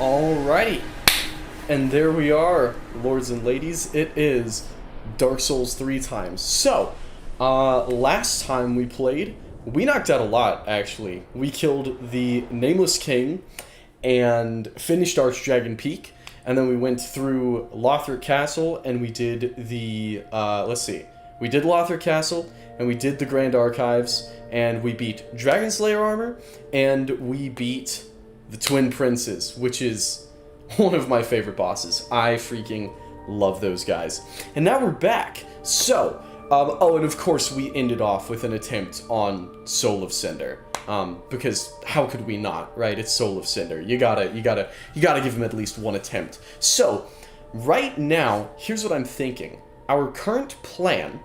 Alrighty, and there we are, lords and ladies. It is Dark Souls 3 times. So, last time we played, we knocked out a lot, actually. We killed the Nameless King and finished Archdragon Peak, and then we went through Lothric Castle, and we did the, we did Lothric Castle, and we did the Grand Archives, and we beat Dragon Slayer Armor, and we beat the Twin Princes, which is one of my favorite bosses. I freaking love those guys. And now we're back. So, oh, and of course we ended off with an attempt on Soul of Cinder. Because how could we not, right? It's Soul of Cinder. You gotta give him at least one attempt. So, right now, here's what I'm thinking. Our current plan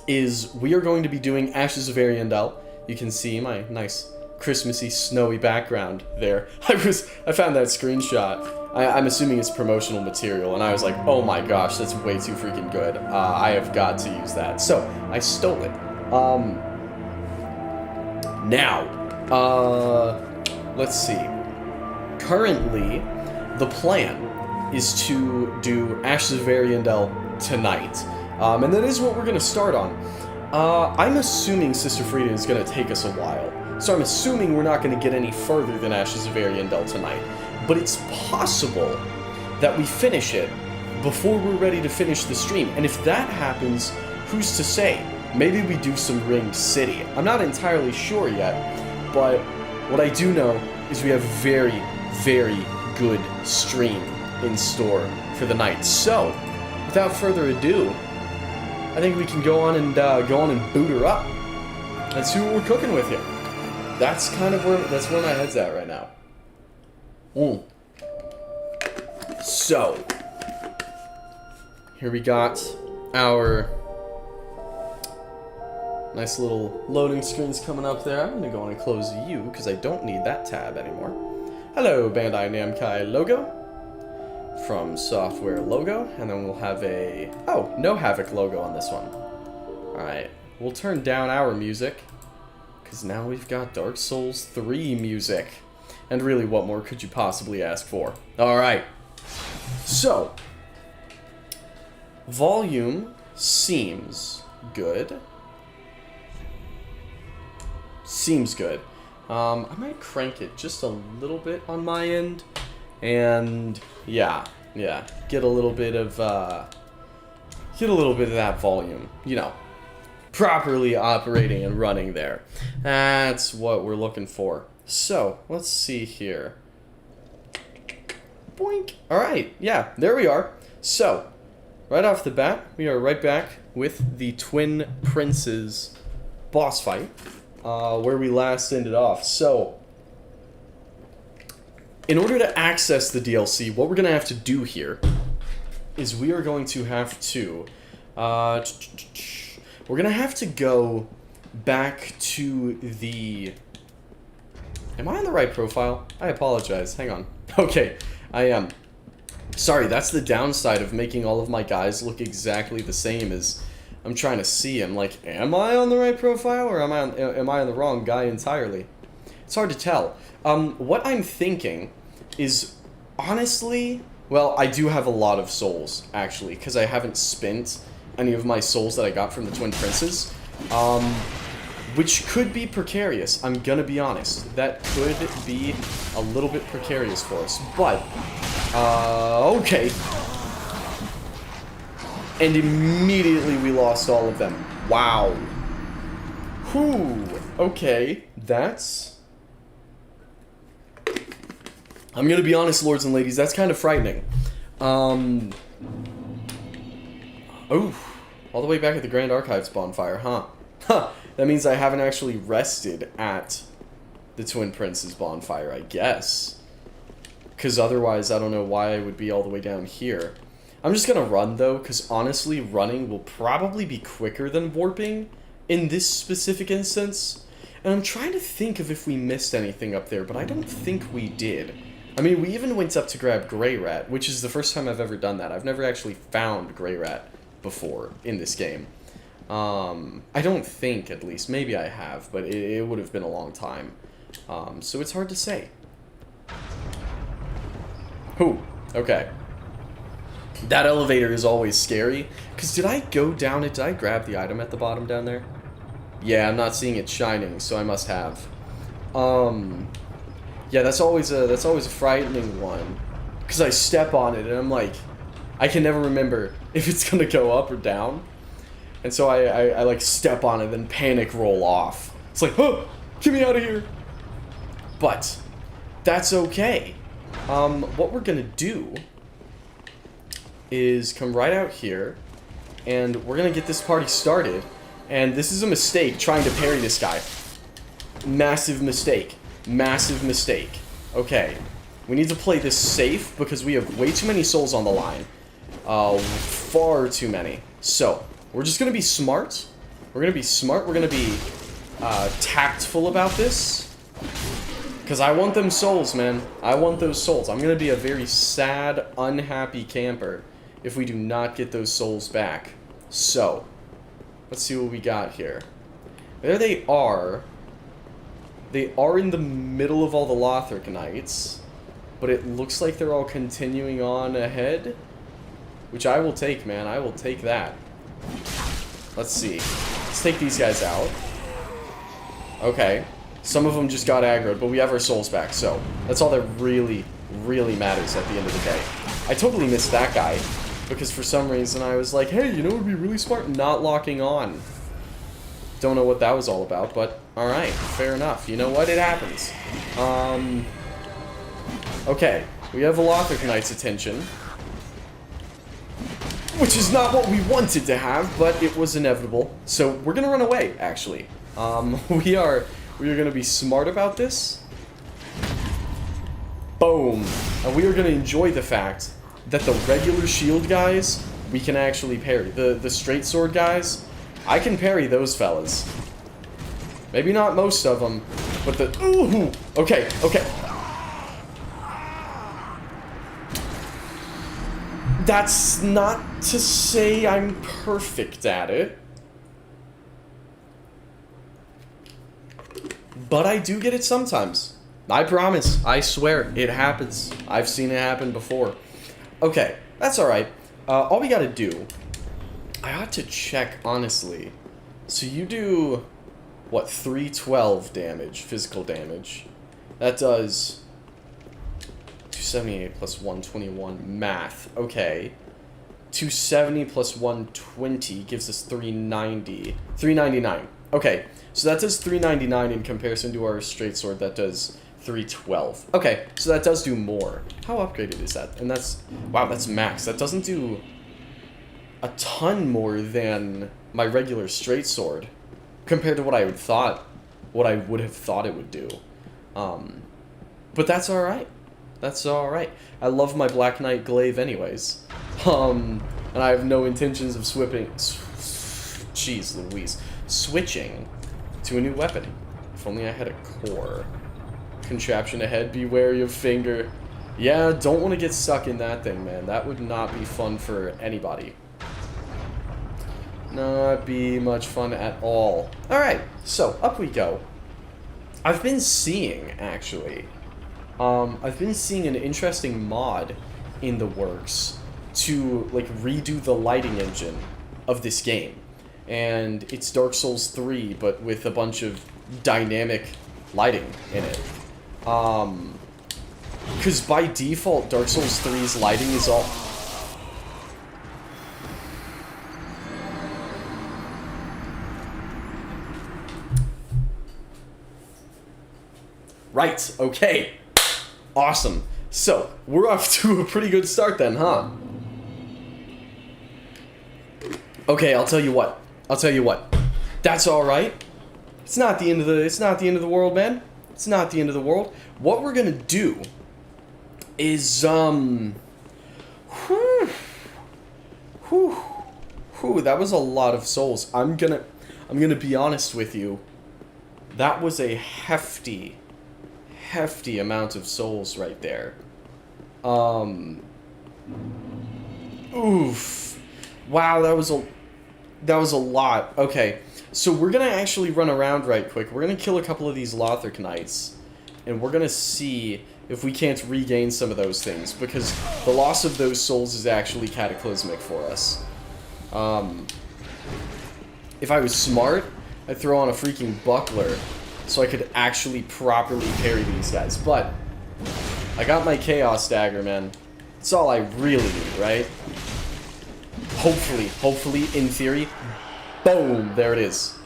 is we are going to be doing Ashes of Ariandel. You can see my nice Christmassy, snowy background there. I found that screenshot. I'm assuming it's promotional material, and I was like, oh my gosh, that's way too freaking good. I have got to use that. So, I stole it. Now, let's see. Currently, the plan is to do Ashes of Ariandel tonight. And that is what we're going to start on. I'm assuming Sister Frida is going to take us a while. So I'm assuming we're not going to get any further than Ashes of Ariandel tonight. But it's possible that we finish it before we're ready to finish the stream. And if that happens, who's to say? Maybe we do some Ringed City. I'm not entirely sure yet, but what I do know is we have a very, very good stream in store for the night. So, without further ado, I think we can go on and boot her up. Let's see what we're cooking with here. That's kind of where my head's at right now. So, here we got our nice little loading screens coming up there. I'm going to go on and close you because I don't need that tab anymore. Hello, Bandai Namco logo from Software logo, and then we'll have a No Havoc logo on this one. Alright, we'll turn down our music because now we've got Dark Souls 3 music. And really, what more could you possibly ask for? Alright. So, volume seems good. Seems good. I might crank it just a little bit on my end. And, yeah. Get a little bit of that volume. You know, properly operating and running there. That's what we're looking for. So, let's see here. Boink. Alright, yeah, there we are. So, right off the bat, we are right back with the Twin Princes boss fight, where we last ended off. So, in order to access the DLC, what we're going to have to do here is we are going to have to, we're going to have to go back to the... Am I on the right profile? I apologize. Hang on. Okay, I am. Sorry, that's the downside of making all of my guys look exactly the same as I'm trying to see. I'm like, am I on the right profile or am I on the wrong guy entirely? It's hard to tell. What I'm thinking is, honestly, well, I do have a lot of souls, actually, because I haven't spent any of my souls that I got from the Twin Princes. Which could be precarious, I'm gonna be honest. That could be a little bit precarious for us, but, okay. And immediately we lost all of them. Wow. Whew, okay, that's... I'm gonna be honest, lords and ladies, that's kind of frightening. Oh, all the way back at the Grand Archives bonfire, huh? Huh. That means I haven't actually rested at the Twin Princes bonfire, I guess. Because otherwise, I don't know why I would be all the way down here. I'm just going to run, though, because honestly, running will probably be quicker than warping in this specific instance. And I'm trying to think of if we missed anything up there, but I don't think we did. I mean, we even went up to grab Grey Rat, which is the first time I've ever done that. I've never actually found Grey Rat before in this game. I don't think, at least. Maybe I have, but it would have been a long time. So it's hard to say. Whew. Okay. That elevator is always scary. Because did I go down it? Did I grab the item at the bottom down there? Yeah, I'm not seeing it shining, so I must have. Yeah, that's always a frightening one. Because I step on it and I'm like, I can never remember if it's going to go up or down. And so I like step on it and panic roll off. It's like, oh, get me out of here. But that's okay. What we're going to do is come right out here, and we're gonna get this party started. And this is a mistake, trying to parry this guy. Massive mistake. Massive mistake. Okay. We need to play this safe, because we have way too many souls on the line. Far too many. So, we're just gonna be smart. We're gonna be smart. We're gonna be tactful about this. Because I want them souls, man. I want those souls. I'm gonna be a very sad, unhappy camper if we do not get those souls back. So, let's see what we got here. There they are. They are in the middle of all the Lothric Knights, but it looks like they're all continuing on ahead, which I will take, man. I will take that. Let's see. Let's take these guys out. Okay. Some of them just got aggroed, but we have our souls back, so that's all that really, really matters at the end of the day. I totally missed that guy, because for some reason I was like, hey, you know what would be really smart? Not locking on. Don't know what that was all about, but alright, fair enough. You know what? It happens. Okay, we have Lothric Knight's attention, which is not what we wanted to have, but it was inevitable. So we're gonna run away, actually. We are gonna be smart about this. Boom. And we are gonna enjoy the fact that the regular shield guys, we can actually parry. The straight sword guys, I can parry those fellas. Maybe not most of them, but the... Ooh! Okay, okay. That's not to say I'm perfect at it. But I do get it sometimes. I promise. I swear. It happens. I've seen it happen before. Okay, that's alright. All we gotta do... I ought to check, honestly. So you do... What, 312 damage, physical damage. That does... 278 plus 121, math. Okay. 270 plus 120 gives us 390. 399. Okay, so that does 399 in comparison to our straight sword that does 312. Okay, so that does do more. How upgraded is that? And that's... Wow, that's max. That doesn't do a ton more than my regular straight sword compared to what I would have thought it would do. But that's alright. That's alright. I love my Black Knight glaive anyways. And I have no intentions of switching to a new weapon. If only I had a core. Contraption ahead, be wary of finger. Yeah, don't want to get stuck in that thing, man. That would not be fun for anybody. Not be much fun at all. Alright, so up we go. I've been seeing, actually, I've been seeing an interesting mod in the works to, like, redo the lighting engine of this game. And it's Dark Souls 3, but with a bunch of dynamic lighting in it. Because by default, Dark Souls 3's lighting is all... Right, okay. Awesome. So, we're off to a pretty good start then, huh? Okay, I'll tell you what. That's alright. It's not the end of the world, man. It's not the end of the world. What we're gonna do is, that was a lot of souls. I'm gonna be honest with you. That was a hefty amount of souls right there. Oof. Wow, that was a lot. Okay, so we're gonna actually run around right quick. We're gonna kill a couple of these Lothric Knights, and we're gonna see if we can't regain some of those things, because the loss of those souls is actually cataclysmic for us. If I was smart, I'd throw on a freaking buckler so I could actually properly parry these guys. But I got my Chaos Dagger, man. That's all I really need, right? Hopefully, in theory. Boom! There it is.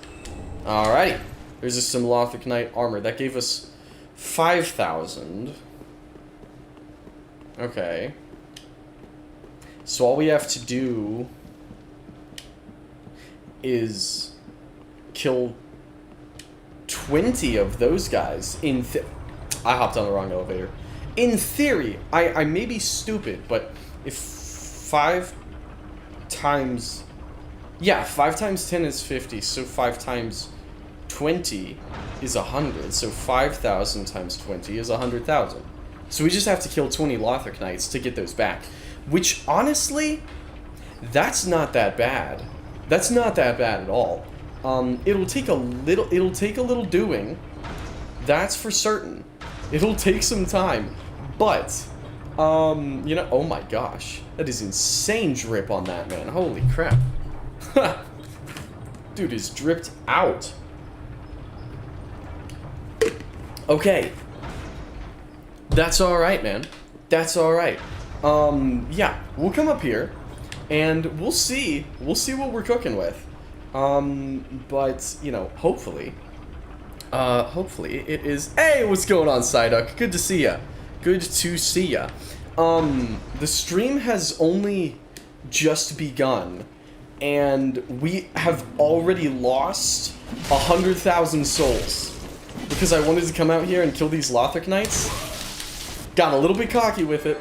Alrighty. There's just some Lothric Knight armor. That gave us 5,000. Okay. So all we have to do is kill 20 of those guys. I hopped on the wrong elevator. In theory, I may be stupid, but if 5 times... Yeah, 5 times 10 is 50, so 5 times 20 is 100, so 5,000 times 20 is 100,000. So we just have to kill 20 Lothric Knights to get those back. Which, honestly, that's not that bad. That's not that bad at all. It'll take a little doing. That's for certain. It'll take some time. But, you know, oh my gosh. That is insane drip on that, man. Holy crap. Dude is dripped out. Okay. That's alright, man. That's alright. Yeah, we'll come up here, and we'll see what we're cooking with. But, you know, hopefully it is... Hey, what's going on, Psyduck? Good to see ya. Good to see ya. The stream has only just begun, and we have already lost 100,000 souls. Because I wanted to come out here and kill these Lothric Knights. Got a little bit cocky with it.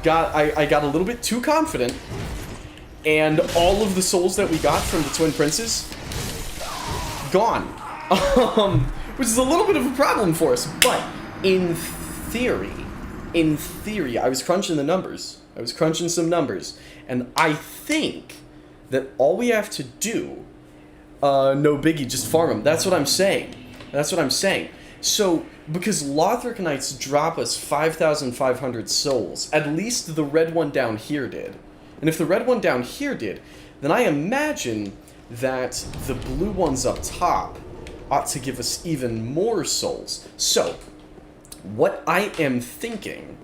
I got a little bit too confident. And all of the souls that we got from the Twin Princes, gone. Which is a little bit of a problem for us. But in theory, I was crunching the numbers. I was crunching some numbers. And I think that all we have to do, no biggie, just farm them. That's what I'm saying. That's what I'm saying. So, because Lothric Knights drop us 5,500 souls, at least the red one down here did. And if the red one down here did, then I imagine that the blue ones up top ought to give us even more souls. So, what I am thinking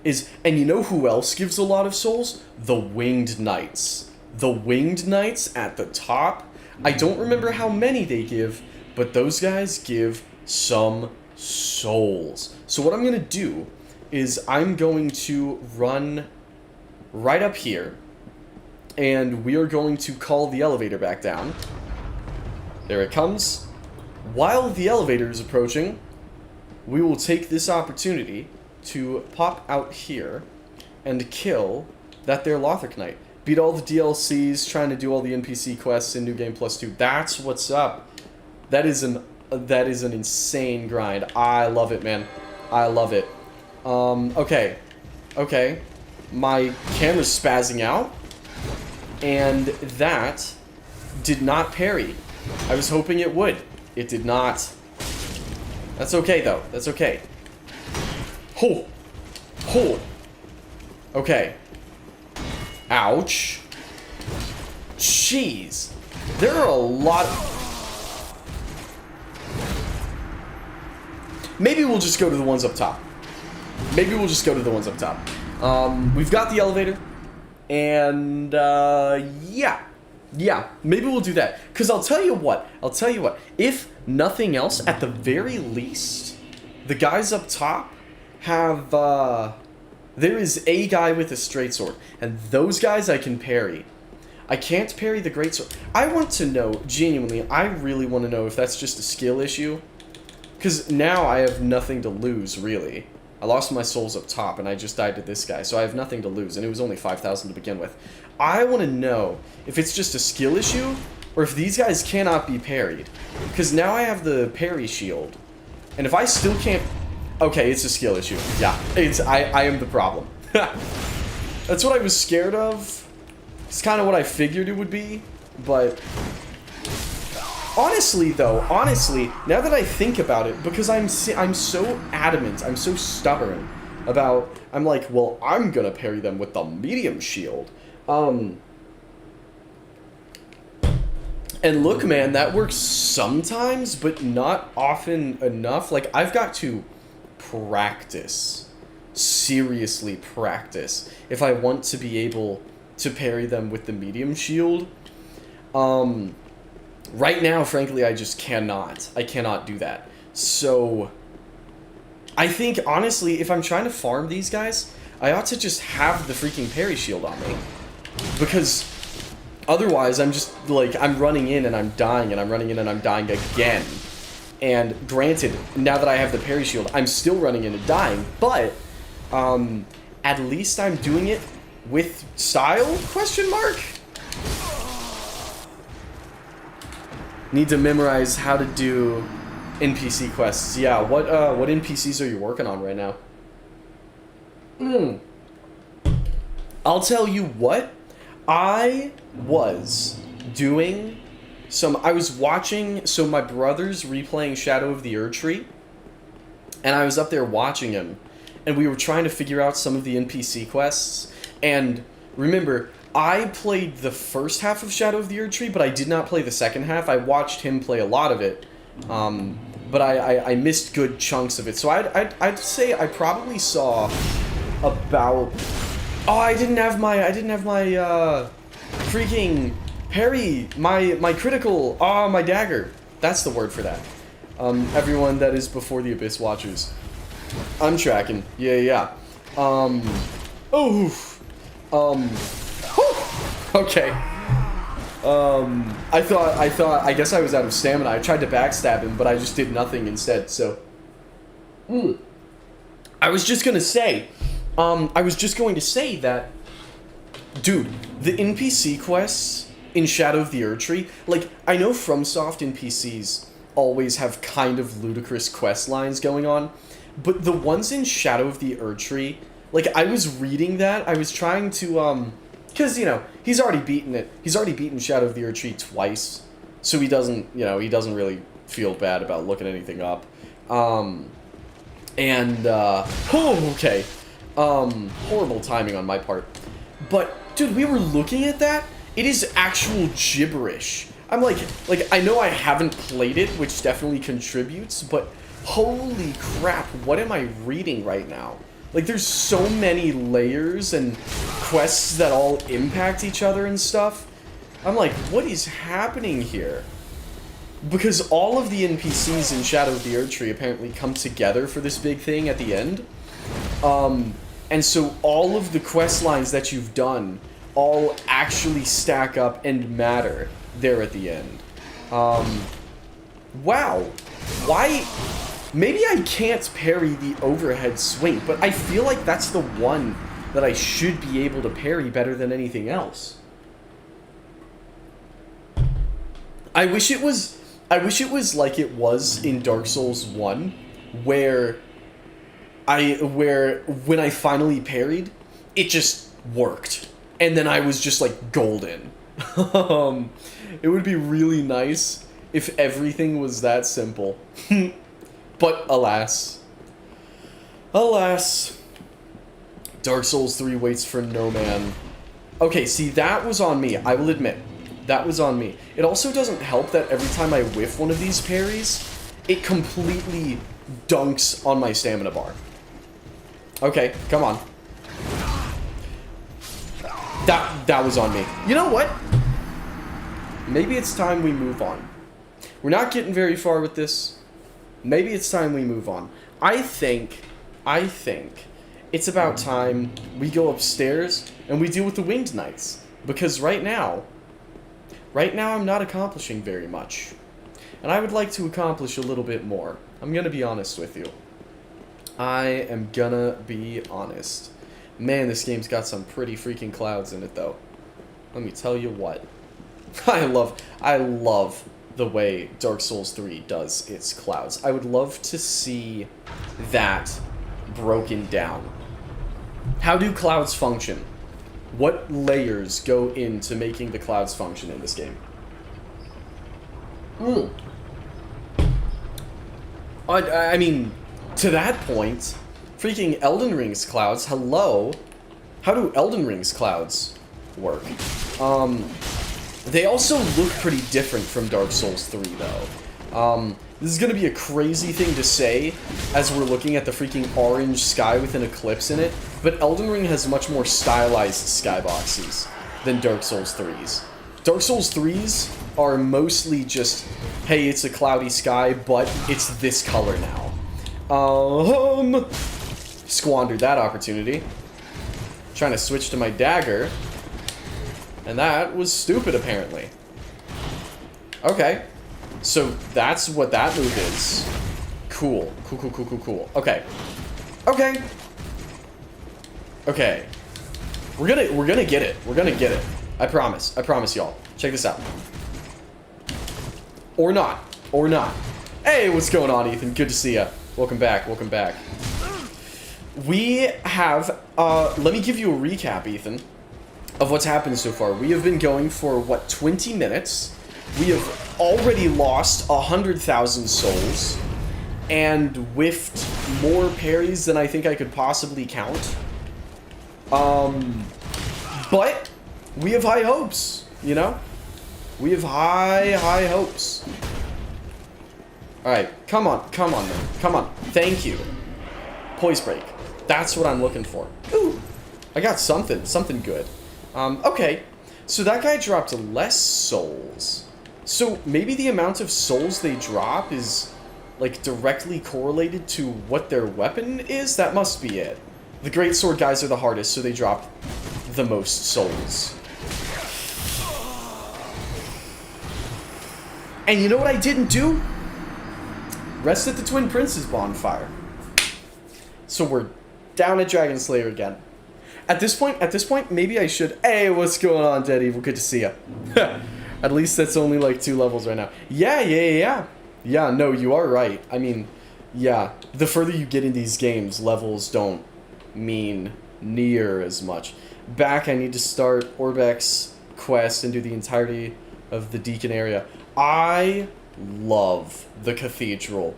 is, and you know who else gives a lot of souls? The Winged Knights. The Winged Knights at the top. I don't remember how many they give, but those guys give some souls. So what I'm going to do is I'm going to run right up here, and we are going to call the elevator back down. There it comes. While the elevator is approaching, we will take this opportunity to pop out here and kill that there Lothric Knight. Beat all the DLCs, trying to do all the NPC quests in New Game Plus 2. That's what's up. That is an insane grind. I love it, man. I love it. Okay. Okay. My camera's spazzing out. And that did not parry. I was hoping it would. It did not. That's okay, though. That's okay. Ho! Ho! Okay. Ouch. Jeez. There are a lot... Maybe we'll just go to the ones up top. Maybe we'll just go to the ones up top. We've got the elevator. And, yeah. Yeah, maybe we'll do that. Because I'll tell you what. If nothing else, at the very least, the guys up top have, there is a guy with a straight sword. And those guys I can parry. I can't parry the great sword. I want to know, genuinely, I really want to know if that's just a skill issue. Because now I have nothing to lose, really. I lost my souls up top, and I just died to this guy, so I have nothing to lose, and it was only 5,000 to begin with. I want to know if it's just a skill issue, or if these guys cannot be parried. Because now I have the parry shield, and if I still can't... Okay, it's a skill issue. Yeah, I am the problem. That's what I was scared of. It's kind of what I figured it would be, but... Honestly, though, now that I think about it, because I'm so adamant, I'm so stubborn about, I'm like, well, I'm gonna parry them with the medium shield. And look, man, that works sometimes, but not often enough. Like, I've got to practice, seriously practice, if I want to be able to parry them with the medium shield. Right now, frankly, I just cannot. I cannot do that. So, I think, honestly, if I'm trying to farm these guys, I ought to just have the freaking parry shield on me. Because otherwise, I'm just, like, I'm running in and I'm dying, and I'm running in and I'm dying again. And granted, now that I have the parry shield, I'm still running in and dying, but at least I'm doing it with style, question mark? Need to memorize how to do NPC quests. Yeah, what NPCs are you working on right now? I'll tell you what. I was doing I was watching, so my brother's replaying Shadow of the Erdtree, and I was up there watching him, and we were trying to figure out some of the NPC quests, and remember, I played the first half of Shadow of the Erdtree, but I did not play the second half. I watched him play a lot of it, but I missed good chunks of it. So I'd say I probably saw about... Oh, I didn't have my freaking parry, my critical, my dagger. That's the word for that. Everyone that is before the Abyss watchers. I'm tracking. Yeah. Okay. I guess I was out of stamina. I tried to backstab him, but I just did nothing instead, so. I was just going to say that, dude, the NPC quests in Shadow of the Erdtree, like, I know FromSoft NPCs always have kind of ludicrous quest lines going on, but the ones in Shadow of the Erdtree, like, I was reading that, I was trying to, because, you know, he's already beaten it. He's already beaten Shadow of the Erdtree twice, so he doesn't really feel bad about looking anything up. Okay. Horrible timing on my part. But, dude, we were looking at that. It is actual gibberish. I'm like, I know I haven't played it, which definitely contributes, but holy crap, what am I reading right now? Like, there's so many layers and quests that all impact each other and stuff. I'm like, what is happening here? Because all of the NPCs in Shadow of the Erdtree apparently come together for this big thing at the end. And so all of the quest lines that you've done all actually stack up and matter there at the end. Wow. Why... Maybe I can't parry the overhead swing, but I feel like that's the one that I should be able to parry better than anything else. I wish it was like it was in Dark Souls 1, where when I finally parried, it just worked. And then I was just like golden. It would be really nice if everything was that simple. But alas, Dark Souls 3 waits for no man. Okay, see, that was on me, I will admit. That was on me. It also doesn't help that every time I whiff one of these parries, it completely dunks on my stamina bar. Okay, come on. That was on me. You know what? Maybe it's time we move on. We're not getting very far with this. Maybe it's time we move on. I think it's about time we go upstairs and we deal with the Winged Knights. Because right now I'm not accomplishing very much. And I would like to accomplish a little bit more. I'm gonna be honest with you. I am gonna be honest. Man, this game's got some pretty freaking clouds in it, though. Let me tell you what. I love the way Dark Souls 3 does its clouds. I would love to see that broken down. How do clouds function? What layers go into making the clouds function in this game? Mm. I mean, to that point, freaking Elden Ring's clouds, hello? How do Elden Ring's clouds work? They also look pretty different from Dark Souls 3, though. This is gonna be a crazy thing to say as we're looking at the freaking orange sky with an eclipse in it, but Elden Ring has much more stylized skyboxes than Dark Souls 3's. Dark Souls 3's are mostly just, hey, it's a cloudy sky, but it's this color now. Squandered that opportunity. Trying to switch to my dagger. And that was stupid, apparently. Okay. So that's what that move is. Cool. Cool. Okay. Okay. We're gonna get it. We're gonna get it. I promise. I promise y'all. Check this out. Or not. Or not. Hey, what's going on, Ethan? Good to see ya. Welcome back. Welcome back. We have, let me give you a recap, Ethan, of what's happened so far. We have been going for, what, 20 minutes? We have already lost 100,000 souls and whiffed more parries than I think I could possibly count. But we have high hopes, you know? We have high hopes. Alright, come on, man. Come on. Thank you. Poise break. That's what I'm looking for. Ooh, I got something good. Okay, so that guy dropped less souls. So maybe the amount of souls they drop is, like, directly correlated to what their weapon is? That must be it. The greatsword guys are the hardest, so they drop the most souls. And you know what I didn't do? Rest at the Twin Princes bonfire. So we're down at Dragon Slayer again. At this point, maybe I should... Hey, what's going on, Dead Evil? Good to see ya. At least that's only like 2 levels right now. Yeah, no, you are right. I mean, yeah, the further you get in these games, levels don't mean near as much. Back, I need to start Orbek's quest and do the entirety of the Deacon area. I love the Cathedral.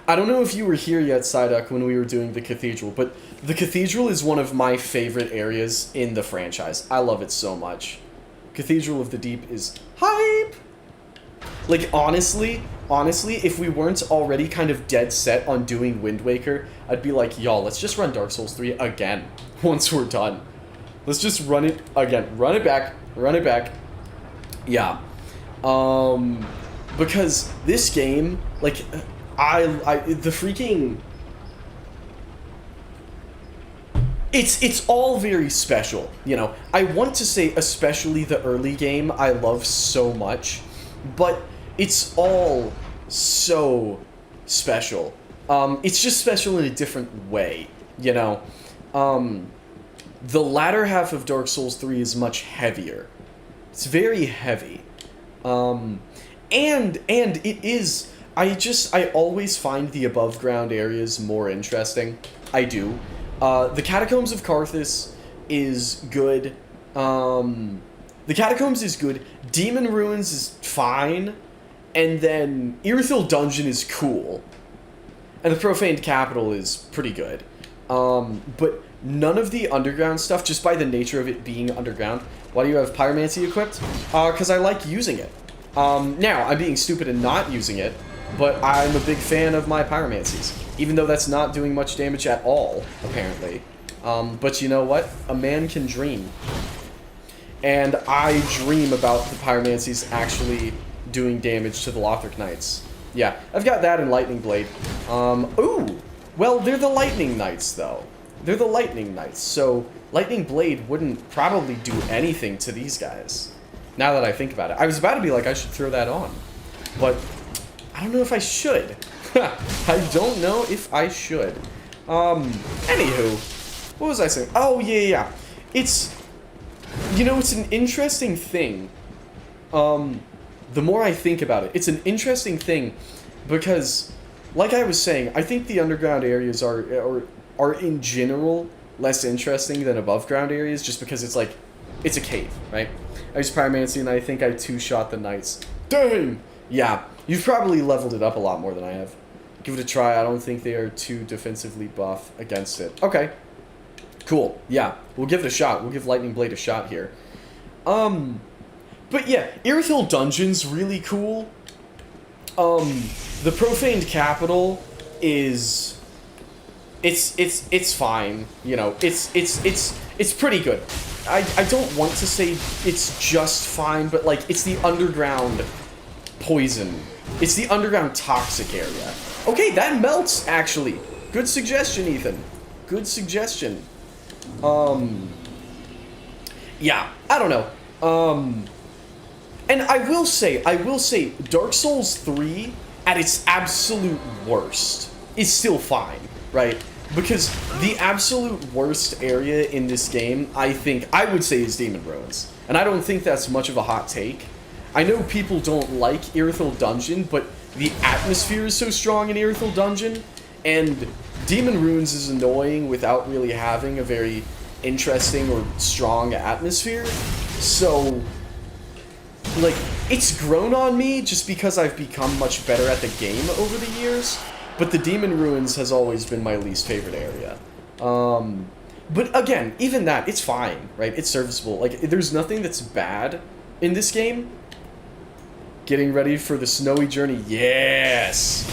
I don't know if you were here yet, Psyduck, when we were doing the Cathedral, but the Cathedral is one of my favorite areas in the franchise. I love it so much. Cathedral of the Deep is hype! Like, honestly, if we weren't already kind of dead set on doing Wind Waker, I'd be like, y'all, let's just run Dark Souls 3 again once we're done. Let's just run it again. Run it back. Yeah. Because this game, like, the freaking... It's all very special, you know. I want to say especially the early game I love so much, but it's all so special. It's just special in a different way, you know. The latter half of Dark Souls 3 is much heavier. It's very heavy. And it is... I always find the above ground areas more interesting. I do. The Catacombs of Karthus is good. The Catacombs is good. Demon Ruins is fine. And then Irithyll Dungeon is cool. And the Profaned Capital is pretty good. But none of the underground stuff, just by the nature of it being underground. Why do you have Pyromancy equipped? Because I like using it. Now, I'm being stupid and not using it, but I'm a big fan of my Pyromancies. Even though that's not doing much damage at all, apparently. But you know what? A man can dream. And I dream about the Pyromancies actually doing damage to the Lothric Knights. Yeah, I've got that in Lightning Blade. Ooh! Well, they're the Lightning Knights, though. They're the Lightning Knights, so Lightning Blade wouldn't probably do anything to these guys. Now that I think about it. I was about to be like, I should throw that on. But I don't know if I should. I don't know if I should. Anywho. What was I saying? Oh, yeah. It's... You know, it's an interesting thing. The more I think about it, it's an interesting thing because, like I was saying, I think the underground areas are in general less interesting than above ground areas just because it's like, it's a cave, right? I used Pyromancy and I think I two-shot the Knights. Dang! Yeah. You've probably leveled it up a lot more than I have. Give it a try. I don't think they are too defensively buff against it. Okay. Cool. Yeah. We'll give it a shot. We'll give Lightning Blade a shot here. But yeah, Irithyll Dungeon's really cool. The Profaned Capital is... It's fine. You know, it's pretty good. I don't want to say it's just fine, but like, it's the underground poison. It's the underground toxic area. Okay, that melts, actually. Good suggestion, Ethan. Good suggestion. Yeah, I don't know. And I will say, Dark Souls 3, at its absolute worst, is still fine, right? Because the absolute worst area in this game, I would say, is Demon Ruins. And I don't think that's much of a hot take. I know people don't like Irithyll Dungeon, but the atmosphere is so strong in Irithyll Dungeon, and Demon Ruins is annoying without really having a very interesting or strong atmosphere. So, like, it's grown on me just because I've become much better at the game over the years, but the Demon Ruins has always been my least favorite area. But again, even that, it's fine, right? It's serviceable. Like, there's nothing that's bad in this game. Getting ready for the snowy journey, yes!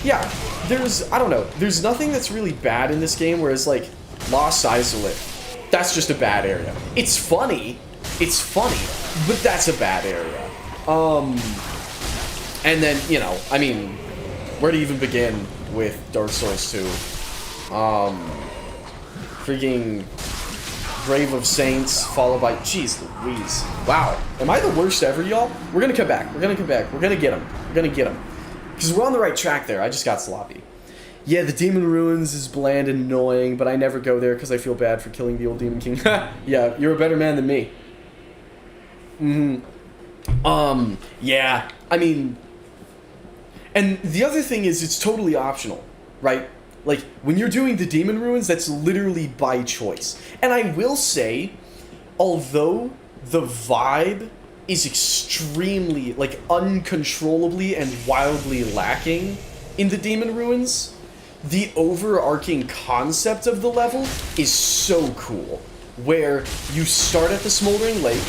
Yeah, I don't know, there's nothing that's really bad in this game, whereas, like, Lost Isolate, that's just a bad area. It's funny, but that's a bad area. And then, you know, I mean, where to even begin with Dark Souls 2? Freaking Grave of Saints, followed by... Jeez Louise. Wow. Am I the worst ever, y'all? We're gonna come back. We're gonna get him. Because we're on the right track there. I just got sloppy. Yeah, the Demon Ruins is bland and annoying, but I never go there because I feel bad for killing the old Demon King. Yeah, you're a better man than me. Yeah, I mean... And the other thing is, it's totally optional, right? Like, when you're doing the Demon Ruins, that's literally by choice. And I will say, although the vibe is extremely, like, uncontrollably and wildly lacking in the Demon Ruins, the overarching concept of the level is so cool. Where you start at the Smoldering Lake,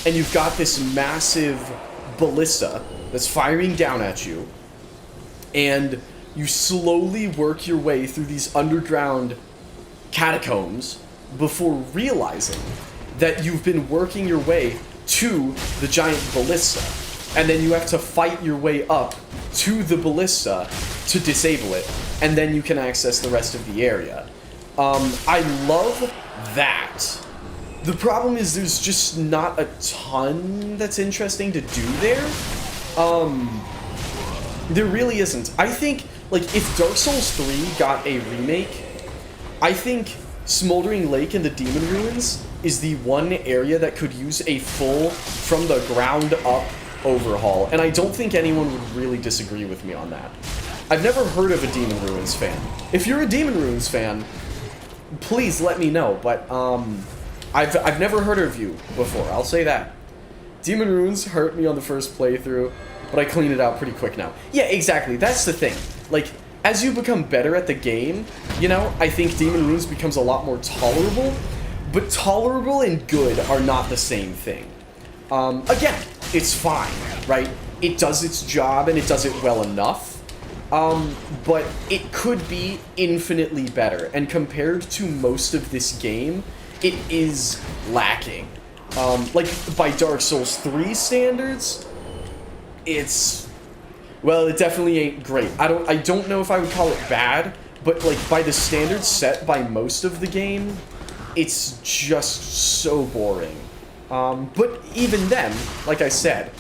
and you've got this massive ballista that's firing down at you, and you slowly work your way through these underground catacombs before realizing that you've been working your way to the giant ballista. And then you have to fight your way up to the ballista to disable it, and then you can access the rest of the area. I love that. The problem is there's just not a ton that's interesting to do there. There really isn't. I think, like, if Dark Souls 3 got a remake, I think Smoldering Lake and the Demon Ruins is the one area that could use a full, from the ground up overhaul, and I don't think anyone would really disagree with me on that. I've never heard of a Demon Ruins fan. If you're a Demon Ruins fan, please let me know, but, I've never heard of you before, I'll say that. Demon Ruins hurt me on the first playthrough, but I clean it out pretty quick now. Yeah, exactly, that's the thing. Like, as you become better at the game, you know, I think Demon Ruins becomes a lot more tolerable, but tolerable and good are not the same thing. Again, it's fine, right? It does its job and it does it well enough, but it could be infinitely better, and compared to most of this game, it is lacking. Like, by Dark Souls 3 standards, well, it definitely ain't great. I don't know if I would call it bad, but, like, by the standards set by most of the game, it's just so boring. But even then, like I said,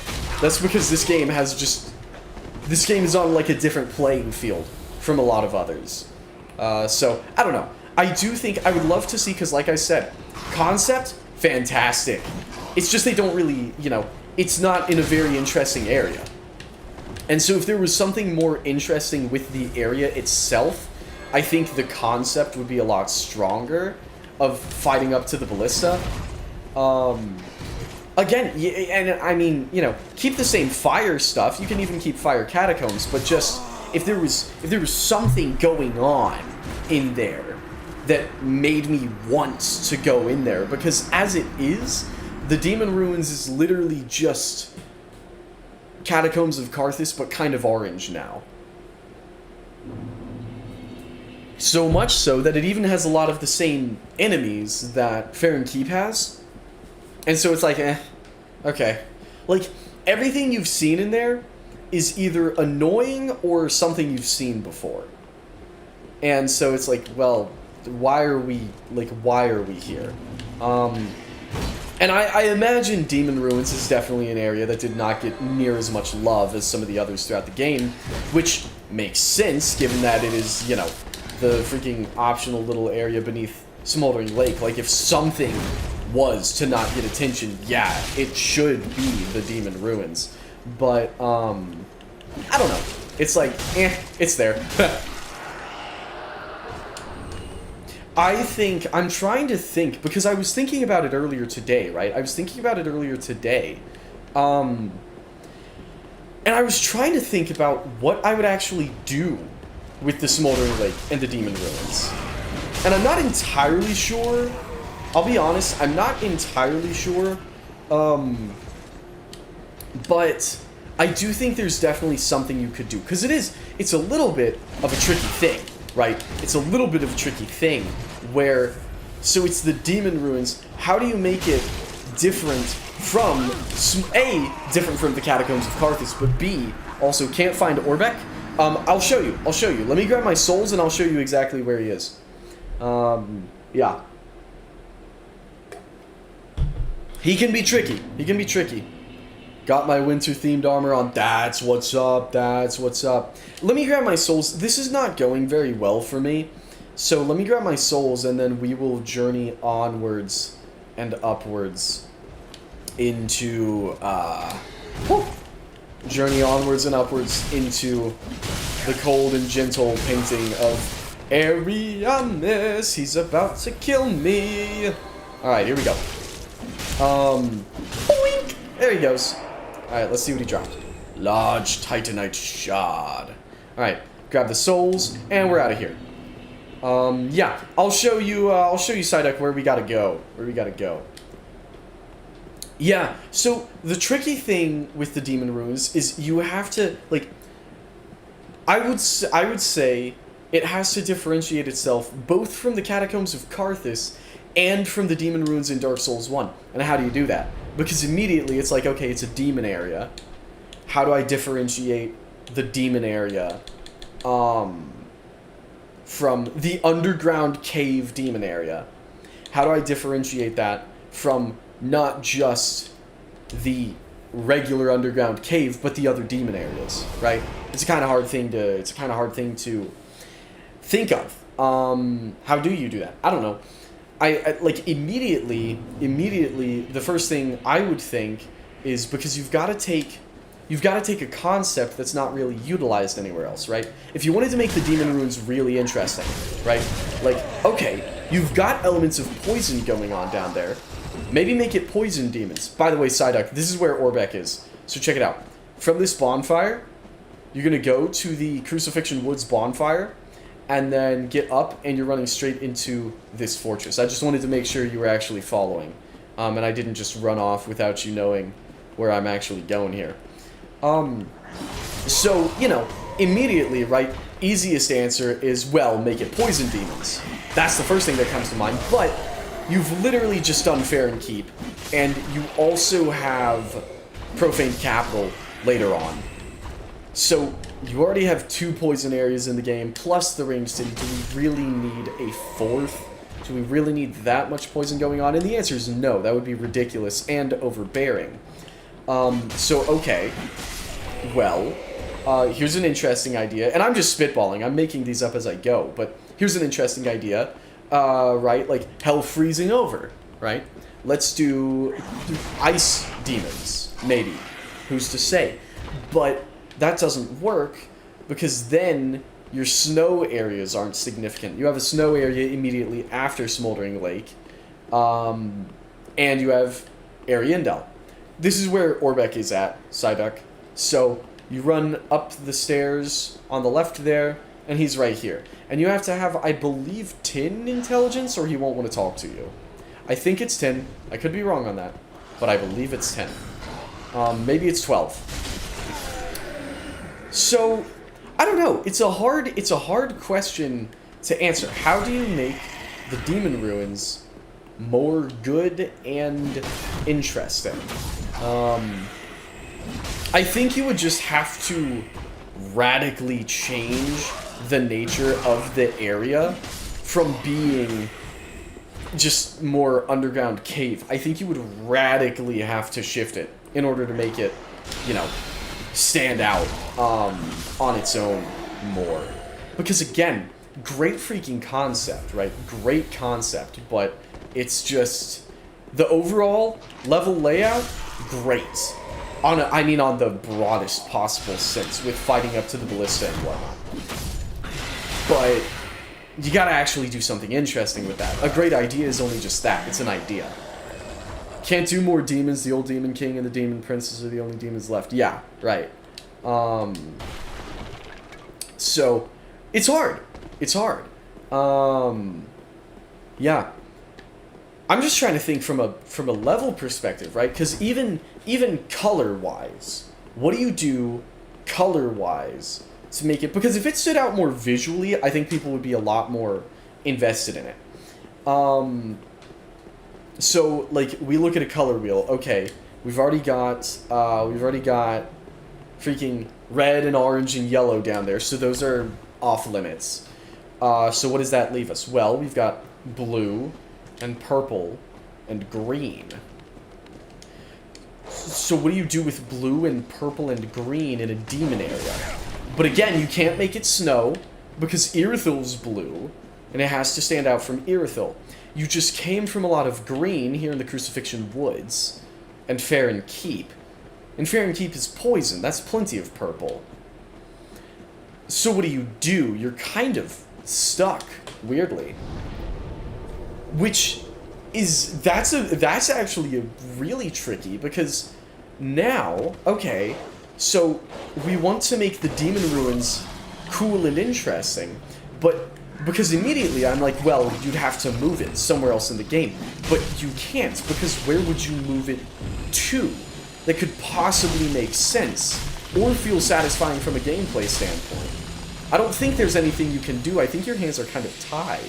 that's because this game is on, like, a different playing field from a lot of others. So, I don't know. I do think, I would love to see, because like I said, concept, fantastic. It's just they don't really, you know, it's not in a very interesting area. And so if there was something more interesting with the area itself, I think the concept would be a lot stronger of fighting up to the ballista. again, and I mean, you know, keep the same fire stuff. You can even keep fire catacombs, but just if there was something going on in there that made me want to go in there, because as it is, the Demon Ruins is literally just Catacombs of Karthus, but kind of orange now. So much so that it even has a lot of the same enemies that Fair Keep has. And so it's like, okay. Like, everything you've seen in there is either annoying or something you've seen before. And so it's like, well, why are we here? And I imagine Demon Ruins is definitely an area that did not get near as much love as some of the others throughout the game, which makes sense given that it is, you know, the freaking optional little area beneath Smoldering Lake. Like, if something was to not get attention, yeah, it should be the Demon Ruins. But, I don't know. It's like, it's there. I'm trying to think, because I was thinking about it earlier today, right? And I was trying to think about what I would actually do with the Smoldering Lake and the Demon Ruins. And I'm not entirely sure. I'll be honest, I'm not entirely sure. But I do think there's definitely something you could do. Because it's a little bit of a tricky thing, right? It's a little bit of a tricky thing where, so it's the Demon Ruins. How do you make it different from, A, different from the Catacombs of Karthus, but B, also can't find Orbeck? I'll show you. Let me grab my souls and I'll show you exactly where he is. Yeah. He can be tricky. Got my winter-themed armor on. That's what's up. Let me grab my souls. This is not going very well for me. So let me grab my souls and then we will journey onwards and upwards into, journey onwards and upwards into the cold and gentle painting of Ariamis. He's about to kill me. Alright, here we go. Boink! There he goes. Alright, let's see what he dropped. Large Titanite Shard. Alright, grab the souls, and we're out of here. Yeah, I'll show you, Psyduck, where we gotta go. Yeah, so the tricky thing with the Demon Ruins is you have to, like, I would say it has to differentiate itself both from the Catacombs of Karthus and from the Demon Ruins in Dark Souls 1. And how do you do that? Because immediately it's like, okay, it's a demon area. How do I differentiate the demon area from the underground cave demon area? How do I differentiate that from not just the regular underground cave, but the other demon areas, right? It's a kind of hard thing to think of. How do you do that? I don't know. I like immediately the first thing I would think is, because you've got to take a concept that's not really utilized anywhere else, right? If you wanted to make the Demon Ruins really interesting, right? Like, okay, you've got elements of poison going on down there. Maybe make it poison demons. By the way, Psyduck, this is where Orbeck is. So check it out. From this bonfire, you're going to go to the Crucifixion Woods bonfire, and then get up, and you're running straight into this fortress. I just wanted to make sure you were actually following. And I didn't just run off without you knowing where I'm actually going here. So, you know, immediately, right, easiest answer is, well, make it poison demons. That's the first thing that comes to mind, but you've literally just done Fair and Keep, and you also have Profaned Capital later on. So, you already have 2 poison areas in the game, plus the Ringed City. Do we really need a 4th? Do we really need that much poison going on? And the answer is no. That would be ridiculous and overbearing. So, okay. Well, here's an interesting idea. And I'm just spitballing. I'm making these up as I go. But here's an interesting idea. Right? Like, hell freezing over. Right? Let's do ice demons. Maybe. Who's to say? But that doesn't work, because then your snow areas aren't significant. You have a snow area immediately after Smoldering Lake. And you have Ariandel. this is where Orbeck is at, Psyduck. So you run up the stairs on the left there, and he's right here. And you have to have, I believe, 10 intelligence, or he won't want to talk to you. I think it's 10. I could be wrong on that, but I believe it's 10. Maybe it's 12. So, I don't know. It's a hard question to answer. How do you make the Demon Ruins more good and interesting? I think you would just have to radically change the nature of the area from being just more underground cave. I think you would radically have to shift it in order to make it, you know, stand out on its own more. Because again, great freaking concept, right? Great concept, but it's just the overall level layout, great. I mean on the broadest possible sense, with fighting up to the ballista and whatnot. But you gotta actually do something interesting with that. A great idea is only just that. It's an idea. Can't do more demons. The old Demon King and the Demon Princess are the only demons left. Yeah, right. So, it's hard. It's hard. Yeah. I'm just trying to think from a level perspective, right? Because even color-wise, what do you do color-wise to make it... Because if it stood out more visually, I think people would be a lot more invested in it. So, like, we look at a color wheel. Okay, we've already got freaking red and orange and yellow down there, so those are off limits. So what does that leave us? Well, we've got blue and purple and green. So what do you do with blue and purple and green in a demon area? But again, you can't make it snow because Irithil's blue, and it has to stand out from Irithil. You just came from a lot of green here in the Crucifixion Woods and Farron Keep. And Farron Keep is poison. That's plenty of purple. So what do? You're kind of stuck, weirdly. Which is... That's actually really tricky, because now... Okay, so we want to make the Demon Ruins cool and interesting, but... Because immediately I'm like, well, you'd have to move it somewhere else in the game. But you can't, because where would you move it to that could possibly make sense or feel satisfying from a gameplay standpoint? I don't think there's anything you can do. I think your hands are kind of tied.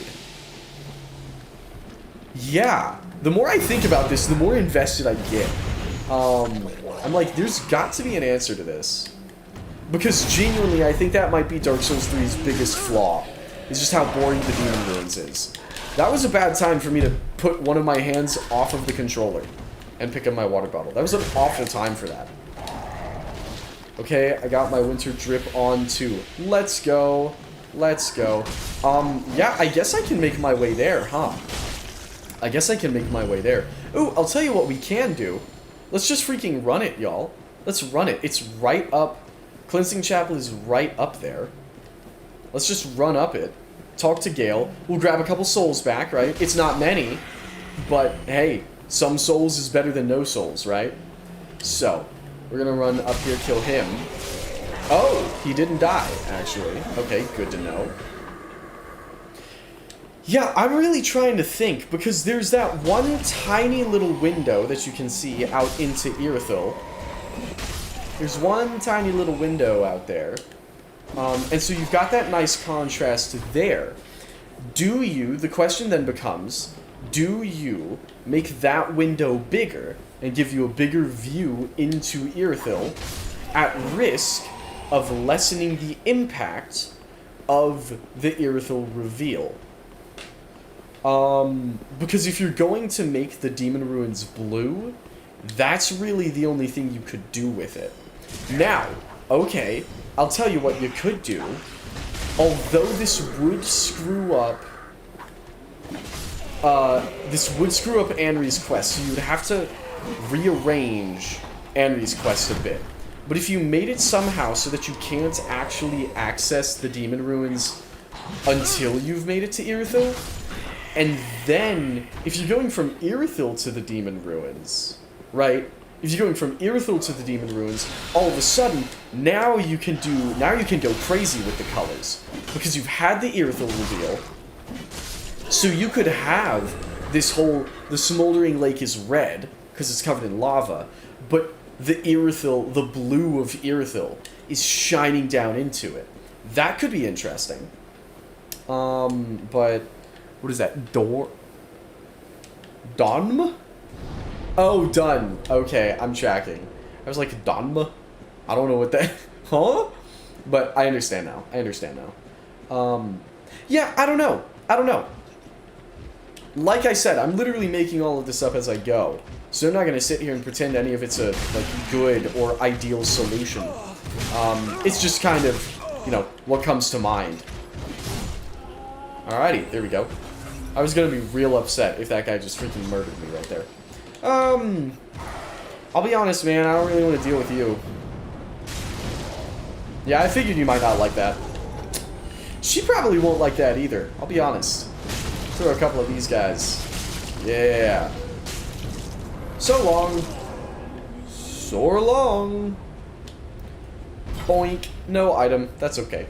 Yeah, the more I think about this, the more invested I get. I'm like, there's got to be an answer to this. Because genuinely, I think that might be Dark Souls 3's biggest flaw. It's just how boring the Demon Ruins is. That was a bad time for me to put one of my hands off of the controller and pick up my water bottle. That was an awful time for that. Okay, I got my winter drip on too. Let's go. Let's go. Yeah, I guess I can make my way there, huh? I guess I can make my way there. Ooh, I'll tell you what we can do. Let's just freaking run it, y'all. Let's run it. It's right up. Cleansing Chapel is right up there. Let's just run up it, talk to Gale, we'll grab a couple souls back, right? It's not many, but hey, some souls is better than no souls, right? So, we're gonna run up here, kill him. Oh, he didn't die, actually. Okay, good to know. Yeah, I'm really trying to think, because there's that one tiny little window that you can see out into Irithil. There's one tiny little window out there. And so you've got that nice contrast there. The question then becomes, do you make that window bigger and give you a bigger view into Irithil at risk of lessening the impact of the Irithil reveal? Because if you're going to make the Demon Ruins blue, that's really the only thing you could do with it. Now, okay, I'll tell you what you could do. Although this would screw up... Anri's quest, so you would have to rearrange Anri's quest a bit. But if you made it somehow so that you can't actually access the Demon Ruins until you've made it to Irithil, and then, if you're going from Irithil to the Demon Ruins, right, if you're going from Irithyll to the Demon Ruins, all of a sudden, now you can go crazy with the colors. Because you've had the Irithyll reveal, so you could have the Smoldering Lake is red, because it's covered in lava, but the Irithyll, the blue of Irithyll, is shining down into it. That could be interesting. But, what is that? Donm? Oh, done. Okay, I'm tracking. I was like, Donma? I don't know what that... Huh? But I understand now. Yeah, I don't know. Like I said, I'm literally making all of this up as I go. So I'm not going to sit here and pretend any of it's a good or ideal solution. It's just kind of, what comes to mind. Alrighty, there we go. I was going to be real upset if that guy just freaking murdered me right there. I'll be honest, man, I don't really want to deal with you. Yeah, I figured you might not like that. She probably won't like that either, I'll be honest. Throw a couple of these guys. Yeah. So long. So long. Boink. No item. That's okay.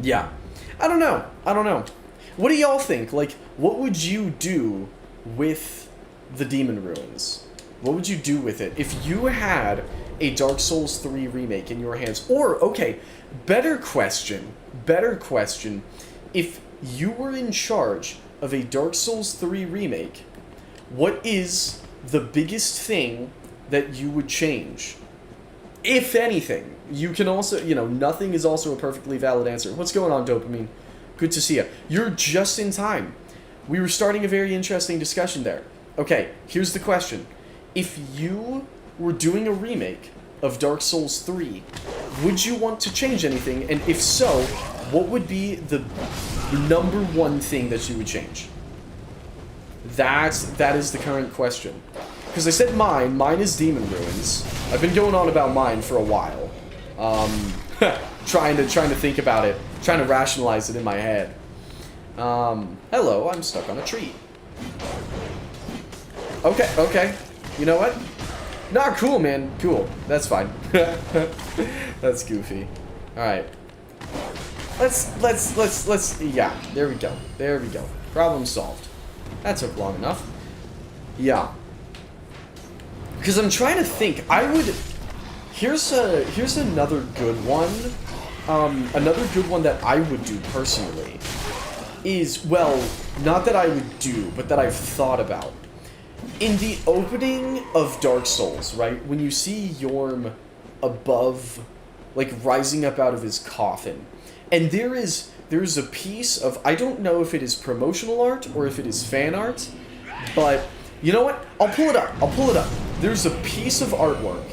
Yeah. I don't know. What do y'all think? Like, what would you do with the Demon Ruins? What would you do with it if you had a Dark Souls 3 remake in your hands? Or, okay, better question. If you were in charge of a Dark Souls 3 remake, what is the biggest thing that you would change? If anything. You can also, nothing is also a perfectly valid answer. What's going on, Dopamine? Good to see you. You're just in time. We were starting a very interesting discussion there. Okay, here's the question. If you were doing a remake of Dark Souls 3, would you want to change anything? And if so, what would be the number one thing that you would change? That is the current question. Because I said mine is Demon Ruins. I've been going on about mine for a while. Trying to think about it, trying to rationalize it in my head. Hello, I'm stuck on a tree. Okay. You know what? Nah, cool, man. Cool. That's fine. That's goofy. Alright. Let's, yeah. There we go. Problem solved. That took long enough. Yeah. Because I'm trying to think. Here's another good one. Another good one that I would do personally is, well, not that I would do, but that I've thought about. In the opening of Dark Souls, right, when you see Yorm above, like, rising up out of his coffin, and there is a piece of, I don't know if it is promotional art or if it is fan art, but you know what? I'll pull it up. There's a piece of artwork,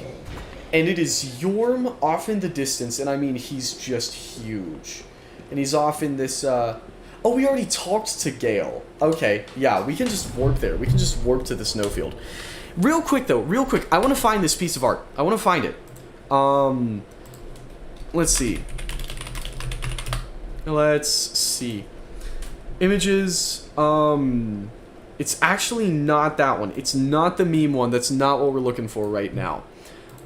and it is Yorm off in the distance, and I mean, he's just huge. And he's off in this, oh, we already talked to Gale. Okay, yeah, we can just warp there. We can just warp to the snowfield. Real quick, I want to find this piece of art. I want to find it. Let's see. Images, it's actually not that one. It's not the meme one. That's not what we're looking for right now.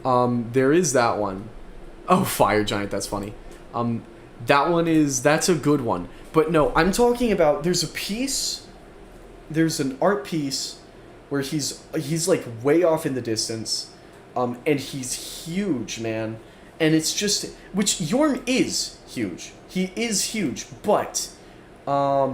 There is that one. Oh, Fire Giant, that's funny. That's a good one. But no, I'm talking about, there's an art piece where he's like way off in the distance, and he's huge, man. And it's just, which Yorm is huge. He is huge, but, oh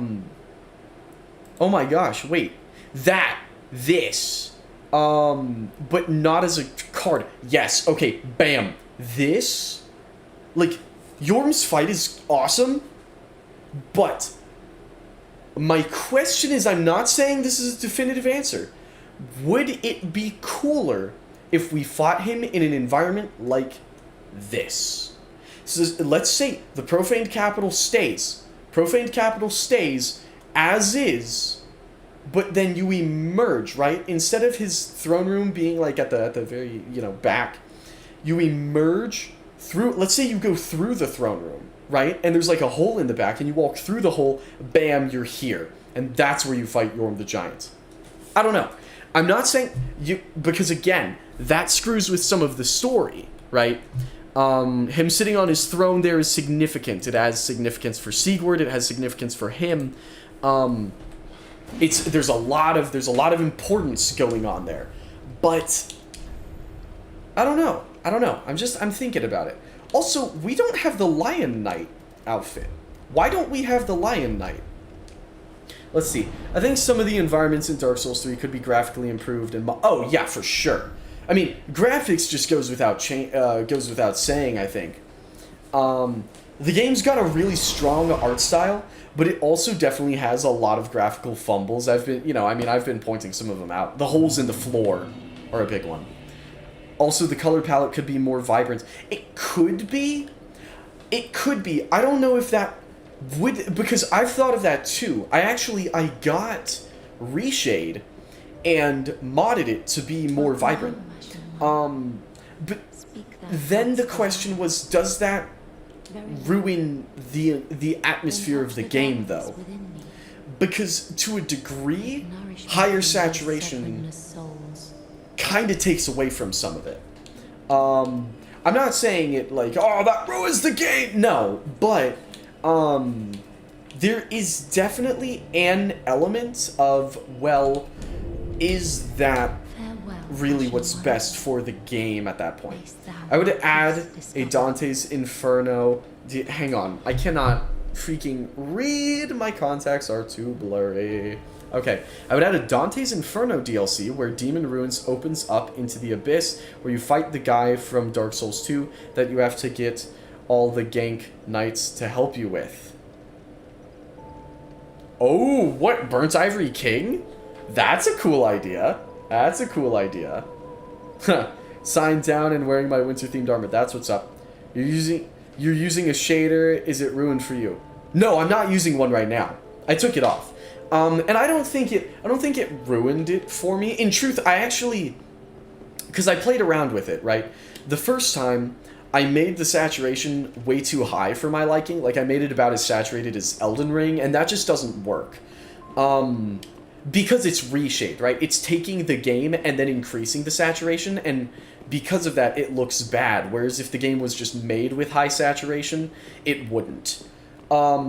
my gosh, wait, this, but not as a card. Yes, okay, bam. This, like, Yorm's fight is awesome, but my question is, I'm not saying this is a definitive answer. Would it be cooler if we fought him in an environment like this? So let's say the Profaned Capital stays. Profaned Capital stays as is, but then you emerge, right? Instead of his throne room being like at the very, back, you emerge through, let's say you go through the throne room, right? And there's like a hole in the back, and you walk through the hole, bam, you're here. And that's where you fight Yorm the Giant. I don't know. I'm not saying you, because again, that screws with some of the story, right? Him sitting on his throne there is significant. It has significance for Sigurd. It has significance for him. There's a lot of importance going on there, but I don't know. I'm thinking about it. Also, we don't have the Lion Knight outfit. Why don't we have the Lion Knight? Let's see. I think some of the environments in Dark Souls 3 could be graphically improved and oh yeah, for sure. I mean, graphics just goes without saying, I think. The game's got a really strong art style, but it also definitely has a lot of graphical fumbles. I've been pointing some of them out. The holes in the floor are a big one. Also, the color palette could be more vibrant. It could be. I don't know if that would, because I've thought of that too. I got Reshade and modded it to be more vibrant. But then the question was, does that ruin the atmosphere of the game, though? Because to a degree, higher saturation kind of takes away from some of it. I'm not saying it like, oh, that ruins the game! No, but there is definitely an element of, well, is that really what's best for the game at that point? I would add a Dante's Inferno. Hang on, I cannot freaking read. My contacts are too blurry. Okay, I would add a Dante's Inferno DLC where Demon Ruins opens up into the abyss, where you fight the guy from Dark Souls 2 that you have to get all the gank knights to help you with. Oh, what? Burnt Ivory King? That's a cool idea. That's a cool idea. Signed down and wearing my winter-themed armor. That's what's up. You're using a shader. Is it ruined for you? No, I'm not using one right now. I took it off. And I don't think it ruined it for me. In truth, I actually, because I played around with it, right? The first time, I made the saturation way too high for my liking. Like, I made it about as saturated as Elden Ring, and that just doesn't work. Because it's reshaped, right? It's taking the game and then increasing the saturation, and because of that, it looks bad. Whereas if the game was just made with high saturation, it wouldn't. I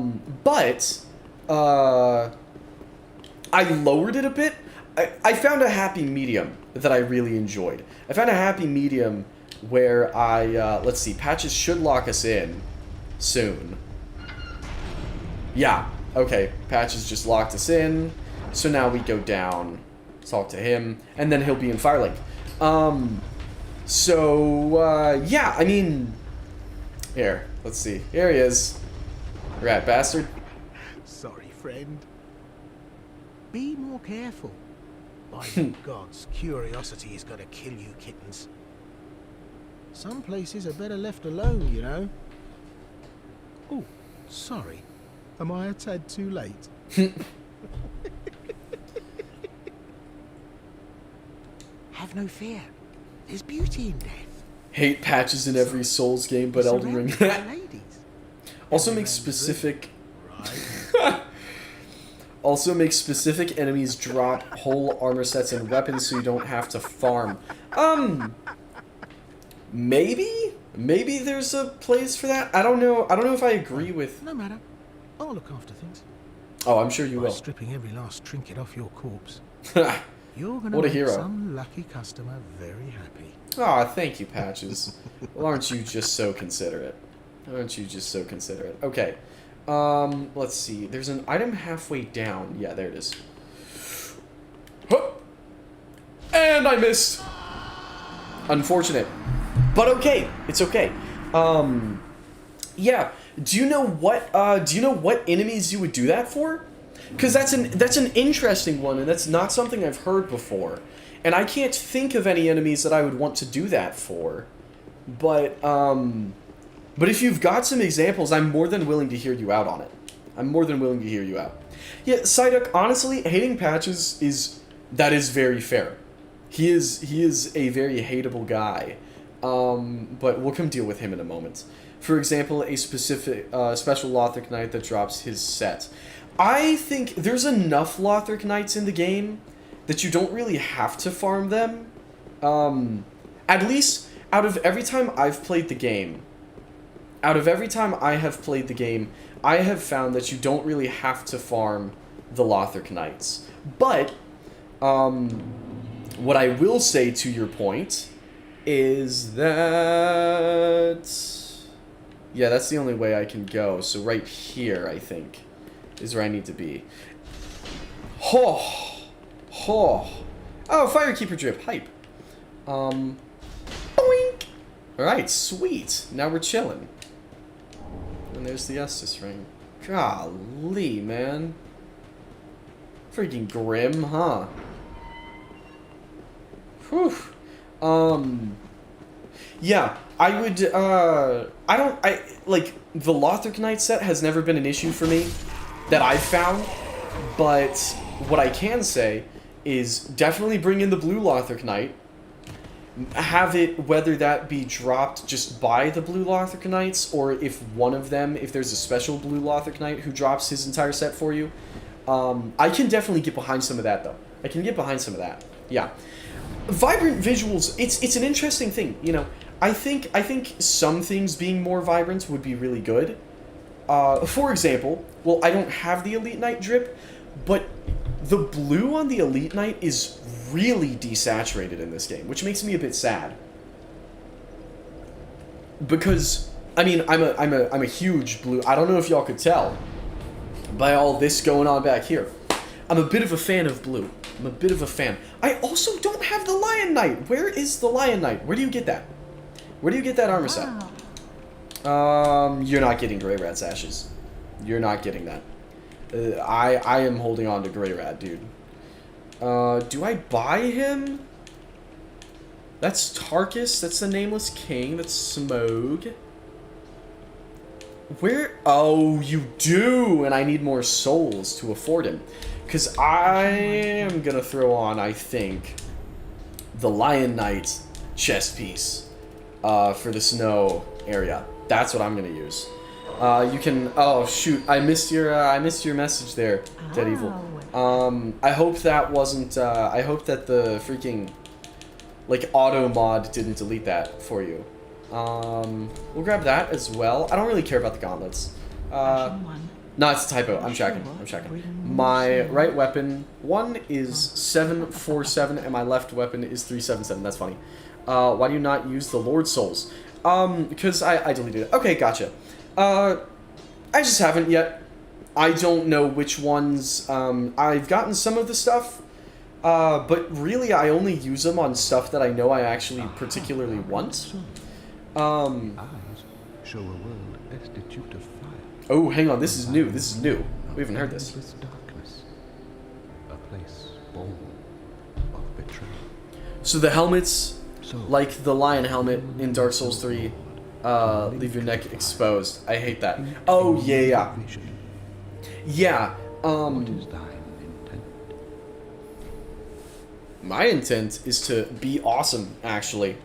lowered it a bit. I found a happy medium that I really enjoyed. I found a happy medium where let's see, patches should lock us in soon. Yeah, okay, patches just locked us in. So now we go down, talk to him, and then he'll be in Firelink. Yeah, I mean, here, let's see. Here he is. Rat bastard. Sorry, friend. Be more careful. By God's curiosity is gonna kill you, kittens. Some places are better left alone, you know. Oh, sorry. Am I a tad too late? Have no fear. There's beauty in death. Hate patches in every Souls game, but Elden Ring. Also makes specific... Also makes specific enemies drop whole armor sets and weapons so you don't have to farm. Maybe there's a place for that. I don't know if I agree with... No matter. I'll look after things. Oh, I'm sure you will. By stripping every last trinket off your corpse. You're gonna what a make hero. some lucky customer very happy. Aw, thank you, Patches. Well, aren't you just so considerate? Okay. Let's see. There's an item halfway down. Yeah, there it is. And I missed. Unfortunate. But okay. It's okay. Yeah. Do you know what enemies you would do that for? Because that's an interesting one, and that's not something I've heard before. And I can't think of any enemies that I would want to do that for. But if you've got some examples, I'm more than willing to hear you out on it. Yeah, Psyduck, honestly, hating Patches is very fair. He is a very hateable guy. But we'll come deal with him in a moment. For example, a specific special Lothric Knight that drops his set. I think there's enough Lothric Knights in the game that you don't really have to farm them. At least out of every time I've played the game, I have found that you don't really have to farm the Lothric Knights. But, what I will say to your point is that... Yeah, that's the only way I can go. So right here, I think, is where I need to be. Oh, Firekeeper Drip, hype. Boink. Alright, sweet. Now we're chilling. And there's the Estus ring. Golly, man. Freaking grim, huh? Whew. Yeah, I would, like, the Lothric Knight set has never been an issue for me that I've found, but what I can say is definitely bring in the blue Lothric Knight, have it, whether that be dropped just by the blue Lothric Knights, or if one of them, if there's a special blue Lothric Knight who drops his entire set for you. I can definitely get behind some of that, though. I can get behind some of that. Yeah. Vibrant visuals, it's an interesting thing, you know. I think some things being more vibrant would be really good. For example, well, I don't have the Elite Knight drip, but the blue on the Elite Knight is really desaturated in this game, which makes me a bit sad. Because, I mean, I'm a huge blue, I don't know if y'all could tell by all this going on back here. I'm a bit of a fan of blue. I'm a bit of a fan. I also don't have the Lion Knight. Where is the Lion Knight? Where do you get that? Where do you get that armor set? You're not getting Grey Rat's ashes. You're not getting that. I am holding on to Grey Rat, dude. Do I buy him? That's Tarkus. That's the Nameless King. That's Smogue. Where? Oh, you do! And I need more souls to afford him. Because I am going to throw on, I think, the Lion Knight chest piece for the snow area. That's what I'm going to use. You can... Oh, shoot. I missed your message there, Dead Evil. I hope that wasn't... I hope that the freaking, like, auto mod didn't delete that for you. We'll grab that as well. I don't really care about the gauntlets. No, it's a typo. I'm checking. My right weapon 1 is 747 and my left weapon is 377. That's funny. Why do you not use the Lord Souls? Because I deleted it. Okay, gotcha. I just haven't yet. I don't know which ones. I've gotten some of the stuff, but really I only use them on stuff that I know I actually particularly want. Show a world destitute of fire. Oh, hang on. This is new. We haven't heard this. Darkness, a place born of betrayal. So the helmets, like the lion helmet in Dark Souls 3, leave your neck exposed. I hate that. Oh, yeah. Yeah, What is thine intent? My intent is to be awesome, actually.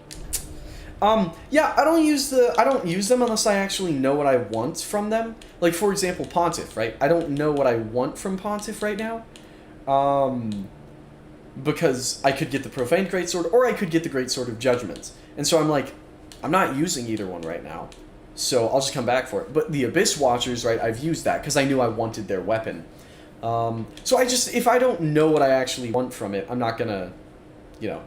Yeah, I don't use them unless I actually know what I want from them. Like, for example, Pontiff, right? I don't know what I want from Pontiff right now. Because I could get the Profaned Greatsword, or I could get the Greatsword of Judgment. And so I'm like, I'm not using either one right now. So I'll just come back for it. But the Abyss Watchers, right, I've used that because I knew I wanted their weapon. So if I don't know what I actually want from it, I'm not gonna, you know,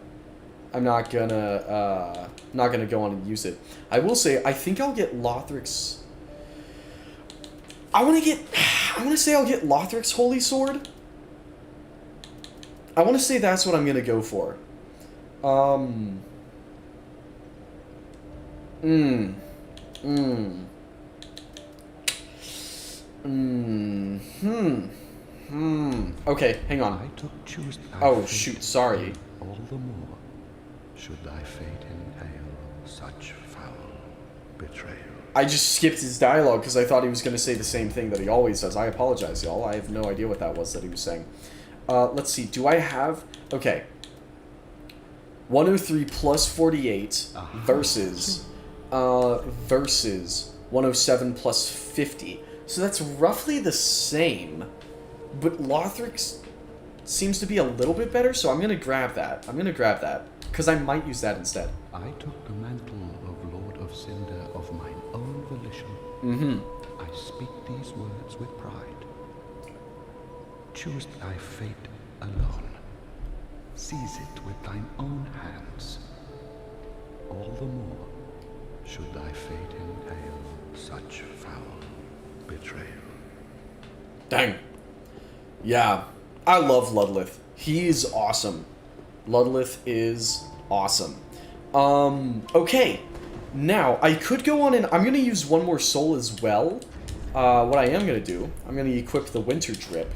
I'm not gonna go on and use it. I will say, I think I'll get Lothric's... I want to say I'll get Lothric's Holy Sword. I want to say that's what I'm gonna go for. Okay, hang on. Oh, shoot, sorry. All the more should thy fate entail such foul betrayal. I just skipped his dialogue because I thought he was going to say the same thing that he always does. I apologize, y'all. I have no idea what that was that he was saying. Let's see. Do I have... Okay. 103 plus 48 versus 107 plus 50. So that's roughly the same. But Lothric's seems to be a little bit better, so I'm going to grab that. Because I might use that instead. I took the mantle of Lord of Cinder of mine own volition. Mm-hmm. I speak these words with pride. Choose thy fate alone. Seize it with thine own hands. All the more should thy fate entail such foul betrayal. Dang. Yeah, I love Ludlith. He's awesome. Ludlith is awesome. Okay. Now, I could go on and I'm going to use one more soul as well. What I am going to do, I'm going to equip the Winter Drip.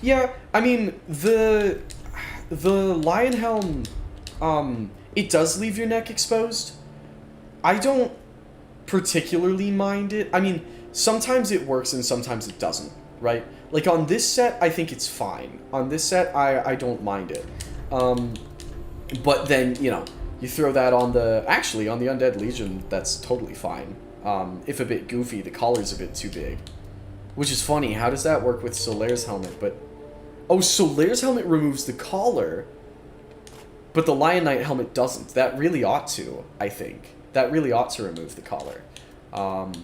Yeah, I mean, the Lion Helm, it does leave your neck exposed. I don't particularly mind it. I mean, sometimes it works and sometimes it doesn't, right? Like, on this set, I think it's fine. On this set, I don't mind it. But then, you know, you throw that on the... Actually, on the Undead Legion, that's totally fine. If a bit goofy, the collar's a bit too big. Which is funny, how does that work with Solaire's helmet? But... Oh, Solaire's helmet removes the collar, but the Lion Knight helmet doesn't. That really ought to, I think. That really ought to remove the collar.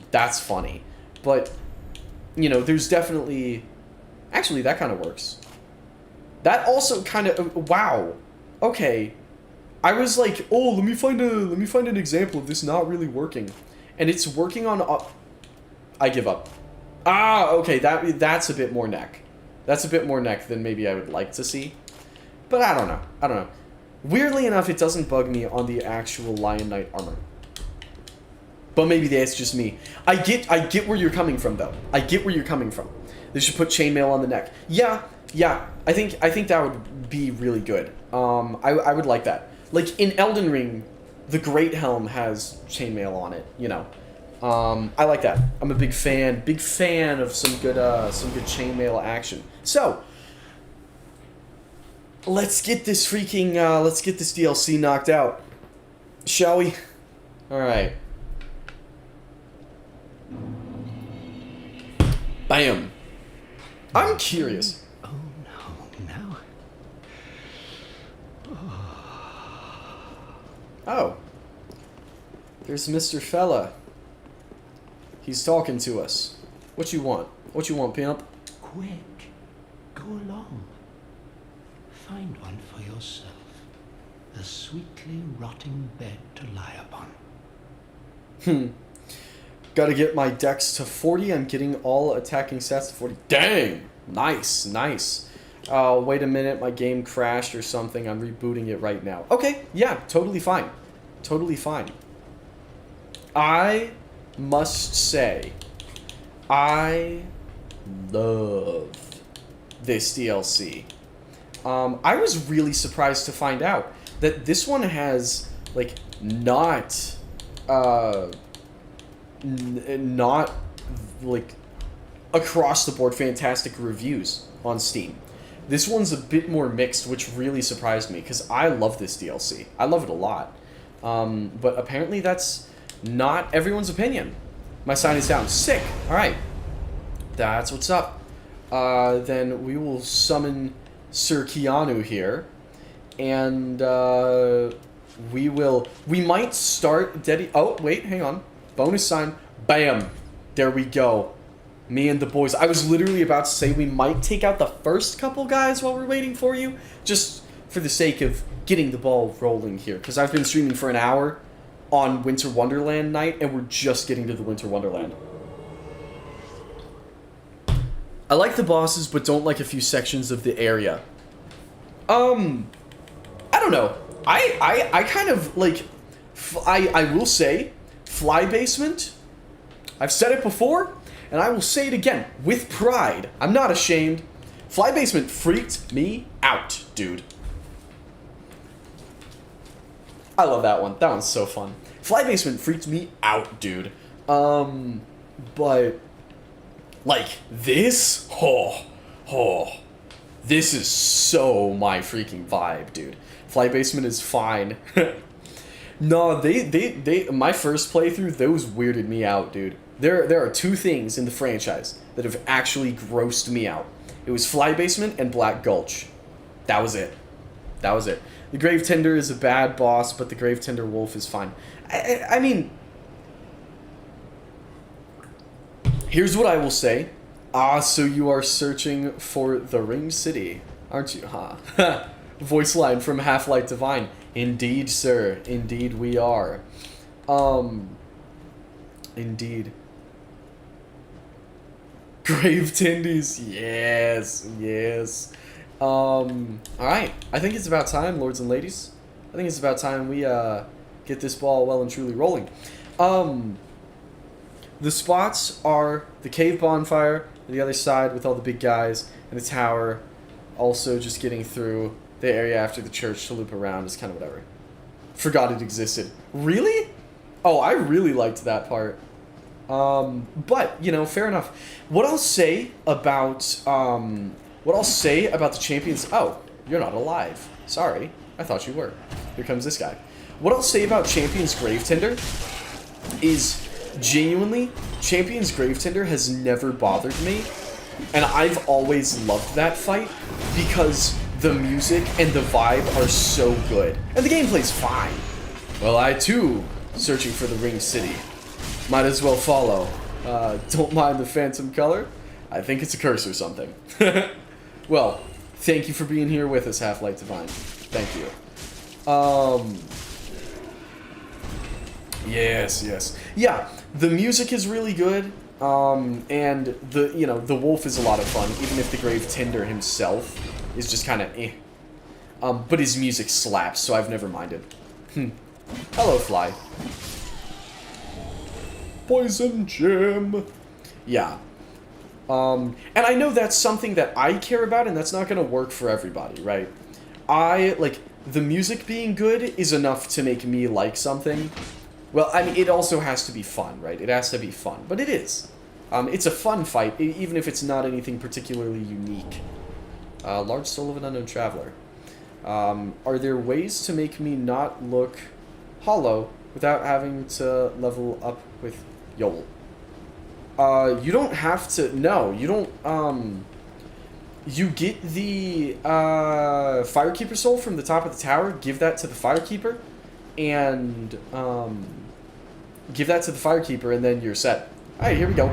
That's funny. But, you know, there's definitely... Actually, that kind of works. That also kind of... Wow. Okay. I was like, oh, let me find an example of this not really working. And it's working on... I give up. Ah, okay, that's a bit more neck. That's a bit more neck than maybe I would like to see. But I don't know. Weirdly enough, it doesn't bug me on the actual Lion Knight armor. But maybe that's just me. I get where you're coming from, though. I get where you're coming from. They should put chainmail on the neck. Yeah. I think that would be really good. I would like that. Like, in Elden Ring, the Great Helm has chainmail on it, you know. I like that. I'm a big fan of some good chainmail action. So, let's get this DLC knocked out, shall we? All right. Bam. I'm curious. Oh no. Oh. There's Mr. Fella. He's talking to us. What you want? What you want, pimp? Quick, go along. Find one for yourself. A sweetly rotting bed to lie upon. Gotta get my dex to 40. I'm getting all attacking stats to 40. Dang! Nice. Wait a minute. My game crashed or something. I'm rebooting it right now. Okay, yeah, totally fine. I must say, I love this DLC. I was really surprised to find out that this one has, like, not like across the board fantastic reviews on Steam. This one's a bit more mixed, which really surprised me because I love this DLC. I love it a lot. But apparently that's not everyone's opinion. My sign is down. Sick. All right. That's what's up. Then we will summon Sir Keanu here. And we might start oh, wait, hang on. Bonus sign. Bam. There we go. Me and the boys. I was literally about to say we might take out the first couple guys while we're waiting for you. Just for the sake of getting the ball rolling here. Because I've been streaming for an hour on Winter Wonderland night, and we're just getting to the Winter Wonderland. I like the bosses, but don't like a few sections of the area. I don't know. I kind of, like... I will say, Fly Basement... I've said it before, and I will say it again, with pride. I'm not ashamed. Fly Basement freaked me out, dude. I love that one. That one's so fun. Fly Basement freaked me out, dude. But, like, this? This is so my freaking vibe, dude. Fly Basement is fine. No, they my first playthrough, those weirded me out, dude. There are two things in the franchise that have actually grossed me out. It was Fly Basement and Black Gulch. That was it. That was it. The Grave Tender is a bad boss, but the Grave Tender Wolf is fine. I mean, here's what I will say. So you are searching for the Ring City, aren't you, huh? Voice line from Half-Life Divine. Indeed, sir. Indeed, we are. Indeed. Grave Tendies. Yes, yes. Alright. I think it's about time, lords and ladies. I think it's about time we, get this ball well and truly rolling. The spots are the cave bonfire, the other side with all the big guys, and the tower. Also, just getting through the area after the church to loop around is kind of whatever. Forgot it existed. Really? Oh, I really liked that part. But, you know, fair enough. What I'll say about the champions... Oh, you're not alive. Sorry. I thought you were. Here comes this guy. What I'll say about Champion's Gravetender is... Genuinely, Champion's Gravetender has never bothered me, and I've always loved that fight because the music and the vibe are so good. And the gameplay's fine. Well, I too, searching for the Ring City. Might as well follow. Don't mind the phantom color. I think it's a curse or something. Well, thank you for being here with us, Half-Life Divine. Thank you. Yes, yes. Yeah, the music is really good, and the wolf is a lot of fun, even if the Grave Tender himself is just kind of eh. But his music slaps, so I've never minded. Hello, Fly. Poison Gem. Yeah. And I know that's something that I care about, and that's not going to work for everybody, right? The music being good is enough to make me like something. Well, I mean, it also has to be fun, right? It has to be fun, but it is. It's a fun fight, even if it's not anything particularly unique. Large Soul of an Unknown Traveler. Are there ways to make me not look hollow without having to level up with Yol? You don't have to... No, you don't... You get the Firekeeper Soul from the top of the tower, give that to the Firekeeper, and... give that to the Firekeeper, and then you're set. Alright, here we go.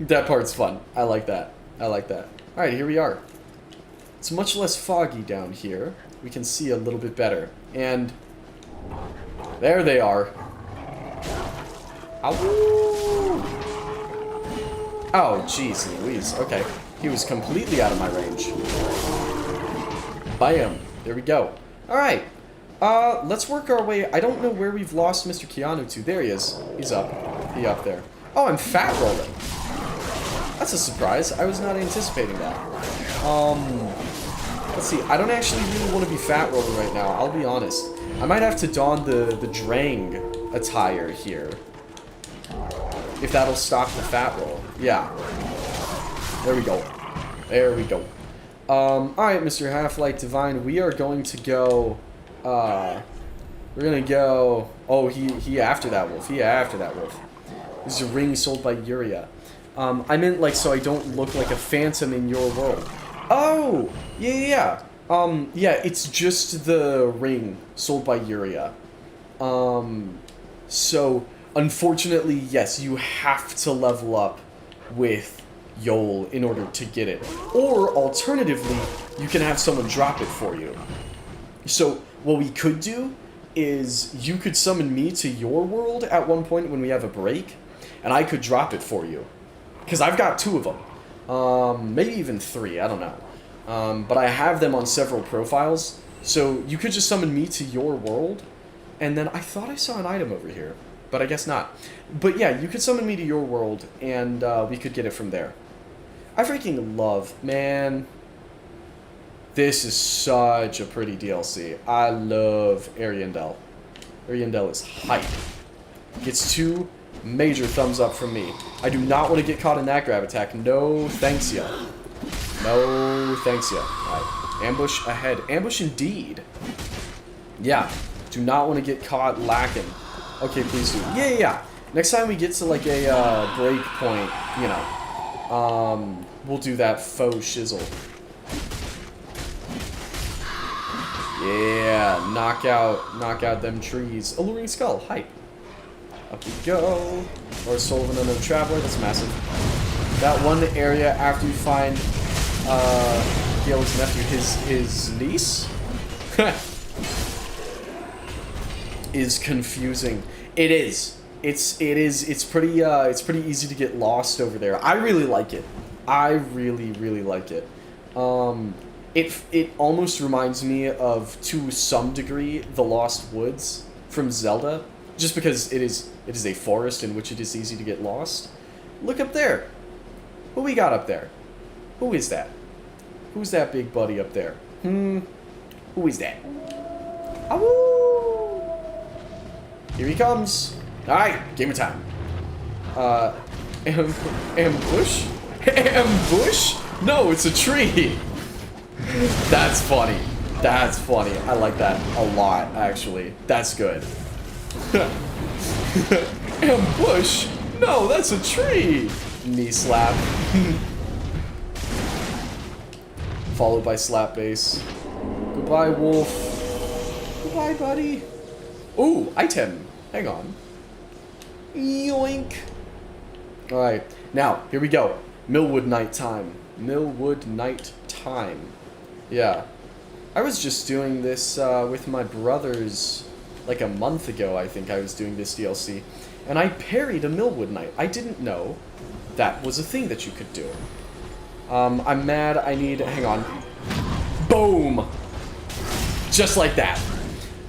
That part's fun. I like that. I like that. Alright, here we are. It's much less foggy down here. We can see a little bit better. And... there they are. Ow! Oh, jeez Louise. Okay. He was completely out of my range. Bam. There we go. Alright. Let's work our way... I don't know where we've lost Mr. Keanu to. There he is. He's up. He up there. Oh, I'm fat rolling. That's a surprise. I was not anticipating that. Let's see. I don't actually really want to be fat rolling right now. I'll be honest. I might have to don the Drang attire here. If that'll stop the fat roll. Yeah. There we go. There we go. Alright, Mr. Half-Life Divine, we are going to go, we're gonna go, oh, he after that wolf, This is a ring sold by Yuria. I meant, like, so I don't look like a phantom in your world. Oh! Yeah. Yeah, it's just the ring sold by Yuria. So, unfortunately, yes, you have to level up with Yol in order to get it. Or, alternatively, you can have someone drop it for you. So, what we could do is you could summon me to your world at one point when we have a break, and I could drop it for you. Because I've got 2 of them. Maybe even 3, I don't know. But I have them on several profiles, so you could just summon me to your world, and then I thought I saw an item over here, but I guess not. But yeah, you could summon me to your world, and we could get it from there. I freaking love, man. This is such a pretty DLC. I love Ariandel. Ariandel is hype. Gets 2 major thumbs up from me. I do not want to get caught in that grab attack. No thanks ya. No thanks ya. Alright. Ambush ahead. Ambush indeed. Yeah. Do not want to get caught lacking. Okay, please do. Yeah. Next time we get to like a break point, you know, we'll do that faux shizzle. Yeah, knock out them trees. Alluring skull, hype. Up we go. Or Soul of an Unknown Traveler, that's massive. That one area after you find Gale's nephew, his niece, is confusing. It is. It's pretty easy to get lost over there. I really like it. I really like it. It almost reminds me of, to some degree, The Lost Woods from Zelda, just because it is a forest in which it is easy to get lost. Look up there. Who we got up there? Who is that? Who's that big buddy up there? Who is that? Awoo! Here he comes. Alright, gamer time. Ambush? Ambush? No, it's a tree. That's funny. That's funny. I like that a lot, actually. That's good. Ambush? No, that's a tree. Knee slap. Followed by slap base. Goodbye, wolf. Goodbye, buddy. Ooh, item. Hang on. Yoink. Alright, now, here we go. Millwood night time. Millwood night time. Yeah. I was just doing this with my brothers like a month ago, I think I was doing this DLC. And I parried a Millwood Knight. I didn't know that was a thing that you could do. I'm mad. I need... Hang on. Boom! Just like that.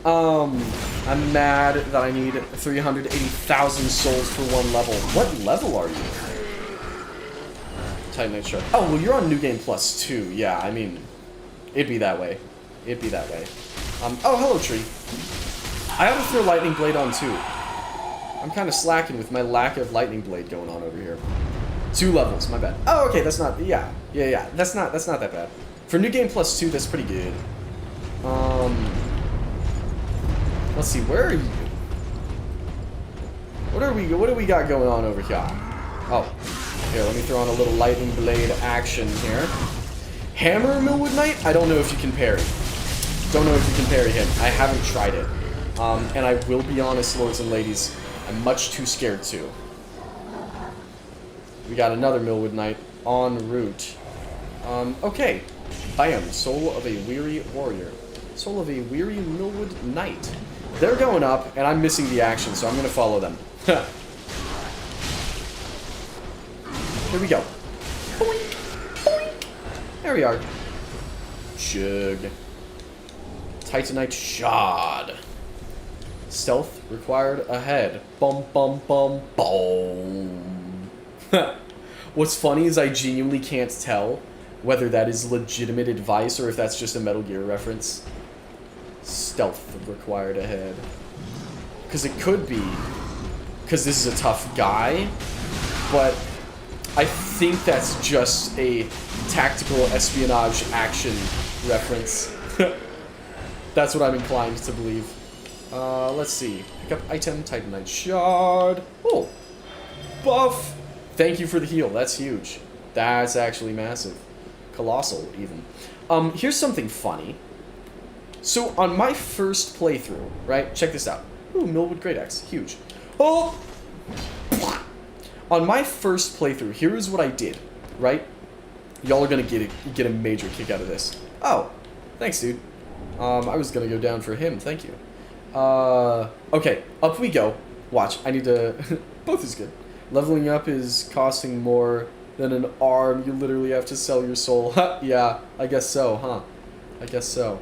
I'm mad that I need 380,000 souls for one level. What level are you? Titanite Shard. Oh, well, you're on New Game Plus 2. Yeah, I mean, it'd be that way. It'd be that way. Oh, hello, tree. I have to throw Lightning Blade on, too. I'm kind of slacking with my lack of Lightning Blade going on over here. 2 levels, my bad. Oh, okay, that's not... Yeah. That's not that bad. For New Game Plus 2, that's pretty good. Let's see, where are you? What do we got going on over here? Oh, here, let me throw on a little Lightning Blade action here. Hammer Millwood Knight? I don't know if you can parry. Don't know if you can parry him. I haven't tried it. And I will be honest, lords and ladies, I'm much too scared to. We got another Millwood Knight en route. Okay. Bam. Soul of a Weary Warrior. Soul of a Weary Millwood Knight. They're going up, and I'm missing the action, so I'm going to follow them. Here we go. Boink. Boink. There we are. Chug. Titanite Shard. Stealth required ahead. Bum, bum, bum, boom. What's funny is I genuinely can't tell whether that is legitimate advice or if that's just a Metal Gear reference. Stealth required ahead. Because it could be, because this is a tough guy, but I think that's just a tactical espionage action reference. That's what I'm inclined to believe. Let's see. Pick up item, Titanite Shard. Oh, buff. Thank you for the heal. That's huge. That's actually massive. Colossal, even. Here's something funny. So, on my first playthrough, right? Check this out. Ooh, Millwood Great Axe. Huge. Oh! On my first playthrough, here is what I did, right? Y'all are gonna get a major kick out of this. Oh, thanks, dude. I was gonna go down for him. Thank you. Okay, up we go. Watch, I need to... Both is good. Leveling up is costing more than an arm. You literally have to sell your soul. Yeah, I guess so, huh? I guess so.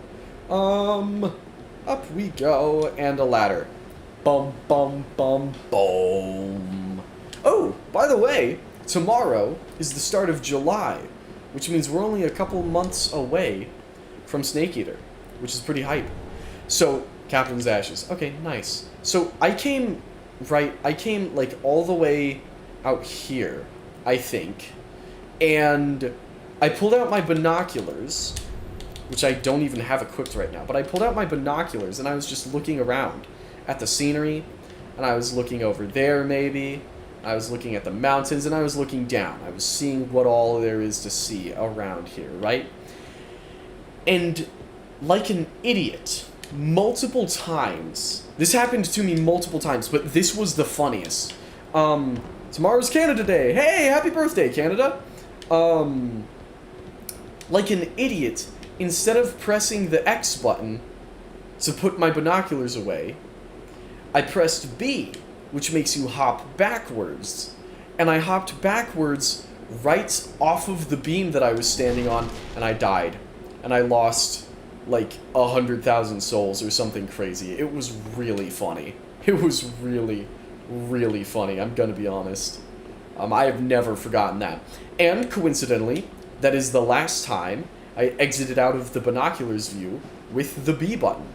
Up we go, and a ladder. Bum, bum, bum, boom. Oh, by the way, tomorrow is the start of July, which means we're only a couple months away from Snake Eater, which is pretty hype. So, Captain's Ashes. Okay, nice. So, I came, like, all the way out here, I think, and I pulled out my binoculars, which I don't even have equipped right now, but I pulled out my binoculars, and I was just looking around at the scenery, and I was looking over there, maybe. I was looking at the mountains, and I was looking down. I was seeing what all there is to see around here, right? And like an idiot, multiple times, this happened to me multiple times, but this was the funniest. Tomorrow's Canada Day. Hey, happy birthday, Canada. Like an idiot, instead of pressing the X button to put my binoculars away, I pressed B, which makes you hop backwards. And I hopped backwards right off of the beam that I was standing on, and I died. And I lost like 100,000 souls or something crazy. It was really funny. It was really, really funny, I'm gonna be honest. I have never forgotten that. And coincidentally, that is the last time I exited out of the binoculars view with the B button.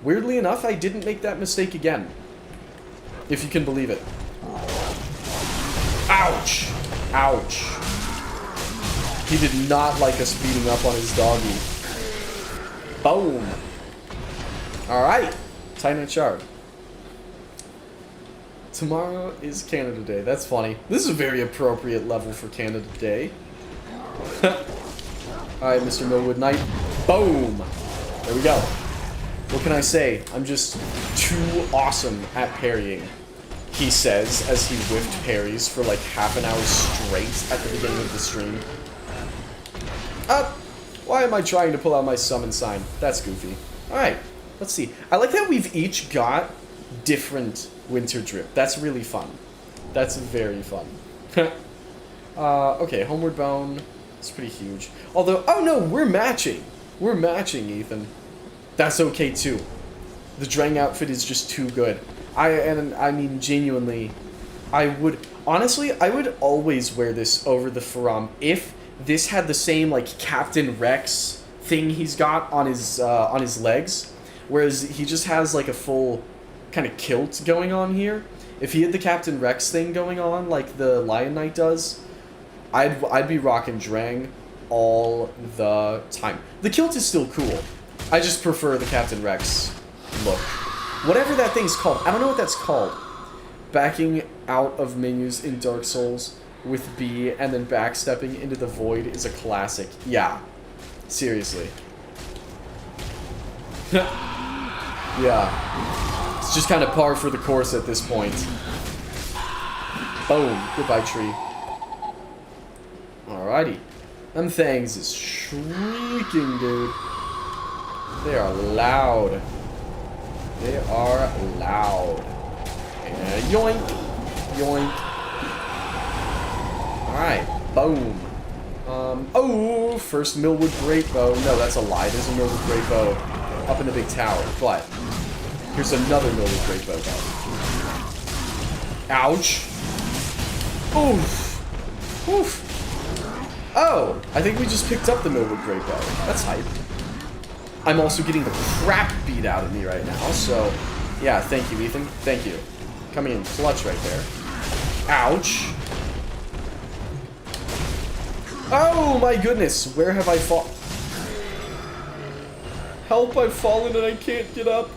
Weirdly enough, I didn't make that mistake again. If you can believe it. Ouch! Ouch. He did not like us beating up on his doggy. Boom. Alright. Titanite shard. Tomorrow is Canada Day. That's funny. This is a very appropriate level for Canada Day. Alright, Mr. Millwood Knight. Boom! There we go. What can I say? I'm just too awesome at parrying, he says as he whiffed parries for like half an hour straight at the beginning of the stream. Why am I trying to pull out my summon sign? That's goofy. Alright, let's see. I like that we've each got different winter drip. That's really fun. That's very fun. Okay, Homeward Bone. It's pretty huge. Although, oh no, we're matching. We're matching, Ethan. That's okay too. The Drang outfit is just too good. I mean, genuinely, I would always wear this over the Faram if this had the same like Captain Rex thing he's got on his legs, whereas he just has like a full kind of kilt going on here. If he had the Captain Rex thing going on like the Lion Knight does, I'd be rocking Drang all the time. The kilt is still cool. I just prefer the Captain Rex look. Whatever that thing's called. I don't know what that's called. Backing out of menus in Dark Souls with B and then backstepping into the void is a classic. Yeah. Seriously. Yeah. It's just kind of par for the course at this point. Boom. Goodbye, tree. Alrighty. Them things is shrieking, dude. They are loud. They are loud. And yoink. Yoink. Alright. Boom. Oh, first Millwood Great Bow. No, that's a lie. There's a Millwood Great Bow up in the big tower. But here's another Millwood Great Bow. Ouch. Oof. Oof. Oh, I think we just picked up the Millwood Great Bow. That's hype. I'm also getting the crap beat out of me right now, so yeah, thank you, Ethan. Thank you. Coming in clutch right there. Ouch. Oh my goodness, where have I fallen? Help, I've fallen and I can't get up.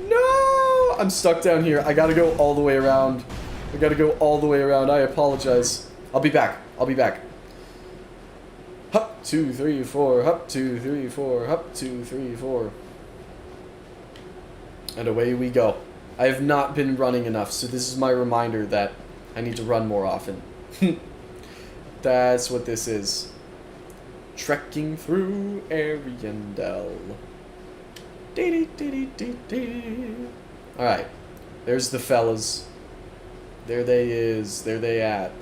No! I'm stuck down here. I gotta go all the way around. I gotta go all the way around. I apologize. I'll be back. I'll be back. Hup, 2, 3, 4. Hup, 2, 3, 4. Hup, 2, 3, 4. And away we go. I have not been running enough, so this is my reminder that I need to run more often. That's what this is. Trekking through Ariandel. Alright. There's the fellas. There they is. There they at.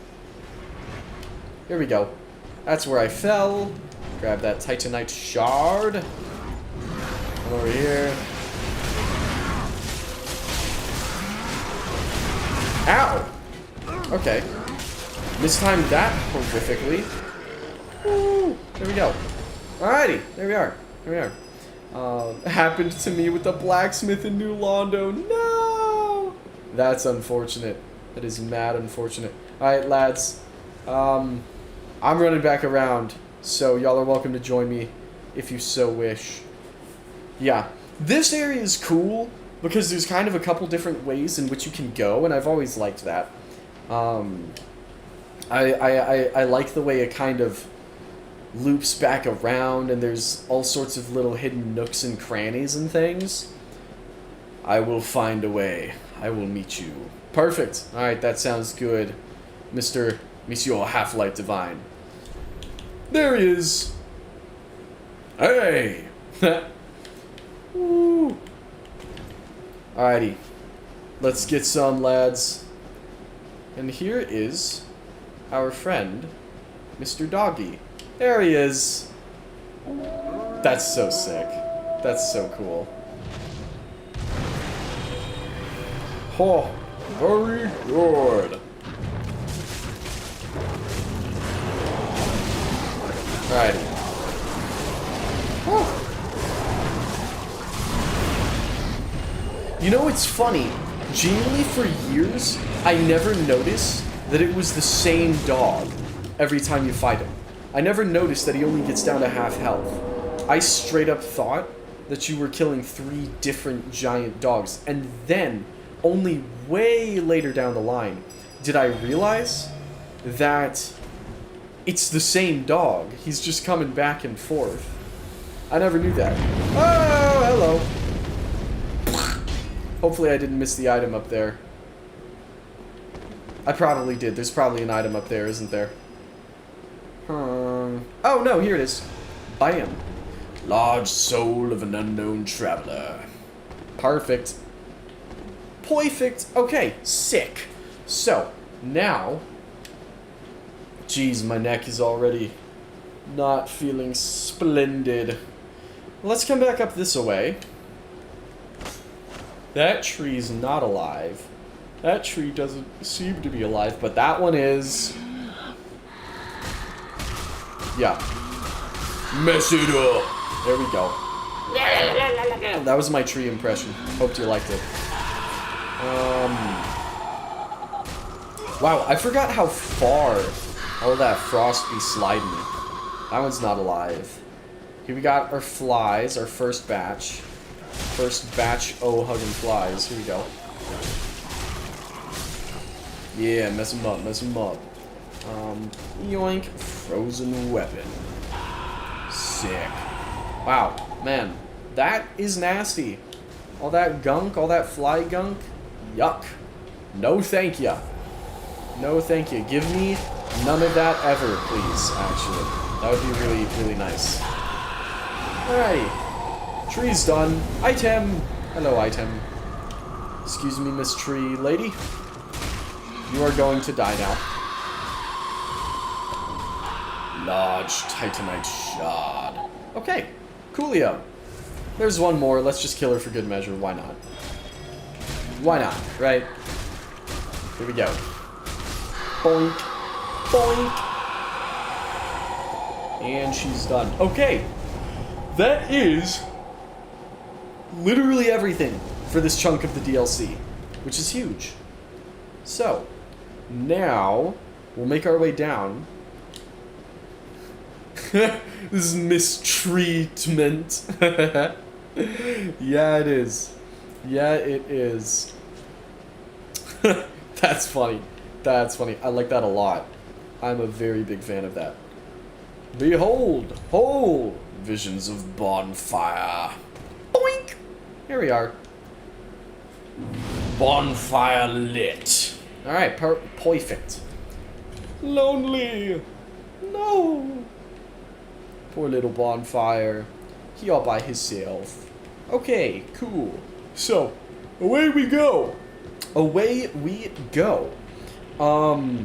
Here we go. That's where I fell. Grab that Titanite shard. Come over here. Ow! Okay. Mistimed that horrifically. Woo! There we go. Alrighty. There we are. There we are. Happened to me with the blacksmith in New Londo. No! That's unfortunate. That is mad unfortunate. Alright, lads. I'm running back around, so y'all are welcome to join me if you so wish. Yeah, this area is cool because there's kind of a couple different ways in which you can go, and I've always liked that. I like the way it kind of loops back around, and there's all sorts of little hidden nooks and crannies and things. I will find a way. I will meet you. Perfect. Alright, that sounds good. Monsieur Half-Light Divine. There he is. Hey! Woo. Alrighty. Let's get some, lads. And here is our friend, Mr. Doggy. There he is. That's so sick. That's so cool. Oh, very good. Alrighty. Oh. You know, it's funny. Genuinely, for years, I never noticed that it was the same dog every time you fight him. I never noticed that he only gets down to half health. I straight up thought that you were killing 3 different giant dogs, and then, only way later down the line, did I realize that it's the same dog. He's just coming back and forth. I never knew that. Oh, hello. Hopefully I didn't miss the item up there. I probably did. There's probably an item up there, isn't there? Oh, no, here it is. Bam. Large soul of an unknown traveler. Perfect. Perfect. Okay, sick. So, now... Jeez, my neck is already not feeling splendid. Let's come back up this way. That tree's not alive. That tree doesn't seem to be alive, but that one is. Yeah. Mess it up. There we go. That was my tree impression. Hope you liked it. Wow, I forgot how far all that frost be sliding. That one's not alive. Here we got our flies, our first batch. First batch hugging flies. Here we go. Yeah, mess them up, mess them up. Yoink, frozen weapon. Sick. Wow, man, that is nasty. All that gunk, all that fly gunk, yuck. No thank ya. No thank you. Give me none of that ever, please, actually. That would be really, really nice. Alrighty. Tree's done. Item! Hello, item. Excuse me, Miss Tree Lady. You are going to die now. Large Titanite Shard. Okay, coolio. There's one more. Let's just kill her for good measure. Why not? Why not, right? Here we go. Boink. Boink. And she's done. Okay. That is literally everything for this chunk of the DLC, which is huge. So, now we'll make our way down. This is mistreatment. Yeah, it is. Yeah, it is. That's funny. That's funny. I like that a lot. I'm a very big fan of that. Behold! Hold! Visions of bonfire. Boink! Here we are. Bonfire lit. Alright, perfect. Lonely! No! Poor little bonfire. He all by himself. Okay, cool. So, away we go! Away we go. Oh!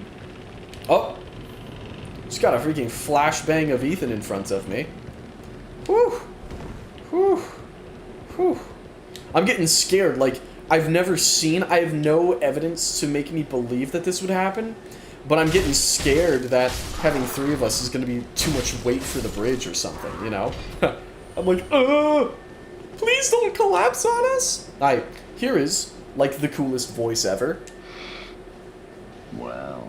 Just got a freaking flashbang of Ethan in front of me. Whew! Whew! Whew! I'm getting scared. Like, I have no evidence to make me believe that this would happen, but I'm getting scared that having 3 of us is going to be too much weight for the bridge or something, you know? I'm like, please don't collapse on us! Here is, like, the coolest voice ever. Well,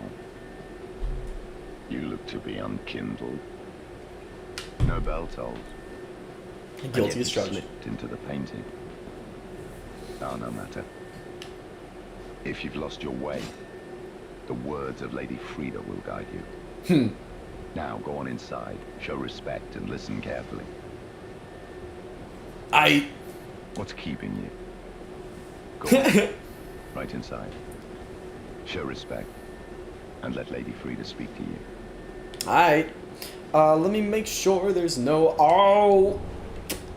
you look to be unkindled. No bell tolls. Guilty as charged. Slipped into the painting. Oh, no matter. If you've lost your way, the words of Lady Frida will guide you. Now go on inside, show respect, and listen carefully. What's keeping you? Go on. Right inside. Show respect, and let Lady Frida speak to you. Alright. Let me make sure there's no... Oh!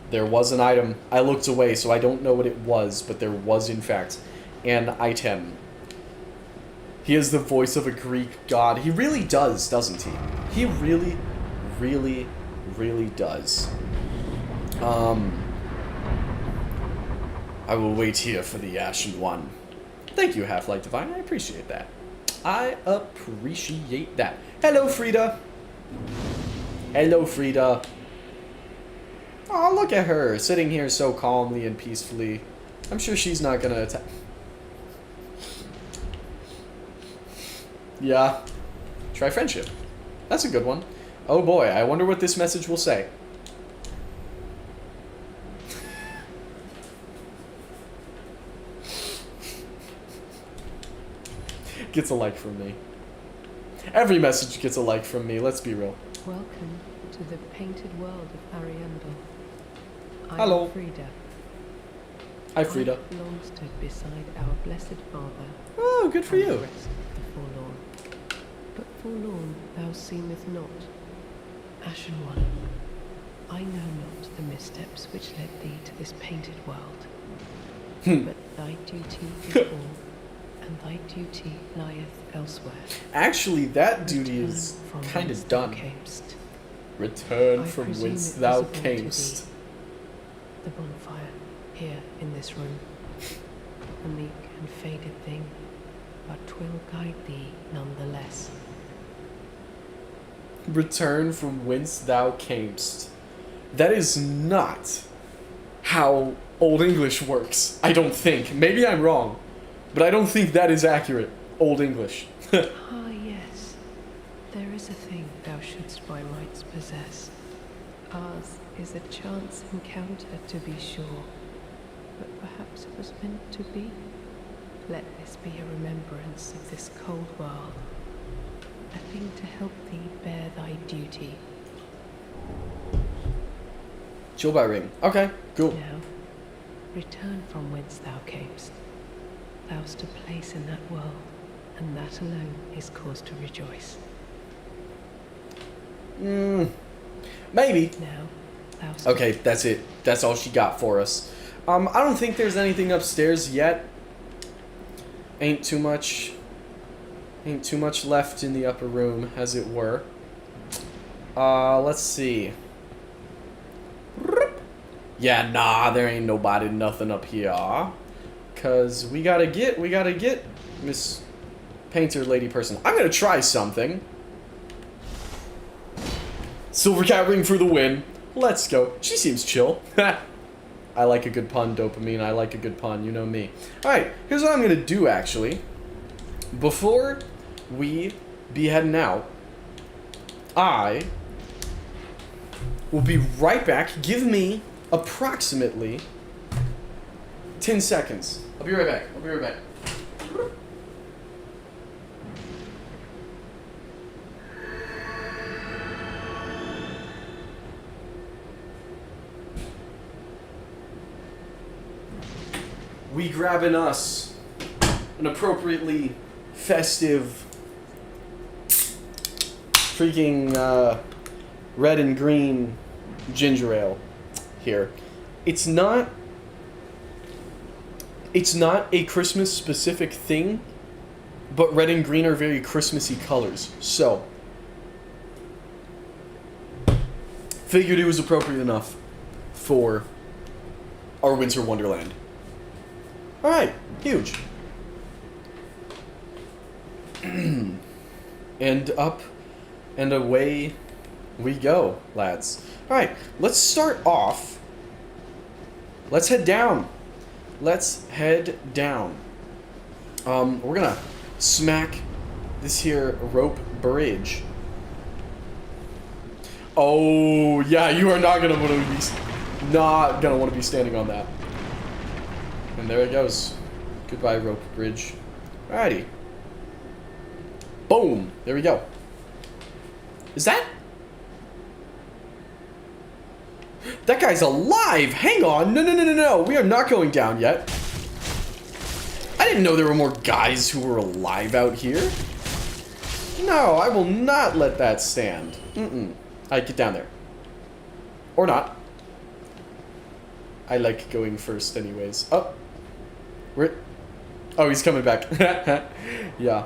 There was an item. I looked away, so I don't know what it was, but there was, in fact, an item. He has the voice of a Greek god. He really does, doesn't he? He really, really, really does. I will wait here for the Ashen One. Thank you, Half-Light Divine. I appreciate that. I appreciate that. Hello, Frida. Hello, Frida. Oh, look at her, sitting here so calmly and peacefully. I'm sure she's not gonna attack. Yeah. Try friendship. That's a good one. Oh boy, I wonder what this message will say. Gets a like from me. Every message gets a like from me, let's be real. Welcome to the painted world of Ariandel. Hello. I'm Frida. Hi, Frida. I long stood beside our blessed Father. Oh, good for and you. the rest of the forlorn. But forlorn thou seemest not. Ashen One, I know not the missteps which led thee to this painted world. But thy duty is all, and thy duty lieth elsewhere. Actually, that duty Return is from kind whence of thou done. camest. Return I from presume whence it thou visible to camest. thee. The bonfire, here in this room. A meek and faded thing, but 'twill guide thee nonetheless. Return from whence thou camest. That is not how Old English works, I don't think. Maybe I'm wrong, but I don't think that is accurate Old English. Ah, yes. There is a thing thou shouldst by rights possess. Ours is a chance encounter, to be sure, but perhaps it was meant to be. Let this be a remembrance of this cold world, a thing to help thee bear thy duty. Chill by ring. Okay, cool. Now, return from whence thou camest. Thou'st a place in that world, and that alone is cause to rejoice. Maybe. Now, thou'st Okay, that's it. That's all she got for us. I don't think there's anything upstairs yet. Ain't too much left in the upper room, as it were. Let's see. Yeah, nah, there ain't nobody, nothing up here. Cause we gotta get Miss Painter Lady Person. I'm gonna try something. Silver Cat Ring for the win. Let's go. She seems chill. I like a good pun, dopamine. I like a good pun. You know me. Alright, here's what I'm going to do, actually. Before we be heading out, I will be right back. Give me approximately 10 seconds. I'll be right back. I'll be right back. We grabbing us an appropriately festive freaking red and green ginger ale here. It's not a Christmas specific thing, but red and green are very Christmassy colors. So, figured it was appropriate enough for our Winter Wonderland. Alright, huge. And up and away we go, lads. Alright, let's start off. Let's head down. Let's head down. We're gonna smack this here rope bridge. Oh, yeah, you are not gonna want to be standing on that. And there it goes. Goodbye, rope bridge. Alrighty. Boom! There we go. Is that... That guy's alive! Hang on! No. We are not going down yet. I didn't know there were more guys who were alive out here. No, I will not let that stand. Alright, get down there. Or not. I like going first anyways. Oh. Where? Oh, he's coming back. Yeah.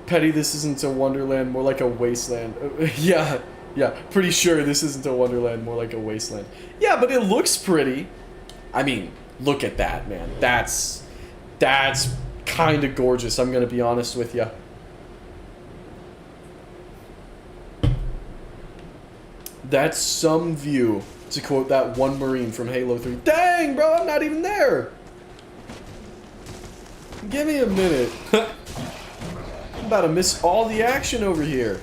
Petty, this isn't a wonderland, more like a wasteland. Yeah, pretty sure this isn't a wonderland, more like a wasteland. Yeah, but it looks pretty. I mean, look at that, man. That's kind of gorgeous, I'm gonna be honest with you. That's some view, to quote that one Marine from Halo 3. Dang, bro, I'm not even there! Give me a minute. I'm about to miss all the action over here.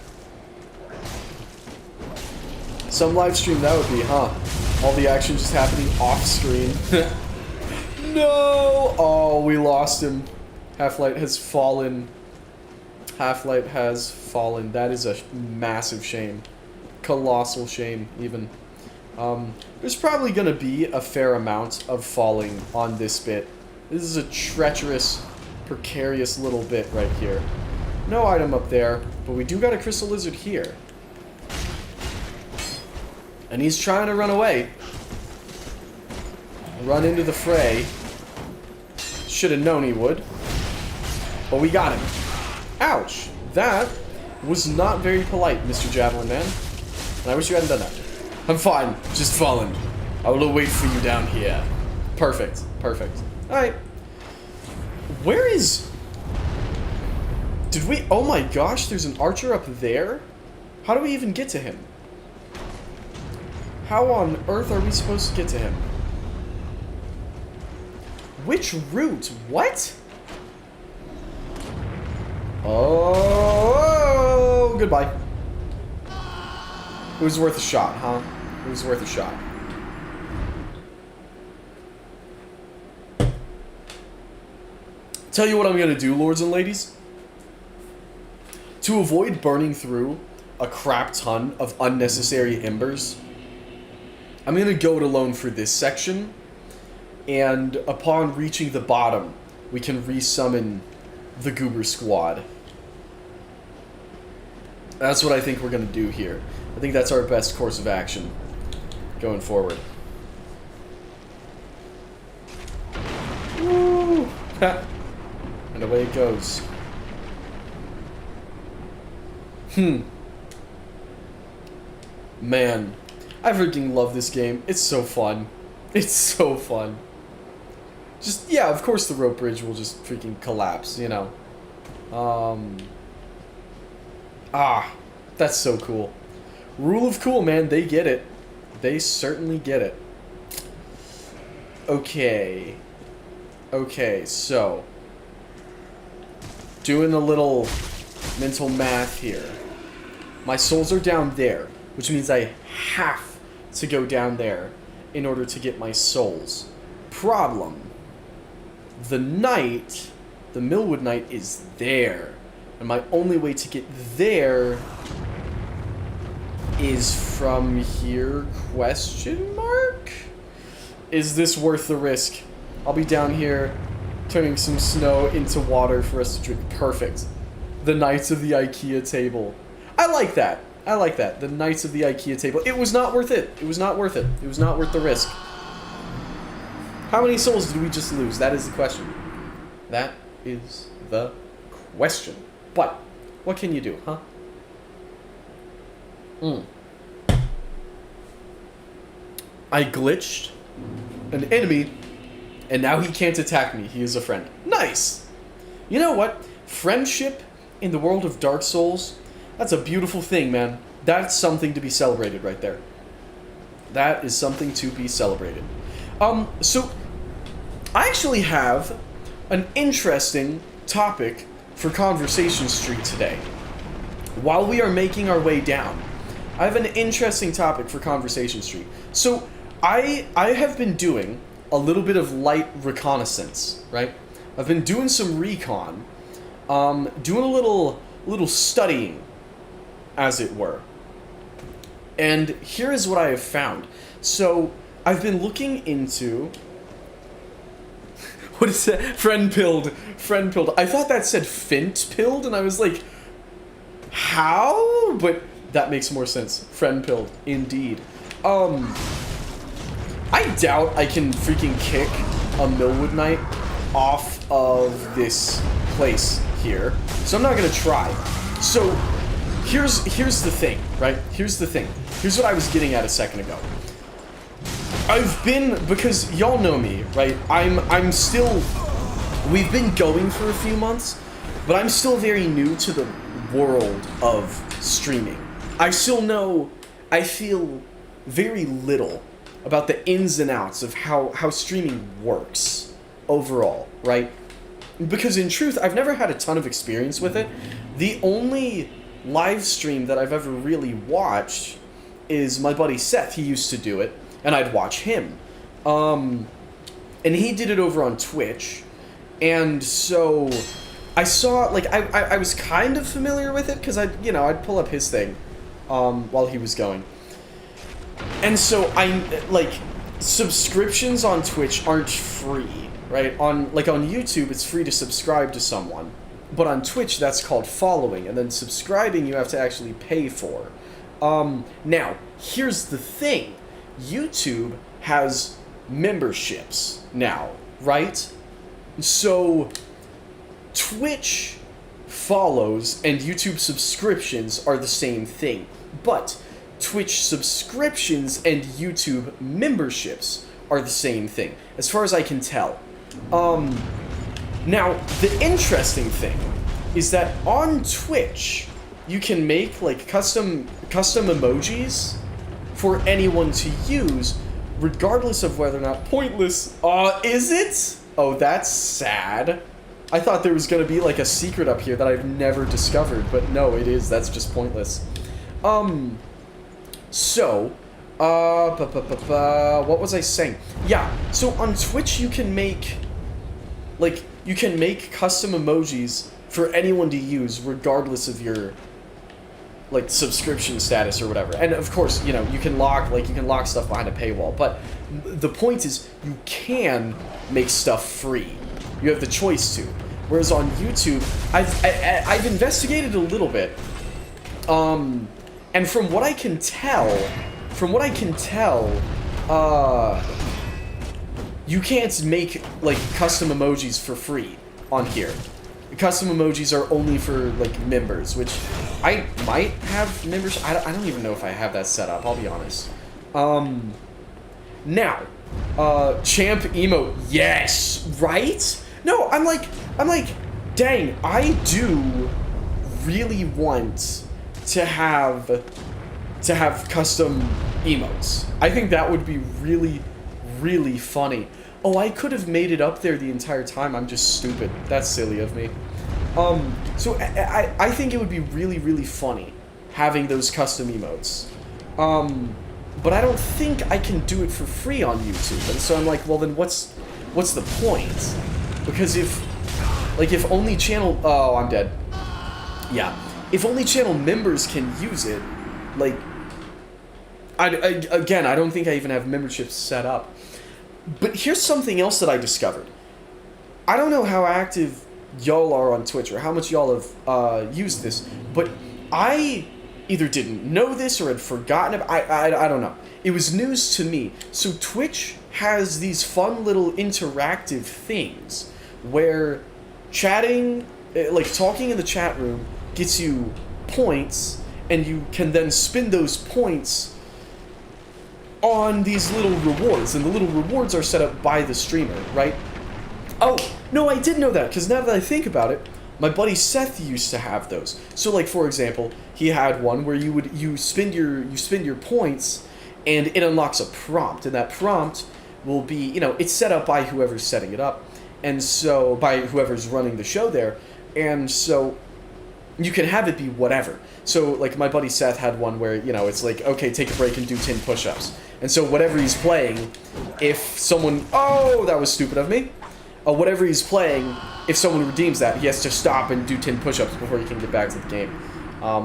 Some live stream that would be, huh? All the action just happening off screen. No! Oh, we lost him. Half-Light has fallen. Half-Light has fallen. That is a massive shame. Colossal shame, even. There's probably gonna be a fair amount of falling on this bit. This is a treacherous, precarious little bit right here. No item up there, but we do got a crystal lizard here. And he's trying to run away. Run into the fray. Should have known he would. But we got him. Ouch. That was not very polite, Mr. Javelin Man. And I wish you hadn't done that. I'm fine. Just fallen. I will wait for you down here. Perfect. Perfect. Alright. Where is... Did we... Oh my gosh, there's an archer up there? How do we even get to him? How on earth are we supposed to get to him? Which route? What? Oh, goodbye. It was worth a shot, huh? It was worth a shot. Tell you what I'm gonna do, lords and ladies. To avoid burning through a crap ton of unnecessary embers, I'm gonna go it alone for this section, and upon reaching the bottom, we can resummon the Goober Squad. That's what I think we're gonna do here. I think that's our best course of action going forward. Woo! And away it goes. Man, I freaking love this game. It's so fun. It's so fun. Just, yeah, of course the rope bridge will just freaking collapse, you know. That's so cool. Rule of cool, man. They get it. They certainly get it. Okay. Okay, so. Doing a little mental math here. My souls are down there, which means I have to go down there in order to get my souls. Problem. The knight, the Millwood Knight, is there. And my only way to get there is from here, question mark? Is this worth the risk? I'll be down here turning some snow into water for us to drink. Perfect. The Knights of the IKEA table. I like that. I like that. The Knights of the IKEA table. It was not worth it. It was not worth it. It was not worth the risk. How many souls did we just lose? That is the question. That is the question. But, what can you do, huh? I glitched an enemy, and now he can't attack me. He is a friend. Nice! You know what? Friendship in the world of Dark Souls, that's a beautiful thing, man. That's something to be celebrated right there. That is something to be celebrated. So, I actually have an interesting topic for Conversation Street today. While we are making our way down, I have an interesting topic for Conversation Street. So, I have been doing a little bit of light reconnaissance, right? I've been doing some recon, doing a little studying, as it were. And here is what I have found. So, I've been looking into... What is that? Friend-pilled. I thought that said fint-pilled, and I was like, how? But that makes more sense. Friend-pilled, indeed. I doubt I can freaking kick a Millwood Knight off of this place here. So I'm not gonna try. So, here's the thing, right? Here's the thing. Here's what I was getting at a second ago. I've been, because y'all know me, right? I'm still, we've been going for a few months, but I'm still very new to the world of streaming. I feel very little about the ins and outs of how streaming works overall, right? Because in truth, I've never had a ton of experience with it. The only live stream that I've ever really watched is my buddy Seth. He used to do it, and I'd watch him. And he did it over on Twitch. And so I saw, like, I was kind of familiar with it because I'd pull up his thing while he was going. And so subscriptions on Twitch aren't free, right? On YouTube, it's free to subscribe to someone. But on Twitch, that's called following. And then subscribing, you have to actually pay for. Now, here's the thing. YouTube has memberships now, right? So, Twitch follows and YouTube subscriptions are the same thing. But Twitch subscriptions and YouTube memberships are the same thing, as far as I can tell. Now, the interesting thing is that on Twitch, you can make, like, custom emojis for anyone to use, regardless of whether or not pointless. Is it? Oh, that's sad. I thought there was going to be, like, a secret up here that I've never discovered, but no, it is. That's just pointless. So, what was I saying? Yeah, so on Twitch you can make, custom emojis for anyone to use, regardless of your, like, subscription status or whatever. And of course, you can lock stuff behind a paywall. But the point is, you can make stuff free. You have the choice to. Whereas on YouTube, I've investigated a little bit, and from what I can tell, you can't make, like, custom emojis for free on here. Custom emojis are only for, like, members, which I might have members. I don't even know if I have that set up, I'll be honest. Now, champ emote, yes, right? No, I'm like, dang, I do really want to have custom emotes. I think that would be really, really funny. Oh, I could have made it up there the entire time. I'm just stupid. That's silly of me. So I think it would be really, really funny having those custom emotes. But I don't think I can do it for free on YouTube. And so I'm like, well, then what's the point? Because if only channel... Oh, I'm dead. Yeah. If only channel members can use it, like... Again, I don't think I even have memberships set up. But here's something else that I discovered. I don't know how active y'all are on Twitch or how much y'all have used this, but I either didn't know this or had forgotten it. I don't know. It was news to me. So Twitch has these fun little interactive things where chatting, like talking in the chat room, gets you points, and you can then spend those points on these little rewards, and the little rewards are set up by the streamer, right? Oh, no, I did know that, because now that I think about it, my buddy Seth used to have those. So, like, for example, he had one where you spend your points, and it unlocks a prompt, and that prompt will be, it's set up by whoever's setting it up, and so, by whoever's running the show there, and so you can have it be whatever. So, like, my buddy Seth had one where, you know, it's like, okay, take a break and do 10 push-ups. And so whatever he's playing, if someone... Oh, that was stupid of me. Whatever he's playing, if someone redeems that, he has to stop and do 10 push-ups before he can get back to the game.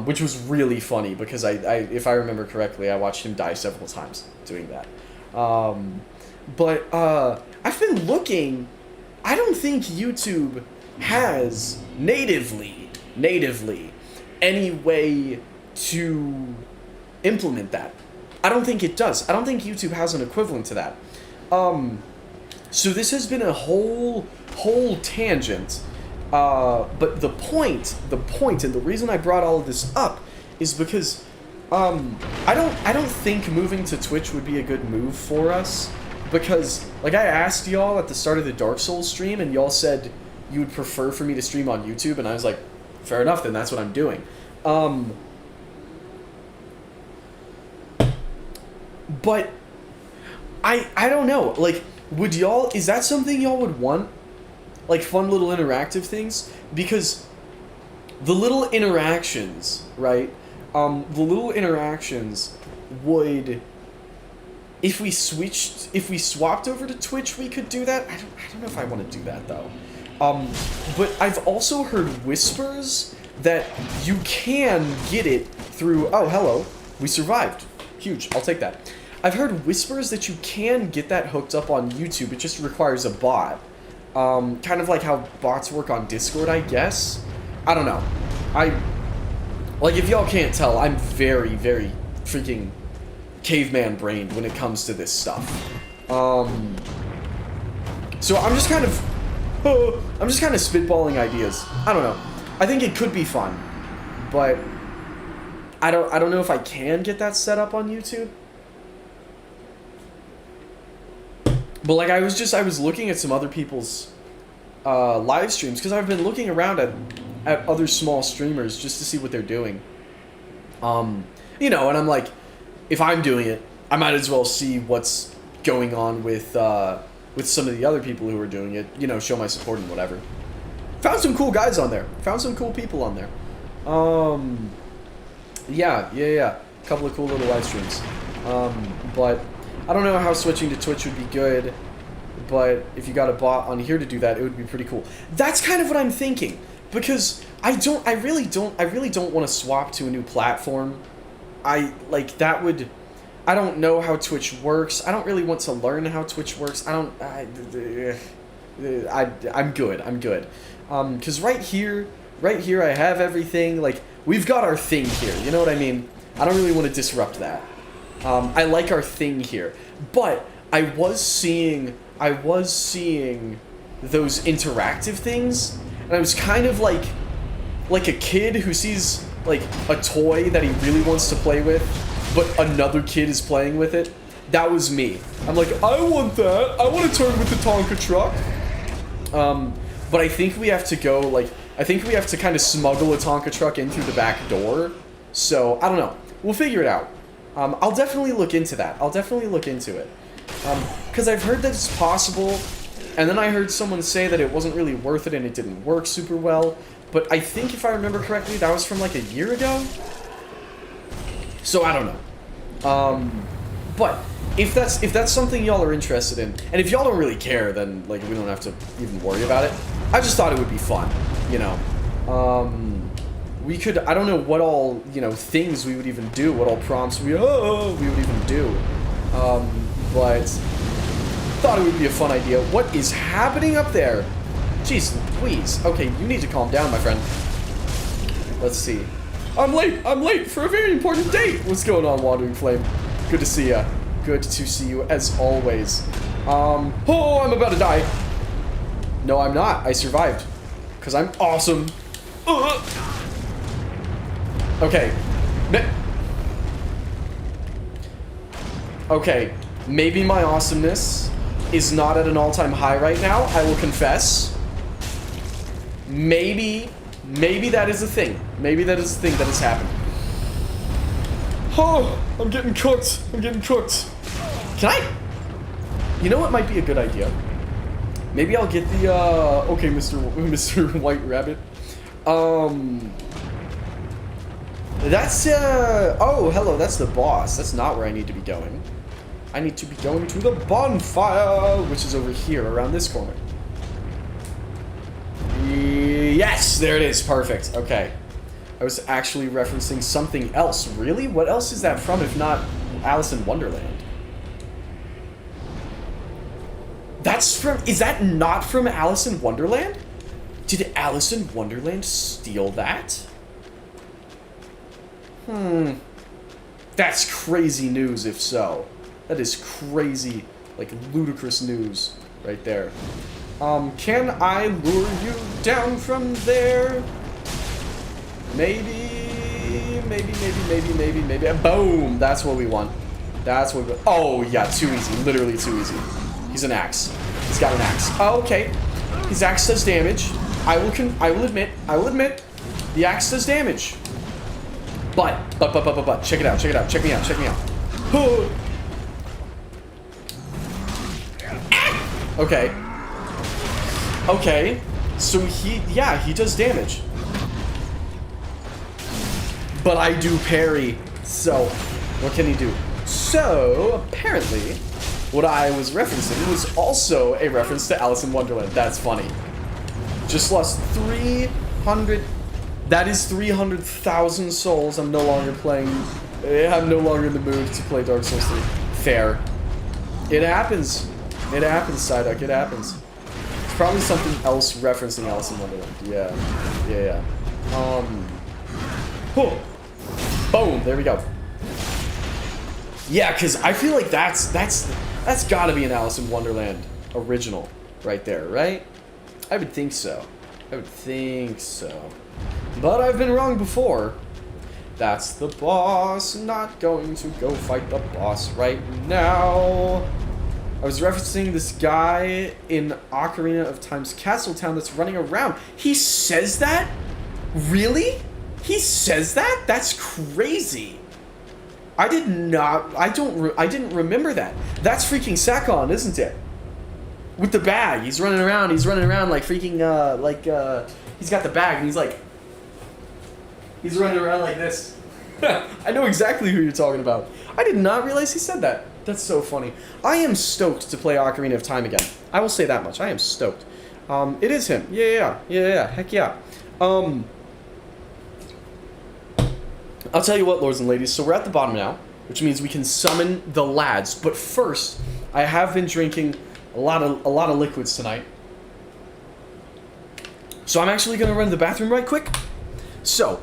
Which was really funny, because if I remember correctly, I watched him die several times doing that. But I've been looking... I don't think YouTube has natively any way to implement that. I don't think it does. I don't think YouTube has an equivalent to that. So this has been a whole tangent. But the point, and the reason I brought all of this up is because I don't think moving to Twitch would be a good move for us, because like I asked y'all at the start of the Dark Souls stream, and y'all said you would prefer for me to stream on YouTube, and I was like, fair enough, then that's what I'm doing. But I don't know, like, would y'all, is that something y'all would want? Like, fun little interactive things? Because the little interactions, right? The little interactions would, if we swapped over to Twitch, we could do that. I don't know if I want to do that though. But I've also heard whispers that you can get it through. Oh, hello, we survived. Huge. I'll take that. I've heard whispers that you can get that hooked up on YouTube. It just requires a bot. Kind of like how bots work on Discord, I guess. I don't know. Like, if y'all can't tell, I'm very, very freaking caveman-brained when it comes to this stuff. So I'm just kind of spitballing ideas. I don't know. I think it could be fun, but I don't know if I can get that set up on YouTube. But like I was looking at some other people's live streams, because I've been looking around at other small streamers just to see what they're doing. You know, and I'm like, if I'm doing it, I might as well see what's going on with some of the other people who are doing it. You know, show my support and whatever. Found some cool guys on there. Found some cool people on there. Yeah. A couple of cool little live streams. But I don't know how switching to Twitch would be good, but if you got a bot on here to do that, it would be pretty cool. That's kind of what I'm thinking, because I really don't want to swap to a new platform. I don't know how Twitch works. I don't really want to learn how Twitch works. I'm good. Cause right here I have everything. Like, we've got our thing here. You know what I mean? I don't really want to disrupt that. I like our thing here, but I was seeing those interactive things, and I was kind of like a kid who sees like a toy that he really wants to play with, but another kid is playing with it. That was me. I'm like, I want that. I want to turn with the Tonka truck. But I think we have to go, like, I think we have to kind of smuggle a Tonka truck in through the back door. So, I don't know. We'll figure it out. I'll definitely look into that. I'll definitely look into it. Because I've heard that it's possible, and then I heard someone say that it wasn't really worth it and it didn't work super well. But I think, if I remember correctly, that was from like a year ago. So, I don't know. But if that's something y'all are interested in, and if y'all don't really care, then like we don't have to even worry about it. I just thought it would be fun, you know. We could, I don't know what all, you know, things we would even do, what all prompts we would even do. But thought it would be a fun idea. What is happening up there? Jeez Louise. Okay, you need to calm down, my friend. Let's see. I'm late for a very important date. What's going on, Wandering Flame? Good to see ya. Good to see you as always. Oh, I'm about to die. No, I'm not. I survived. Because I'm awesome. Okay. Okay. Maybe my awesomeness is not at an all-time high right now. I will confess. Maybe that is a thing. Maybe that is a thing that has happened. Oh, I'm getting cooked. I'm getting cooked. Can I? You know what might be a good idea? Maybe I'll get the, okay, Mr. White Rabbit. That's, oh, hello, that's the boss. That's not where I need to be going. I need to be going to the bonfire, which is over here, around this corner. Yes, there it is. Perfect. Okay. I was actually referencing something else. Really? What else is that from, if not Alice in Wonderland? That's from... Is that not from Alice in Wonderland? Did Alice in Wonderland steal that? That's crazy news, if so. That is crazy, like, ludicrous news right there. Can I lure you down from there? Maybe. Boom! That's what we want. That's what we... Oh, yeah, too easy. Literally too easy. He's an axe. He's got an axe. Oh, okay. His axe does damage. I will admit, the axe does damage. But, check it out, check me out. Okay. So he does damage. But I do parry, so what can he do? So, apparently, what I was referencing was also a reference to Alice in Wonderland. That's funny. Just lost 300... That is 300,000 souls. I'm no longer playing... I'm no longer in the mood to play Dark Souls 3. Fair. It happens. It happens, Psyduck. It happens. It's probably something else referencing Alice in Wonderland. Yeah. Boom. There we go. Yeah, because I feel like that's got to be an Alice in Wonderland original right there, right? I would think so. But I've been wrong before. That's the boss. Not going to go fight the boss right now. I was referencing this guy in Ocarina of Time's Castle Town that's running around. He says that? Really? He says that? That's crazy. I didn't remember that. That's freaking Sakon, isn't it? With the bag. He's running around like freaking, he's got the bag and he's running around like this. I know exactly who you're talking about. I did not realize he said that. That's so funny. I am stoked to play Ocarina of Time again. I will say that much. I am stoked. It is him. Yeah. Heck yeah. I'll tell you what, lords and ladies. So we're at the bottom now, which means we can summon the lads. But first, I have been drinking a lot of liquids tonight. So I'm actually gonna run to the bathroom right quick. So,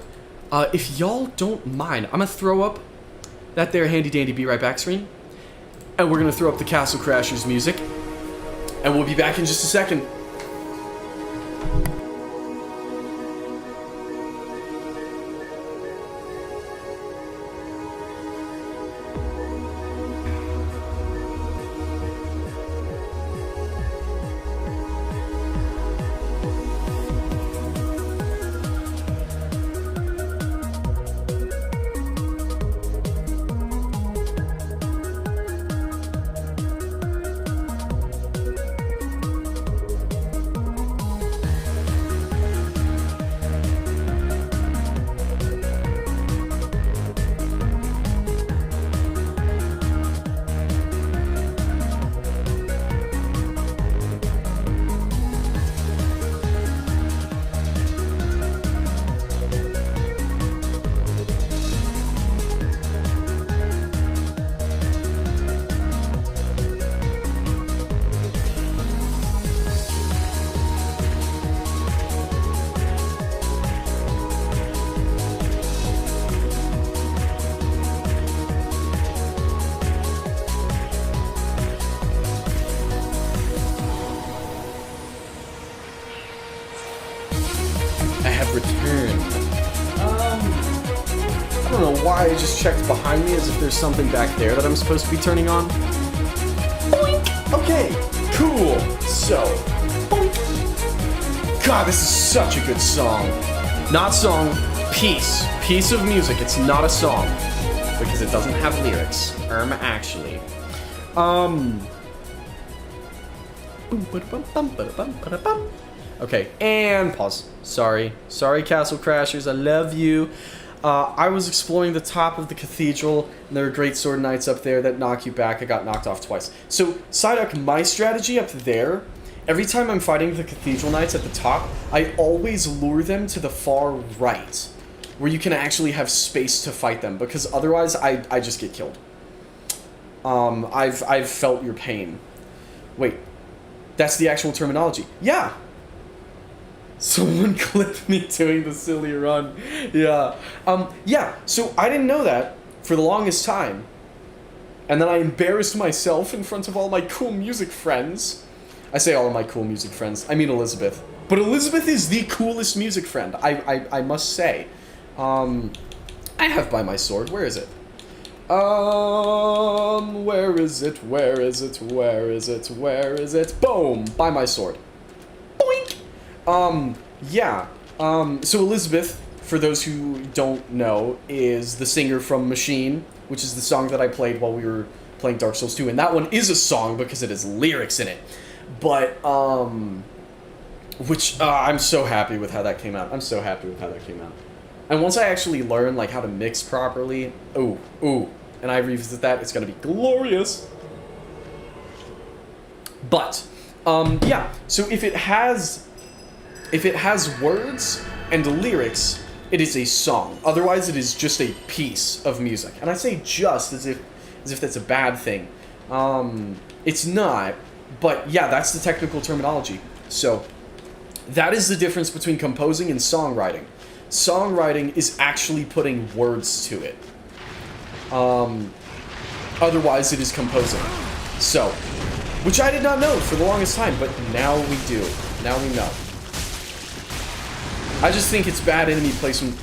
if y'all don't mind, I'm gonna throw up that there handy dandy be right back screen, and we're gonna throw up the Castle Crashers music, and we'll be back in just a second. I don't know why I just checked behind me as if there's something back there that I'm supposed to be turning on. Boink! Okay, cool. So, boink. God, this is such a good song. Not song, piece. Piece of music. It's not a song. Because it doesn't have lyrics. Actually. Okay, and pause. Sorry, Castle Crashers, I love you. I was exploring the top of the cathedral, and there are great sword knights up there that knock you back. I got knocked off twice. So, Psyduck, my strategy up there, every time I'm fighting the cathedral knights at the top, I always lure them to the far right, where you can actually have space to fight them, because otherwise I just get killed. I've felt your pain. Wait, that's the actual terminology. Yeah! Someone clipped me doing the silly run. Yeah. Yeah, so I didn't know that for the longest time. And then I embarrassed myself in front of all my cool music friends. I say all of my cool music friends. I mean Elizabeth. But Elizabeth is the coolest music friend, I must say. I have by my sword. Where is it? Where is it? Where is it? Where is it? Where is it? Boom! By my sword. Boink! Yeah. So Elizabeth, for those who don't know, is the singer from Machine, which is the song that I played while we were playing Dark Souls 2. And that one is a song because it has lyrics in it. But, which, I'm so happy with how that came out. I'm so happy with how that came out. And once I actually learn, like, how to mix properly, and I revisit that, it's gonna be glorious. But, yeah, so if it has words and lyrics, it is a song. Otherwise, it is just a piece of music. And I say just as if that's a bad thing. It's not, but yeah, that's the technical terminology. So, that is the difference between composing and songwriting. Songwriting is actually putting words to it. Otherwise, it is composing. So, which I did not know for the longest time, but now we do. Now we know. I just think it's bad enemy placement.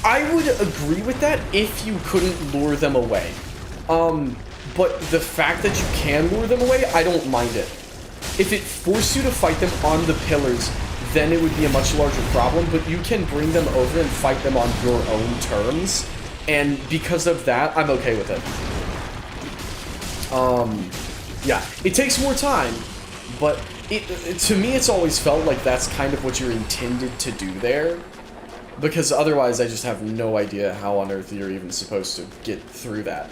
I would agree with that if you couldn't lure them away. But the fact that you can lure them away, I don't mind it. If it forced you to fight them on the pillars, then it would be a much larger problem, but you can bring them over and fight them on your own terms, and because of that, I'm okay with it. Yeah, it takes more time, but to me it's always felt like that's kind of what you're intended to do there, because otherwise I just have no idea how on earth you're even supposed to get through that.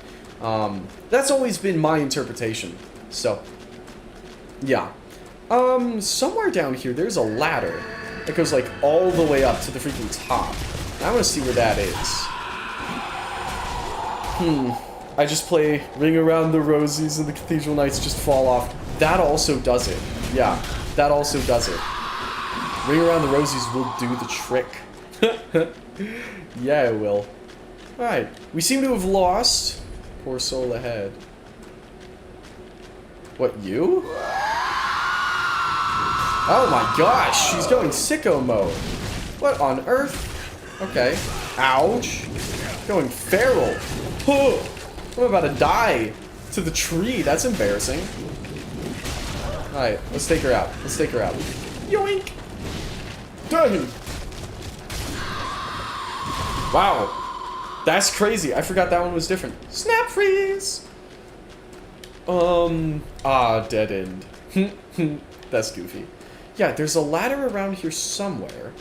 That's always been my interpretation, so, yeah. Somewhere down here, there's a ladder that goes, like, all the way up to the freaking top. I want to see where that is. I just play Ring Around the Rosies and the Cathedral Knights just fall off. That also does it. Yeah, that also does it. Ring Around the Rosies will do the trick. Yeah, it will. Alright, we seem to have lost. Poor soul ahead. What, you? Oh my gosh, she's going sicko mode. What on earth? Okay. Ouch. Going feral. Oh, I'm about to die to the tree. That's embarrassing. Alright, let's take her out. Let's take her out. Yoink! Dang! Wow. That's crazy. I forgot that one was different. Snap freeze! Dead end. That's goofy. Yeah, there's a ladder around here somewhere.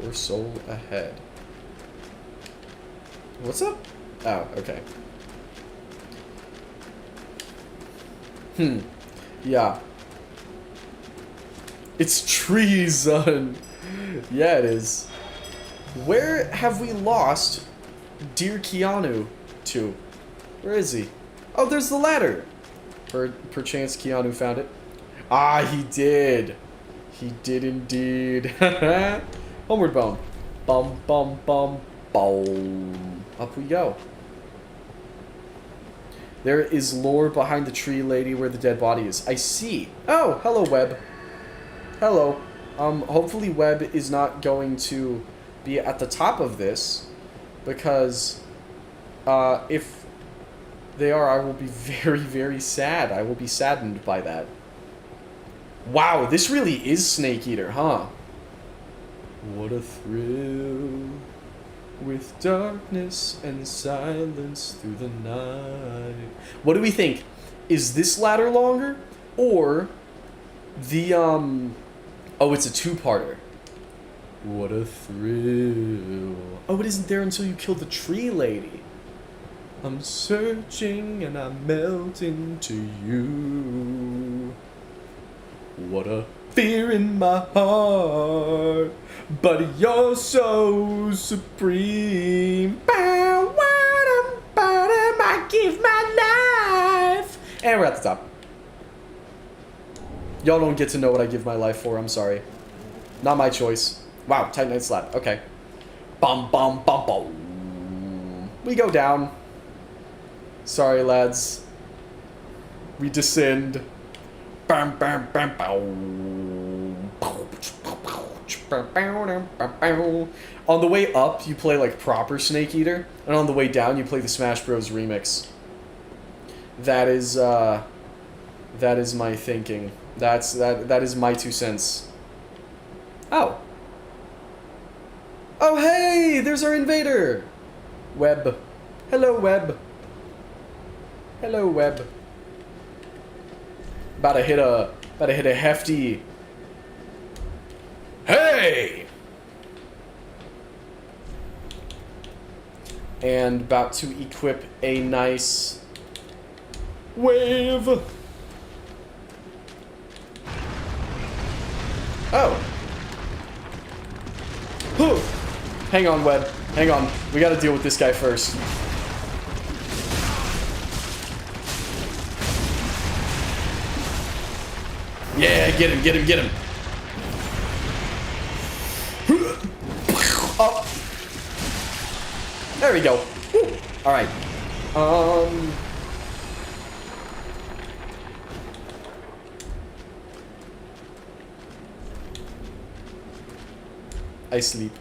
Or soul ahead. What's up? Oh, okay. Yeah. It's treason. Yeah, it is. Where have we lost dear Keanu to? Where is he? Oh, there's the ladder. Perchance Keanu found it. Ah, he did. He did indeed. Homeward bound. Bum, bum, bum, boom. Up we go. There is lore behind the tree lady where the dead body is. I see. Oh, hello, Webb. Hello. Hopefully Webb is not going to be at the top of this, because if they are, I will be very, very sad. I will be saddened by that. Wow, this really is Snake Eater, huh? What a thrill, with darkness and silence through the night. What do we think? Is this ladder longer, or the, oh, it's a two-parter. What a thrill. Oh, it isn't there until you kill the tree lady. I'm searching and I melt into you. What a fear in my heart, but you're so supreme. I give my life. And we're at the top. Y'all don't get to know what I give my life for, I'm sorry. Not my choice. Wow, Titanite slap. Okay. Bum bum bum bum. We go down. Sorry, lads. We descend. Bam bam bam bam. On the way up, you play like proper Snake Eater, and on the way down, you play the Smash Bros. Remix. That is my thinking. That is my 2 cents. Oh. Oh hey, there's our invader. Web. Hello, Web. Hello, Web. About to hit a hefty. Hey! And about to equip a nice wave. Oh. Whew. Hang on, Web. Hang on. We gotta deal with this guy first. Yeah, get him, get him, get him. Oh. There we go. Woo. All right. I sleep.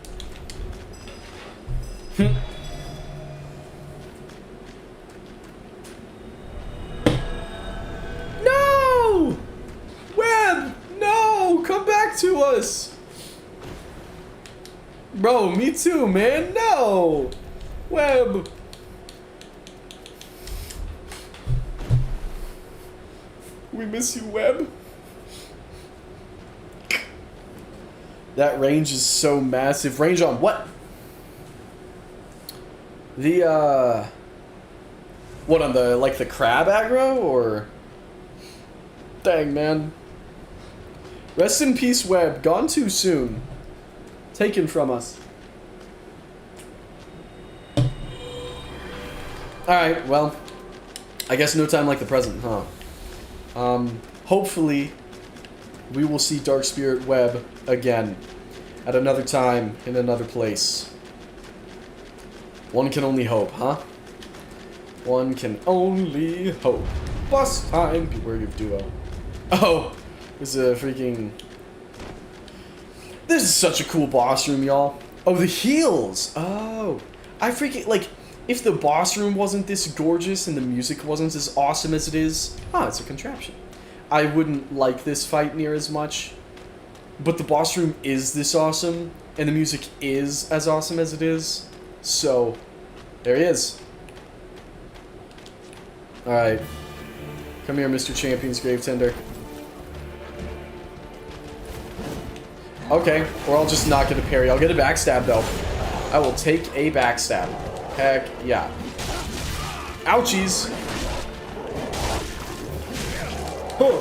No! Web! No! Come back to us! Bro, me too, man. No! Web! We miss you, Web. That range is so massive. Range on what? The, what, on the, like, the crab aggro, or? Dang, man. Rest in peace, Web. Gone too soon. Taken from us. Alright, well. I guess no time like the present, huh? Hopefully, we will see Dark Spirit Web again. At another time, in another place. One can only hope, huh? One can only hope. Boss time! Beware of duo. Oh! There's a freaking... This is such a cool boss room, y'all. Oh, the heals! Oh. I freaking... Like, if the boss room wasn't this gorgeous and the music wasn't as awesome as it is... Ah, it's a contraption. I wouldn't like this fight near as much. But the boss room is this awesome, and the music is as awesome as it is. So, there he is. Alright. Come here, Mr. Champion's Grave Tender. Okay, or I'll just not get a parry. I'll get a backstab, though. I will take a backstab. Heck yeah. Ouchies! Huh.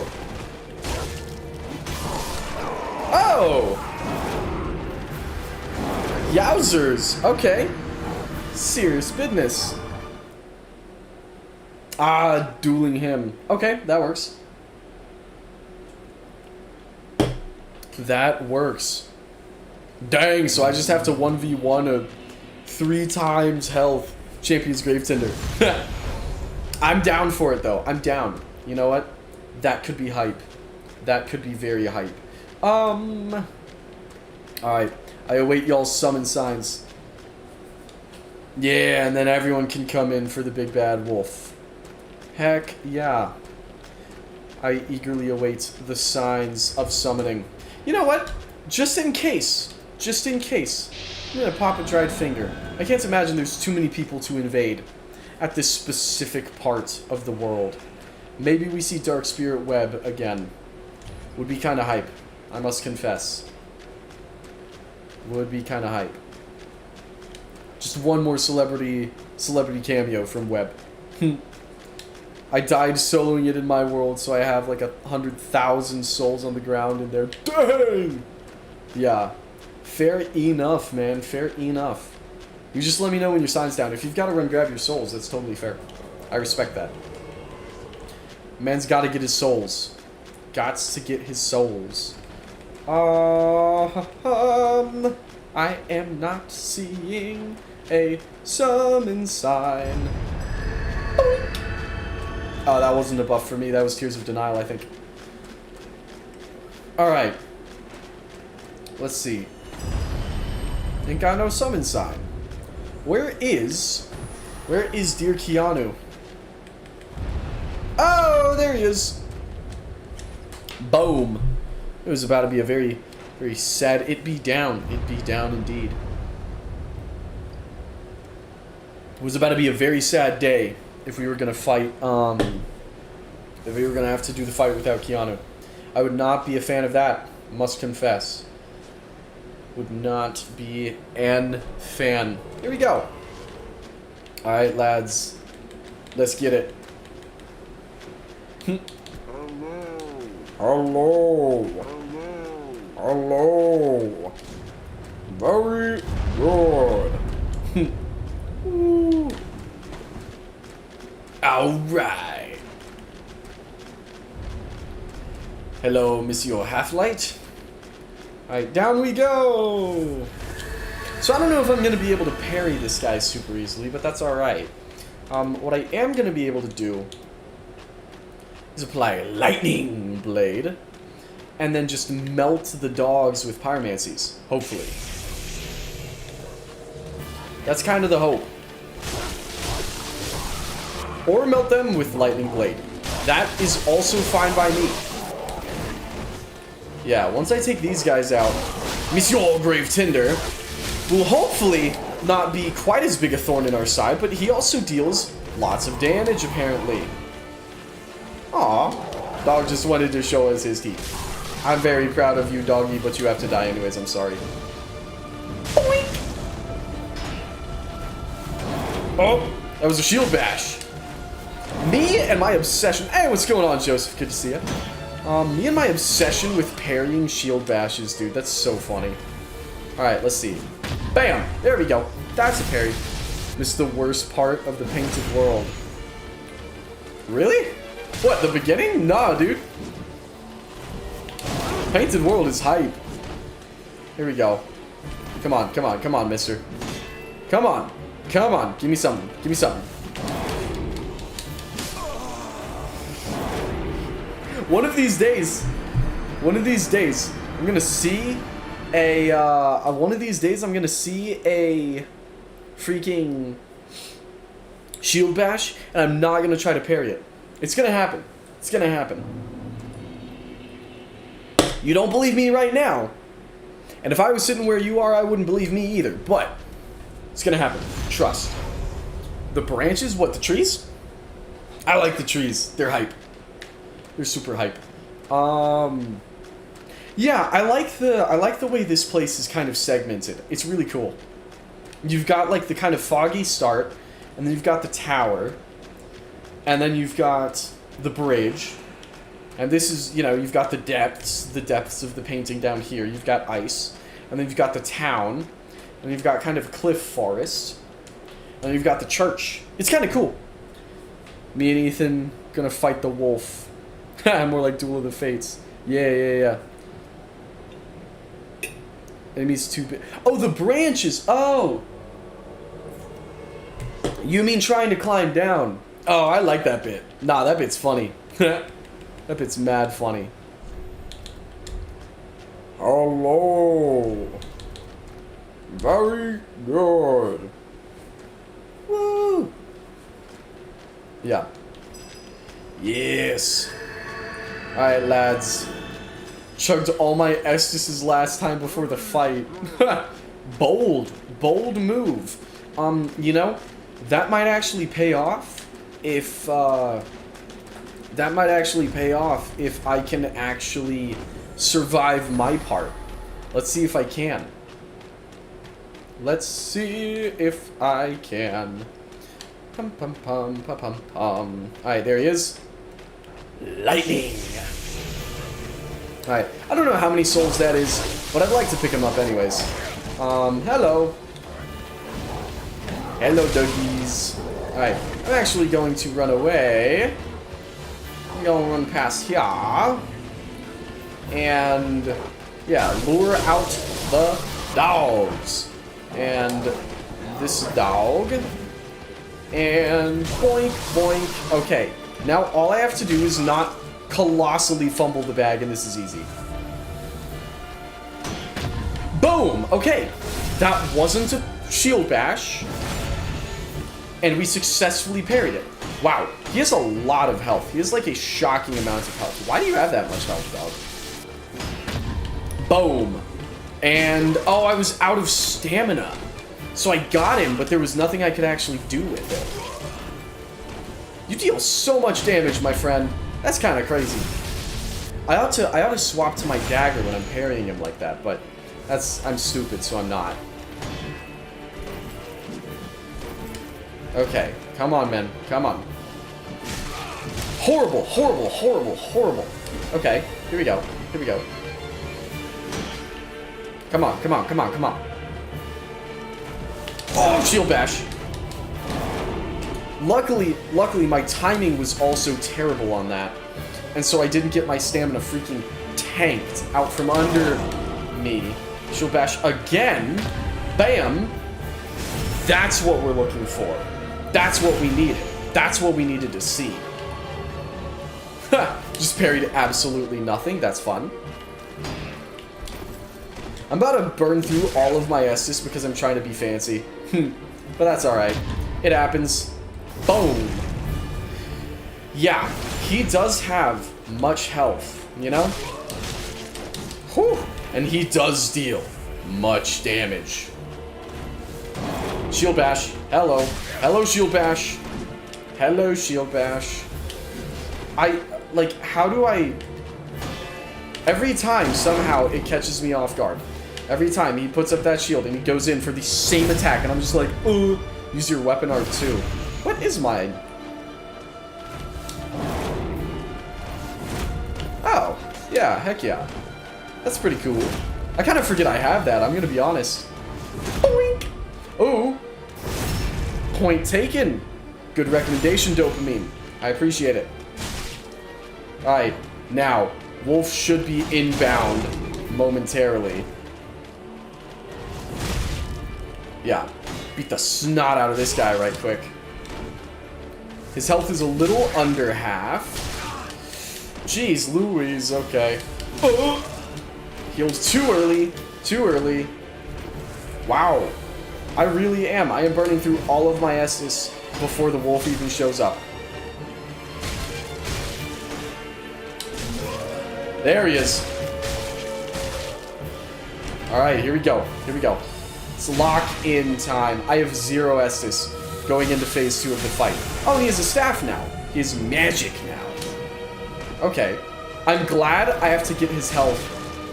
Oh! Yowzers! Okay. Serious business. Ah, dueling him. Okay, that works. That works. Dang, so I just have to 1v1 a 3 times health Champion's Grave Tender. I'm down for it, though. I'm down. You know what? That could be hype. That could be very hype. Alright. I await y'all's summon signs. Yeah, and then everyone can come in for the big bad wolf. Heck yeah. I eagerly await the signs of summoning. You know what? Just in case, I'm gonna pop a dried finger. I can't imagine there's too many people to invade at this specific part of the world. Maybe we see Dark Spirit Web again. Would be kind of hype, I must confess. Would be kind of hype. Just one more celebrity cameo from Webb. I died soloing it in my world, so I have like 100,000 souls on the ground in there. Dang! Yeah. Fair enough, man. Fair enough. You just let me know when your sign's down. If you've got to run grab your souls, that's totally fair. I respect that. Man's got to get his souls. Gots to get his souls. I am not seeing a summon sign. Boink. Oh, that wasn't a buff for me. That was Tears of Denial, I think. Alright. Let's see. Ain't got no summon sign. Where is dear Keanu? Oh, there he is. Boom. It was about to be a very, very sad... It be down indeed. It was about to be a very sad day if we were going to fight, if we were going to have to do the fight without Keanu. I would not be a fan of that, must confess. Would not be an fan. Here we go. Alright, lads. Let's get it. Hello. Hello. Very good. Alright. Hello, Monsieur Half-Light. Alright, down we go! So I don't know if I'm going to be able to parry this guy super easily, but that's alright. What I am going to be able to do is apply Lightning Blade, and then just melt the dogs with pyromancies, hopefully. That's kind of the hope. Or melt them with Lightning Blade. That is also fine by me. Yeah, once I take these guys out, Monsieur Grave Tinder will hopefully not be quite as big a thorn in our side, but he also deals lots of damage, apparently. Aw, dog just wanted to show us his teeth. I'm very proud of you, doggy, but you have to die anyways, I'm sorry. Boink! Oh, that was a shield bash. Me and my obsession... Hey, what's going on, Joseph? Good to see you. Me and my obsession with parrying shield bashes, dude. That's so funny. Alright, let's see. Bam! There we go. That's a parry. This is the worst part of the painted world. Really? What, the beginning? Nah, dude. Painted world is hype. Here we go. Come on, come on, come on, mister. Come on. Come on. Give me something. Give me something. One of these days, I'm gonna see a, one of these days I'm gonna see a freaking shield bash, and I'm not gonna try to parry it. It's gonna happen. It's gonna happen. You don't believe me right now, and if I was sitting where you are, I wouldn't believe me either, but it's gonna happen. Trust. The branches? What, the trees? I like the trees. They're hype. They're super hype. Yeah, I like the way this place is kind of segmented. It's really cool. You've got like the kind of foggy start, and then you've got the tower, and then you've got the bridge, and this is, you know, you've got the depths of the painting down here. You've got ice, and then you've got the town, and you've got kind of cliff forest, and you've got the church. It's kind of cool. Me and Ethan gonna fight the wolf. More like Duel of the Fates. Yeah. Enemies too big. Oh, the branches. Oh. You mean trying to climb down? Oh, I like that bit. Nah, that bit's funny. That bit's mad funny. Hello. Very good. Woo. Yeah. Yes. Alright, lads. Chugged all my Estises last time before the fight. Bold move. You know, that might actually pay off if, I can actually survive my part. Let's see if I can. Let's see if I can. Pum pum pum pum pum pum. Alright, there he is. Lightning! Alright, I don't know how many souls that is, but I'd like to pick him up anyways. Hello. Hello, doggies. Alright, I'm actually going to run away. I'm going to run past here. And, yeah, lure out the dogs. And this dog. And boink, boink. Okay, now all I have to do is not colossally fumble the bag, and this is easy. Boom! Okay, that wasn't a shield bash. And we successfully parried it. Wow, he has a lot of health. He has like a shocking amount of health. Why do you have that much health, dog? Boom. And, oh, I was out of stamina. So I got him, but there was nothing I could actually do with it. You deal so much damage, my friend. That's kind of crazy. I ought to swap to my dagger when I'm parrying him like that, but I'm stupid, so I'm not. Okay, come on, man. Come on. Horrible, horrible, horrible, horrible. Okay, here we go. Here we go. Come on, come on, come on, come on. Oh, shield bash. Luckily, my timing was also terrible on that. And so I didn't get my stamina freaking tanked out from under me. Shield bash again. Bam. That's what we're looking for. That's what we needed. That's what we needed to see. Ha! Just parried absolutely nothing. That's fun. I'm about to burn through all of my Estus because I'm trying to be fancy. But that's alright. It happens. Boom. Yeah, he does have much health, you know? Whew. And he does deal much damage. Shield bash. Hello. Hello, shield bash. Hello, shield bash. How do I... Every time, somehow, it catches me off guard. Every time he puts up that shield and he goes in for the same attack, and I'm just like, ooh, use your weapon R2. What is mine? Oh, yeah, heck yeah. That's pretty cool. I kind of forget I have that, I'm gonna be honest. Boink! Ooh. Point taken. Good recommendation, dopamine. I appreciate it. Alright, now, Wolf should be inbound momentarily. Yeah, beat the snot out of this guy right quick. His health is a little under half. Jeez Louise, okay. Oh! Healed too early, too early. Wow, I really am. I am burning through all of my Estus before the wolf even shows up. There he is. Alright, here we go. Here we go. It's lock-in time. I have 0 Estus going into phase 2 of the fight. Oh, he has a staff now. He has magic now. Okay. I'm glad I have to get his health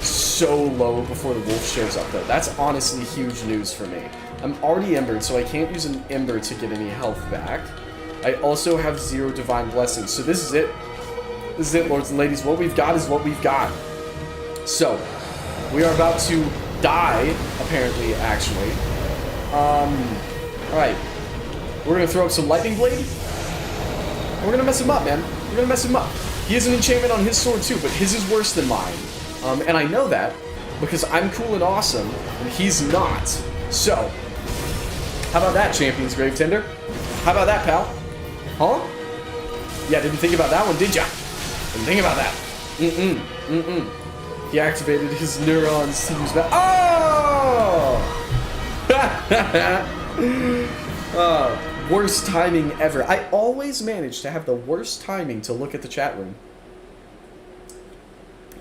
so low before the wolf shows up, though. That's honestly huge news for me. I'm already embered, so I can't use an ember to get any health back. I also have 0 divine blessings, so this is it. This is it, lords and ladies. What we've got is what we've got. So, we are about to die, apparently, actually. Alright. We're gonna throw up some lightning blade. And we're gonna mess him up, man. We're gonna mess him up. He has an enchantment on his sword too, but his is worse than mine. And I know that because I'm cool and awesome, and he's not. So, how about that, Champion's Grave Tender? How about that, pal? Huh? Yeah, didn't think about that one, did ya? Didn't think about that. He activated his neurons to use that. Oh! Worst timing ever. I always manage to have the worst timing to look at the chat room.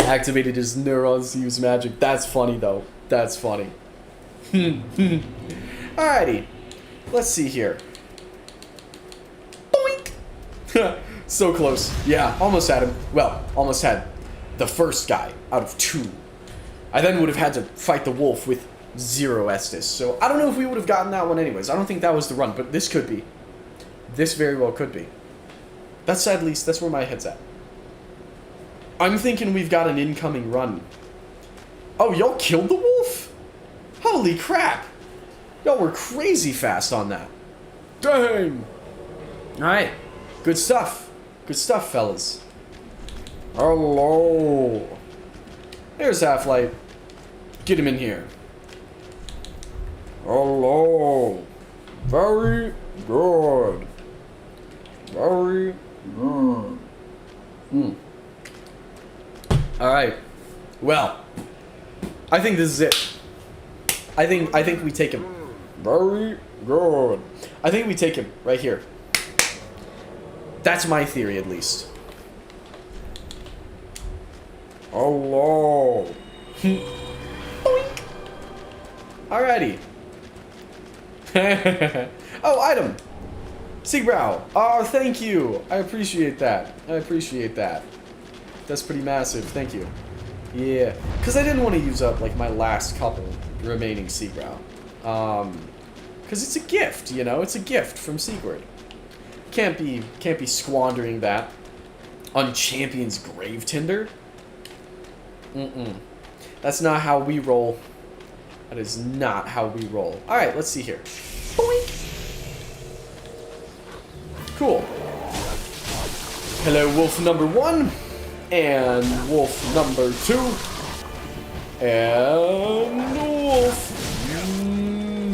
Activated his neurons to use magic. That's funny, though. That's funny. Alrighty. Let's see here. Boink! So close. Yeah, almost had him. Well, almost had the first guy out of 2. I then would have had to fight the wolf with 0 Estus. So I don't know if we would have gotten that one anyways. I don't think that was the run, but this could be. This very well could be. That's at least, that's where my head's at. I'm thinking we've got an incoming run. Oh, y'all killed the wolf? Holy crap. Y'all were crazy fast on that. Dang. Alright. Good stuff. Good stuff, fellas. Hello. There's Half-Light. Get him in here. Hello. Very good. Very good. Alright. Well. I think this is it. I think we take him. Very good. I think we take him right here. That's my theory, at least. Hello. Boink. Alrighty. Oh, item. Siegbrow. Oh, thank you. I appreciate that. I appreciate that. That's pretty massive. Thank you. Yeah. Because I didn't want to use up, like, my last couple remaining Siegbrow. Because it's a gift, you know? It's a gift from Sigurd. Can't be squandering that on Champion's Grave Tinder. That's not how we roll. That is not how we roll. Alright, let's see here. Boink. Cool. Hello, wolf number 1. And wolf number 2. And wolf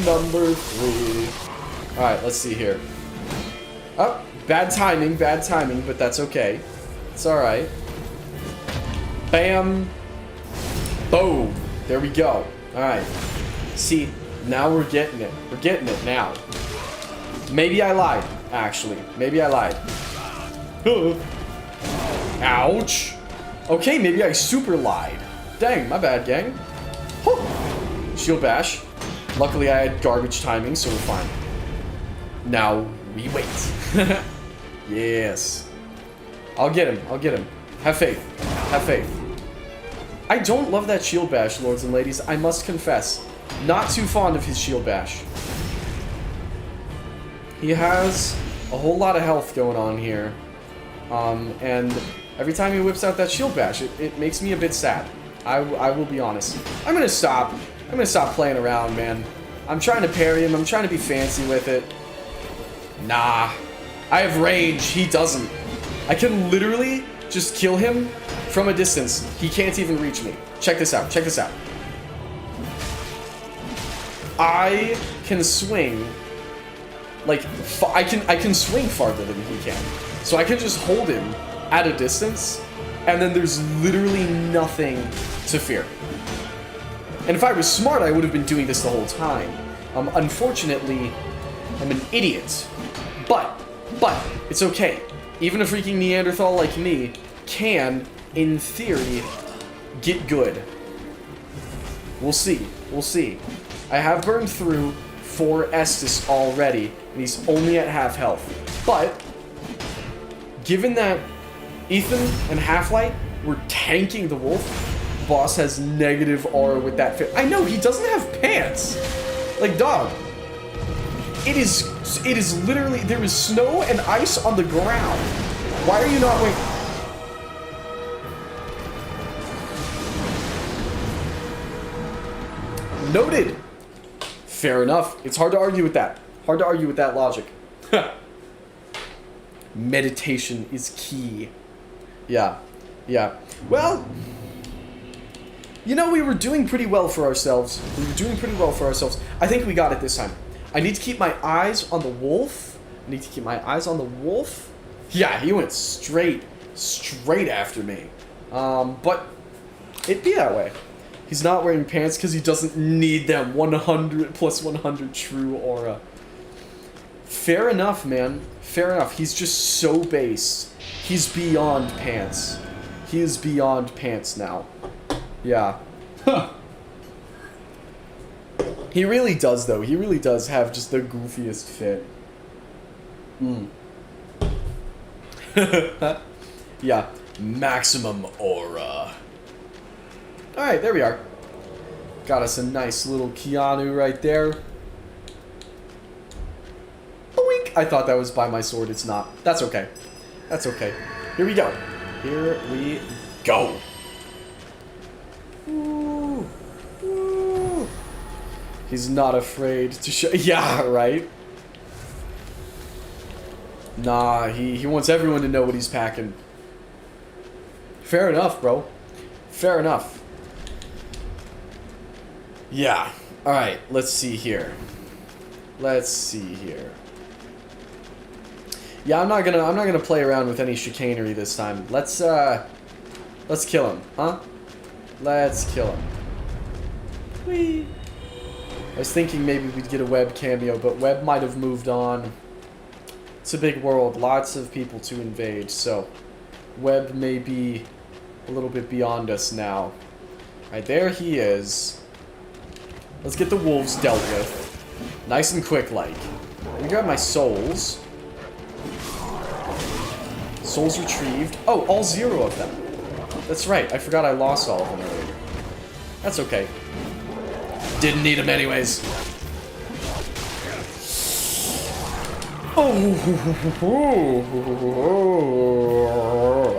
number 3. Alright, let's see here. Oh, bad timing, but that's okay. It's alright. Bam. Boom. There we go. Alright. See, now we're getting it. We're getting it now. Maybe I lied, actually. Maybe I lied. Ouch. Okay, maybe I super lied. Dang, my bad, gang. Shield bash. Luckily, I had garbage timing, so we're fine. Now, we wait. Yes. I'll get him. I'll get him. Have faith. Have faith. I don't love that shield bash, lords and ladies. I must confess. Not too fond of his shield bash. He has a whole lot of health going on here. And every time he whips out that shield bash, it makes me a bit sad. I will be honest. I'm gonna stop. I'm gonna stop playing around, man. I'm trying to parry him. I'm trying to be fancy with it. Nah. I have range. He doesn't. I can literally just kill him from a distance. He can't even reach me. Check this out. Check this out. I can swing. Like, I can swing farther than he can. So I can just hold him at a distance, and then there's literally nothing to fear. And if I was smart, I would have been doing this the whole time. Unfortunately, I'm an idiot. But, it's okay. Even a freaking Neanderthal like me can, in theory, get good. We'll see. We'll see. I have burned through 4 Estus already, and he's only at half health. But, given that Ethan and Half-Light were tanking the wolf, boss has negative aura with that fit. I know, he doesn't have pants! Like, dog. It is literally, there is snow and ice on the ground. Why are you not wearing... Noted. Fair enough. It's hard to argue with that. Hard to argue with that logic. Meditation is key. Yeah. Yeah. Well, you know, we were doing pretty well for ourselves. I think we got it this time. I need to keep my eyes on the wolf. Yeah, he went straight after me. But it'd be that way. He's not wearing pants because he doesn't need them. 100 plus 100 true aura. Fair enough, man. Fair enough. He's just so base. He's beyond pants. He is beyond pants now. Yeah. Huh. He really does, though. He really does have just the goofiest fit. Yeah. Maximum aura. Alright, there we are. Got us a nice little Keanu right there. Boink! I thought that was by my sword. It's not. That's okay. That's okay. Here we go. Here we go. Ooh. Ooh. He's not afraid to show. Yeah, right? Nah, he wants everyone to know what he's packing. Fair enough, bro. Fair enough. Yeah. Alright, let's see here. Let's see here. Yeah, I'm not gonna play around with any chicanery this time. Let's kill him, huh? Let's kill him. Whee! I was thinking maybe we'd get a Webb cameo, but Webb might have moved on. It's a big world, lots of people to invade, so Webb may be a little bit beyond us now. Alright, there he is. Let's get the wolves dealt with. Nice and quick, like. Let me grab my souls. Souls retrieved. Oh, all 0 of them. That's right, I forgot I lost all of them earlier. That's okay. Didn't need them anyways. Oh,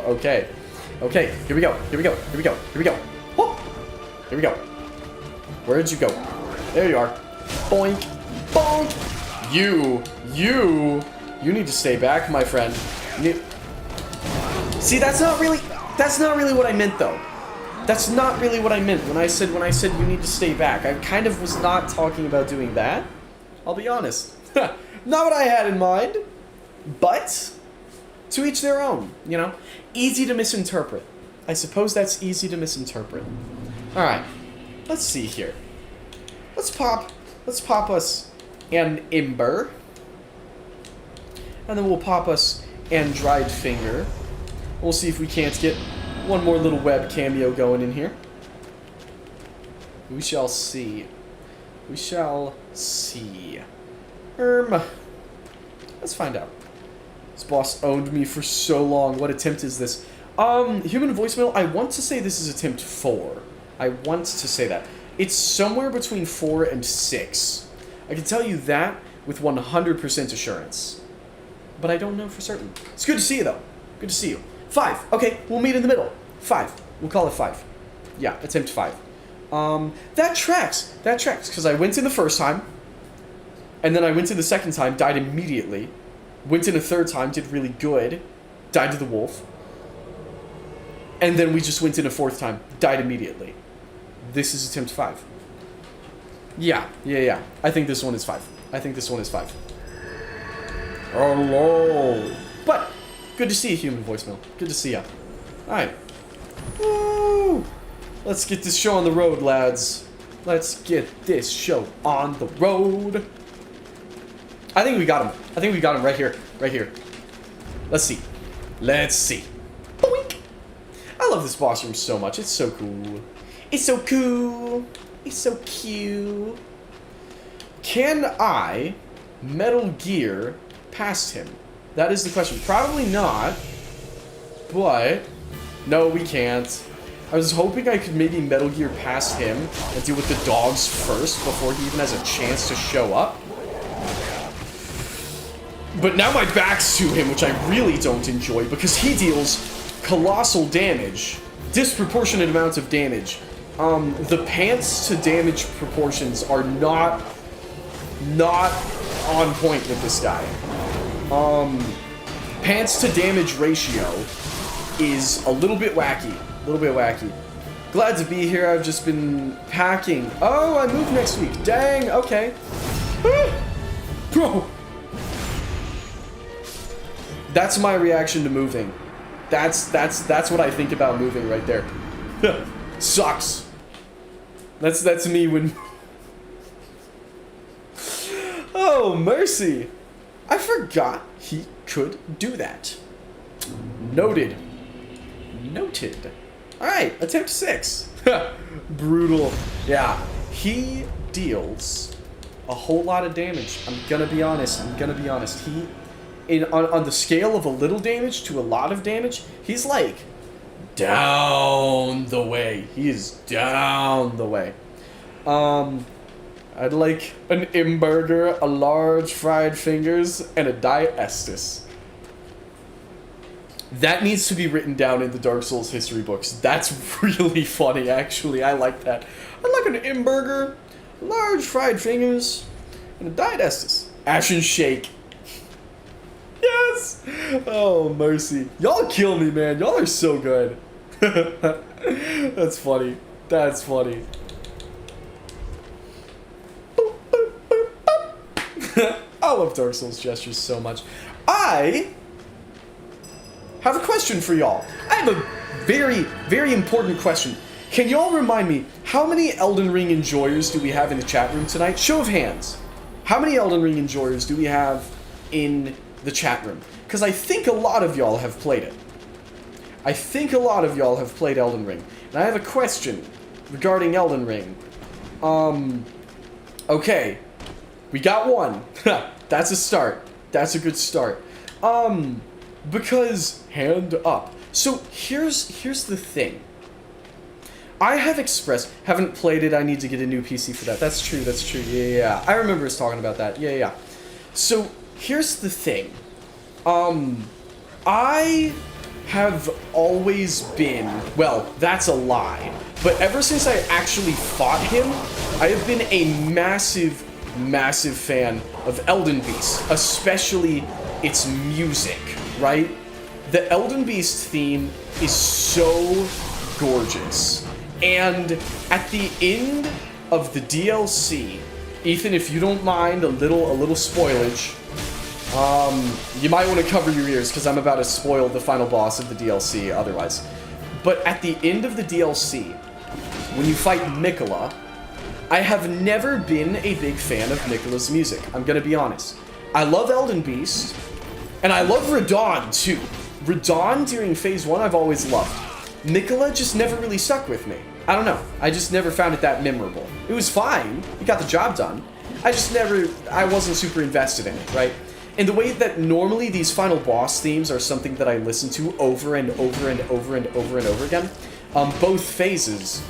okay. Okay, here we go. Here we go. Here we go. Here we go. Whoop. Here we go. Where'd you go? There you are. Boink. Bonk. You need to stay back, my friend. See, that's not really what I meant, though. That's not really what I meant when I said you need to stay back. I kind of was not talking about doing that. I'll be honest. Not what I had in mind. But to each their own, you know? Easy to misinterpret. I suppose that's easy to misinterpret. Alright. Let's see here. Let's pop us an Ember. And then we'll pop us an Dried Finger. We'll see if we can't get one more little Webb cameo going in here. We shall see. We shall see. Let's find out. This boss owned me for so long. What attempt is this? Human voicemail, I want to say this is attempt 4. I want to say that. It's somewhere between 4 and 6. I can tell you that with 100% assurance. But I don't know for certain. It's good to see you, though. Good to see you. 5. Okay, we'll meet in the middle. 5. We'll call it 5. Yeah, attempt 5. That tracks. That tracks, because I went in the first time. And then I went in the second time, died immediately. Went in a third time, did really good. Died to the wolf. And then we just went in a fourth time, died immediately. This is attempt 5. Yeah. I think this one is 5. I think this one is 5. Hello. But, good to see you, human voicemail. Good to see ya. Alright. Woo! Let's get this show on the road, lads. Let's get this show on the road. I think we got him. I think we got him right here. Right here. Let's see. Let's see. Boink. I love this boss room so much. It's so cool. It's so cool. It's so cute. Can I Metal Gear past him? That is the question. Probably not. But no, we can't. I was hoping I could maybe Metal Gear past him and deal with the dogs first before he even has a chance to show up. But now my back's to him, which I really don't enjoy, because he deals colossal damage. Disproportionate amounts of damage. The pants to damage proportions are not on point with this guy. Pants to damage ratio is a little bit wacky. Glad to be here. I've just been packing. Oh, I move next week. Dang, okay. Bro. That's my reaction to moving. That's what I think about moving right there. Sucks. That's me when... Oh, mercy. I forgot he could do that. Noted. Alright, attempt 6. Brutal. Yeah, he deals a whole lot of damage. I'm gonna be honest. On the scale of a little damage to a lot of damage, he's like down the way. He is down the way. I'd like an imburger, a large fried fingers, and a Diet Estus. That needs to be written down in the Dark Souls history books. That's really funny, actually. I like that. I'd like an imburger, large fried fingers, and a Diet Estus. Ashen Shake. Yes! Oh, mercy. Y'all kill me, man. Y'all are so good. That's funny. That's funny. I love Dark Souls gestures so much. I have a question for y'all. I have a very, very important question. Can y'all remind me, how many Elden Ring enjoyers do we have in the chat room tonight? Show of hands. How many Elden Ring enjoyers do we have in the chat room? Because I think a lot of y'all have played it. I think a lot of y'all have played Elden Ring. And I have a question regarding Elden Ring. Okay. We got one. That's a start. That's a good start. Because hand up. So here's the thing. I have expressed, haven't played it, I need to get a new PC for that. That's true, that's true. Yeah. I remember us talking about that. Yeah. So here's the thing. I have always been, well, that's a lie, but ever since I actually fought him, I have been a massive, massive fan of Elden Beast, especially its music, right? The Elden Beast theme is so gorgeous. And at the end of the DLC, Ethan, if you don't mind a little spoilage, you might want to cover your ears because I'm about to spoil the final boss of the DLC otherwise. But at the end of the DLC, when you fight Mikola, I have never been a big fan of Mikola's music. I'm gonna be honest. I love Elden Beast, and I love Radahn too. Radahn during Phase 1 I've always loved. Mikola just never really stuck with me. I don't know. I just never found it that memorable. It was fine. It got the job done. I wasn't super invested in it, right? And the way that normally these final boss themes are something that I listen to over and over and over and over and over again, both phases,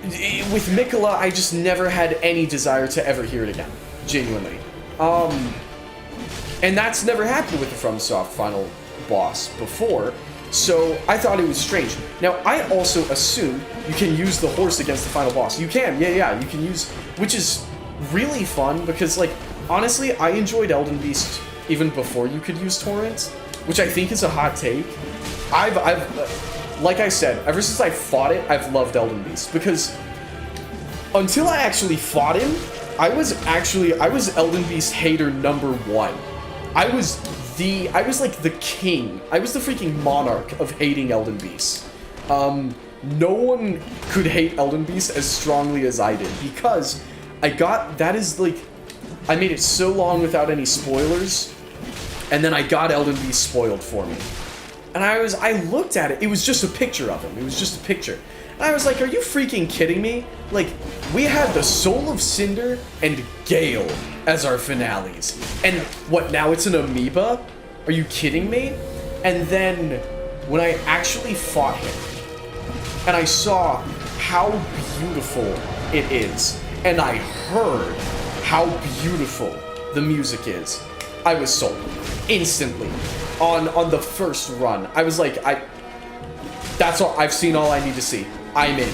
with Mikola, I just never had any desire to ever hear it again. Genuinely. And that's never happened with the FromSoft final boss before, so I thought it was strange. Now, I also assume you can use the horse against the final boss. You can, yeah, you can use, which is really fun, because, like, honestly, I enjoyed Elden Beast even before you could use torrents, which I think is a hot take. I've like I said, ever since I fought it, I've loved Elden Beast, because until I actually fought him, I was Elden Beast hater #1. I was like the king. I was the freaking monarch of hating Elden Beast. No one could hate Elden Beast as strongly as I did, because I made it so long without any spoilers, and then I got Elden Beast spoiled for me. And I looked at it, it was just a picture of him, it was just a picture. And I was like, are you freaking kidding me? Like, we had the Soul of Cinder and Gale as our finales. And what, now it's an amoeba? Are you kidding me? And then, when I actually fought him, and I saw how beautiful it is, and I heard how beautiful the music is, I was sold. Instantly. On the first run. I was like, that's all, I've seen all I need to see. I'm in.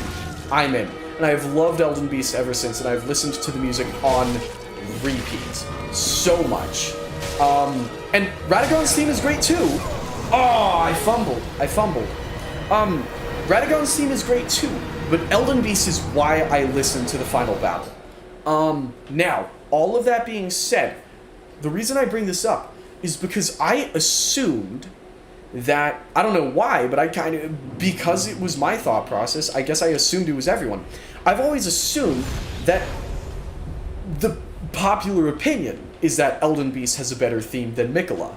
And I have loved Elden Beast ever since, and I've listened to the music on repeat so much. And Radagon's theme is great too. Oh, I fumbled. Radagon's theme is great too, but Elden Beast is why I listen to the final battle. Now, all of that being said, the reason I bring this up is because I assumed that, I don't know why, but because it was my thought process, I guess I assumed it was everyone. I've always assumed that the popular opinion is that Elden Beast has a better theme than Mikola.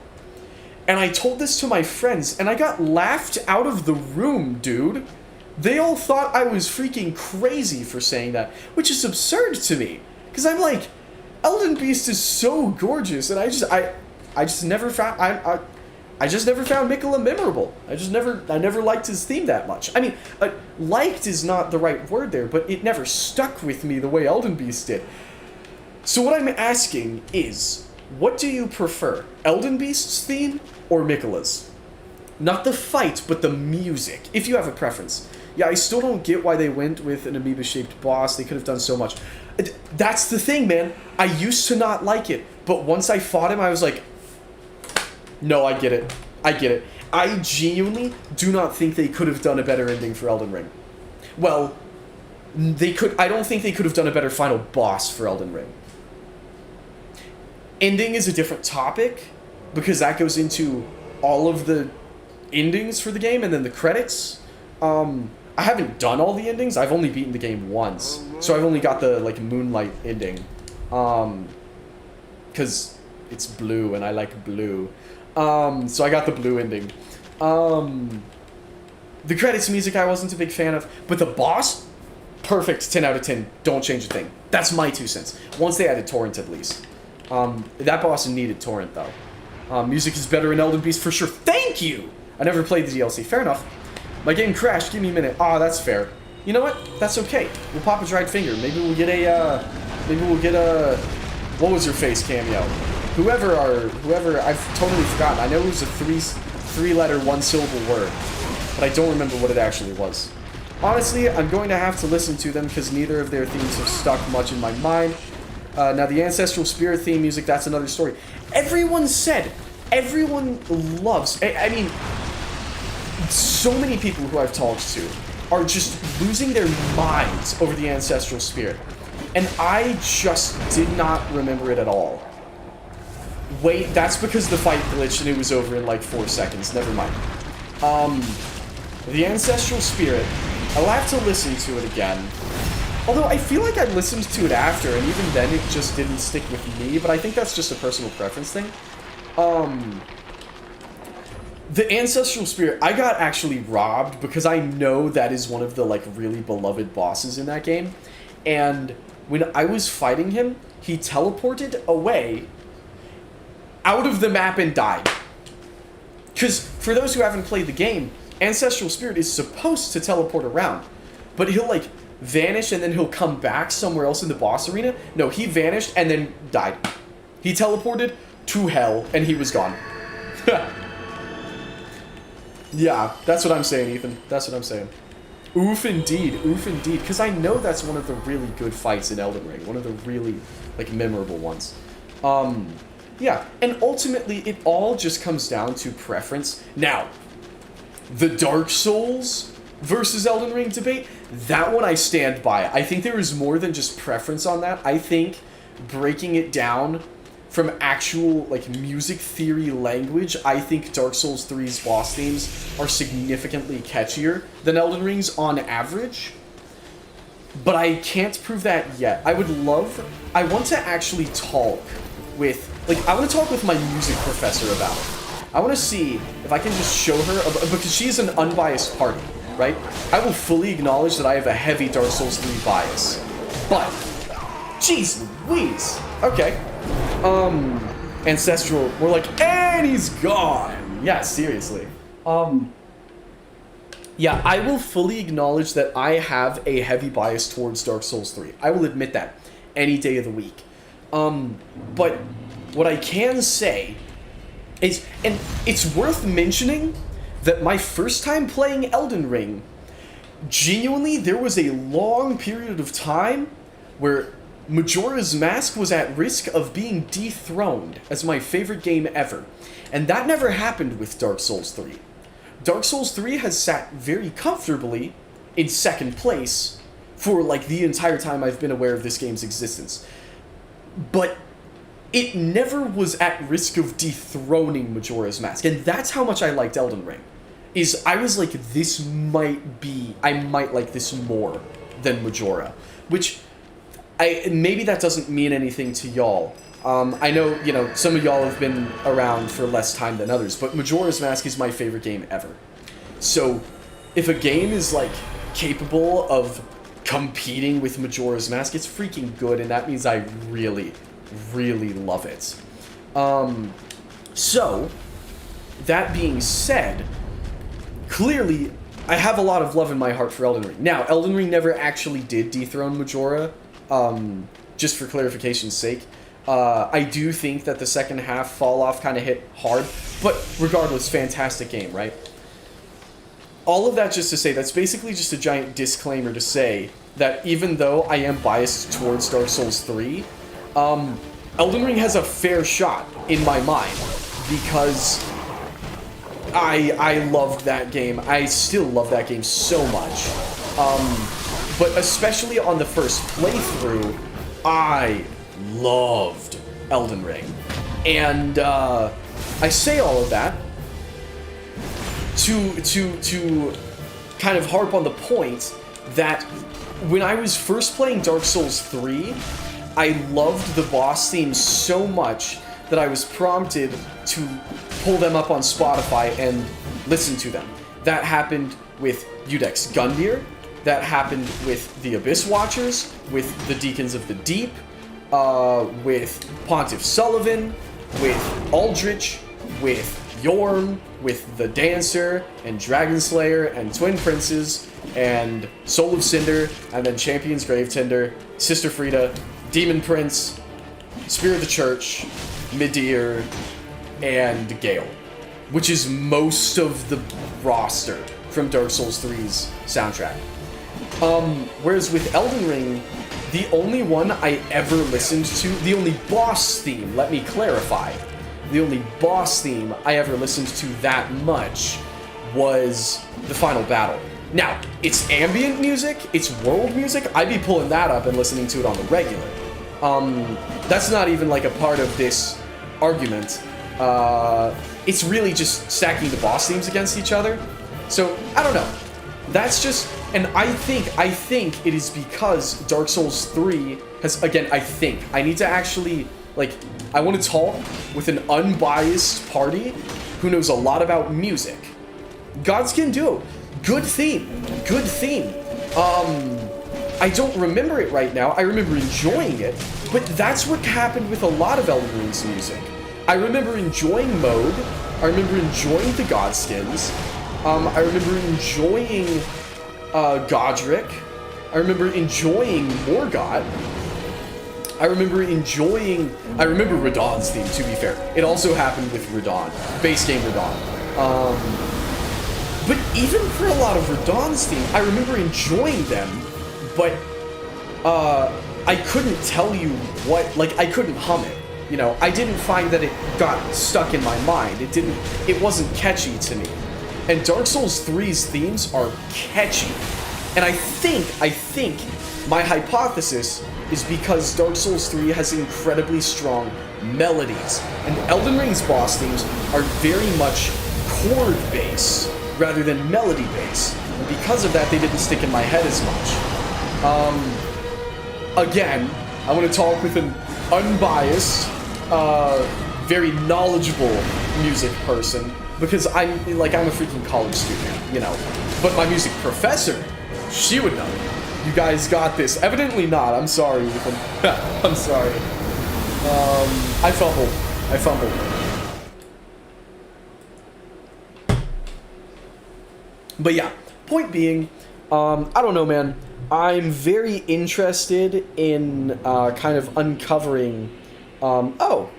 And I told this to my friends, and I got laughed out of the room, dude. They all thought I was freaking crazy for saying that, which is absurd to me. Because I'm like, Elden Beast is so gorgeous, and I just never found... I just never found Mikola memorable. I never liked his theme that much. I mean, liked is not the right word there, but it never stuck with me the way Elden Beast did. So what I'm asking is, what do you prefer? Elden Beast's theme or Mikola's? Not the fight, but the music, if you have a preference. Yeah, I still don't get why they went with an amoeba-shaped boss. They could have done so much. That's the thing, man. I used to not like it, but once I fought him, I was like, no, I get it. I get it. I genuinely do not think they could have done a better ending for Elden Ring. Well, I don't think they could have done a better final boss for Elden Ring. Ending is a different topic, because that goes into all of the endings for the game and then the credits. I haven't done all the endings. I've only beaten the game once, so I've only got the like Moonlight ending, because it's blue and I like blue. So I got the blue ending. The credits music I wasn't a big fan of, but the boss, perfect, 10 out of 10. Don't change a thing. That's my 2 cents. Once they added torrent, at least. That boss needed torrent though. Music is better in Elden Beast for sure. Thank you. I never played the DLC. Fair enough. My game crashed. Give me a minute. Ah, that's fair. You know what? That's okay. We'll pop a dried finger. Maybe we'll get a, what was her face cameo? Whoever, I've totally forgotten. I know it was a three-letter, one-syllable word, but I don't remember what it actually was. Honestly, I'm going to have to listen to them because neither of their themes have stuck much in my mind. Now, the Ancestral Spirit theme music, that's another story. Everyone loves, I mean, so many people who I've talked to are just losing their minds over the Ancestral Spirit. And I just did not remember it at all. Wait, that's because the fight glitched and it was over in like 4 seconds. Never mind. The Ancestral Spirit, I'll have to listen to it again. Although I feel like I listened to it after, and even then it just didn't stick with me, but I think that's just a personal preference thing. The Ancestral Spirit, I got actually robbed because I know that is one of the like really beloved bosses in that game. And when I was fighting him, he teleported away out of the map and died. Because for those who haven't played the game, Ancestral Spirit is supposed to teleport around, but he'll like vanish and then he'll come back somewhere else in the boss arena. No, he vanished and then died. He teleported to hell and he was gone. Yeah, that's what I'm saying, Ethan. That's what I'm saying. Oof indeed, because I know that's one of the really good fights in Elden Ring, one of the really like memorable ones. Yeah, and ultimately it all just comes down to preference. Now, the Dark Souls versus Elden Ring debate, that one I stand by. I think there is more than just preference on that. I think breaking it down from actual like music theory language, I think Dark Souls 3's boss themes are significantly catchier than Elden Ring's on average. But I can't prove that yet. I want to actually talk with, I want to talk with my music professor about it. I want to see if I can just show her, because she's an unbiased party, right? I will fully acknowledge that I have a heavy Dark Souls 3 bias. But, jeez Louise. Okay. Ancestral, we're like, and he's gone. Yeah, seriously. Yeah, I will fully acknowledge that I have a heavy bias towards Dark Souls 3. I will admit that any day of the week. But what I can say is, and it's worth mentioning that my first time playing Elden Ring, genuinely, there was a long period of time where Majora's Mask was at risk of being dethroned as my favorite game ever. And that never happened with Dark Souls 3. Dark Souls 3 has sat very comfortably in second place for like the entire time I've been aware of this game's existence. But it never was at risk of dethroning Majora's Mask. And that's how much I liked Elden Ring. Is I was like, I might like this more than Majora. Which, maybe that doesn't mean anything to y'all. I know, some of y'all have been around for less time than others, but Majora's Mask is my favorite game ever. So, if a game is, capable of competing with Majora's Mask, it's freaking good, and that means I really, really love it. So, that being said, clearly, I have a lot of love in my heart for Elden Ring. Now, Elden Ring never actually did dethrone Majora, just for clarification's sake. I do think that the second half fall off kind of hit hard, but regardless, fantastic game, right? All of that just to say, that's basically just a giant disclaimer to say that even though I am biased towards Dark Souls 3, Elden Ring has a fair shot in my mind, because I loved that game. I still love that game so much. But especially on the first playthrough, I loved Elden Ring. And I say all of that to kind of harp on the point that when I was first playing Dark Souls 3, I loved the boss themes so much that I was prompted to pull them up on Spotify and listen to them. That happened with Udex Gundyr, that happened with the Abyss Watchers, with the Deacons of the Deep, with Pontiff Sullivan, with Aldrich, with Yorm, with The Dancer, and Dragon Slayer, and Twin Princes, and Soul of Cinder, and then Champion's Gravetinder, Sister Frieda, Demon Prince, Spirit of the Church, Midir, and Gale, which is most of the roster from Dark Souls 3's soundtrack. Whereas with Elden Ring, the only one I ever listened to, the only boss theme, let me clarify, the only boss theme I ever listened to that much was the final battle. Now, it's ambient music, it's world music, I'd be pulling that up and listening to it on the regular. That's not even like a part of this argument. It's really just stacking the boss themes against each other. So, I don't know. That's just, and I think it is because Dark Souls 3 has, again, I need to actually, like, I want to talk with an unbiased party who knows a lot about music. Godskin Duo, good theme. I don't remember it right now. I remember enjoying it, but that's what happened with a lot of Elden Ring's music. I remember enjoying Mode. I remember enjoying the Godskins. I remember enjoying Godric. I remember enjoying Morgott. I remember Radahn's theme, to be fair. It also happened with Radahn, base game Radahn. But even for a lot of Radahn's theme, I remember enjoying them, but I couldn't tell you what, like, I couldn't hum it. You know, I didn't find that it got stuck in my mind. It wasn't catchy to me. And Dark Souls 3's themes are catchy. And I think my hypothesis is because Dark Souls 3 has incredibly strong melodies. And Elden Ring's boss themes are very much chord-based rather than melody-based. And because of that, they didn't stick in my head as much. Again, I want to talk with an unbiased, very knowledgeable music person, because I'm a freaking college student, you know. But my music professor, she would know. You guys got this. Evidently not. I'm sorry, Ethan. I'm sorry. I fumbled. But yeah, point being, I don't know, man. I'm very interested in kind of uncovering... oh!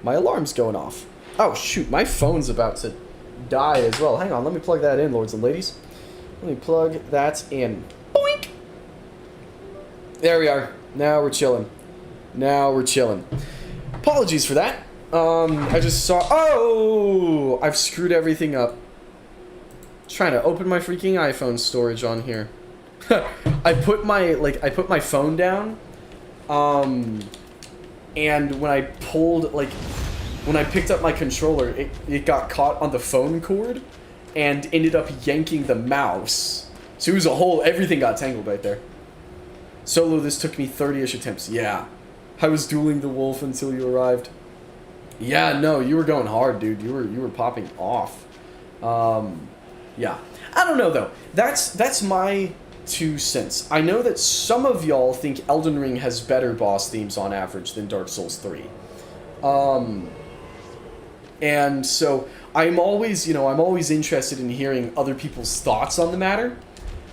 My alarm's going off. Oh, shoot, my phone's about to die as well. Hang on, let me plug that in, lords and ladies. Let me plug that in. Boink! There we are. Now we're chilling. Apologies for that. I just saw... Oh! I've screwed everything up. Trying to open my freaking iPhone storage on here. I put my phone down, and when I picked up my controller, it got caught on the phone cord, and ended up yanking the mouse. So it was everything got tangled right there. Solo, this took me 30-ish attempts. Yeah. I was dueling the wolf until you arrived. Yeah, no, you were going hard, dude. You were popping off. Yeah. I don't know, though. That's my 2 cents. I know that some of y'all think Elden Ring has better boss themes on average than Dark Souls 3. And so I'm always, I'm always interested in hearing other people's thoughts on the matter.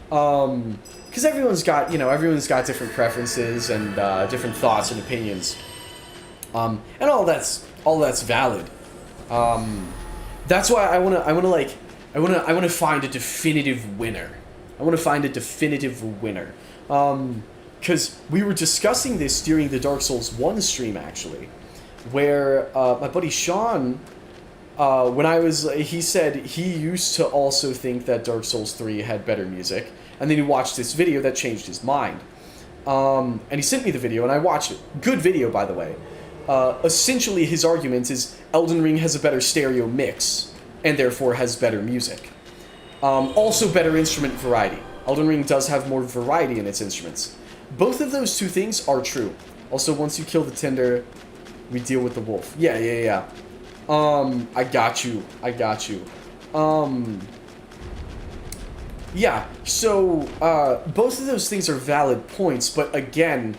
Because everyone's got different preferences and different thoughts and opinions. And all that's valid. That's why I want to find a definitive winner. I want to find a definitive winner. Because we were discussing this during the Dark Souls 1 stream, actually, where my buddy Sean, he said he used to also think that Dark Souls 3 had better music, and then he watched this video that changed his mind. And he sent me the video, and I watched it. Good video, by the way. Essentially, his argument is Elden Ring has a better stereo mix, and therefore has better music. Also better instrument variety. Elden Ring does have more variety in its instruments. Both of those two things are true. Also, once you kill the Tinder, we deal with the wolf. Yeah. I got you. Yeah, so, both of those things are valid points, but again,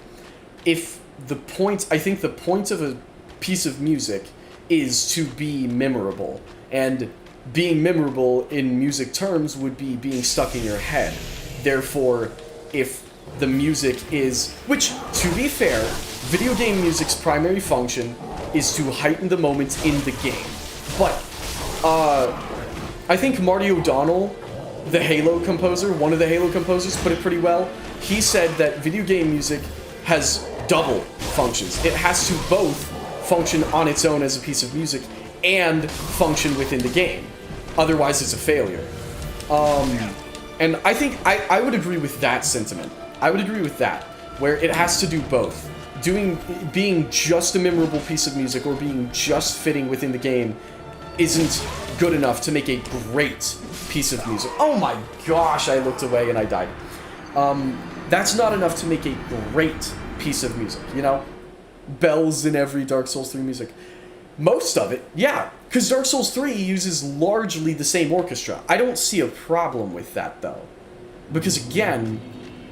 I think the point of a piece of music is to be memorable, and being memorable in music terms would be being stuck in your head. Therefore, if the music is, which, to be fair, video game music's primary function is to heighten the moment in the game. But, I think Marty O'Donnell, the Halo composer, one of the Halo composers, put it pretty well. He said that video game music has double functions. It has to both function on its own as a piece of music and function within the game. Otherwise, it's a failure. And I think I would agree with that sentiment. I would agree with that, where it has to do both. Being just a memorable piece of music or being just fitting within the game isn't good enough to make a great piece of music. Oh my gosh, I looked away and I died. That's not enough to make a great piece of music, Bells in every Dark Souls 3 music. Most of it, yeah, because Dark Souls 3 uses largely the same orchestra. I don't see a problem with that, though. Because again,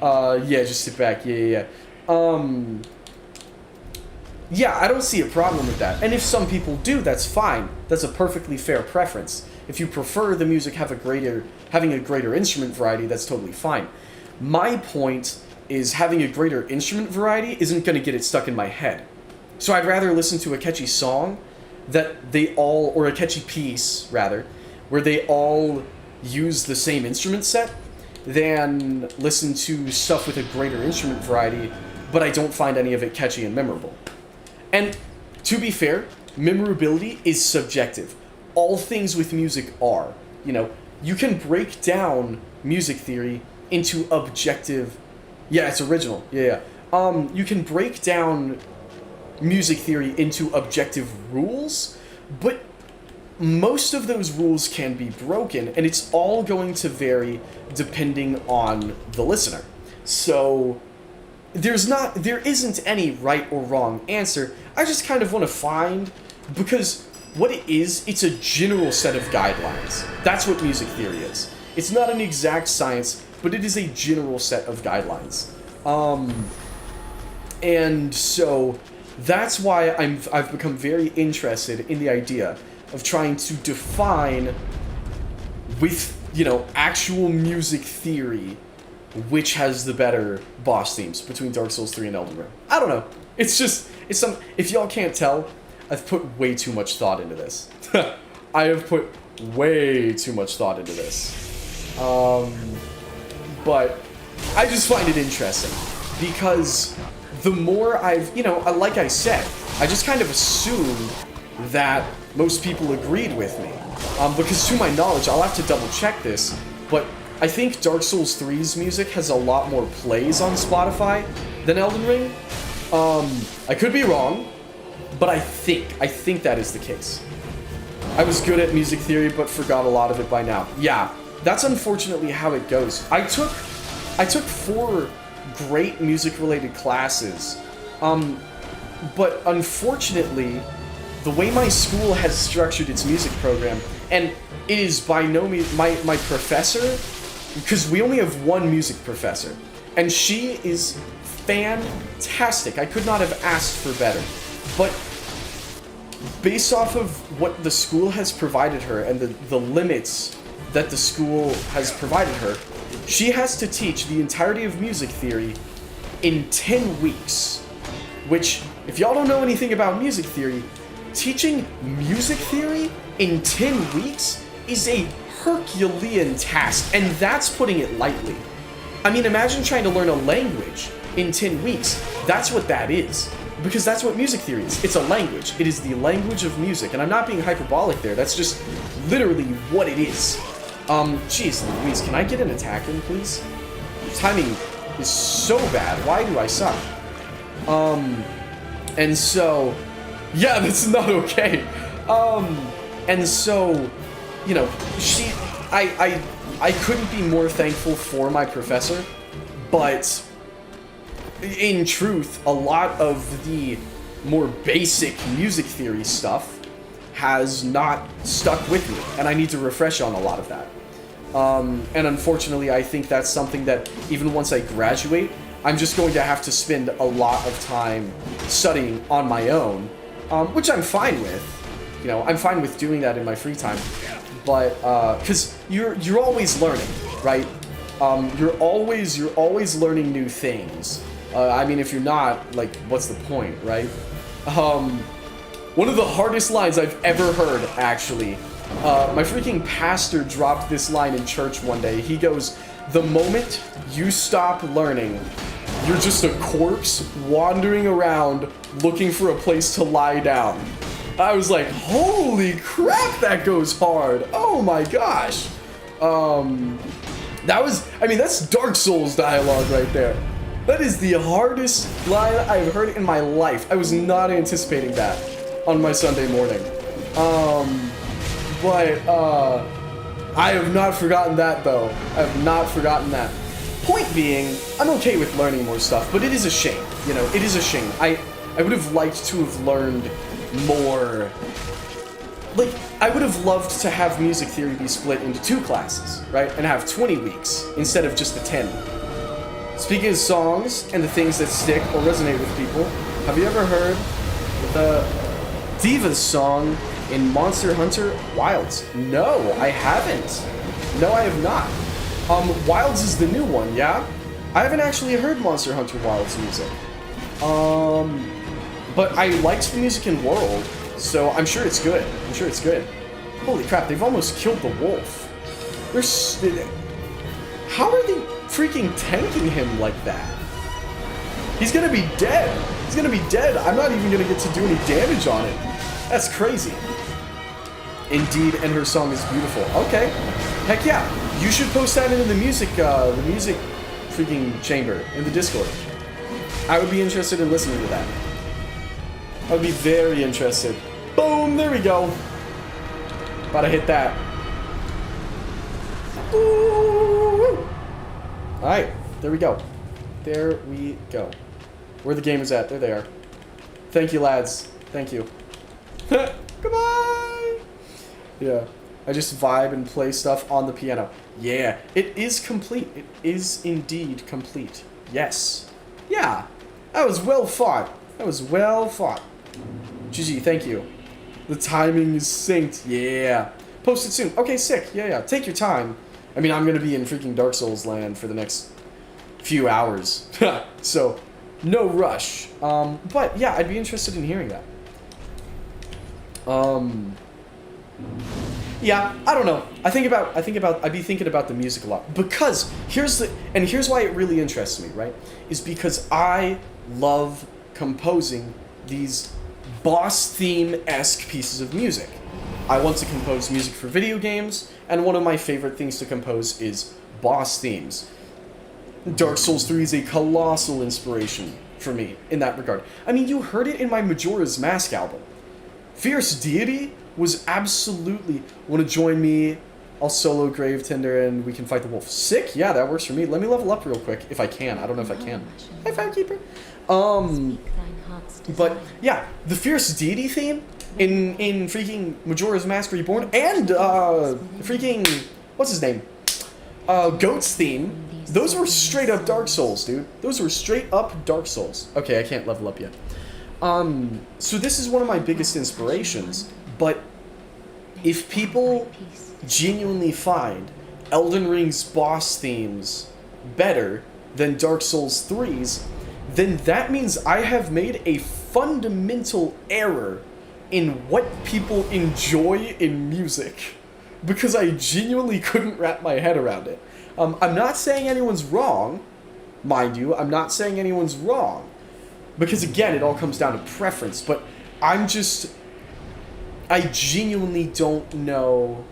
just sit back, yeah. Yeah, I don't see a problem with that. And if some people do, that's fine. That's a perfectly fair preference. If you prefer the music having a greater instrument variety, that's totally fine. My point is having a greater instrument variety isn't going to get it stuck in my head. So I'd rather listen to a catchy song or a catchy piece, rather, where they all use the same instrument set than listen to stuff with a greater instrument variety, but I don't find any of it catchy and memorable. And to be fair, memorability is subjective. All things with music are. You can break down music theory into objective... Yeah, it's original. Yeah. You can break down music theory into objective rules, but most of those rules can be broken, and it's all going to vary depending on the listener. So there isn't any right or wrong answer. I just kind of want to find, because what it is, it's a general set of guidelines. That's what music theory is. It's not an exact science, but it is a general set of guidelines. And so that's why I've become very interested in the idea of trying to define with, actual music theory which has the better boss themes between Dark Souls 3 and Elden Ring. I don't know. If y'all can't tell, I've put way too much thought into this. I have put way too much thought into this. But I just find it interesting because the more like I said, I just kind of assumed that most people agreed with me. Because to my knowledge, I'll have to double check this, but I think Dark Souls 3's music has a lot more plays on Spotify than Elden Ring. I could be wrong, but I think that is the case. I was good at music theory, but forgot a lot of it by now. Yeah, that's unfortunately how it goes. I took 4 great music-related classes, but unfortunately, the way my school has structured its music program, and it is by no means my professor, because we only have one music professor, and she is fantastic. I could not have asked for better. But based off of what the school has provided her and the limits that the school has provided her, she has to teach the entirety of music theory in 10 weeks. Which, if y'all don't know anything about music theory, teaching music theory in 10 weeks is a Herculean task, and that's putting it lightly. I mean, imagine trying to learn a language in 10 weeks. That's what that is. Because that's what music theory is. It's a language. It is the language of music. And I'm not being hyperbolic there. That's just literally what it is. Jeez Louise, can I get an attack in, please? Timing is so bad. Why do I suck? And so, yeah, that's not okay. And so, you know, I couldn't be more thankful for my professor, but in truth, a lot of the more basic music theory stuff has not stuck with me, and I need to refresh on a lot of that. And unfortunately, I think that's something that even once I graduate, I'm just going to have to spend a lot of time studying on my own, which I'm fine with. You know, I'm fine with doing that in my free time, but because you're always learning, right? You're always learning new things. I mean, if you're not, like, what's the point, right? One of the hardest lines I've ever heard, actually. My freaking pastor dropped this line in church one day. He goes, "The moment you stop learning, you're just a corpse wandering around looking for a place to lie down." I was like, holy crap, that goes hard. Oh my gosh. That's Dark Souls dialogue right there. That is the hardest line I've heard in my life. I was not anticipating that on my Sunday morning. I have not forgotten that, though. I have not forgotten that. Point being, I'm okay with learning more stuff, but it is a shame. You know, it is a shame. I would have liked to have learned more. Like, I would have loved to have music theory be split into 2 classes, right? And have 20 weeks instead of just the 10. Speaking of songs and the things that stick or resonate with people, have you ever heard the Divas song in Monster Hunter Wilds? No, I haven't. No, I have not. Wilds is the new one, yeah? I haven't actually heard Monster Hunter Wilds music. But I liked the music in World, so I'm sure it's good. I'm sure it's good. Holy crap, they've almost killed the wolf. How are they freaking tanking him like that? He's gonna be dead. He's gonna be dead. I'm not even gonna get to do any damage on it. That's crazy. Indeed, and her song is beautiful. Okay. Heck yeah. You should post that into the music freaking chamber in the Discord. I would be interested in listening to that. I would be very interested. Boom, there we go. About to hit that. Alright, there we go. There we go. Where the gamers at? There they are. Thank you, lads. Thank you. Goodbye! Yeah. I just vibe and play stuff on the piano. Yeah, it is complete. It is indeed complete. Yes. Yeah. That was well fought. That was well fought. GG, thank you. The timing is synced. Yeah. Post it soon. Okay, sick. Yeah. Take your time. I mean, I'm going to be in freaking Dark Souls land for the next few hours. So, no rush. But, yeah, I'd be interested in hearing that. Yeah, I don't know. I'd be thinking about the music a lot. Because, here's why it really interests me, right? Is because I love composing these boss theme-esque pieces of music. I want to compose music for video games, and one of my favorite things to compose is boss themes. Dark Souls 3 is a colossal inspiration for me in that regard. I mean, you heard it in my Majora's Mask album. Fierce Deity was absolutely, want to join me? I'll solo Gravetender and we can fight the wolf. Sick? Yeah, that works for me. Let me level up real quick, if I can. I don't know if I can. Hi, Firekeeper. But, yeah, the Fierce Deity theme in freaking Majora's Mask Reborn, and freaking, what's his name? Goat's theme. Those were straight up Dark Souls, dude. Those were straight up Dark Souls. Okay, I can't level up yet. So this is one of my biggest inspirations, but if people genuinely find Elden Ring's boss themes better than Dark Souls 3's, then that means I have made a fundamental error in what people enjoy in music, because I genuinely couldn't wrap my head around it. I'm not saying anyone's wrong, mind you, I'm not saying anyone's wrong, because again, it all comes down to preference, but I genuinely don't know.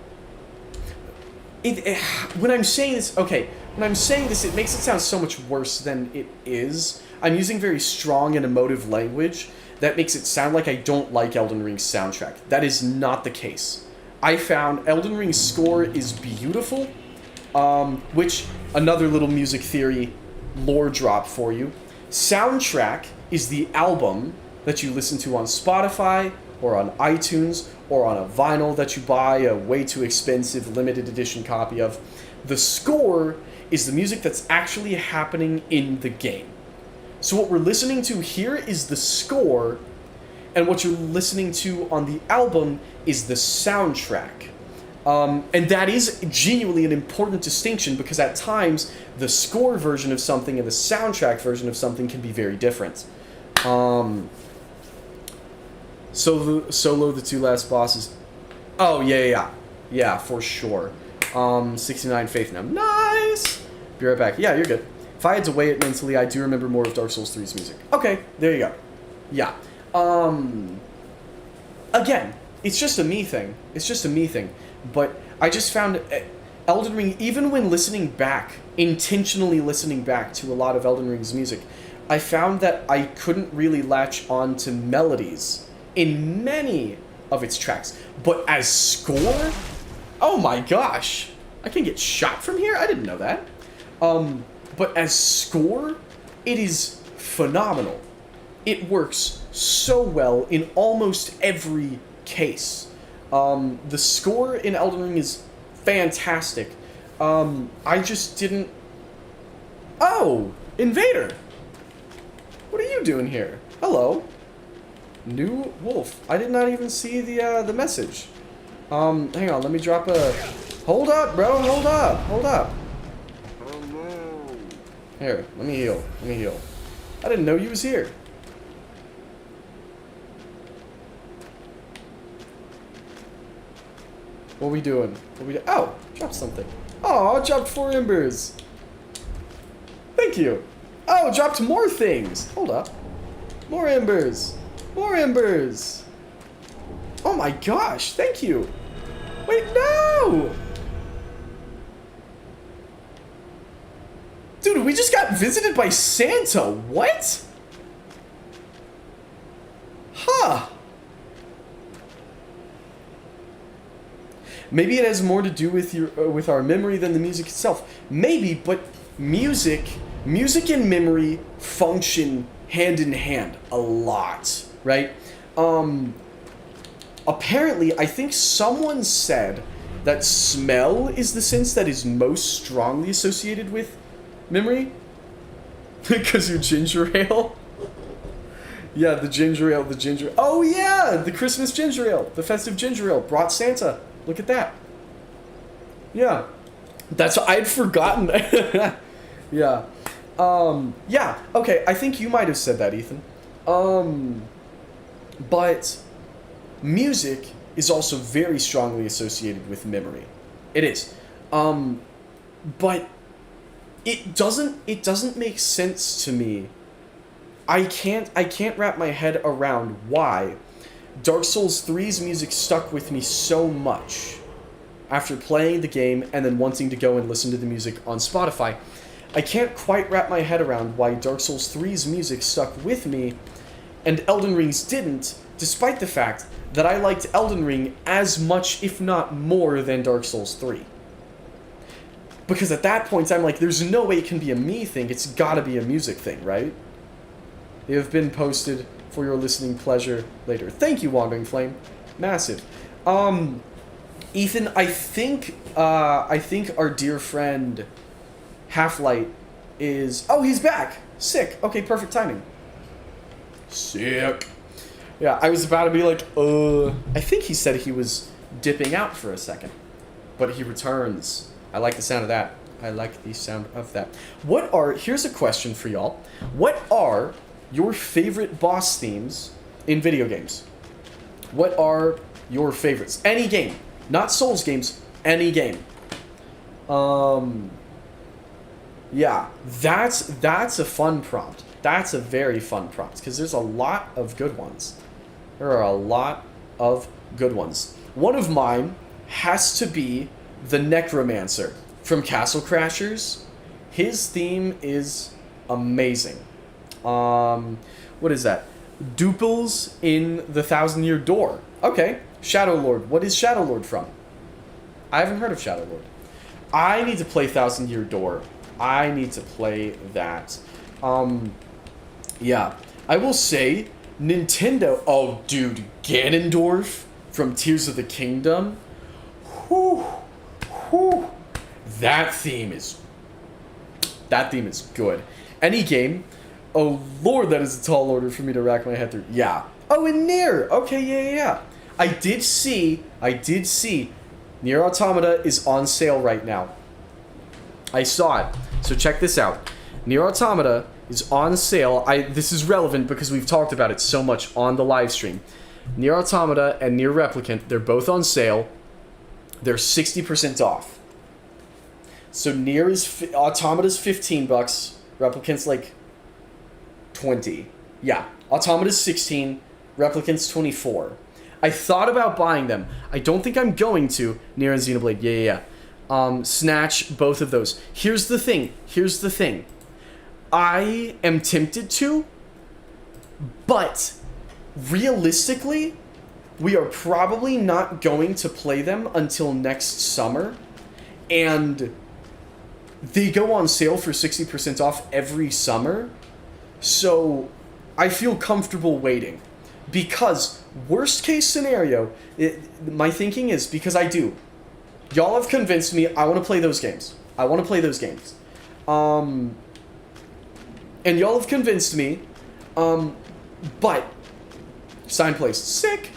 When I'm saying this, it makes it sound so much worse than it is. I'm using very strong and emotive language that makes it sound like I don't like Elden Ring's soundtrack. That is not the case. I found Elden Ring's score is beautiful, which, another little music theory lore drop for you. Soundtrack is the album that you listen to on Spotify or on iTunes or on a vinyl that you buy a way too expensive limited edition copy of. The score is the music that's actually happening in the game. So what we're listening to here is the score, and what you're listening to on the album is the soundtrack. And that is genuinely an important distinction, because at times the score version of something and the soundtrack version of something can be very different. Solo the two last bosses. Oh, yeah, for sure. 69 Faith now. Nice! Be right back. Yeah, you're good. If I had to weigh it mentally, I do remember more of Dark Souls 3's music. Okay, there you go. Yeah. Again, it's just a me thing. But I just found Elden Ring, even when intentionally listening back to a lot of Elden Ring's music, I found that I couldn't really latch on to melodies in many of its tracks. But as score, oh my gosh, I can get shot from here? I didn't know that. But as score, it is phenomenal. It works so well in almost every case. The score in Elden Ring is fantastic. I just didn't... Oh! Invader! What are you doing here? Hello. New wolf. I did not even see the message. Hang on, let me drop a... Hold up, bro, hold up. Here, let me heal. I didn't know you was here. What we doing? Oh, dropped something. Oh, dropped 4 embers. Thank you. Oh, dropped more things. Hold up. More embers. Oh my gosh, thank you. Wait, no! Dude, we just got visited by Santa. What? Huh. Maybe it has more to do with our memory than the music itself. Maybe, but music and memory function hand in hand a lot, right? Apparently, I think someone said that smell is the sense that is most strongly associated with memory. Because your ginger ale? Yeah, the ginger ale. Oh yeah, the Christmas ginger ale. The festive ginger ale brought Santa. Look at that. Yeah. I'd forgotten. Yeah. Yeah, okay, I think you might have said that, Ethan. But music is also very strongly associated with memory. It is. But it doesn't make sense to me. I can't wrap my head around why Dark Souls 3's music stuck with me so much after playing the game and then wanting to go and listen to the music on Spotify. I can't quite wrap my head around why Dark Souls 3's music stuck with me and Elden Ring's didn't, despite the fact that I liked Elden Ring as much, if not more, than Dark Souls 3. Because at that point, I'm like, there's no way it can be a me thing, it's gotta be a music thing, right? They have been posted for your listening pleasure later. Thank you, Wandering Flame. Massive. Ethan, I think our dear friend Half-Light is... Oh, he's back! Sick. Okay, perfect timing. Sick. Yeah, I was about to be like, I think he said he was dipping out for a second. But he returns. I like the sound of that. I like the sound of that. Here's a question for y'all. What are your favorite boss themes in video games? What are your favorites? Any game. Not Souls games, any game. Yeah, that's a fun prompt. That's a very fun prompt, because there's a lot of good ones. There are a lot of good ones. One of mine has to be the Necromancer from Castle Crashers. His theme is amazing. What is that? Duples in the Thousand Year Door. Okay, Shadow Lord. What is Shadow Lord from? I haven't heard of Shadow Lord. I need to play Thousand Year Door. I need to play that. Yeah. I will say, Nintendo... Oh, dude. Ganondorf from Tears of the Kingdom. Whew. Whew. That theme is good. Any game... Oh, Lord, that is a tall order for me to rack my head through. Yeah. Oh, and Nier. Okay, yeah. I did see... Nier Automata is on sale right now. I saw it. So check this out. Nier Automata is on sale. This is relevant because we've talked about it so much on the live stream. Nier Automata and Nier Replicant, they're both on sale. They're 60% off. So Automata's $15. Replicant's like 20. Yeah. Automata's 16. Replicant's 24. I thought about buying them. I don't think I'm going to. Nier and Xenoblade. Yeah. Snatch both of those. Here's the thing. I am tempted to, but realistically, we are probably not going to play them until next summer, and they go on sale for 60% off every summer, so I feel comfortable waiting. Because, worst case scenario, my thinking is, because I do, y'all have convinced me I want to play those games. And y'all have convinced me, but, signed place, sick,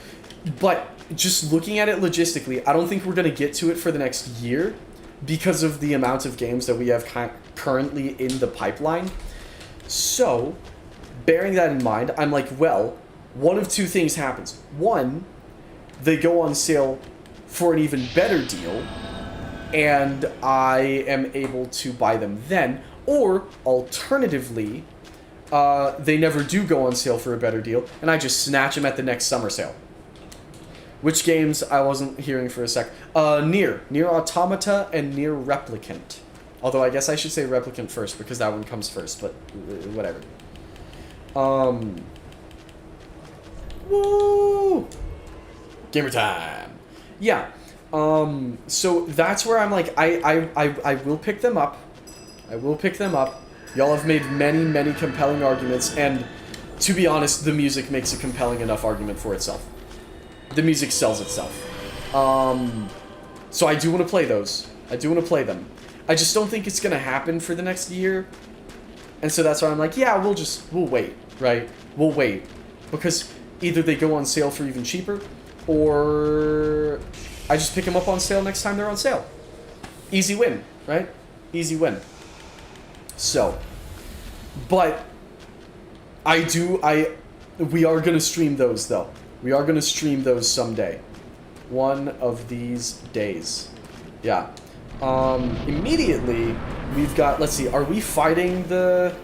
but just looking at it logistically, I don't think we're going to get to it for the next year because of the amount of games that we have currently in the pipeline. So, bearing that in mind, I'm like, well, one of two things happens. One, they go on sale for an even better deal, and I am able to buy them then. Or, alternatively, they never do go on sale for a better deal, and I just snatch them at the next summer sale. Which games I wasn't hearing for a sec. Nier Automata and Nier Replicant. Although I guess I should say Replicant first, because that one comes first, but whatever. Woo! Gamer time. Yeah. So that's where I'm like, I will pick them up. Y'all have made many compelling arguments, and to be honest, the music makes a compelling enough argument for itself. The music sells itself. So I do want to play those. I do want to play them. I just don't think it's going to happen for the next year. And so that's why I'm like, yeah, we'll wait, right? We'll wait. Because either they go on sale for even cheaper, or I just pick them up on sale next time they're on sale. Easy win, right? Easy win. So, but we are going to stream those, though. We are going to stream those someday. One of these days. Yeah. Immediately, we've got, let's see, are we fighting the...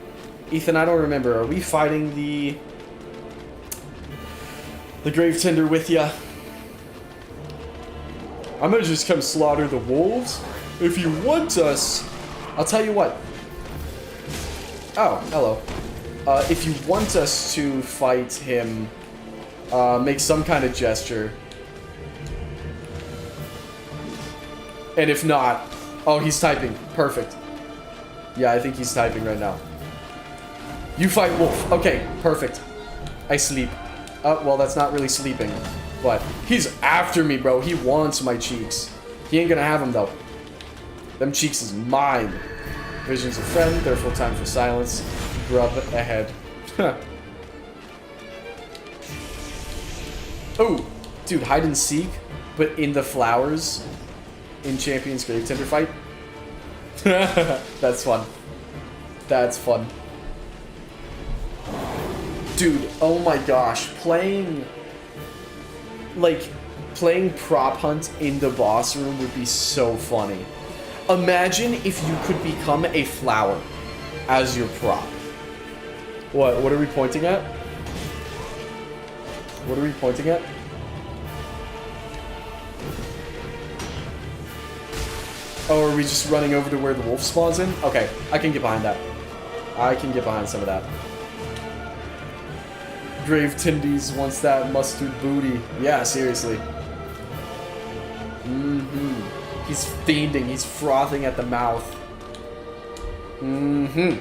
Ethan, I don't remember. Are we fighting the Grave Tender with ya? I'm gonna just come slaughter the wolves. If you want us... I'll tell you what. Oh, hello. If you want us to fight him, make some kind of gesture. And if not... Oh, he's typing. Perfect. Yeah, I think he's typing right now. You fight wolf. Okay, perfect. I sleep. Oh, well, that's not really sleeping. But he's after me, bro. He wants my cheeks. He ain't gonna have them, though. Them cheeks is mine. Vision's a friend, therefore time for silence. Grub ahead. Oh, dude, hide and seek, but in the flowers in Champion's Grave Tender fight. That's fun. That's fun. Dude, oh my gosh, playing prop hunt in the boss room would be so funny. Imagine if you could become a flower as your prop. What are we pointing at? What are we pointing at? Oh, are we just running over to where the wolf spawns in? Okay, I can get behind that. I can get behind some of that. Grave Tindies wants that mustard booty. Yeah, seriously. He's fiending. He's frothing at the mouth. Boink.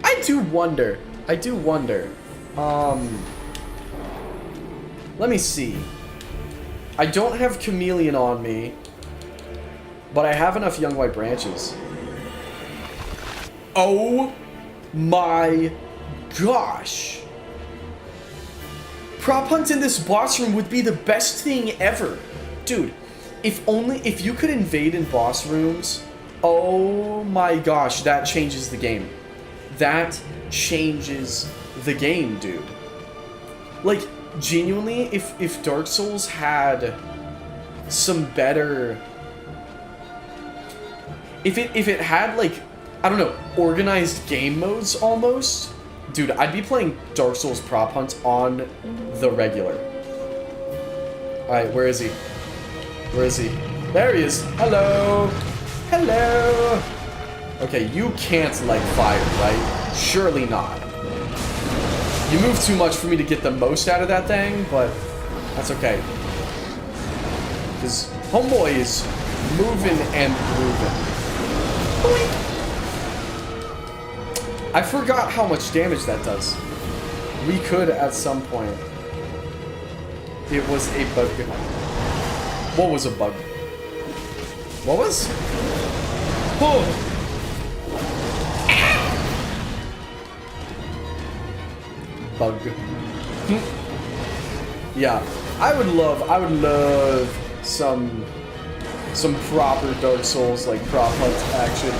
I do wonder. Let me see. I don't have Chameleon on me, but I have enough young white branches. Oh my gosh. Prop hunt in this boss room would be the best thing ever. Dude, if you could invade in boss rooms, oh my gosh, that changes the game. That changes the game, dude. Like, genuinely, if Dark Souls had some better... If it had, like, I don't know, organized game modes almost, dude, I'd be playing Dark Souls Prop Hunt on the regular. Alright, where is he? Where is he? There he is! Hello! Hello! Okay, you can't light fire, right? Surely not. You move too much for me to get the most out of that thing, but that's okay. Because homeboy is moving and grooving. Boink. I forgot how much damage that does. We could at some point. It was a bug. What was a bug? What was? Oh! Bug. Yeah, I would love some proper Dark Souls like prop hunt action.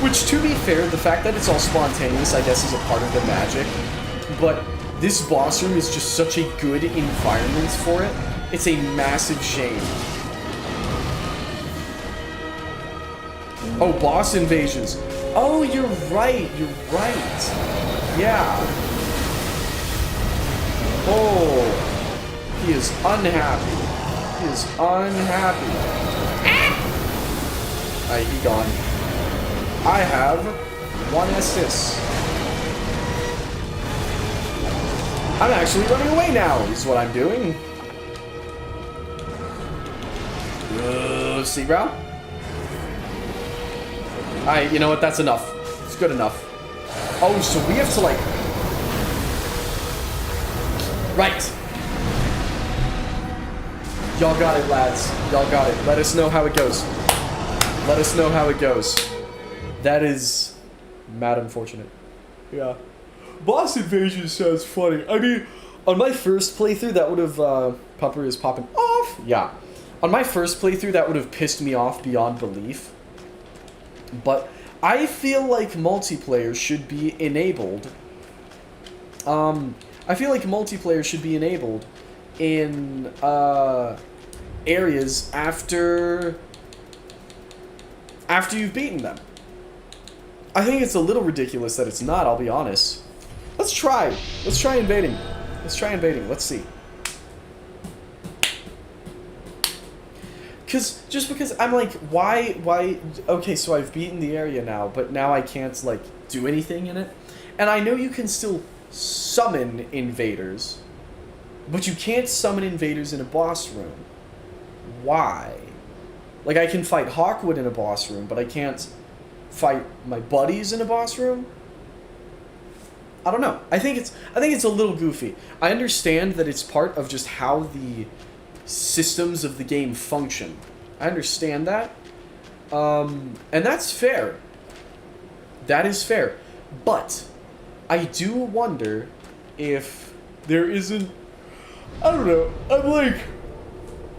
Which, to be fair, the fact that it's all spontaneous, I guess, is a part of the magic. But this boss room is just such a good environment for it. It's a massive shame. Oh, boss invasions. Oh, you're right. You're right. Yeah. Oh, he is unhappy. He is unhappy. Alright, he gone. I have one assist. I'm actually running away now, is what I'm doing. See, bro? Alright, you know what? That's enough. It's good enough. Oh, so we have to, like... Right. Y'all got it, lads. Y'all got it. Let us know how it goes. Let us know how it goes. That is mad unfortunate. Yeah. Boss invasion sounds funny. I mean, on my first playthrough, that would have... Pupper is popping off. Yeah. On my first playthrough, that would have pissed me off beyond belief. But I feel like multiplayer should be enabled. I feel like multiplayer should be enabled in areas after you've beaten them. I think it's a little ridiculous that it's not, I'll be honest. Let's try. Let's try invading. Let's try invading. Let's see. Just because I'm like, why, okay, so I've beaten the area now, but now I can't, like, do anything in it. And I know you can still summon invaders, but you can't summon invaders in a boss room. Why? Like, I can fight Hawkwood in a boss room, but I can't fight my buddies in a boss room? I don't know. I think it's a little goofy. I understand that it's part of just how the systems of the game function. I understand that. And that's fair. That is fair. But I do wonder if There isn't... I don't know. I'm like...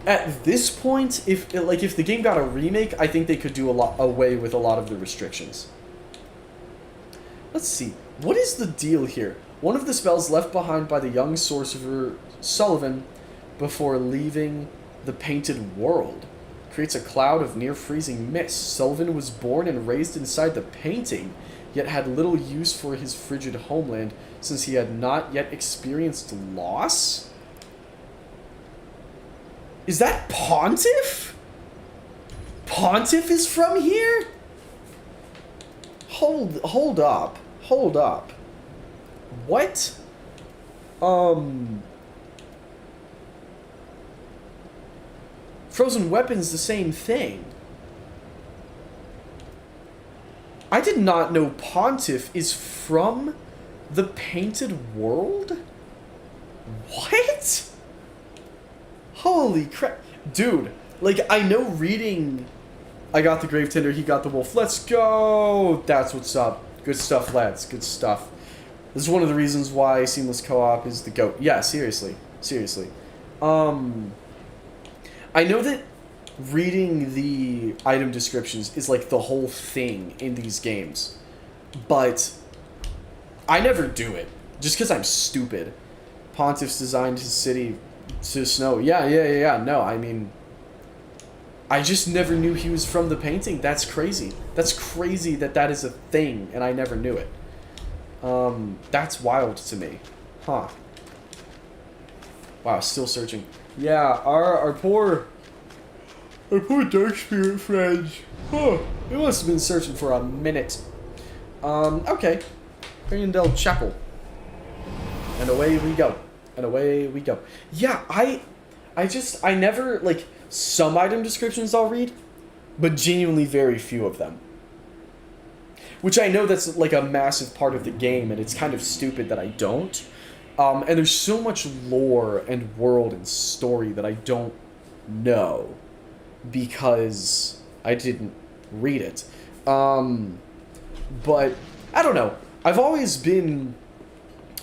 At this point, if the game got a remake, I think they could do away with a lot of the restrictions. Let's see. What is the deal here? One of the spells left behind by the young sorcerer Sullivan before leaving the painted world creates a cloud of near-freezing mist. Sullivan was born and raised inside the painting, yet had little use for his frigid homeland since he had not yet experienced loss? Is that Pontiff? Pontiff is from here? Hold up. Hold up. What? Frozen Weapon's the same thing. I did not know Pontiff is from the Painted World? What? Holy crap. Dude, like, I know reading I got the Grave Tender, he got the Wolf. Let's go! That's what's up. Good stuff, lads. Good stuff. This is one of the reasons why Seamless Co-op is the GOAT. Yeah, seriously. Seriously. I know that reading the item descriptions is like the whole thing in these games, but I never do it just because I'm stupid. Pontiff's designed his city to snow. Yeah. No, I mean, I just never knew he was from the painting. That's crazy. That's crazy that that is a thing, and I never knew it. That's wild to me. Huh. Wow, still searching. Yeah, our poor Dark Spirit friends. Huh. We must have been searching for a minute. Okay. Ariandel Chapel. And away we go. And away we go. Yeah, I never, like, some item descriptions I'll read, but genuinely very few of them. Which I know that's, like, a massive part of the game, and it's kind of stupid that I don't. And there's so much lore and world and story that I don't know because I didn't read it. But I don't know. I've always been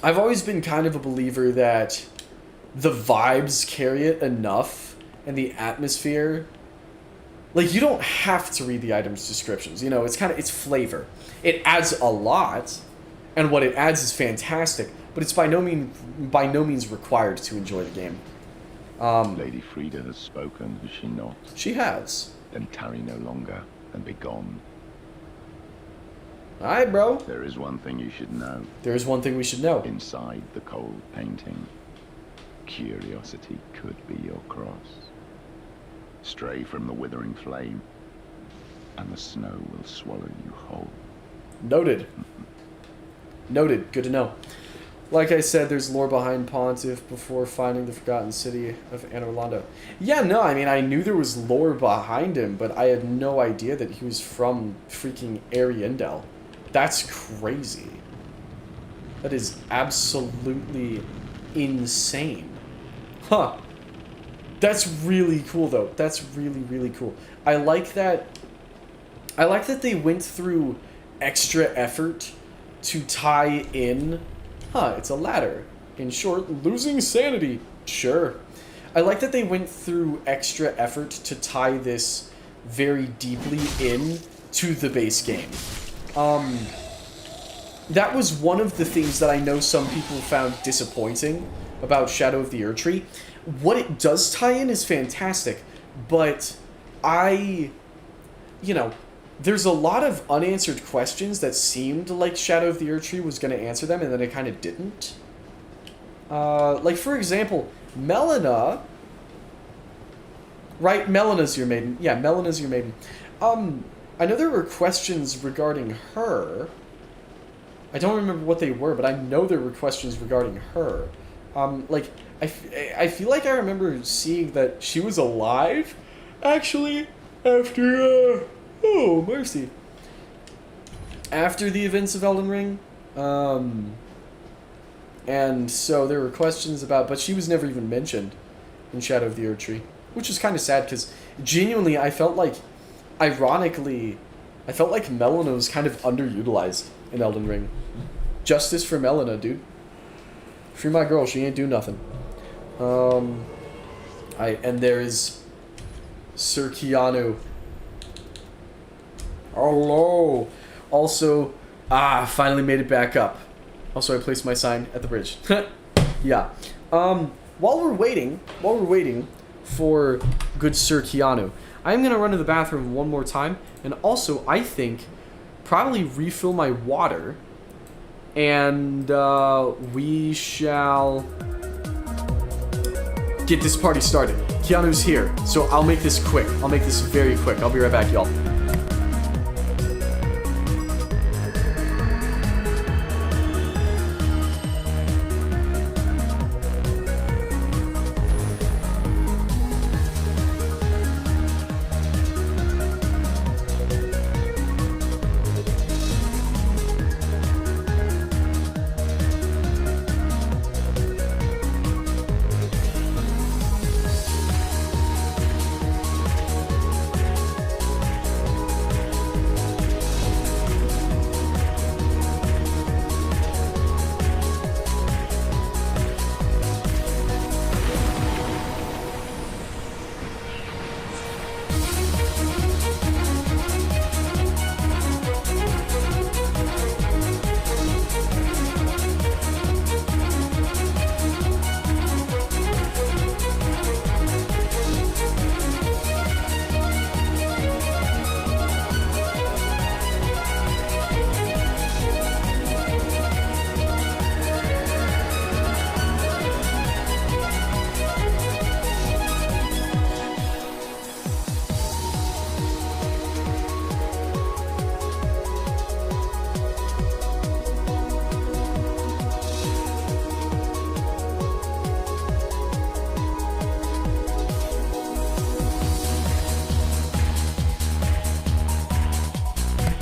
kind of a believer that the vibes carry it enough and the atmosphere. Like, you don't have to read the items descriptions, you know, it's flavor. It adds a lot, and what it adds is fantastic, but it's by no means required to enjoy the game. Lady Frida has spoken, has she not? She has. Then tarry no longer, and be gone. Alright, bro. There is one thing you should know. There is one thing we should know. Inside the cold painting, curiosity could be your cross. Stray from the withering flame, and the snow will swallow you whole. Noted. Noted. Good to know. Like I said, there's lore behind Pontiff before finding the forgotten city of Anor Londo. Yeah, no, I mean, I knew there was lore behind him, but I had no idea that he was from freaking Ariandel. That's crazy. That is absolutely insane. Huh. That's really cool, though. That's really, really cool. I like that they went through extra effort to tie in... Huh, it's a ladder. In short, losing sanity. Sure. I like that they went through extra effort to tie this very deeply in to the base game. That was one of the things that I know some people found disappointing about Shadow of the Erdtree. What it does tie in is fantastic, but there's a lot of unanswered questions that seemed like Shadow of the Erdtree was going to answer them, and then it kind of didn't. Like, for example, Melina... Right, Melina's your maiden. Yeah, Melina's your maiden. I know there were questions regarding her. I don't remember what they were, but I know there were questions regarding her. I feel like I remember seeing that she was alive, actually, after, oh, mercy. After the events of Elden Ring. And so there were questions about, but she was never even mentioned in Shadow of the Erdtree, which is kind of sad, because genuinely I felt like, ironically, I felt like Melina was kind of underutilized in Elden Ring. Justice for Melina, dude. Free my girl. She ain't do nothing. And there is Sir Keanu. Hello. Also, finally made it back up. Also, I placed my sign at the bridge. Yeah. While we're waiting for good Sir Keanu, I'm gonna run to the bathroom one more time, and also I think probably refill my water, and we shall get this party started. Keanu's here, so I'll make this quick. I'll make this very quick. I'll be right back, y'all.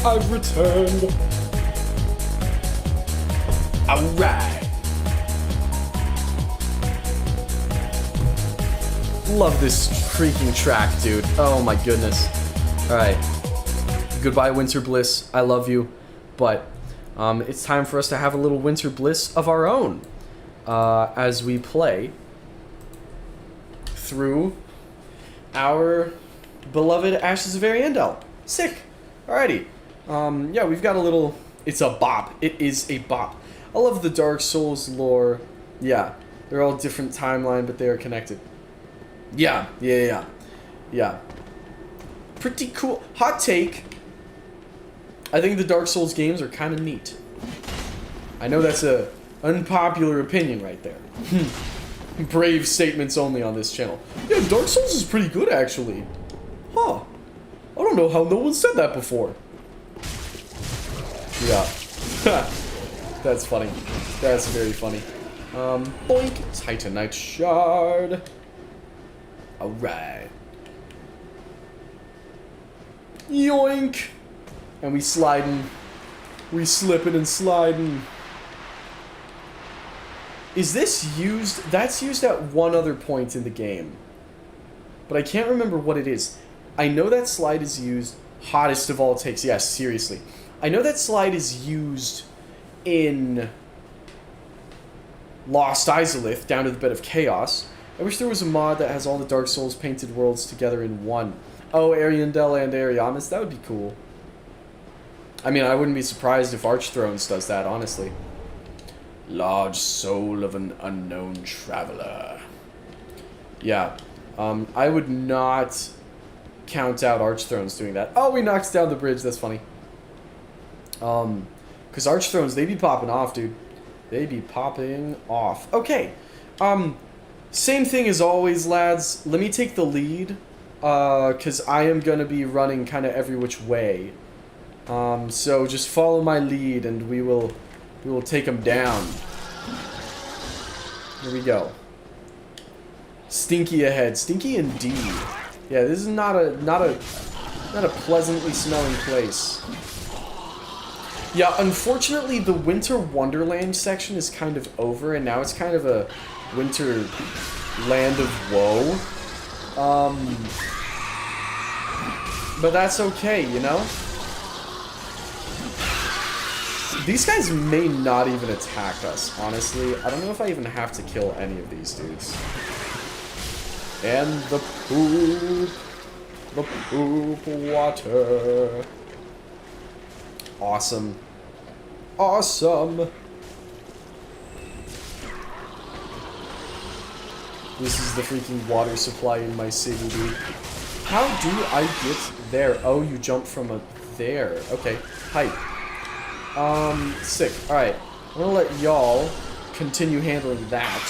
I've returned. Alright. Love this freaking track, dude. Oh my goodness. Alright. Goodbye, Winter Bliss. I love you. But it's time for us to have a little Winter Bliss of our own as we play through our beloved Ashes of Ariandel. Sick. Alrighty. Yeah, we've got a little... It's a bop. It is a bop. I love the Dark Souls lore. Yeah, they're all different timeline, but they are connected. Yeah. Pretty cool. Hot take. I think the Dark Souls games are kind of neat. I know that's a unpopular opinion right there. Brave statements only on this channel. Yeah, Dark Souls is pretty good, actually. Huh. I don't know how no one said that before. Yeah. That's funny. That's very funny. Boink. Titanite Shard. Alright. Yoink. And we sliding. We slipping and sliding. Is this used? That's used at one other point in the game. But I can't remember what it is. I know that slide is used. Hottest of all takes. Yes, seriously. I know that slide is used in Lost Izalith, Down to the Bed of Chaos. I wish there was a mod that has all the Dark Souls painted worlds together in one. Oh, Ariandel and Ariamis, that would be cool. I mean, I wouldn't be surprised if Archthrones does that, honestly. Large soul of an unknown traveler. Yeah, I would not count out Archthrones doing that. Oh, we knocked down the bridge, that's funny. Because Archthrones, they be popping off, dude. They be popping off. Okay, same thing as always, lads. Let me take the lead, because I am going to be running kind of every which way. So just follow my lead, and we will take them down. Here we go. Stinky ahead. Stinky indeed. Yeah, this is not a pleasantly smelling place. Yeah, unfortunately, the Winter Wonderland section is kind of over, and now it's kind of a Winter Land of Woe. But that's okay, you know? These guys may not even attack us, honestly. I don't know if I even have to kill any of these dudes. And the poop water. Awesome. Awesome. This is the freaking water supply in my city, dude. How do I get there? Oh, you jump from a there. Okay, height. Sick. Alright. I'm gonna let y'all continue handling that.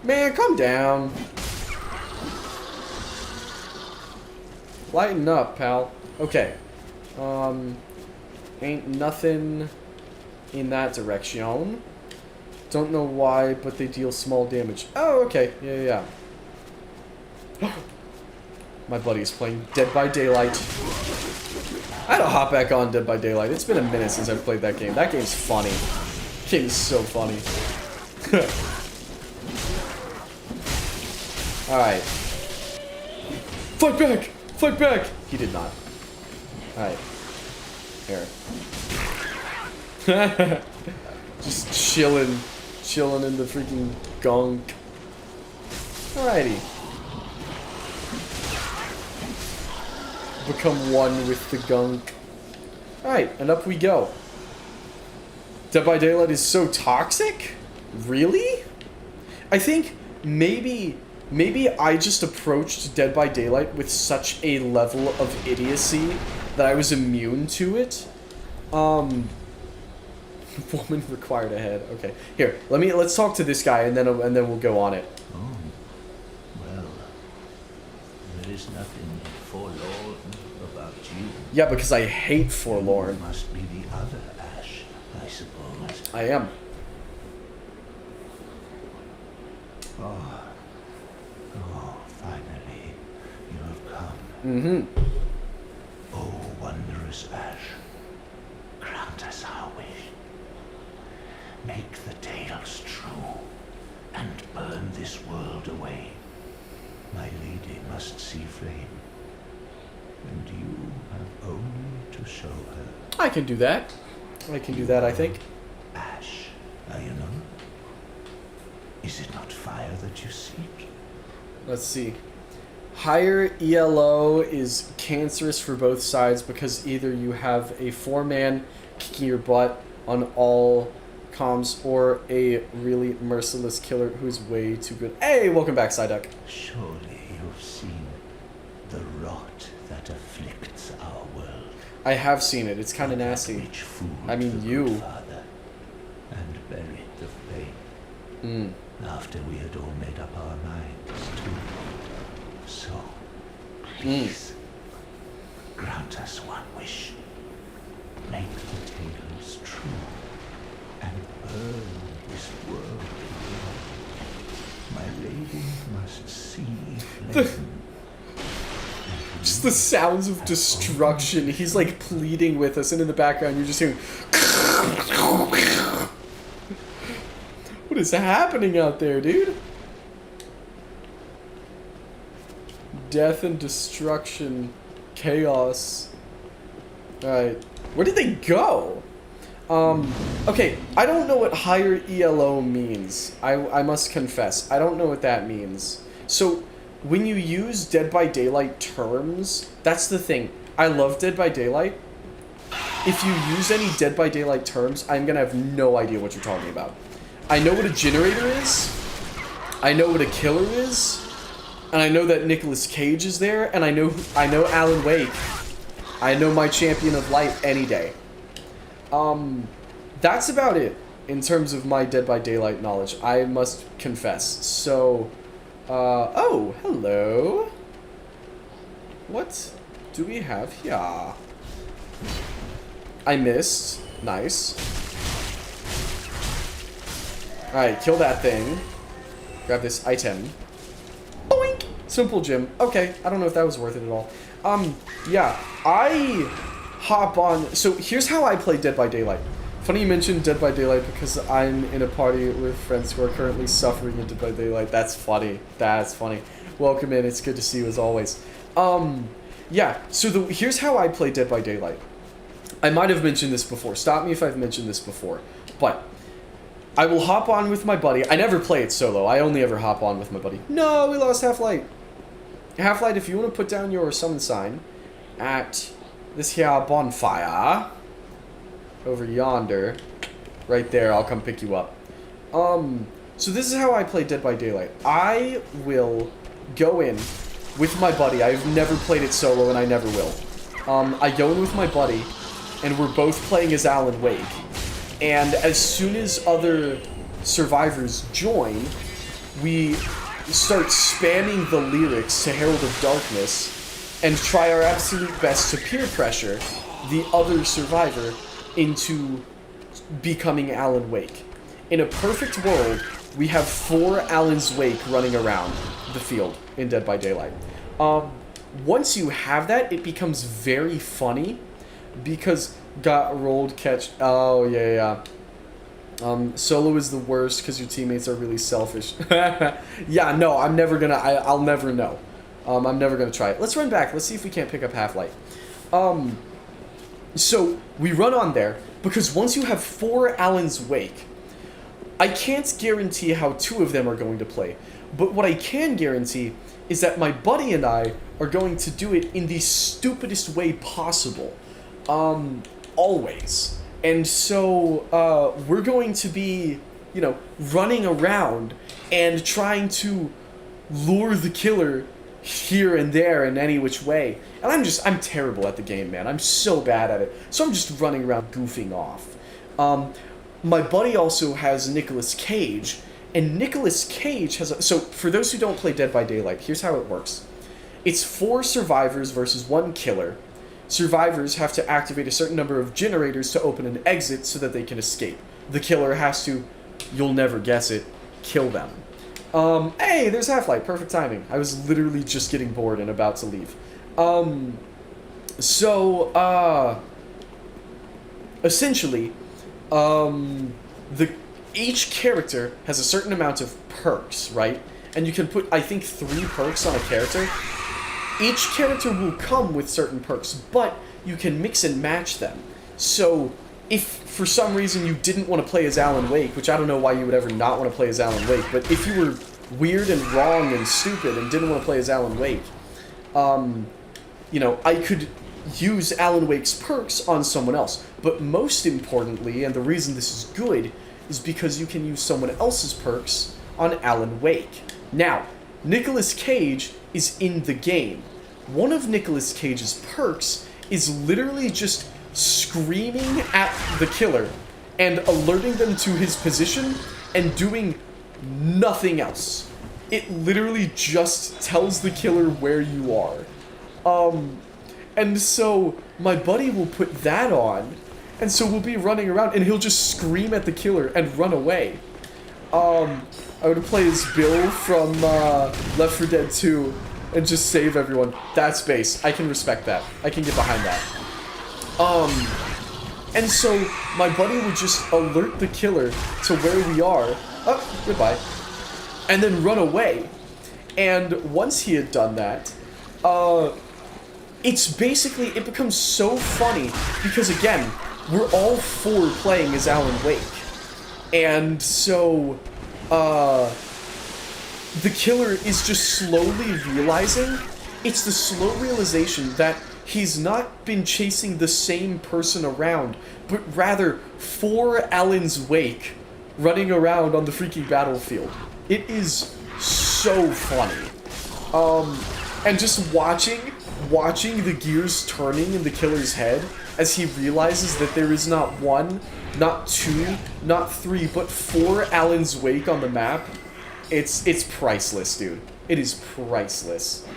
Man, calm down. Lighten up, pal. Okay. Ain't nothing in that direction. Don't know why, but they deal small damage. Oh, okay. Yeah. My buddy is playing Dead by Daylight. I had to hop back on Dead by Daylight. It's been a minute since I've played that game. That game's funny. That game is so funny. Alright. Fight back! Fight back! He did not. Alright. Here. Just chilling in the freaking gunk. Alrighty. Become one with the gunk. Alright, and up we go. Dead by Daylight is so toxic? Really? I think maybe I just approached Dead by Daylight with such a level of idiocy that I was immune to it. Woman required a head. Okay, here. Let's talk to this guy, and then we'll go on it. Oh, well, there is nothing forlorn about you. Yeah, because I hate Forlorn. You must be the other Ash, I suppose. I am. Oh, finally, you have come. Mm-hmm. Oh, wondrous Ash, grant us our wish. Make the tales true, and burn this world away. My lady must see flame, and you have only to show her. I can do that. I can do that, I think. Ash, are you not? Is it not fire that you seek? Let's see. Higher ELO is cancerous for both sides because either you have a 4-man kicking your butt on all comms or a really merciless killer who's way too good. Hey, welcome back, Psyduck. Surely you've seen the rot that afflicts our world. I have seen it. It's kind of That nasty. which fooled I mean, the you. good father and buried the flame. After we had all made up our minds too. So, please, grant us one wish. Make the tales true, and burn this world away. My lady must see flame. Just the sounds of destruction. He's like pleading with us, and in the background, you're just hearing. What is happening out there, dude? Death and destruction. Chaos. Alright. Where did they go? Okay, I don't know what higher ELO means. I must confess. I don't know what that means. So, when you use Dead by Daylight terms, that's the thing. I love Dead by Daylight. If you use any Dead by Daylight terms, I'm gonna have no idea what you're talking about. I know what a generator is. I know what a killer is. And I know that Nicolas Cage is there, and I know Alan Wake. I know my champion of light any day. That's about it in terms of my Dead by Daylight knowledge, I must confess. So, oh, hello. What do we have here? I missed. Nice. Alright, kill that thing. Grab this item. Boink! Simple gym. Okay, I don't know if that was worth it at all. Yeah, I hop on. So here's how I play Dead by Daylight. Funny you mentioned Dead by Daylight because I'm in a party with friends who are currently suffering in Dead by Daylight. That's funny. That's funny. Welcome in. It's good to see you as always. Yeah, so here's how I play Dead by Daylight. I might have mentioned this before. Stop me if I've mentioned this before. But I will hop on with my buddy. I never play it solo. I only ever hop on with my buddy. No, we lost Half-Light. Half-Light, if you want to put down your summon sign at this here bonfire over yonder, right there, I'll come pick you up. So this is how I play Dead by Daylight. I will go in with my buddy. I've never played it solo, and I never will. I go in with my buddy, and we're both playing as Alan Wake. And as soon as other survivors join, we start spamming the lyrics to Herald of Darkness and try our absolute best to peer pressure the other survivor into becoming Alan Wake. In a perfect world, we have 4 Alan's Wake running around the field in Dead by Daylight. Once you have that, it becomes very funny because got rolled catch. Oh yeah. Solo is the worst because your teammates are really selfish. Yeah, no, I'm never gonna. I'll never know. I'm never gonna try it. Let's run back. Let's see if we can't pick up Half-Light. So we run on there because once you have 4 Alan's Wake, I can't guarantee how 2 of them are going to play. But what I can guarantee is that my buddy and I are going to do it in the stupidest way possible. Always. And so, we're going to be, you know, running around and trying to lure the killer here and there in any which way. And I'm terrible at the game, man. I'm so bad at it. So I'm just running around goofing off. My buddy also has Nicolas Cage, and Nicolas Cage has so for those who don't play Dead by Daylight, here's how it works. It's 4 survivors versus 1 killer. Survivors have to activate a certain number of generators to open an exit so that they can escape. The killer has to, you'll never guess it, kill them. Hey, there's Half-Light, perfect timing. I was literally just getting bored and about to leave. Essentially, each character has a certain amount of perks, right? And you can put, I think, 3 perks on a character. Each character will come with certain perks, but you can mix and match them. So, if for some reason you didn't want to play as Alan Wake, which I don't know why you would ever not want to play as Alan Wake, but if you were weird and wrong and stupid and didn't want to play as Alan Wake, you know, I could use Alan Wake's perks on someone else. But most importantly, and the reason this is good, is because you can use someone else's perks on Alan Wake. Now, Nicolas Cage is in the game. One of Nicolas Cage's perks is literally just screaming at the killer and alerting them to his position and doing nothing else. It literally just tells the killer where you are. And so my buddy will put that on, and so we'll be running around and he'll just scream at the killer and run away. I would play as Bill from Left 4 Dead 2 and just save everyone. That's base. I can respect that. I can get behind that. And so my buddy would just alert the killer to where we are. Oh, goodbye. And then run away. And once he had done that, it's basically, it becomes so funny because, again, we're all 4 playing as Alan Wake. And so, the killer is just slowly realizing, it's the slow realization that he's not been chasing the same person around, but rather 4 Alan's Wake running around on the freaking battlefield. It is so funny. And just watching the gears turning in the killer's head as he realizes that there is not 1, not 2, not 3, but 4 Alan's Wake on the map. It's priceless, dude. It is priceless.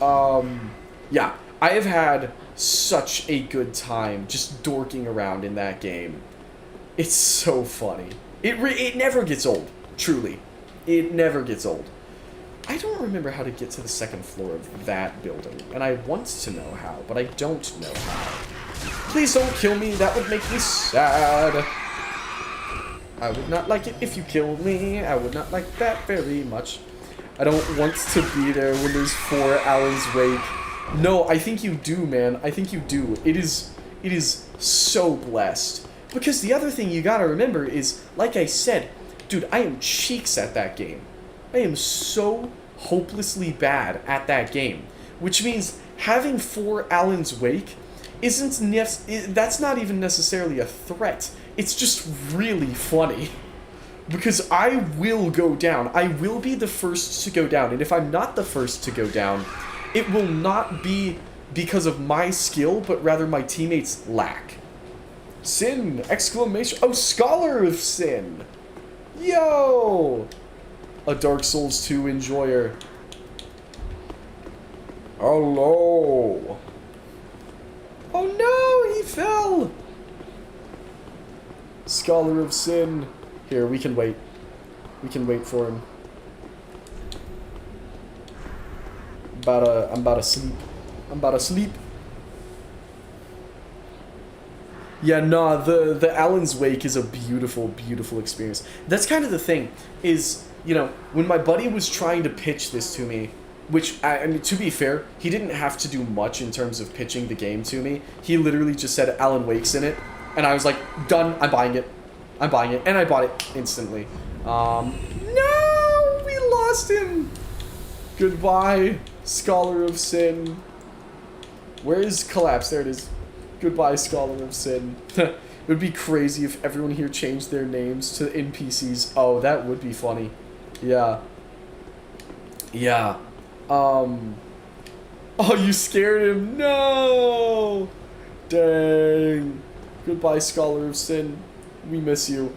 Yeah, I have had such a good time just dorking around in that game. It's so funny. It never gets old, truly. It never gets old. I don't remember how to get to the 2nd floor of that building, and I want to know how, but I don't know how. Please don't kill me, that would make me sad. I would not like it if you killed me. I would not like that very much. I don't want to be there when there's 4 Alan's Wake. No, I think you do, man. I think you do. It is It is so blessed. Because the other thing you gotta remember is, like I said, dude, I am cheeks at that game. I am so hopelessly bad at that game. Which means having 4 Alan's Wake that's not even necessarily a threat. It's just really funny. Because I will go down. I will be the first to go down. And if I'm not the first to go down, it will not be because of my skill, but rather my teammates' lack. Sin! Exclamation! Oh, Scholar of Sin! Yo! A Dark Souls 2 enjoyer. Hello! Oh no! He fell! Scholar of Sin. Here, we can wait. We can wait for him. I'm about to sleep. I'm about to sleep. Yeah, nah, the Alan's Wake is a beautiful, beautiful experience. That's kind of the thing, is, you know, when my buddy was trying to pitch this to me, which, I mean, to be fair, he didn't have to do much in terms of pitching the game to me. He literally just said Alan Wake's in it, and I was like, done, I'm buying it. I'm buying it, and I bought it instantly. No, we lost him. Goodbye, Scholar of Sin. Where is Collapse? There it is. Goodbye, Scholar of Sin. It would be crazy if everyone here changed their names to NPCs. Oh, that would be funny. Yeah. Yeah. Oh, you scared him? No! Dang. Goodbye, Scholar of Sin. We miss you.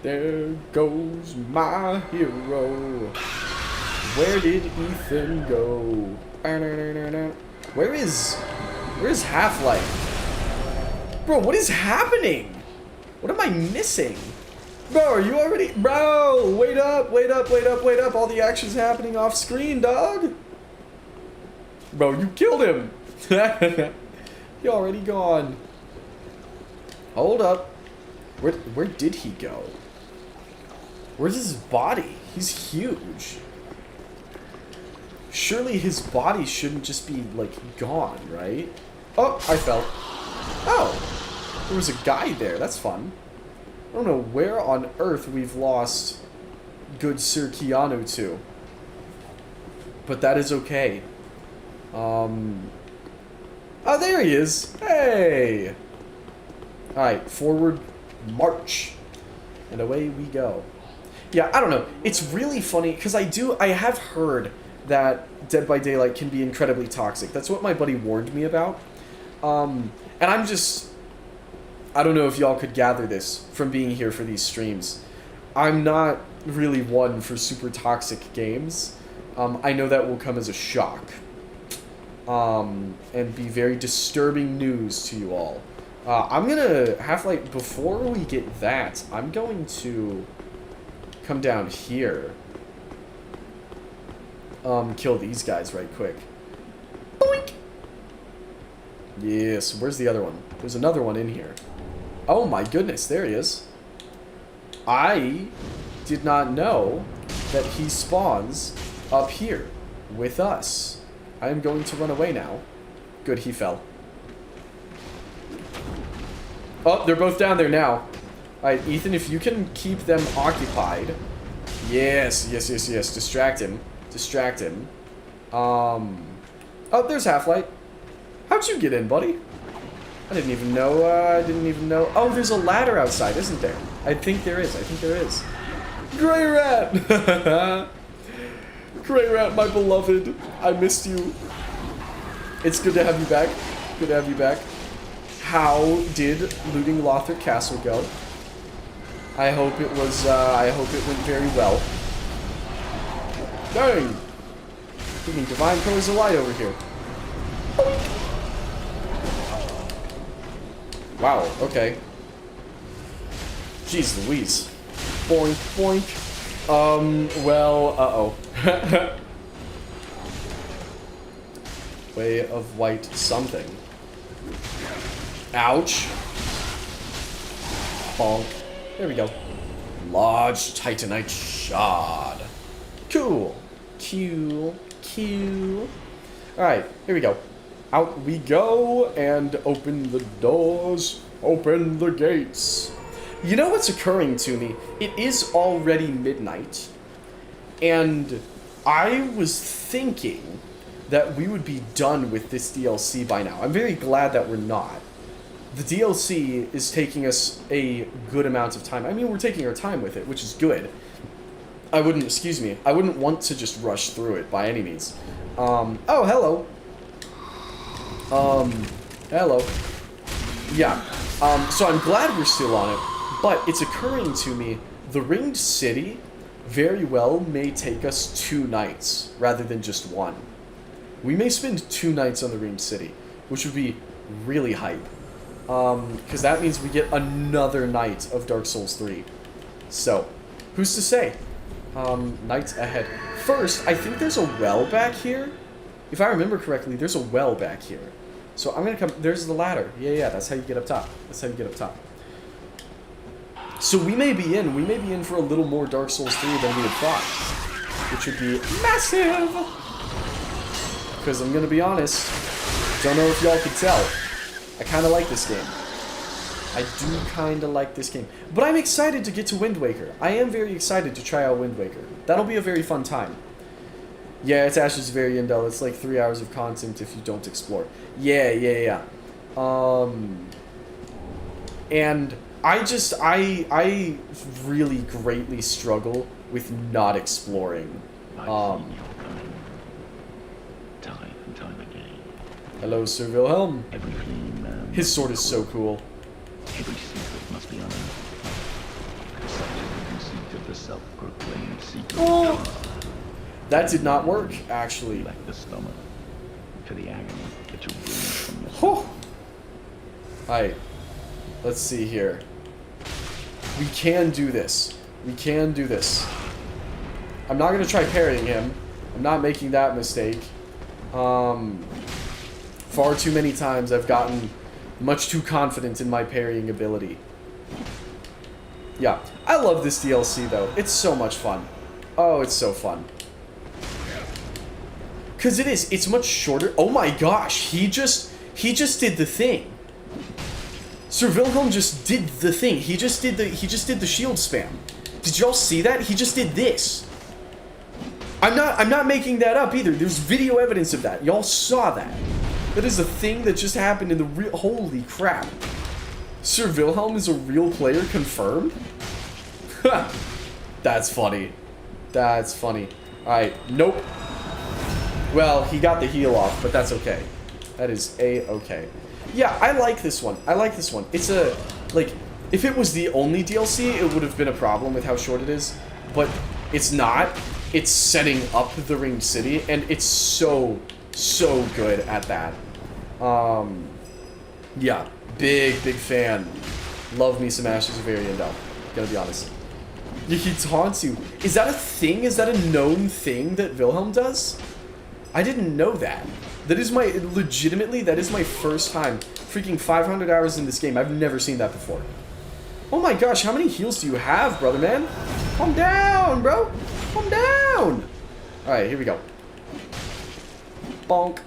There goes my hero. Where did Ethan go? Where's Half-Life? Bro, what is happening? What am I missing? Bro, are you already... Bro, wait up, wait up, wait up, wait up. All the action's happening off screen, dog. Bro, you killed him. He already gone. Hold up. Where did he go? Where's his body? He's huge. Surely his body shouldn't just be, like, gone, right? Oh, I fell. Oh, there was a guy there. That's fun. I don't know where on earth we've lost good Sir Keanu to. But that is okay. Oh, there he is. Hey! Alright, forward march. And away we go. Yeah, I don't know. It's really funny, because I have heard that Dead by Daylight can be incredibly toxic. That's what my buddy warned me about. And I'm just... I don't know if y'all could gather this from being here for these streams. I'm not really one for super toxic games. I know that will come as a shock. And be very disturbing news to you all. I'm gonna Half-Life, before we get that, I'm going to come down here. Kill these guys right quick. Boink! Yes, where's the other one? There's another one in here. Oh my goodness, there he is. I did not know that he spawns up here with us. I am going to run away now. Good, he fell. Oh, they're both down there now. Alright, Ethan, if you can keep them occupied. Yes, yes, yes, yes. Distract him. Distract him. Oh, there's Half-Life. How'd you get in, buddy? I didn't even know. Oh, there's a ladder outside, isn't there? I think there is. Grey Rat! Grey Rat, my beloved. I missed you. It's good to have you back. Good to have you back. How did looting Lothric Castle go? I hope it went very well. Dang! We need divine pillars of light over here. Wow, okay. Jeez Louise. Boink, boink. Well, uh-oh. Way of white something. Ouch. Bonk. There we go. Large Titanite shard. Cool. Cool. Cool. Alright, here we go. out we go and open the doors, open the gates. You know what's occurring to me? It is already midnight, and I was thinking that we would be done with this DLC by now. I'm very glad that we're not. The DLC is taking us a good amount of time. I mean, we're taking our time with it, which is good. I wouldn't want to just rush through it by any means. Oh, hello. Hello. Yeah. So I'm glad we're still on it, but it's occurring to me, the Ringed City very well may take us 2 nights rather than just 1. We may spend 2 nights on the Ringed City, which would be really hype. Because that means we get another night of Dark Souls 3. So, who's to say? Nights ahead. First, I think there's a well back here. If I remember correctly, there's a well back here. So I'm gonna come, there's the ladder. Yeah, that's how you get up top. That's how you get up top. So we may be in for a little more Dark Souls 3 than we had thought. Which would be massive! Because I'm gonna be honest, don't know if y'all could tell, I kinda like this game. I do kinda like this game. But I'm excited to get to Wind Waker. I am very excited to try out Wind Waker. That'll be a very fun time. Yeah, it's Ash's very Indel. It's like 3 hours of content if you don't explore. Yeah. And I really greatly struggle with not exploring. I've seen your kind. Time and time again. Hello, Sir Wilhelm. Every clean man. His sword is so cool. Every secret must be unearthed. Such is the conceit of the self-proclaimed secret. Oh! That did not work, actually. Like the stomach, to the agony that you bring from the Whew. Alright. Let's see here. We can do this. We can do this. I'm not going to try parrying him. I'm not making that mistake. Far too many times I've gotten much too confident in my parrying ability. Yeah. I love this DLC, though. It's so much fun. Oh, it's so fun. Because it is. It's much shorter. Oh my gosh. He just did the thing. Sir Wilhelm just did the thing. He just did the shield spam. Did y'all see that? He just did this. I'm not making that up either. There's video evidence of that. Y'all saw that. That is a thing that just happened in the real. Holy crap. Sir Wilhelm is a real player confirmed? That's funny. That's funny. Alright, nope. Well, he got the heal off, but that's okay. That is A-okay. Yeah, I like this one. I like this one. It's a, like, if it was the only DLC, it would have been a problem with how short it is. But it's not. It's setting up the Ringed City, and it's so good at that. Yeah, big fan. Love me some Ashes of Ariandel. Gotta be honest. He taunts you. Is that a thing? Is that a known thing that Wilhelm does? I didn't know that. That is my, legitimately, that is my first time. Freaking 500 hours in this game. I've never seen that before. Oh my gosh, how many heals do you have, brother man? Calm down, bro. Calm down. Alright, here we go. Bonk.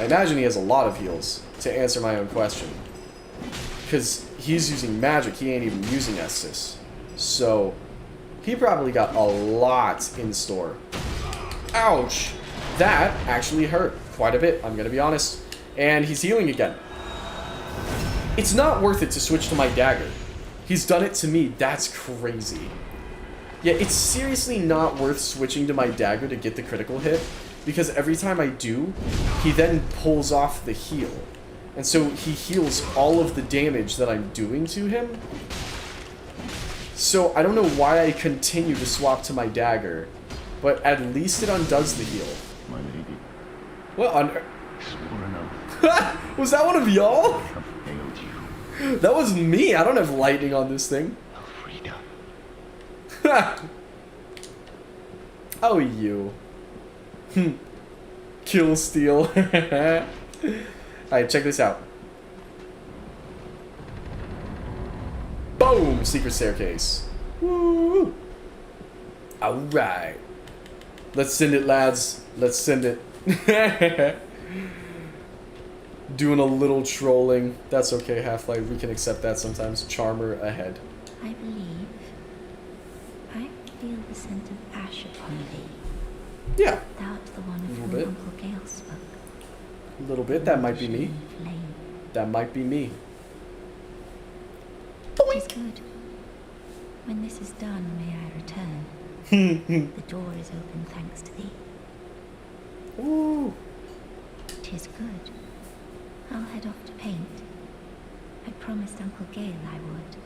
I imagine he has a lot of heals, to answer my own question. Because he's using magic, he ain't even using Estus. So, he probably got a lot in store. Ouch! That actually hurt quite a bit, I'm gonna be honest. And he's healing again. It's not worth it to switch to my dagger. He's done it to me, that's crazy. Yeah, it's seriously not worth switching to my dagger to get the critical hit. Because every time I do, he then pulls off the heal. And so he heals all of the damage that I'm doing to him. So I don't know why I continue to swap to my dagger. But at least it undoes the heal. My lady. What on earth? Swore an oath. Was that one of y'all? I have failed you. That was me. I don't have lightning on this thing. Elfrida. Oh, you. Kill steal. Alright, check this out. Boom! Secret staircase. Woo! Alright. Let's send it, lads. Let's send it. Doing a little trolling. That's okay, Half-Life. We can accept that sometimes. Charmer ahead. I believe I feel the scent of ash upon thee. Yeah, Thou art the one of Little whom bit. Uncle Gale spoke. a little bit. That might be me. Flame. That might be me. Tis good. When this is done, may I return. The door is open thanks to thee. Ooh. 'Tis good. I'll head off to paint. I promised Uncle Gale I would.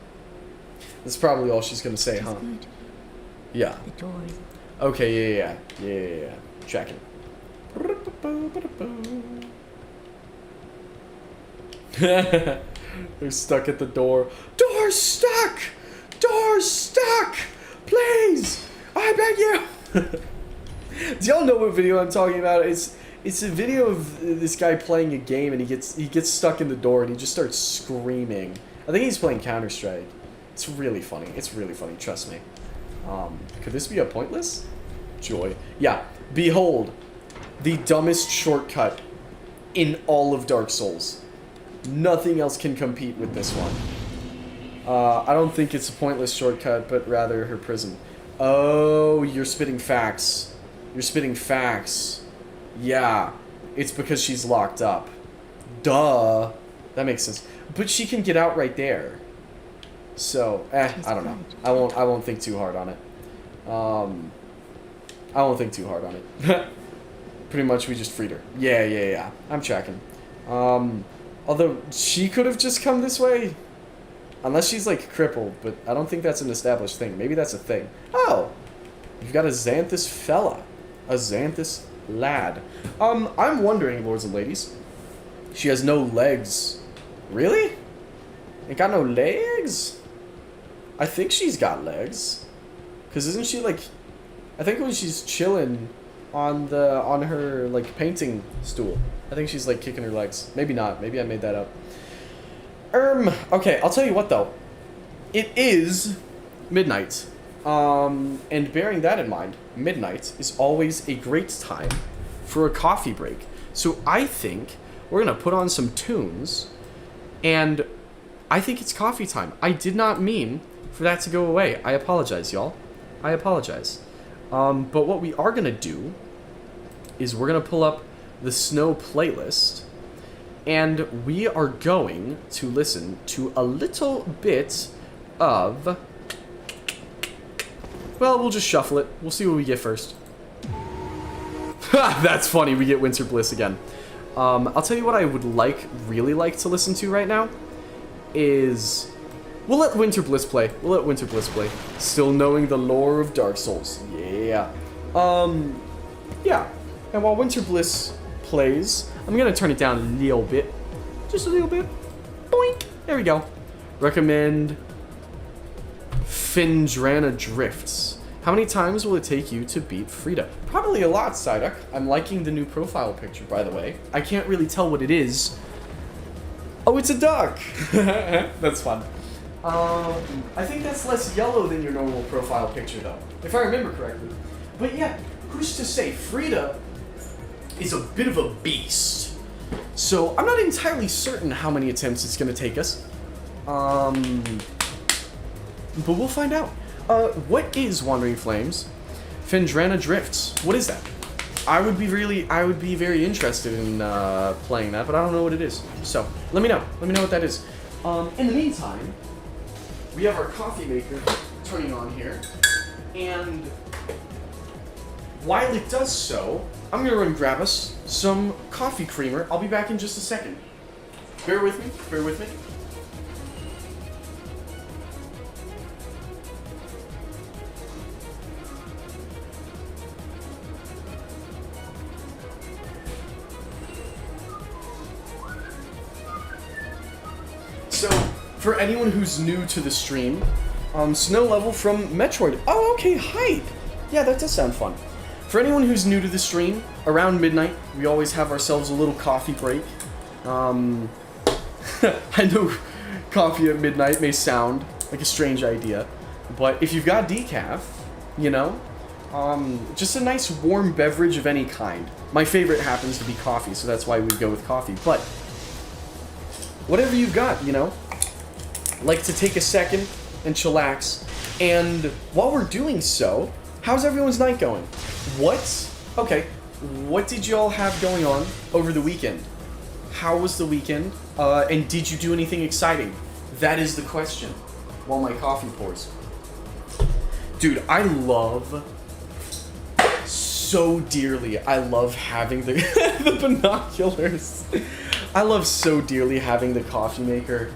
That's probably all she's gonna say, 'Tis huh? good. Yeah. The door is Okay, yeah. Checking. They're stuck at the door. Door's stuck! Door's stuck! Please! I beg you! Do y'all know what video I'm talking about? It's a video of this guy playing a game and he gets stuck in the door and he just starts screaming. I think he's playing Counter-Strike. It's really funny. It's really funny, trust me. Could this be a pointless? Joy. Yeah. Behold, the dumbest shortcut in all of Dark Souls. Nothing else can compete with this one. I don't think it's a pointless shortcut, but rather her prison. Oh, you're spitting facts. You're spitting facts. Yeah. It's because she's locked up. Duh. That makes sense. But she can get out right there. So, I don't know. I won't think too hard on it. I won't think too hard on it. Pretty much we just freed her. Yeah. I'm tracking. Although she could have just come this way. Unless she's like crippled, but I don't think that's an established thing. Maybe that's a thing. Oh! You've got a Xanthus fella. A Xanthus lad. I'm wondering, lords and ladies. She has no legs. Really? Ain't got no legs? I think she's got legs. Cause isn't she like, I think when she's chilling on her like painting stool, I think she's like kicking her legs. Maybe not. Maybe I made that up. Okay, I'll tell you what though. It is midnight. And bearing that in mind, midnight is always a great time for a coffee break. So I think we're gonna put on some tunes, and I think it's coffee time. I did not mean for that to go away. I apologize, y'all. I apologize. But what we are gonna do is we're gonna pull up the Snow playlist, and we are going to listen to a little bit of... Well, we'll just shuffle it. We'll see what we get first. That's funny. We get Winter Bliss again. I'll tell you what I would really like to listen to right now is... We'll let Winter Bliss play. Still knowing the lore of Dark Souls. Yeah. Yeah. And while Winter Bliss plays, I'm gonna turn it down a little bit. Just a little bit. Boink. There we go. Recommend Findrana Drifts. How many times will it take you to beat Frida? Probably a lot, Psyduck. I'm liking the new profile picture, by the way. I can't really tell what it is. Oh, it's a duck! That's fun. I think that's less yellow than your normal profile picture, though, if I remember correctly. But yeah, who's to say? Frida is a bit of a beast. So I'm not entirely certain how many attempts it's going to take us. But we'll find out. What is Wandering Flames? Findrana Drifts. What is that? I would be very interested in playing that, but I don't know what it is. So let me know. Let me know what that is. In the meantime, we have our coffee maker turning on here, and while it does so, I'm gonna run grab us some coffee creamer. I'll be back in just a second. Bear with me. Bear with me. So, for anyone who's new to the stream, Snow Level from Metroid. Oh, okay, hype! Yeah, that does sound fun. For anyone who's new to the stream, around midnight, we always have ourselves a little coffee break. I know coffee at midnight may sound like a strange idea, but if you've got decaf, you know, just a nice warm beverage of any kind. My favorite happens to be coffee, so that's why we go with coffee, but whatever you've got, you know. Like to take a second and chillax. And while we're doing so, how's everyone's night going? What did y'all have going on over the weekend? How was the weekend? And did you do anything exciting? That is the question. While my coffee pours. Dude, I love so dearly. I love having the the binoculars. I love so dearly having the coffee maker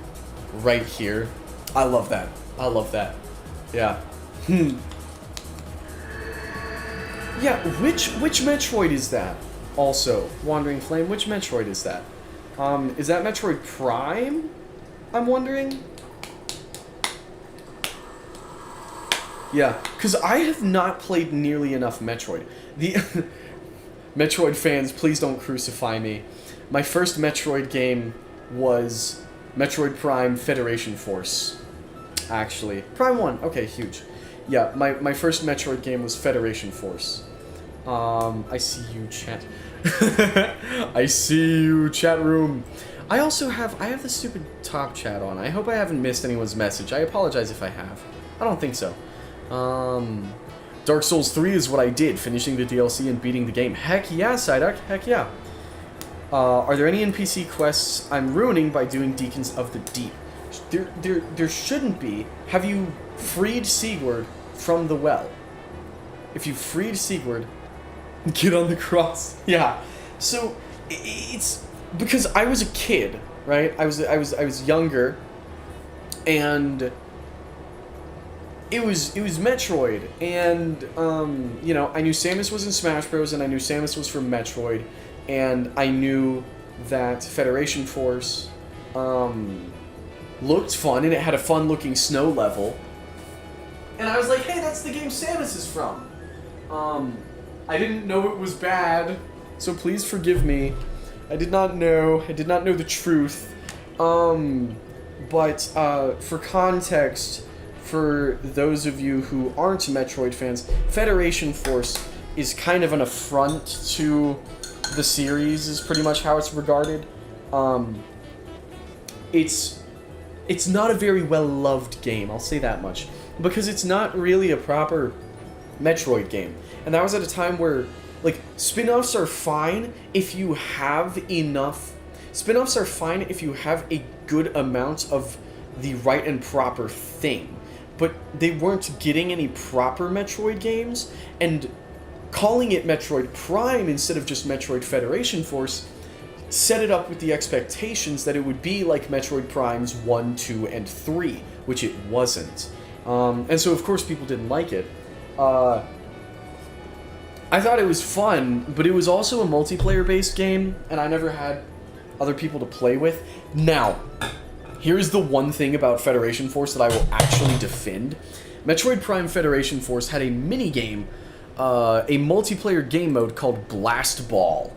right here. I love that. I love that. Yeah. Yeah, which Metroid is that? Also, Wandering Flame, which Metroid is that? Is that Metroid Prime? I'm wondering? Yeah, because I have not played nearly enough Metroid. The Metroid fans, please don't crucify me. My first Metroid game was Metroid Prime Federation Force. Actually. Prime 1, okay, huge. Yeah, my first Metroid game was Federation Force. I see you, chat. I see you, chat room. I have the stupid top chat on. I hope I haven't missed anyone's message. I apologize if I have. I don't think so. Dark Souls 3 is what I did, finishing the DLC and beating the game. Heck yeah, Psyduck, heck yeah. Are there any NPC quests I'm ruining by doing Deacons of the Deep? There shouldn't be. Have you freed Sigurd from the well? If you freed Sigurd, get on the cross. Yeah. So it's because I was a kid, right? I was younger, and it was Metroid, and you know, I knew Samus was in Smash Bros, and I knew Samus was from Metroid, and I knew that Federation Force looked fun, and it had a fun-looking snow level. And I was like, hey, that's the game Samus is from. I didn't know it was bad, so please forgive me. I did not know the truth. But for context, for those of you who aren't Metroid fans, Federation Force is kind of an affront to the series, is pretty much how it's regarded. It's not a very well-loved game, I'll say that much, because it's not really a proper Metroid game. And that was at a time where, like, spin-offs are fine if you have enough... Spin-offs are fine if you have a good amount of the right and proper thing. But they weren't getting any proper Metroid games, and calling it Metroid Prime instead of just Metroid Federation Force set it up with the expectations that it would be like Metroid Primes 1, 2, and 3, which it wasn't. And so, of course, people didn't like it. I thought it was fun, but it was also a multiplayer-based game, and I never had other people to play with. Now, here's the one thing about Federation Force that I will actually defend. Metroid Prime Federation Force had a mini-game, a multiplayer game mode called Blast Ball.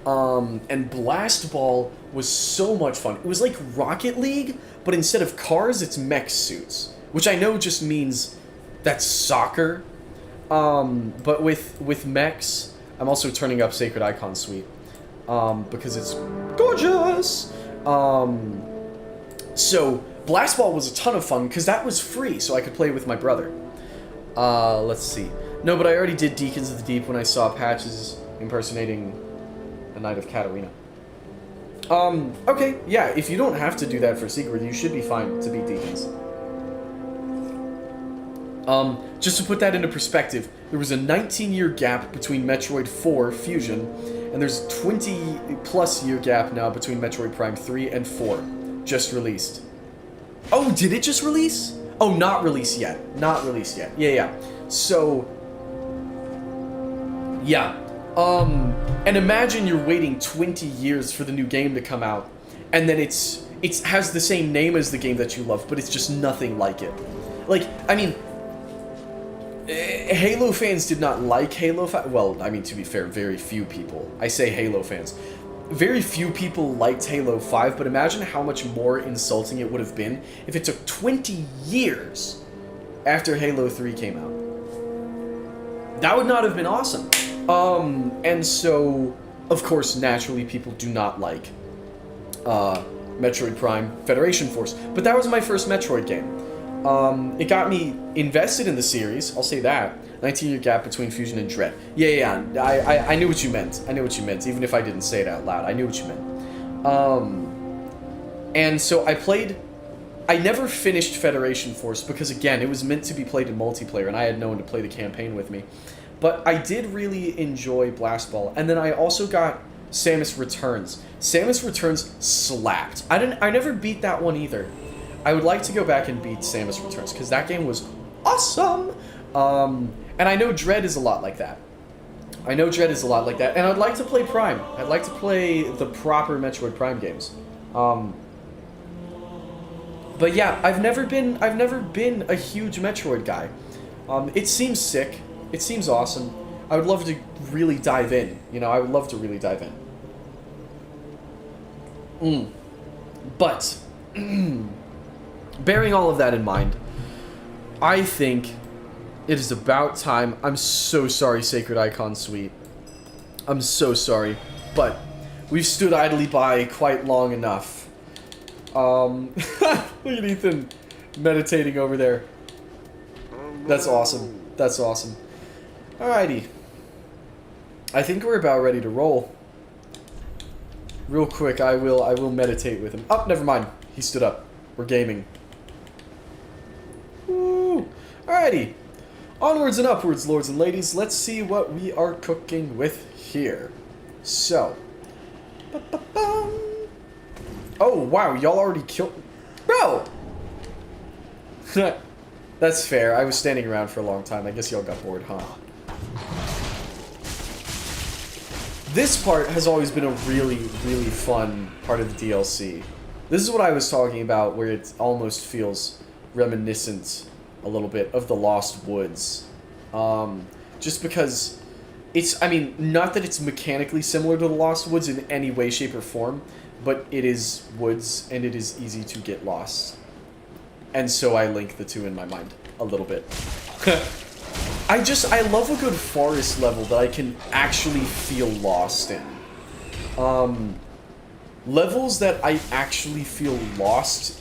And Blast Ball was so much fun. It was like Rocket League, but instead of cars, it's mech suits. Which I know just means that's soccer. But with mechs, I'm also turning up Sacred Icon Suite. Because it's gorgeous! So, Blast Ball was a ton of fun, because that was free, so I could play with my brother. Let's see. No, but I already did Deacons of the Deep when I saw Patches impersonating a Knight of Katarina. Okay, yeah, if you don't have to do that for Sigurd, you should be fine to beat Deacons. Just to put that into perspective, there was a 19-year gap between Metroid 4 Fusion, and there's a 20-plus year gap now between Metroid Prime 3 and 4, just released. Oh, did it just release? Oh, not released yet. Not released yet. Yeah. So, yeah. And imagine you're waiting 20 years for the new game to come out, and then it has the same name as the game that you love, but it's just nothing like it. Like, I mean, Halo fans did not like Halo 5. Well, I mean, to be fair, very few people. I say Halo fans. Very few people liked Halo 5, but imagine how much more insulting it would have been if it took 20 years after Halo 3 came out. That would not have been awesome. And so, of course, naturally, people do not like Metroid Prime Federation Force. But that was my first Metroid game. It got me invested in the series, I'll say that. 19-year gap between Fusion and Dread. Yeah, I knew what you meant. I knew what you meant, even if I didn't say it out loud. I knew what you meant. And so I never finished Federation Force because, again, it was meant to be played in multiplayer, and I had no one to play the campaign with me. But I did really enjoy Blast Ball, and then I also got Samus Returns. Samus Returns slapped. I never beat that one either. I would like to go back and beat Samus Returns, because that game was awesome! And I know Dread is a lot like that. And I'd like to play Prime. I'd like to play the proper Metroid Prime games. But yeah, I've never been a huge Metroid guy. It seems sick. It seems awesome. I would love to really dive in. I would love to really dive in. But, bearing all of that in mind, I think it is about time. I'm so sorry, Sacred Icon Suite. I'm so sorry. But we've stood idly by quite long enough. Look at Ethan meditating over there. That's awesome. That's awesome. Alrighty. I think we're about ready to roll. Real quick, I will meditate with him. Oh, never mind. He stood up. We're gaming. Woo! Alrighty. Onwards and upwards, lords and ladies. Let's see what we are cooking with here. So. Ba-ba-bum. Oh, wow. Y'all already killed... Bro! That's fair. I was standing around for a long time. I guess y'all got bored, huh? This part has always been a really, really fun part of the DLC. This is what I was talking about, where it almost feels reminiscent a little bit of the Lost Woods. Just because it's, I mean, not that it's mechanically similar to the Lost Woods in any way, shape, or form, but it is woods, and it is easy to get lost. And so I link the two in my mind a little bit. I love a good forest level that I can actually feel lost in. Levels that I actually feel lost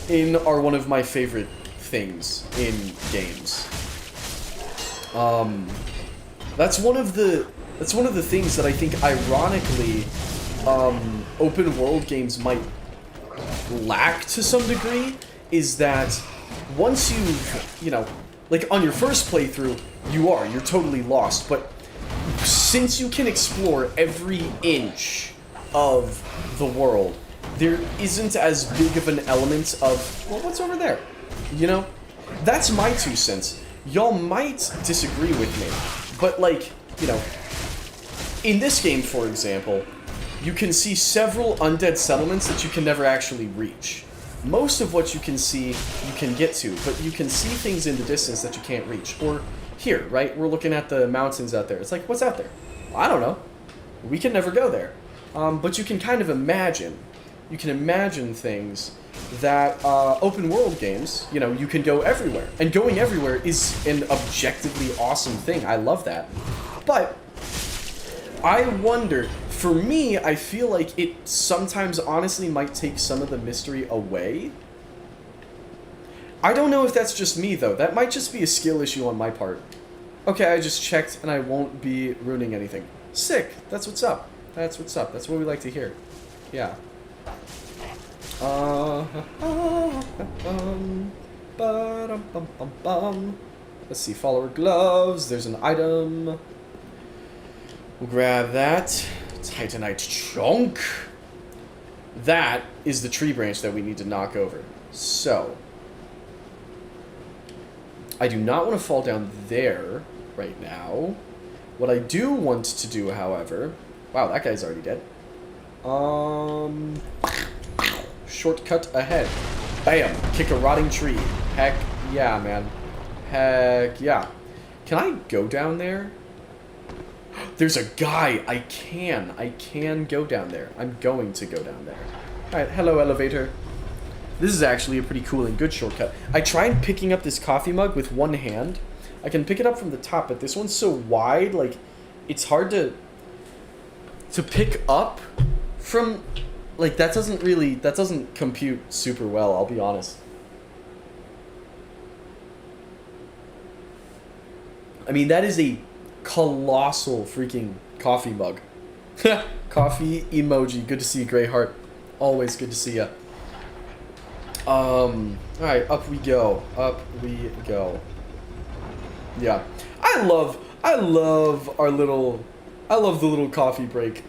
in are one of my favorite things in games. That's one of the things that I think, ironically, open world games might lack to some degree, is that once you've, like on your first playthrough, you're totally lost, but since you can explore every inch of the world, there isn't as big of an element of, well, what's over there? That's my 2 cents. Y'all might disagree with me, but in this game, for example, you can see several undead settlements that you can never actually reach. Most of what you can see, you can get to, but you can see things in the distance that you can't reach. Or here, right? We're looking at the mountains out there. It's like, what's out there? I don't know. We can never go there. But you can kind of imagine. You can imagine things that open world games, you can go everywhere. And going everywhere is an objectively awesome thing. I love that. But I wonder, for me, I feel like it sometimes honestly might take some of the mystery away. I don't know if that's just me, though. That might just be a skill issue on my part. Okay, I just checked, and I won't be ruining anything. Sick. That's what's up. That's what's up. That's what we like to hear. Yeah. Let's see. Follower gloves. There's an item. We'll grab that. Titanite chunk. That is the tree branch that we need to knock over. So, I do not want to fall down there right now. What I do want to do, however... Wow, that guy's already dead. Shortcut ahead. Bam! Kick a rotting tree. Heck yeah, man. Heck yeah. Can I go down there? There's a guy. I can go down there. I'm going to go down there. Alright, hello, elevator. This is actually a pretty cool and good shortcut. I tried picking up this coffee mug with one hand. I can pick it up from the top, but this one's so wide, like, it's hard to pick up from, like, that doesn't compute super well, I'll be honest. I mean, that is a colossal freaking coffee mug. Coffee emoji. Good to see you, Greyheart. Always good to see you. Alright, up we go. Up we go. Yeah. I love the little coffee break.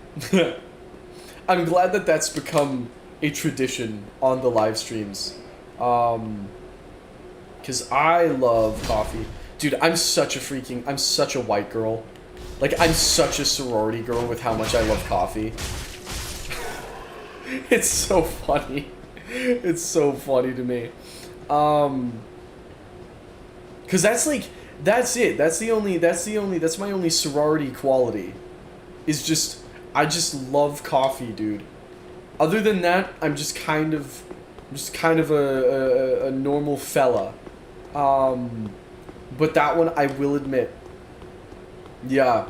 I'm glad that that's become a tradition on the live streams. Because I love coffee. Dude, I'm such a white girl. Like, I'm such a sorority girl with how much I love coffee. It's so funny. It's so funny to me. Cause that's it. That's my only sorority quality. Is just, I just love coffee, dude. Other than that, I'm just kind of a normal fella. But that one, I will admit. Yeah.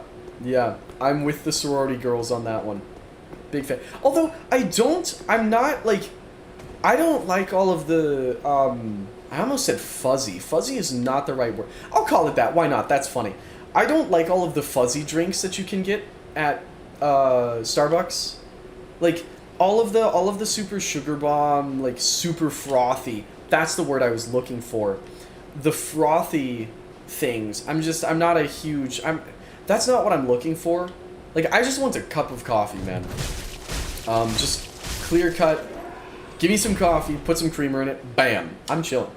I'm with the sorority girls on that one. Big fan. Although, I don't like all of the, I almost said fuzzy. Fuzzy is not the right word. I'll call it that. Why not? That's funny. I don't like all of the fuzzy drinks that you can get at, Starbucks. Like, all of the super sugar bomb, like, super frothy. That's the word I was looking for. The frothy things. That's not what I'm looking for. Like, I just want a cup of coffee, man. Just clear cut. Give me some coffee, put some creamer in it, bam, I'm chilling.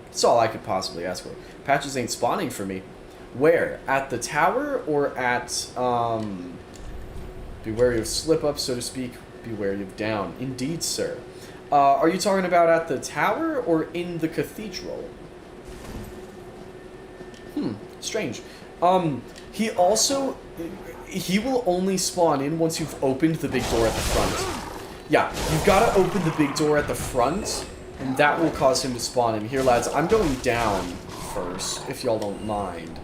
That's all I could possibly ask for. Patches ain't spawning for me. Where? At the tower or at, be wary of slip-ups, so to speak. Be wary of down. Indeed, sir. Are you talking about at the tower or in the cathedral? Strange. He will only spawn in once you've opened the big door at the front. Yeah, you've got to open the big door at the front, and that will cause him to spawn in. Here, lads, I'm going down first, if y'all don't mind.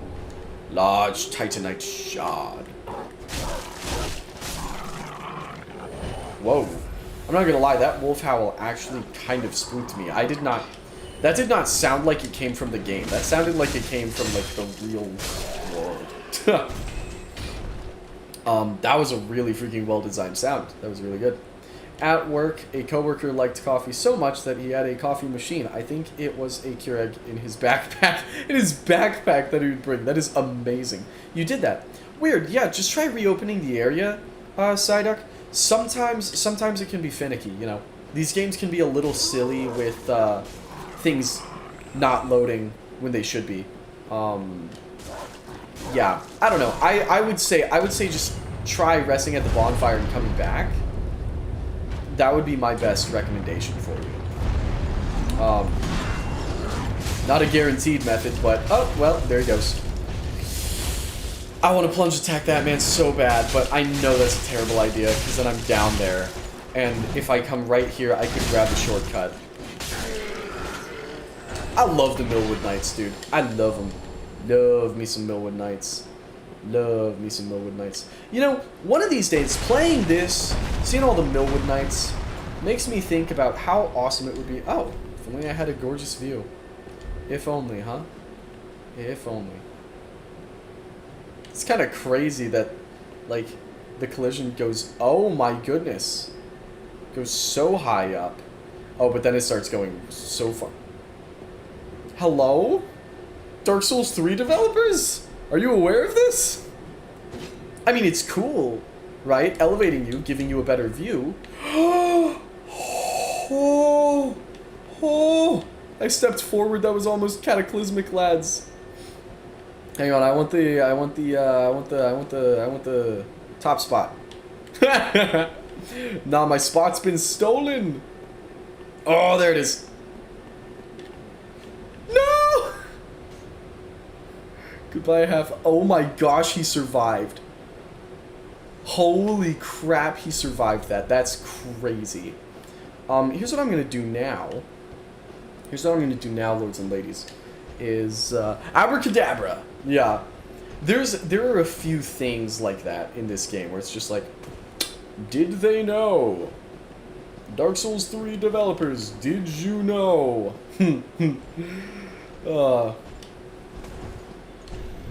Large Titanite shard. Whoa. I'm not gonna lie, that wolf howl actually kind of spooked me. That did not sound like it came from the game. That sounded like it came from, like, the real world. That was a really freaking well-designed sound. That was really good. At work, a coworker liked coffee so much that he had a coffee machine. I think it was a Keurig in his backpack. That he would bring. That is amazing. You did that. Weird. Yeah, just try reopening the area, Psyduck. Sometimes it can be finicky, you know. These games can be a little silly with things not loading when they should be. Yeah, I don't know. I would say just try resting at the bonfire and coming back. That would be my best recommendation for you. Not a guaranteed method, but oh well, there he goes. I want to plunge attack that man so bad, but I know that's a terrible idea because then I'm down there, and if I come right here, I could grab the shortcut. I love the Millwood Knights, dude. I love them. Love me some Millwood Knights. Love me some Millwood Knights. You know, one of these days, playing this, seeing all the Millwood Knights, makes me think about how awesome it would be. Oh, if only I had a gorgeous view. If only, huh? If only. It's kind of crazy that, like, the collision goes, oh my goodness. Goes so high up. Oh, but then it starts going so far. Hello? Dark Souls 3 developers? Are you aware of this? I mean, it's cool, right? Elevating you, giving you a better view. Oh, I stepped forward. That was almost cataclysmic, lads. Hang on, I want the top spot. Nah, my spot's been stolen. Oh, there it is. No! Goodbye, half. Oh my gosh, he survived. Holy crap, he survived that. That's crazy. Here's what I'm gonna do now. Lords and ladies. Is abracadabra. Yeah. There are a few things like that in this game where it's just like, did they know? Dark Souls 3 developers, did you know?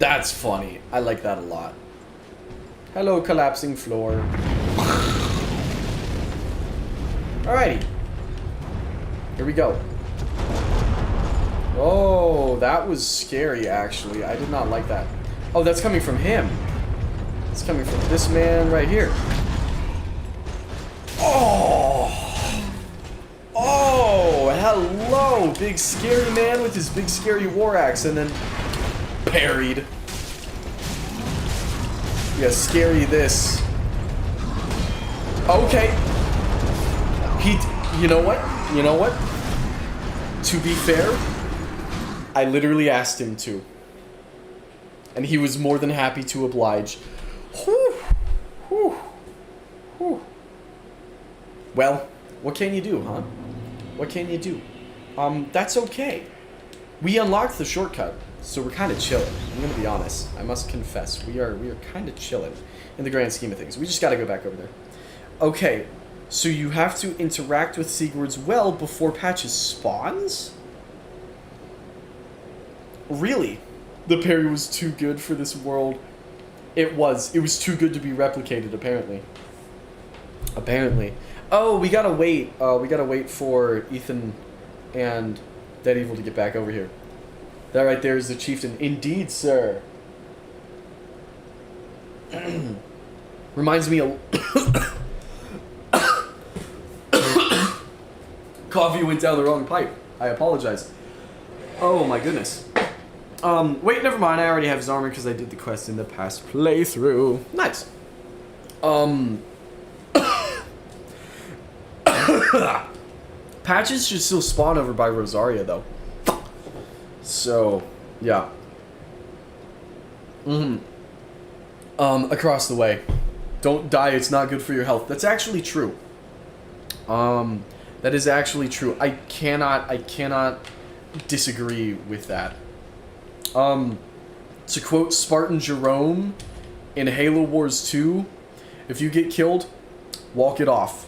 That's funny. I like that a lot. Hello, collapsing floor. Alrighty. Here we go. Oh, that was scary, actually. I did not like that. Oh, that's coming from him. It's coming from this man right here. Oh! Oh, hello! Big scary man with his big scary war axe, and then parried. Yeah, scary this. Okay. You know what? You know what? To be fair, I literally asked him to. And he was more than happy to oblige. Whew. Whew. Whew. Well, what can you do, huh? What can you do? That's okay. We unlocked the shortcut, so we're kind of chilling. I'm gonna be honest. I must confess, we are kind of chilling in the grand scheme of things. We just gotta go back over there. Okay, so you have to interact with Sigurd's well before Patches spawns? Really? The parry was too good for this world. It was. It was too good to be replicated, apparently. Apparently. Oh, we gotta wait. We gotta wait for Ethan and Dead Evil to get back over here. That right there is the chieftain. Indeed, sir. Reminds me of... Coffee went down the wrong pipe. I apologize. Oh my goodness. Wait, never mind. I already have his armor because I did the quest in the past playthrough. Nice. Patches should still spawn over by Rosaria, though. So, yeah. Across the way. Don't die, it's not good for your health. That's actually true. That is actually true. I cannot disagree with that. To quote Spartan Jerome in Halo Wars 2, if you get killed, walk it off.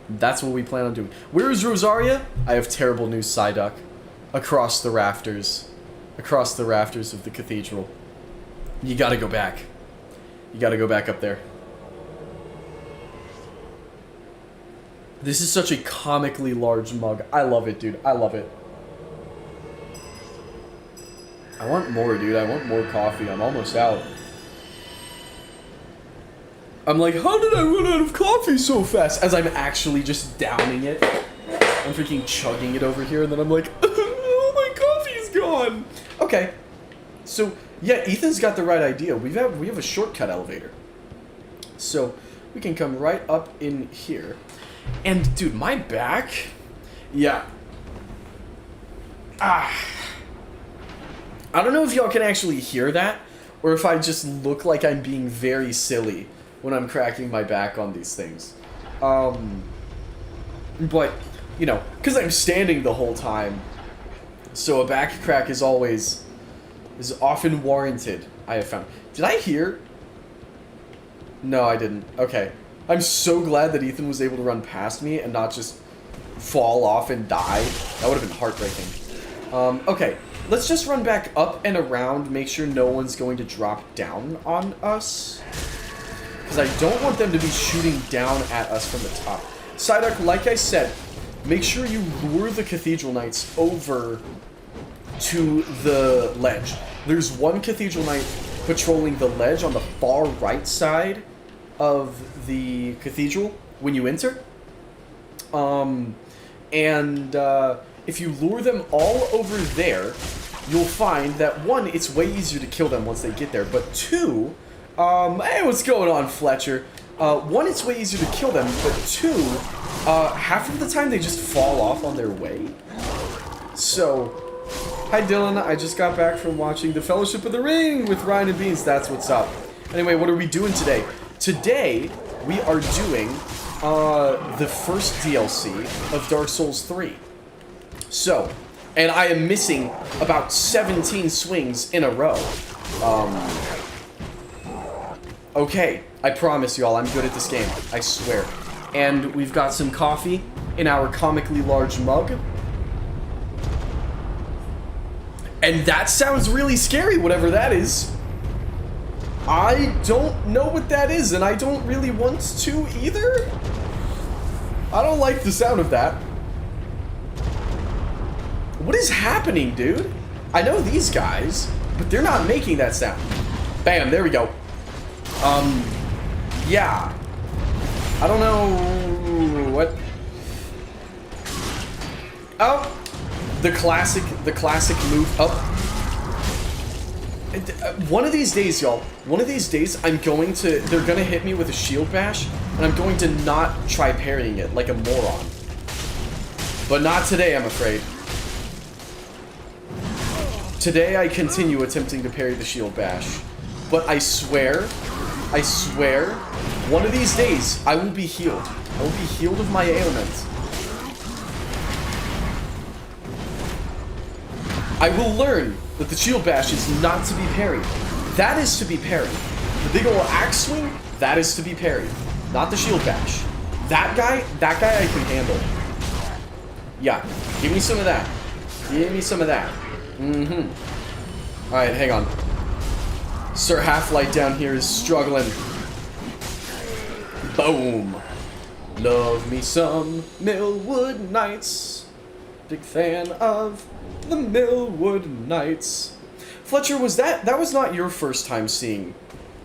That's what we plan on doing. Where is Rosaria? I have terrible news, Psyduck. Across the rafters. Across the rafters of the cathedral. You gotta go back. You gotta go back up there. This is such a comically large mug. I love it, dude. I love it. I want more, dude. I want more coffee. I'm almost out. I'm like, how did I run out of coffee so fast? As I'm actually just downing it. I'm freaking chugging it over here, and then I'm like, oh, my coffee's gone. Okay. So, yeah, Ethan's got the right idea. We have a shortcut elevator. So, we can come right up in here. And, dude, my back... Yeah. I don't know if y'all can actually hear that, or if I just look like I'm being very silly when I'm cracking my back on these things. But, you know, because I'm standing the whole time, so a back crack is often warranted, I have found. Did I hear? No, I didn't. Okay. I'm so glad that Ethan was able to run past me and not just fall off and die. That would have been heartbreaking. Okay. Let's just run back up and around, make sure no one's going to drop down on us. Because I don't want them to be shooting down at us from the top. Psyduck, like I said, make sure you lure the Cathedral Knights over to the ledge. There's one Cathedral Knight patrolling the ledge on the far right side of the cathedral when you enter. If you lure them all over there, you'll find that, one, it's way easier to kill them once they get there, but two, hey, what's going on, Fletcher? One, it's way easier to kill them, but two, half of the time they just fall off on their way. So, hi Dylan, I just got back from watching The Fellowship of the Ring with Ryan and Beans, that's what's up. Anyway, what are we doing today? Today, we are doing, the first DLC of Dark Souls 3. So, and I am missing about 17 swings in a row. Okay, I promise y'all, I'm good at this game. I swear. And we've got some coffee. in our comically large mug. And that sounds really scary, whatever that is. I don't know what that is, and I don't really want to either. I don't like the sound of that. What is happening, dude? I know these guys, but they're not making that sound. Bam, there we go. Yeah. I don't know what. Oh, the classic move. Oh. One of these days, y'all. One of these days, they're gonna hit me with a shield bash, and I'm going to not try parrying it like a moron. But not today, I'm afraid. Today, I continue attempting to parry the shield bash. But I swear, one of these days, I will be healed. I will be healed of my ailment. I will learn that the shield bash is not to be parried. That is to be parried. The big ol' axe swing, that is to be parried. Not the shield bash. That guy I can handle. Yeah, give me some of that. Give me some of that. Mm-hmm. Alright, hang on. Sir Half-Light down here is struggling. Boom. Love me some Millwood Nights. Big fan of the Millwood Nights. Fletcher, that was not your first time seeing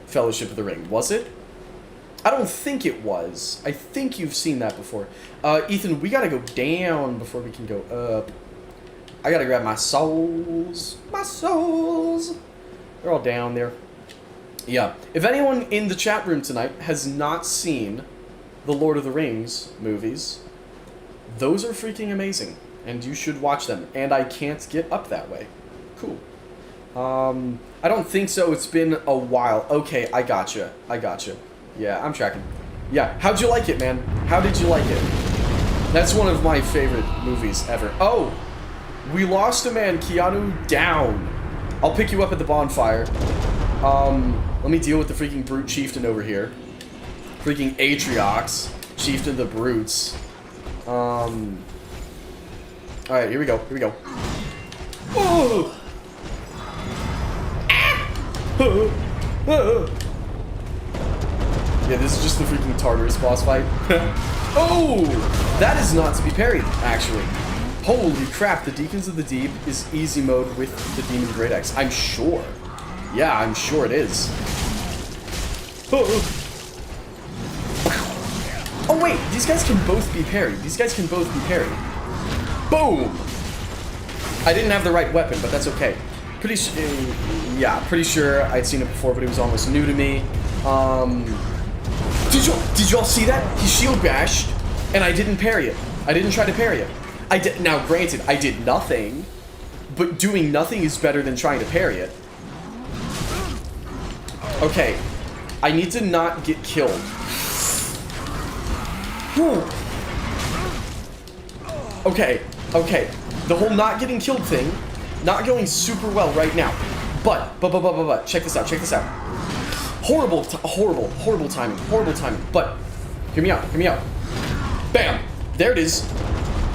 Fellowship of the Ring, was it? I don't think it was. I think you've seen that before. Ethan, we gotta go down before we can go up. I gotta grab my souls. My souls. They're all down there. Yeah. If anyone in the chat room tonight has not seen the Lord of the Rings movies, those are freaking amazing. And you should watch them. And I can't get up that way. Cool. I don't think so. It's been a while. Okay, I gotcha. Yeah, I'm tracking. Yeah, how'd you like it, man? How did you like it? That's one of my favorite movies ever. Oh! We lost a man, Keanu, down. I'll pick you up at the bonfire. Let me deal with the freaking brute chieftain over here. Freaking Atriox, chieftain of the brutes. Alright, here we go. Oh! Yeah, this is just the freaking Tartarus boss fight. Oh! That is not to be parried, actually. Holy crap, the Deacons of the Deep is easy mode with the Demon Great Axe. I'm sure. Yeah, I'm sure it is. Oh wait, these guys can both be parried. Boom! I didn't have the right weapon, but that's okay. Pretty sure I'd seen it before, but it was almost new to me. Did y'all see that? He shield bashed, and I didn't parry it. I didn't try to parry it. Now, granted, I did nothing, but doing nothing is better than trying to parry it. Okay, I need to not get killed. Whew. Okay. The whole not getting killed thing, not going super well right now. But, check this out. Horrible timing. But, hear me out. Bam! There it is.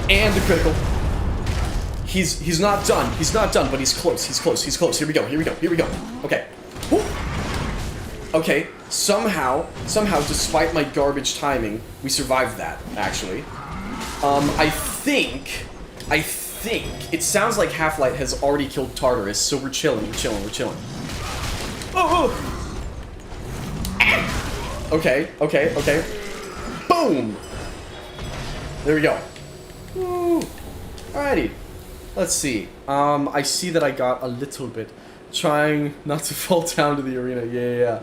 And the critical. He's not done, but he's close. Here we go. Okay. Woo. Okay, somehow, despite my garbage timing, we survived that, actually. I think it sounds like Half-Light has already killed Tartarus, so we're chilling. Oh! Okay. Boom! There we go. Woo. Alrighty. Let's see. I see that I got a little bit. Trying not to fall down to the arena. Yeah.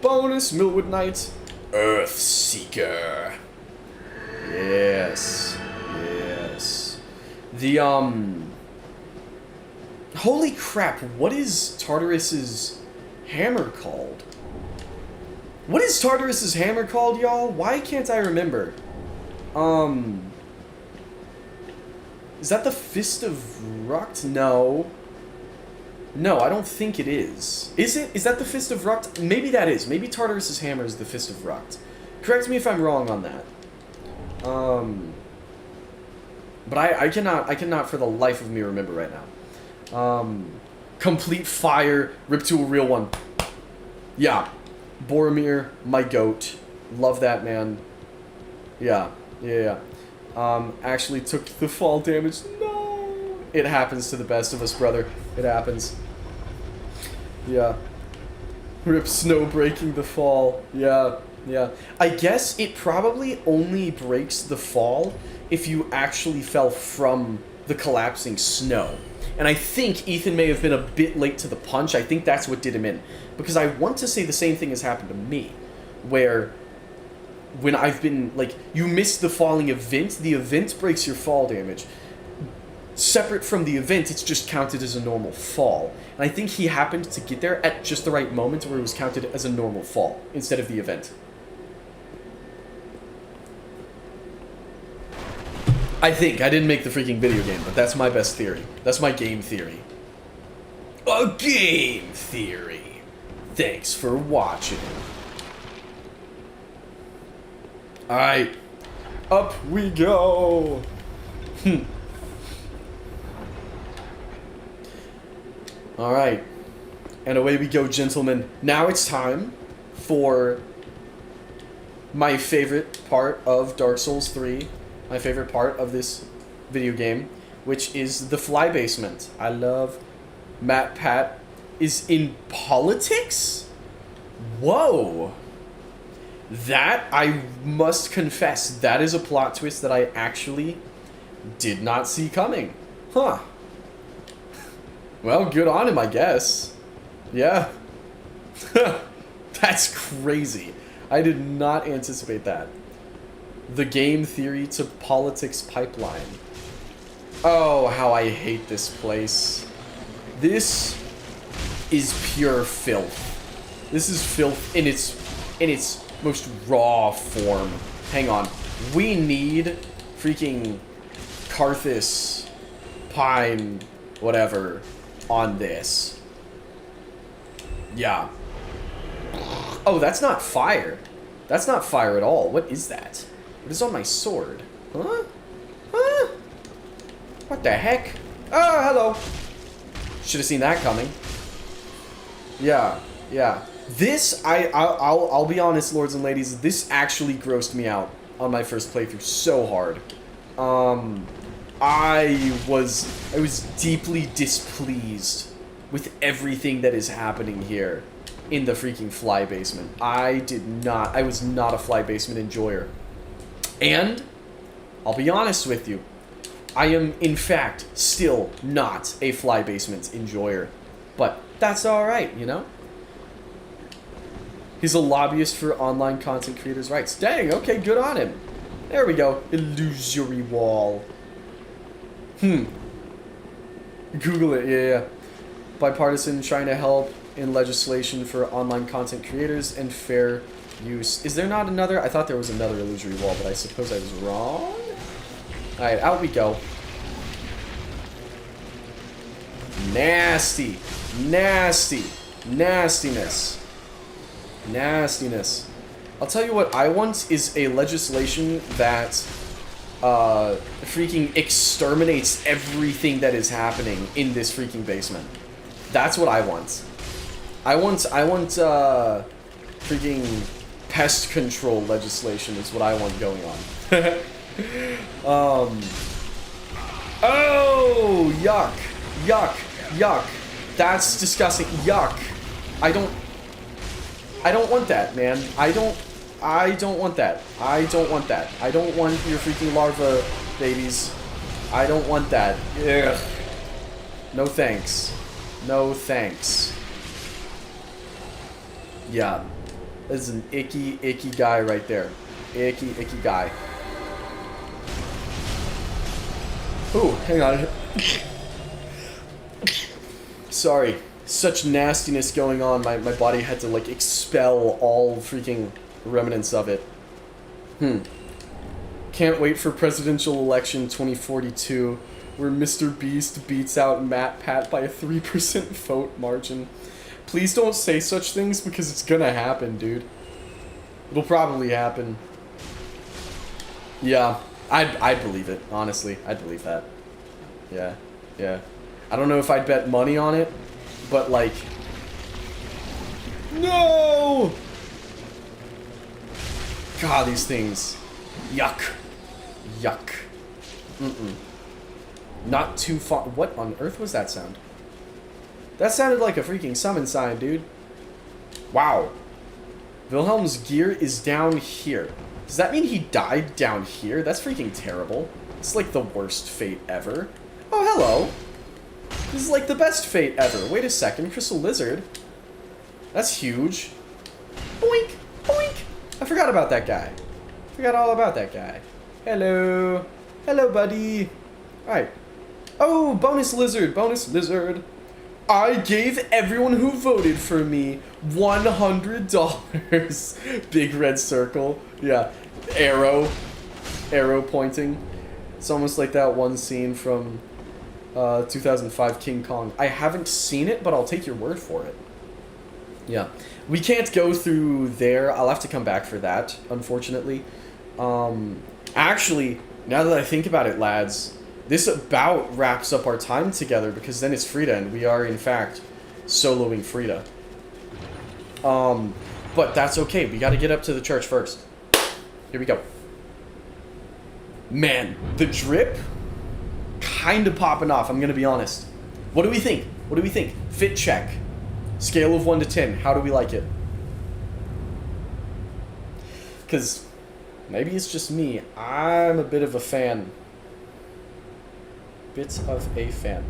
Bonus Millwood Knight. Earthseeker. Yes. The, holy crap, what is Tartarus's hammer called? What is Tartarus's hammer called, y'all? Why can't I remember? Is that the Fist of Rucht? No, I don't think it is. Is it? Is that the Fist of Rucht? Maybe that is. Maybe Tartarus's hammer is the Fist of Rucht. Correct me if I'm wrong on that. But I cannot for the life of me remember right now. Complete fire, rip to a real one. Yeah. Boromir, my goat. Love that man. Yeah. Actually took the fall damage. No! It happens to the best of us, brother. It happens. Yeah. Rip Snow breaking the fall. Yeah. I guess it probably only breaks the fall if you actually fell from the collapsing snow. And I think Ethan may have been a bit late to the punch. I think that's what did him in. Because I want to say the same thing has happened to me. Where when I've been, like, you miss the falling event, the event breaks your fall damage. Separate from the event, it's just counted as a normal fall. And I think he happened to get there at just the right moment where it was counted as a normal fall instead of the event. I think. I didn't make the freaking video game, but that's my best theory. That's my game theory. A game theory. Thanks for watching. Alright. Up we go. Alright. And away we go, gentlemen. Now it's time for my favorite part of Dark Souls 3. My favorite part of this video game, which is the fly basement. I love Matt Pat is in politics? Whoa. That, I must confess, that is a plot twist that I actually did not see coming. Huh. Well, good on him, I guess. Yeah. That's crazy. I did not anticipate that. The game theory to politics pipeline. Oh, how I hate this place. This is pure filth. This is filth in its most raw form. Hang on. We need freaking Carthus, Pine, whatever, on this. Yeah. Oh, that's not fire. That's not fire at all. What is that? What is on my sword? Huh? Huh? What the heck? Oh, hello. Should have seen that coming. Yeah. This, I'll be honest, lords and ladies, this actually grossed me out on my first playthrough so hard. I was deeply displeased with everything that is happening here in the freaking fly basement. I was not a fly basement enjoyer. And, I'll be honest with you, I am, in fact, still not a fly basement enjoyer. But that's alright, you know? He's a lobbyist for online content creators' rights. Dang, okay, good on him. There we go. Illusory wall. Google it, yeah. Bipartisan, trying to help in legislation for online content creators and fair use. Is there not another? I thought there was another illusory wall, but I suppose I was wrong. Alright, out we go. Nasty. Nastiness. I'll tell you what I want is a legislation that freaking exterminates everything that is happening in this freaking basement. That's what I want. I want freaking pest control legislation is what I want going on. Oh, yuck. That's disgusting. Yuck. I don't want that, man. I don't want that. I don't want your freaking larva babies. I don't want that. Ugh. No thanks. Yeah. This is an icky guy right there. Icky guy. Ooh, hang on. Sorry. Such nastiness going on. My body had to, like, expel all freaking remnants of it. Can't wait for presidential election 2042, where Mr. Beast beats out Matt Pat by a 3% vote margin. Please don't say such things, because it's gonna happen, dude. It'll probably happen. Yeah, I'd believe it. Honestly, I'd believe that. Yeah, yeah. I don't know if I'd bet money on it, but like, no. God, these things, yuck, yuck. Not too far. What on earth was that sound? That sounded like a freaking summon sign, dude. Wow. Wilhelm's gear is down here. Does that mean he died down here? That's freaking terrible. It's like the worst fate ever. Oh, hello. This is like the best fate ever. Wait a second. Crystal Lizard. That's huge. Boink. Boink. I forgot about that guy. Forgot all about that guy. Hello. Hello, buddy. Alright. Oh, bonus lizard. Bonus lizard. I gave everyone who voted for me $100. Big red circle. Yeah. Arrow. Arrow pointing. It's almost like that one scene from 2005 King Kong. I haven't seen it, but I'll take your word for it. Yeah. We can't go through there. I'll have to come back for that, unfortunately. Actually, now that I think about it, lads, this about wraps up our time together because then it's Frida, and we are, in fact, soloing Frida. But that's okay. We got to get up to the church first. Here we go. Man, the drip kind of popping off, I'm going to be honest. What do we think? What do we think? Fit check. Scale of 1 to 10. How do we like it? Because maybe it's just me. I'm a bit of a fan. Bit of a fan.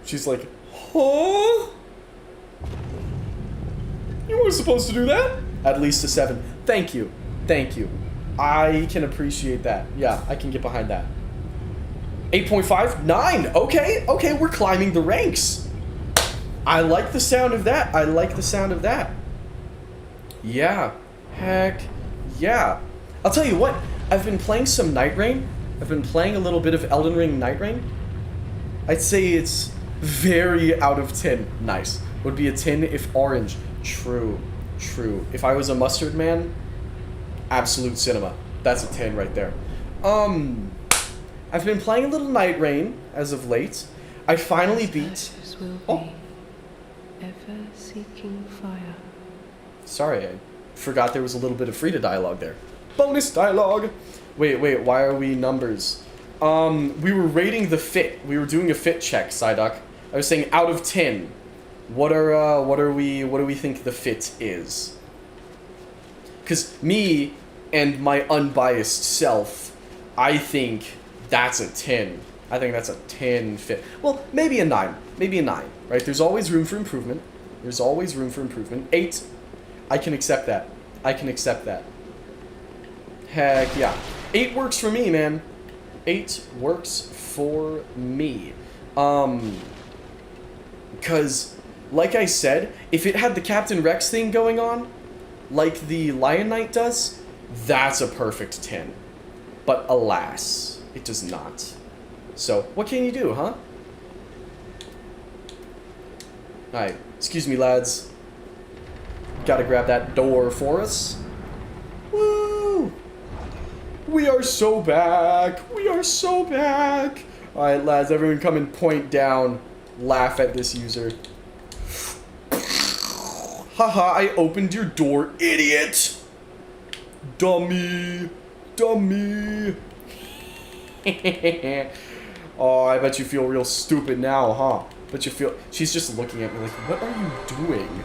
She's like, huh? You weren't supposed to do that? At least a 7. Thank you. Thank you. I can appreciate that. Yeah, I can get behind that. 8.5? 9! Okay, okay, we're climbing the ranks. I like the sound of that. I like the sound of that. Yeah. Heck yeah. I'll tell you what, I've been playing some Night Rain. I've been playing a little bit of Elden Ring Night Rain. I'd say it's very out of 10. Nice. Would be a 10 if orange. True. True. If I was a mustard man, absolute cinema. That's a 10 right there. I've been playing a little Night Rain as of late. I finally beat... Oh. Ever seeking fire. Sorry, I forgot there was a little bit of Frida dialogue there. Bonus dialogue! Wait, why are we numbers? We were rating the fit. We were doing a fit check, Psyduck. I was saying out of 10. What do we think the fit is? Cause me and my unbiased self, I think that's a 10. I think that's a 10 fit. Well, maybe a 9. Maybe a 9, right? There's always room for improvement. There's always room for improvement. 8. I can accept that. I can accept that. Heck yeah. 8 works for me, man. 8 works for me. Because, like I said, if it had the Captain Rex thing going on, like the Lion Knight does, that's a perfect 10. But alas, it does not. So, what can you do, huh? Alright, excuse me, lads. Gotta grab that door for us. Woo! We are so back! We are so back! Alright, lads, everyone come and point down. Laugh at this user. Haha, I opened your door, idiot! Dummy! Dummy! Oh, I bet you feel real stupid now, huh? Bet you feel... She's just looking at me like, what are you doing?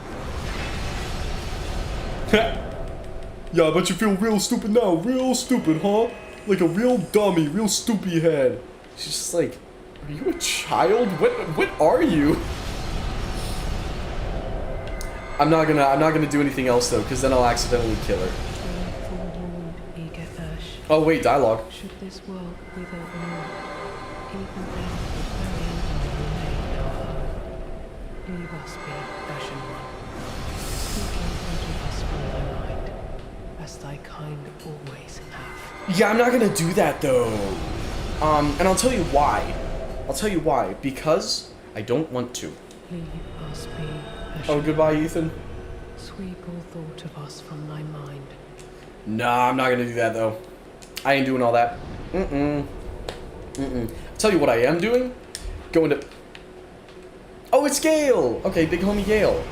Yeah, I bet you feel real stupid now. Real stupid, huh? Like a real dummy, real stoopy head. She's just like, are you a child? What are you? I'm not gonna do anything else though, because then I'll accidentally kill her. Oh wait, dialogue. Should this world wither anew, even then the very end remain our home. Leave us be, Ashen One. Speaking unto us from thy mind, as thy kind always have. Yeah, I'm not gonna do that though. And I'll tell you why. I'll tell you why. Because I don't want to. Leave us be, Ashen Oh, goodbye, Ethan. Sweep all thought of us from thy mind. Nah, I'm not gonna do that though. I ain't doing all that. Tell you what I am doing. Going to... Oh, it's Gale! Okay, big homie Gale.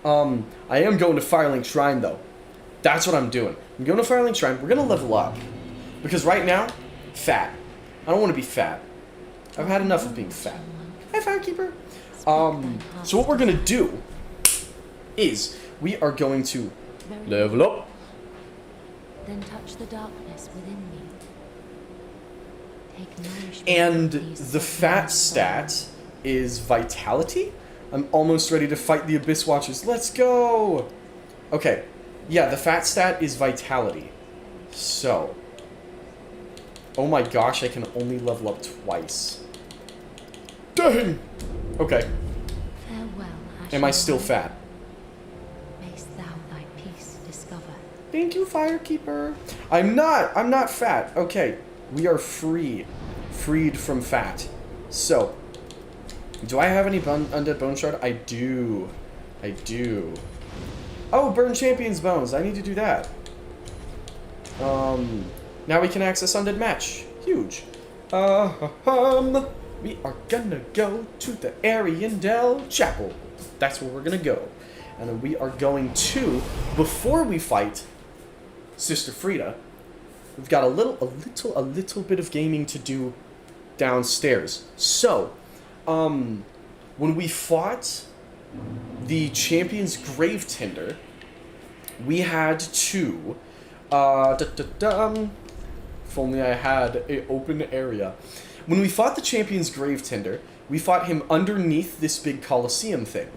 I am going to Firelink Shrine, though. That's what I'm doing. I'm going to Firelink Shrine. We're going to level up. Because right now, fat. I don't want to be fat. I've had enough of being fat. Hi, Firekeeper. So what we're going to do is we are going to level up. Then touch the darkness within me. Take nourishment And from these the fat suffering stat is Vitality. I'm almost ready to fight the Abyss Watchers. Let's go! Okay. Yeah, the fat stat is Vitality. So. Oh my gosh, I can only level up twice. Dang! Okay. Farewell, Am I still fat? Mayst thou thy peace discover. Thank you, Firekeeper. I'm not fat. Okay. We are free. Freed from fat. So. Do I have any undead bone shard? I do. I do. Oh, burn champion's bones. I need to do that. Now we can access undead match. Huge. We are gonna go to the Ariandel Chapel. That's where we're gonna go. And then we are going to, before we fight Sister Frida, we've got a little bit of gaming to do downstairs. So, when we fought the Champion's Grave Tender, we had to, if only I had an open area. When we fought the Champion's Grave Tender, we fought him underneath this big Colosseum thing.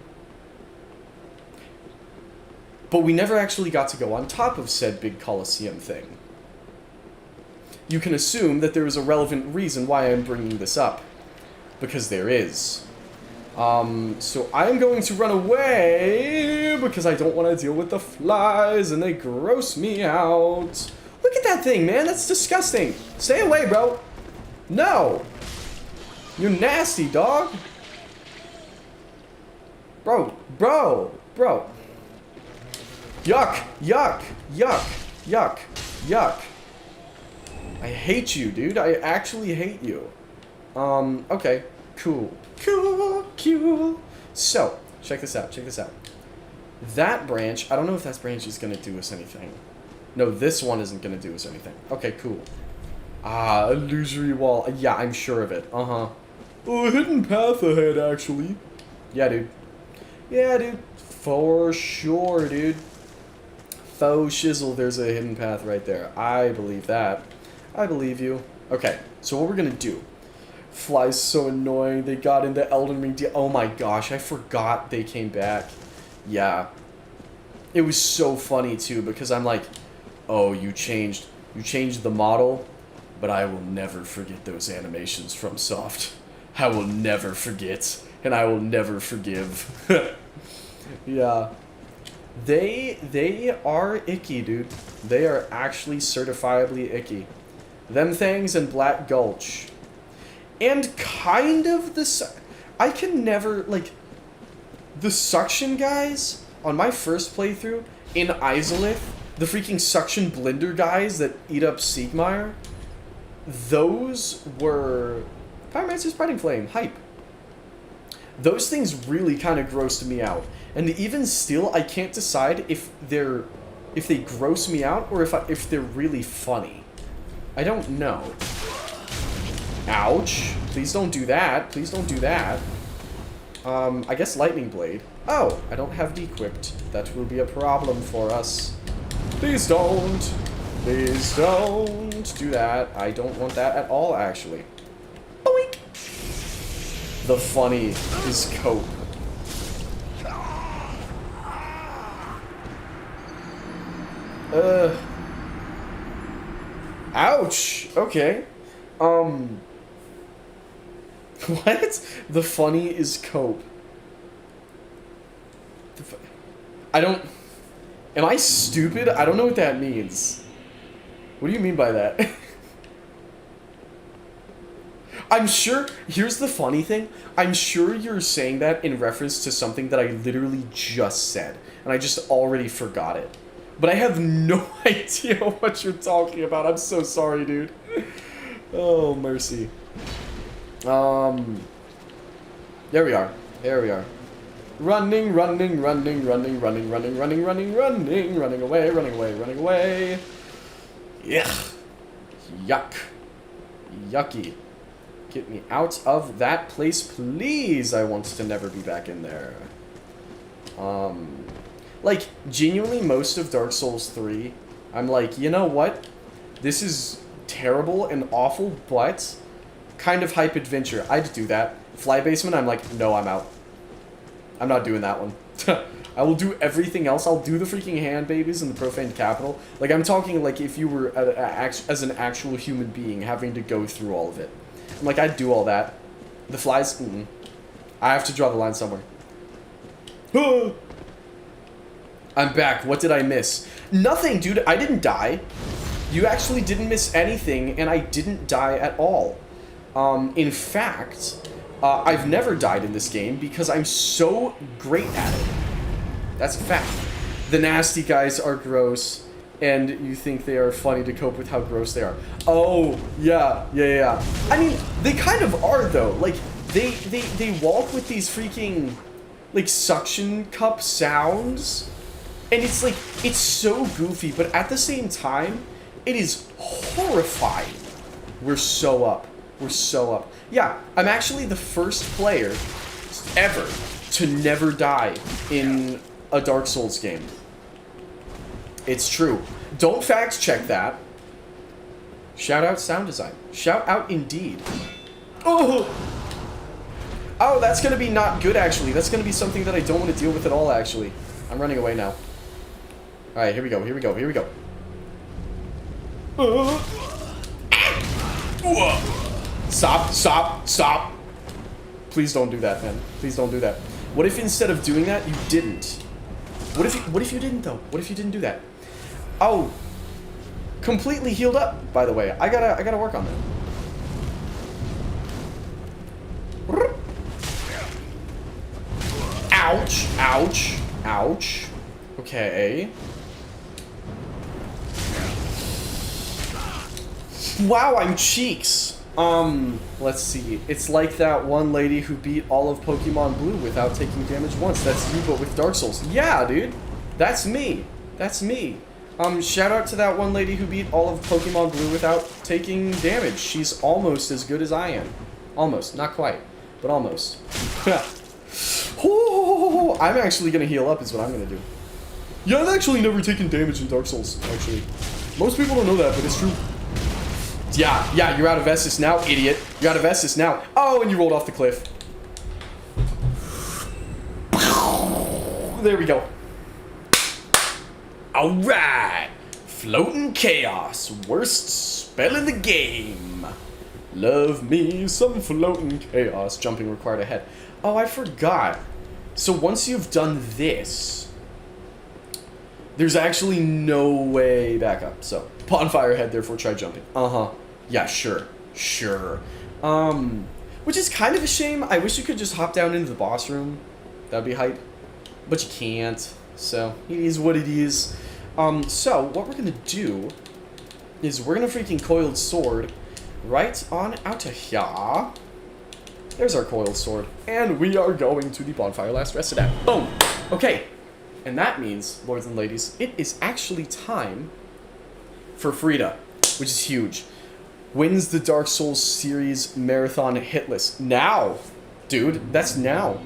But we never actually got to go on top of said big Colosseum thing. You can assume that there is a relevant reason why I'm bringing this up. Because there is. So I am going to run away because I don't want to deal with the flies and they gross me out. Look at that thing, man. That's disgusting. Stay away, bro. No. You're nasty, dog. Bro. Yuck, yuck, yuck, yuck, yuck. I hate you, dude. I actually hate you. Okay. Cool. So, check this out. That branch, I don't know if that branch is gonna do us anything. No, this one isn't gonna do us anything. Okay, cool. Illusory wall. Yeah, I'm sure of it. Oh, hidden path ahead, actually. Yeah, dude. For sure, dude. Faux shizzle, there's a hidden path right there. I believe that. I believe you. Okay, so what we're gonna do. Flies so annoying. They got into Elden Ring. Oh my gosh, I forgot they came back. Yeah. It was so funny too because I'm like, oh, you changed the model, but I will never forget those animations from Soft. I will never forget, and I will never forgive. Yeah. They are icky, dude. They are actually certifiably icky. Them things and Black Gulch. And kind of I can never, like, the suction guys on my first playthrough in Izalith, the freaking suction blender guys that eat up Siegmeyer, those were Pyromancer's Fighting Flame, hype. Those things really kind of grossed me out. And even still, I can't decide if they gross me out or if they're really funny. I don't know. Ouch. Please don't do that. Please don't do that. I guess Lightning Blade. Oh, I don't have Dequipped. That will be a problem for us. Please don't. Please don't do that. I don't want that at all, actually. Boink. The funny is cope. Ouch. Okay. What? The funny is cope. I don't... Am I stupid? I don't know what that means. What do you mean by that? I'm sure... Here's the funny thing. I'm sure you're saying that in reference to something that I literally just said. And I just already forgot it. but I have no idea what you're talking about. I'm so sorry, dude. Oh, mercy. There we are. There we are. Running, running, running, running, running, running, running, running, running, running away, running away, running away. Yuck. Yuck. Yucky. Get me out of that place, please. I want to never be back in there. Like, genuinely, most of Dark Souls 3, I'm like, you know what? This is terrible and awful, but kind of hype adventure. I'd do that. Fly Basement, I'm like, no, I'm out. I'm not doing that one. I will do everything else. I'll do the freaking hand babies in the Profaned Capital. Like, I'm talking like if you were as an actual human being having to go through all of it. I'm like, I'd do all that. The flies, I have to draw the line somewhere. I'm back. What did I miss? Nothing, dude. I didn't die. You actually didn't miss anything, and I didn't die at all. In fact, I've never died in this game because I'm so great at it. That's a fact. The nasty guys are gross, and you think they are funny to cope with how gross they are. Oh, yeah. I mean, they kind of are, though. Like, they walk with these freaking, like, suction cup sounds, and it's like, it's so goofy, but at the same time, it is horrifying. We're so up. We're so up. Yeah, I'm actually the first player ever to never die in a Dark Souls game. It's true. Don't fact check that. Shout out sound design. Shout out indeed. Oh! Oh, that's gonna be not good, actually. That's gonna be something that I don't want to deal with at all, actually. I'm running away now. Alright, here we go, here we go, here we go. Stop, stop, stop. Please don't do that, man. Please don't do that. What if instead of doing that, you didn't? What if you didn't, though? What if you didn't do that? Oh. Completely healed up, by the way. I gotta work on that. Ouch, ouch, ouch. Okay. Wow, I'm cheeks. Let's see. It's like that one lady who beat all of Pokemon Blue without taking damage once. That's you, but with Dark Souls. Yeah, dude. That's me. That's me. Shout out to that one lady who beat all of Pokemon Blue without taking damage. She's almost as good as I am. Almost. Not quite, but almost. I'm actually gonna heal up is what I'm gonna do. Yeah, I've actually never taken damage in Dark Souls, actually. Most people don't know that, but it's true. Yeah, you're out of Estus now, idiot. You're out of Estus now. Oh, and you rolled off the cliff. There we go. Alright. Floating Chaos. Worst spell in the game. Love me some Floating Chaos. Jumping required ahead. Oh, I forgot. So once you've done this, there's actually no way back up. So, bonfire head, therefore try jumping. Uh-huh. Yeah, sure. Sure. Which is kind of a shame. I wish you could just hop down into the boss room. That'd be hype. But you can't. So, it is what it is. So, what we're gonna do is we're gonna freaking coiled sword right on out of here. There's our coiled sword. And we are going to the bonfire last rested at. Boom! Okay. And that means, lords and ladies, it is actually time for Frida, which is huge. Wins the Dark Souls series marathon hit list. Now! Dude, that's now.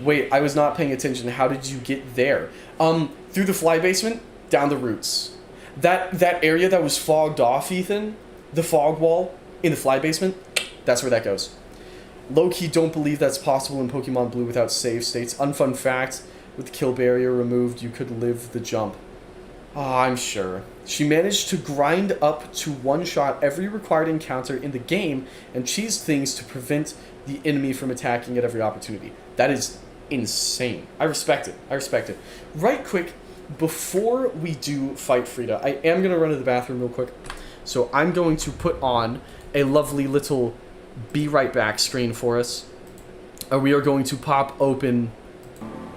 Wait, I was not paying attention. How did you get there? Through the fly basement, down the roots. That area that was fogged off, Ethan, the fog wall in the fly basement, that's where that goes. Low-key don't believe that's possible in Pokemon Blue without save states. Unfun fact, with the kill barrier removed, you could live the jump. Oh, I'm sure. She managed to grind up to one-shot every required encounter in the game and cheese things to prevent the enemy from attacking at every opportunity. That is insane. I respect it. I respect it. Right quick, before we do fight Frida, I am going to run to the bathroom real quick. So I'm going to put on a lovely little be right back screen for us. We are going to pop open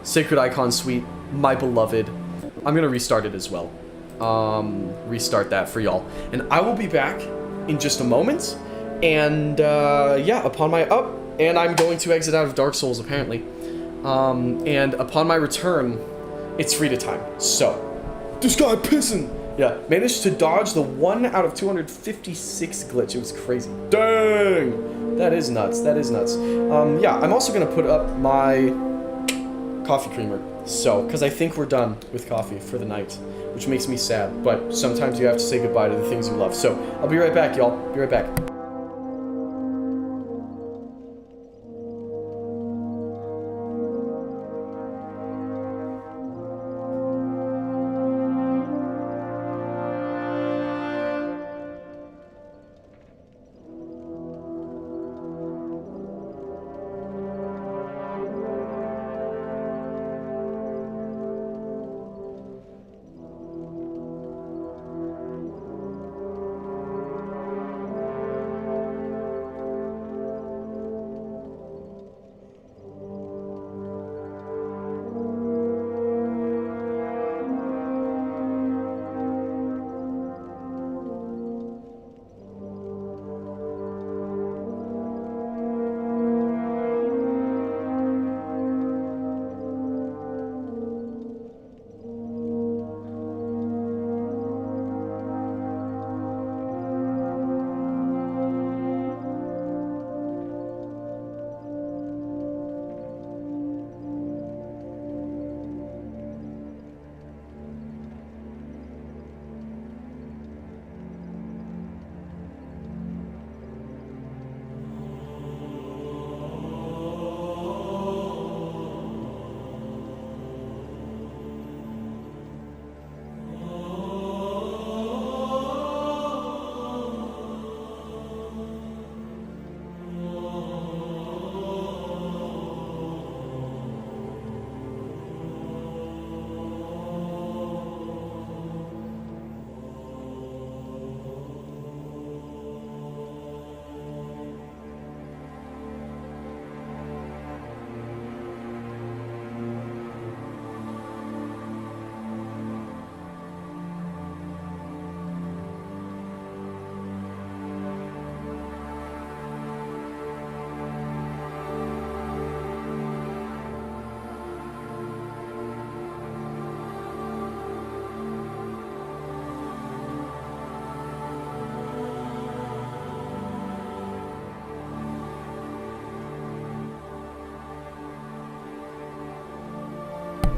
Sacred Icon Suite, my beloved. I'm going to restart it as well. restart that for y'all. And I will be back in just a moment. And yeah, upon my and I'm going to exit out of Dark Souls apparently. And upon my return, it's Frida time. So, this guy pissing. Yeah, managed to dodge the 1 out of 256 glitch. It was crazy. Dang! That is nuts. That is nuts. Yeah, I'm also going to put up my coffee creamer. So, because I think we're done with coffee for the night, which makes me sad. But sometimes you have to say goodbye to the things you love. So, I'll be right back, y'all. Be right back.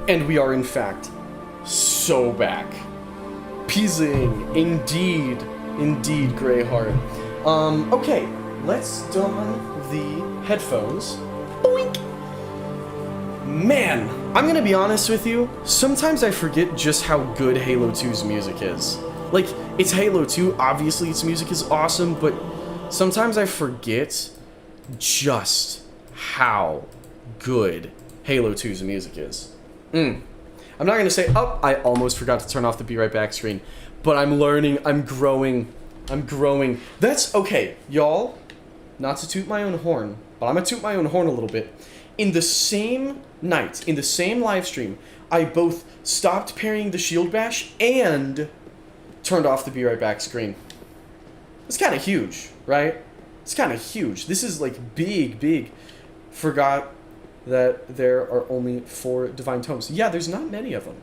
And we are, in fact, so back. Peasing, indeed, indeed, Greyheart. Okay, let's don the headphones. Boink! Man, I'm gonna be honest with you, sometimes I forget just how good Halo 2's music is. Like, it's Halo 2, obviously its music is awesome, but sometimes I forget just how good Halo 2's music is. I'm not going to say, oh, I almost forgot to turn off the Be Right Back screen. But I'm learning, I'm growing. That's okay, y'all. Not to toot my own horn, but I'm going to toot my own horn a little bit. In the same night, in the same live stream, I both stopped parrying the shield bash and turned off the Be Right Back screen. It's kind of huge, right? It's kind of huge. This is like big. Forgot that there are only 4 divine tomes. Yeah, there's not many of them.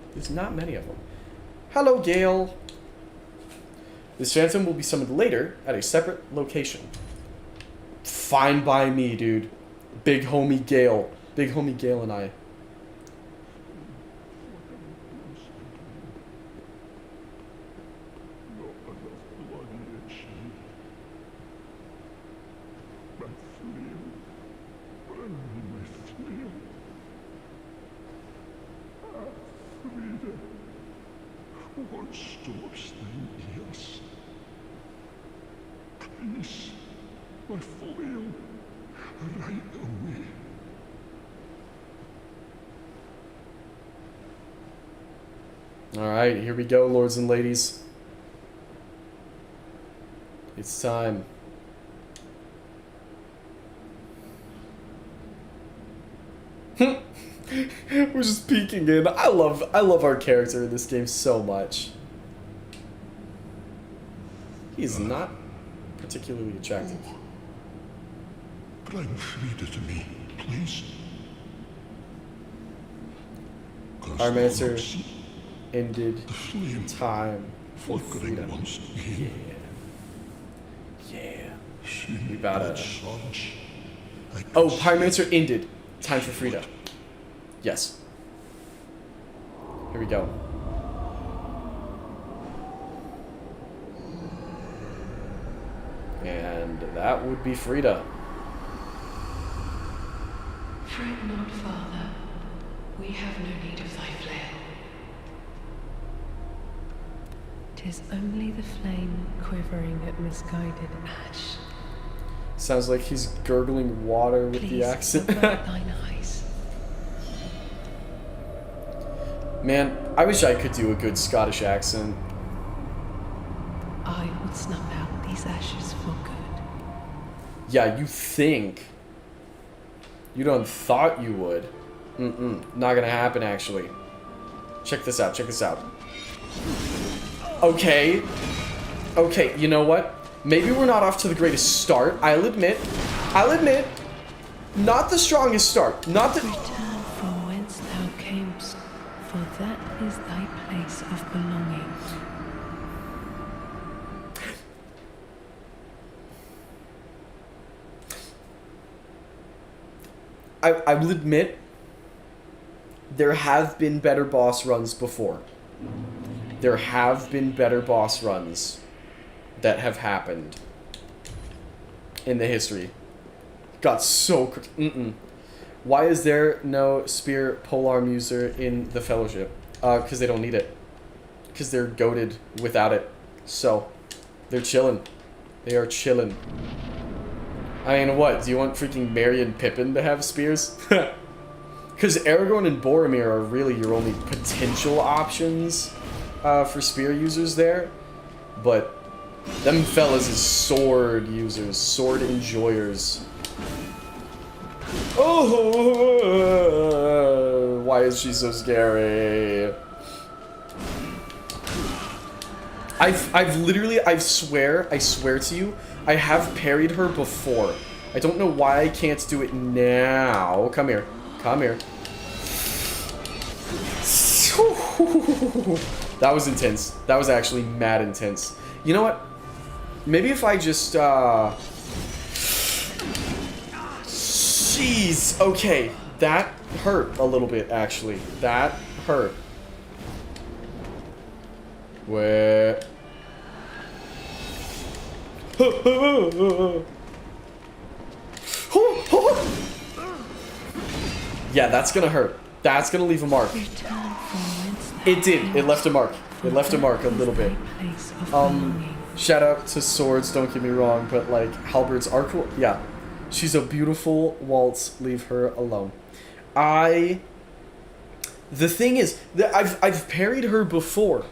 Hello, Gale. This phantom will be summoned later at a separate location. Fine by me, dude. Big homie Gale and I. What stops them, yes? Please, my flail, right away. Alright, here we go, lords and ladies. It's time. We're just peeking in. I love our character in this game so much. He's not particularly attractive. Bring Frida to me, please. Armator ended The flame time for flickering freedom. once Yeah. again. Yeah. She We gotta- had sons. I Oh, could Pyromancer ended. Time for Frida. Yes. Here we go. And that would be Frida. Fret not, Father. We have no need of thy flail. 'Tis only the flame quivering at misguided ash. Sounds like he's gurgling water with the Please accent. avert thine eyes. Man, I wish I could do a good Scottish accent. I would snuff out these ashes for good. Yeah, you think. You don't thought you would. Not gonna happen, actually. Check this out, check this out. Okay. Okay, you know what? Maybe we're not off to the greatest start. I'll admit. Not the strongest start. Not the... Return from whence thou camest, for that is thy place of belonging. I will admit, there have been better boss runs before. There have been better boss runs that have happened in the history. Got so... Why is there no spear polearm user in the Fellowship? Because they don't need it. Because they're goated without it. So, they're chilling. They are chilling. I mean, what? Do you want freaking Merry and Pippin to have spears? Because Aragorn and Boromir are really your only potential options for spear users there. But them fellas is sword users, sword enjoyers. Oh, why is she so scary? I've literally, I swear to you, I have parried her before. I don't know why I can't do it now. Come here. Come here. That was intense. That was actually mad intense. You know what? Maybe if I just, Jeez. Okay. That hurt a little bit, actually. That hurt. Where... Yeah, that's gonna hurt. That's gonna leave a mark. It did. It left a mark. It left a mark a little bit. Shout out to swords, don't get me wrong, but like halberds are cool. Yeah. She's a beautiful waltz. Leave her alone. The thing is that I've parried her before.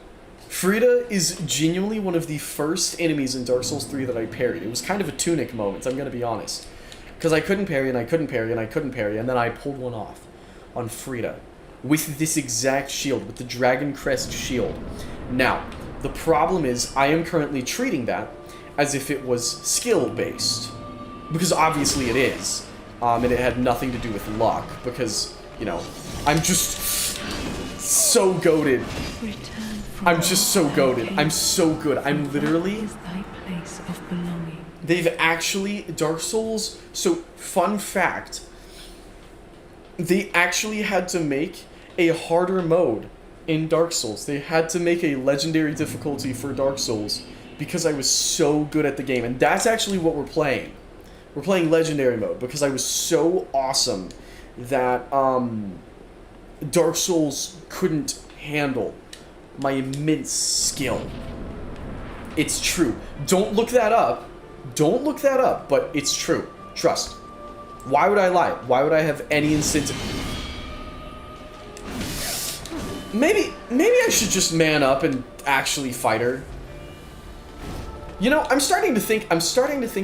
Frida is genuinely one of the first enemies in Dark Souls 3 that I parried. It was kind of a tunic moment, I'm gonna be honest. Because I couldn't parry, and I couldn't parry, and I couldn't parry, and then I pulled one off on Frida. With this exact shield, with the Dragon Crest shield. Now, the problem is, I am currently treating that as if it was skill-based. Because obviously it is. And it had nothing to do with luck, because, you know, I'm just so goated. I'm just so goated. I'm so good. I'm literally... They've actually... Dark Souls... So, fun fact. They actually had to make a harder mode in Dark Souls. They had to make a legendary difficulty for Dark Souls because I was so good at the game. And that's actually what we're playing. We're playing legendary mode because I was so awesome that Dark Souls couldn't handle my immense skill. It's true. Don't look that up. Don't look that up, but it's true. Trust. Why would I lie? Why would I have any incentive? Maybe I should just man up and actually fight her. You know, I'm starting to think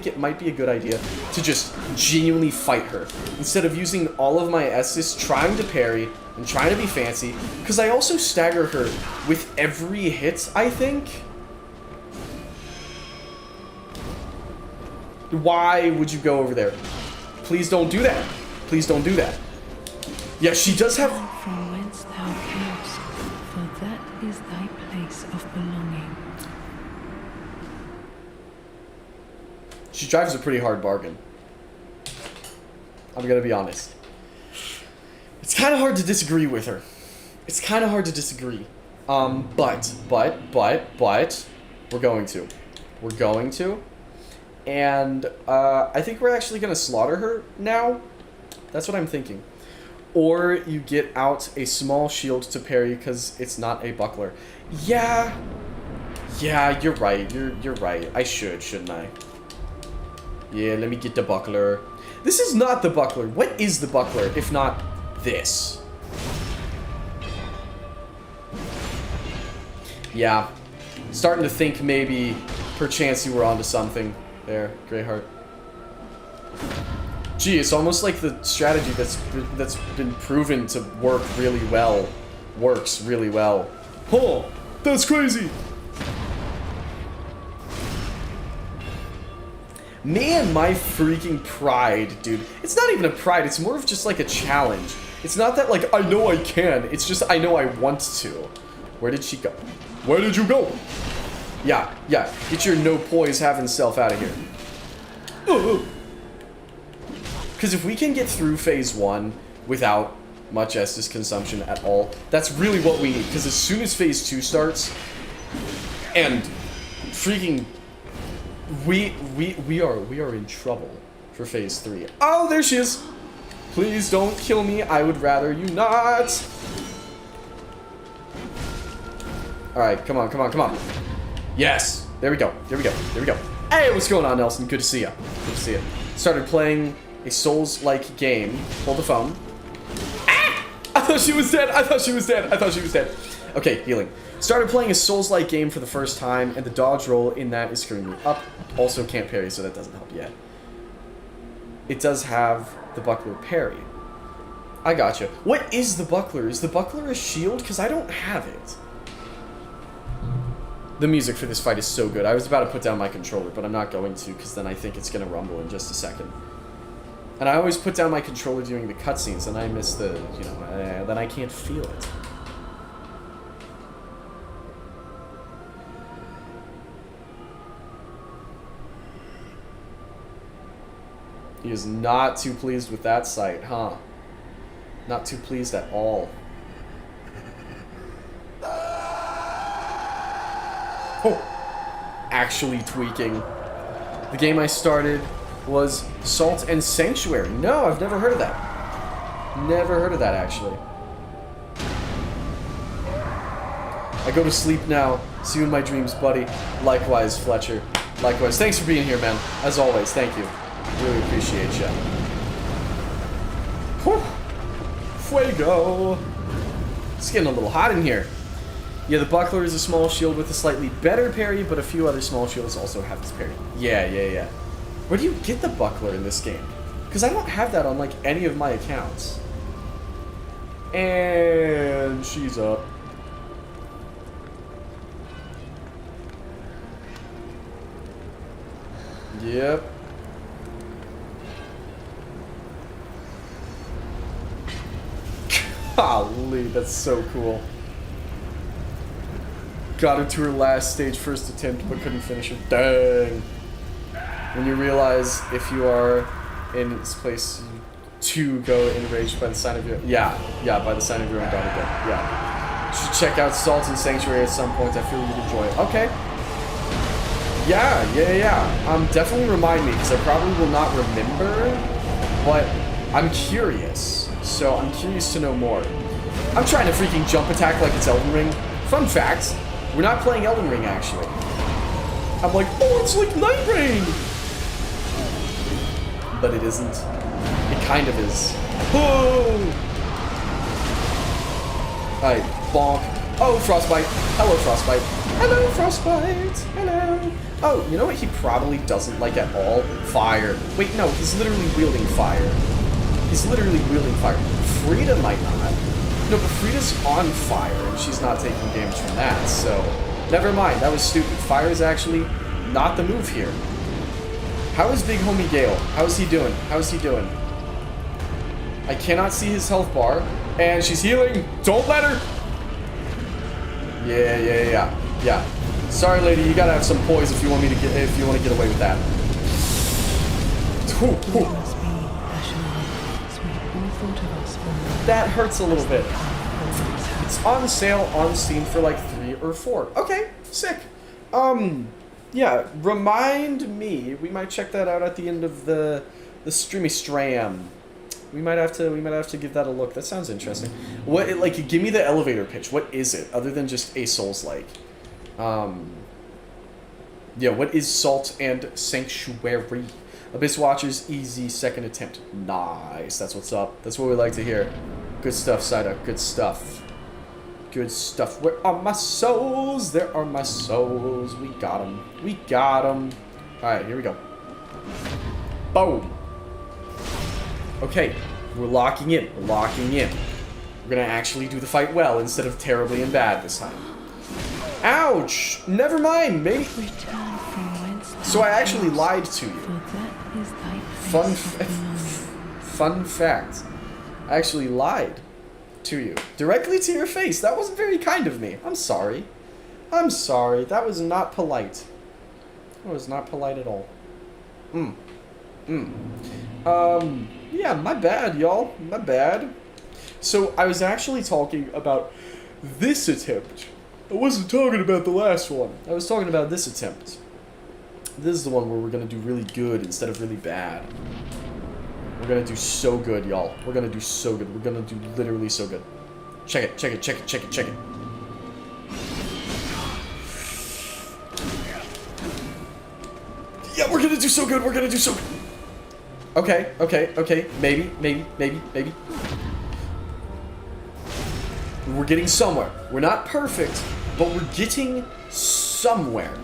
it might be a good idea to just genuinely fight her instead of using all of my S's trying to parry and trying to be fancy, because I also stagger her with every hit, I think. Why would you go over there? Please don't do that. Please don't do that. Yeah, she does have... From whence thou camest, for that is thy place of belonging. She drives a pretty hard bargain. I'm gonna be honest. It's kind of hard to disagree with her. It's kind of hard to disagree. But, we're going to. We're going to. And, I think we're actually gonna slaughter her now. That's what I'm thinking. Or you get out a small shield to parry because it's not a buckler. Yeah. Yeah, you're right. You're right. I shouldn't I? Yeah, let me get the buckler. This is not the buckler. What is the buckler if not this? Yeah. Starting to think maybe perchance you were onto something there, Greyheart. Gee, it's almost like the strategy that's been proven to work really well works really well. Oh, that's crazy. Man, my freaking pride, dude. It's not even a pride, it's more of just like a challenge. It's not that like, I know I can, it's just I know I want to. Where did she go? Where did you go? Yeah, get your no poise having self out of here. Because if we can get through phase 1 without much Estus consumption at all, that's really what we need. Because as soon as phase 2 starts, and freaking... We are in trouble for phase 3. Oh, there she is. Please don't kill me. I would rather you not. All right, come on. Yes. There we go. Hey, what's going on, Nelson? Good to see you. Started playing a Souls-like game. Hold the phone. Ah! I thought she was dead. Okay, healing. Started playing a Souls-like game for the first time, and the dodge roll in that is screwing me up. Also can't parry, so that doesn't help yet. It does have the buckler parry. I gotcha. What is the buckler? Is the buckler a shield? Because I don't have it. The music for this fight is so good. I was about to put down my controller, but I'm not going to, because then I think it's going to rumble in just a second. And I always put down my controller during the cutscenes, and I miss the, you know, then I can't feel it. He is not too pleased with that sight, huh? Not too pleased at all. Oh! Actually tweaking. The game I started was Salt and Sanctuary. No, I've never heard of that. Never heard of that, actually. I go to sleep now. See you in my dreams, buddy. Likewise, Fletcher. Likewise. Thanks for being here, man. As always, thank you. Really appreciate you. Whew. Fuego. It's getting a little hot in here. Yeah, the buckler is a small shield with a slightly better parry, but a few other small shields also have this parry. Yeah. Where do you get the buckler in this game? Because I don't have that on, like, any of my accounts. And she's up. Yep. Golly, that's so cool. Got her to her last stage first attempt, but couldn't finish her. Dang. When you realize if you are in this place to go enraged by the sign of your... Yeah, by the sign of your own daughter death. Yeah. You should check out Salt and Sanctuary at some point. I feel you'd enjoy it. Okay. Yeah. Definitely remind me, because I probably will not remember, but I'm curious. So I'm curious to know more. I'm trying to freaking jump attack like it's Elden Ring. Fun fact, we're not playing Elden Ring, actually. I'm like, oh, it's like Night Rain! But it isn't. It kind of is. Oh! Alright, bonk. Oh, Frostbite. Hello, Frostbite. Hello, Frostbite. Hello. Oh, you know what he probably doesn't like at all? Fire. Wait, no, he's literally wielding fire. Frida might not. No, but Frida's on fire, and she's not taking damage from that, so... Never mind, that was stupid. Fire is actually not the move here. How is big homie Gale? How is he doing? How is he doing? I cannot see his health bar. And she's healing. Don't let her. Yeah. Sorry, lady. You gotta have some poise if you want me to get want to get away with that. You must be Ashenwell, sweet all thought of us when That hurts a little bit. It's on sale on Steam for like 3 or 4. Okay, sick. Yeah, remind me. We might check that out at the end of the streamy stram. We might have to give that a look. That sounds interesting. What like give me the elevator pitch. What is it other than just a Souls-like? Yeah, what is Salt and Sanctuary? Abyss Watchers, easy second attempt. Nice. That's what's up. That's what we like to hear. Good stuff, Saida. Good stuff. Good stuff. Where are my souls? There are my souls. We got them. We got them. Alright, here we go. Boom. Okay. We're locking in. We're locking in. We're going to actually do the fight well instead of terribly and bad this time. Ouch! Never mind. Maybe. return from whence So I actually lied to you. for that is thy Fun fact. I actually lied to you. Directly to your face. That wasn't very kind of me. I'm sorry. I'm sorry. That was not polite. That was not polite at all. Yeah, my bad, y'all. My bad. So I was actually talking about this attempt. I wasn't talking about the last one. I was talking about this attempt. This is the one where we're going to do really good instead of really bad. We're going to do so good, y'all. We're going to do so good. We're going to do literally so good. Check it, check it, check it, check it, check it. Yeah, we're going to do so good. We're going to do so good. Okay, okay, okay. Maybe. We're getting somewhere. We're not perfect, but we're getting somewhere.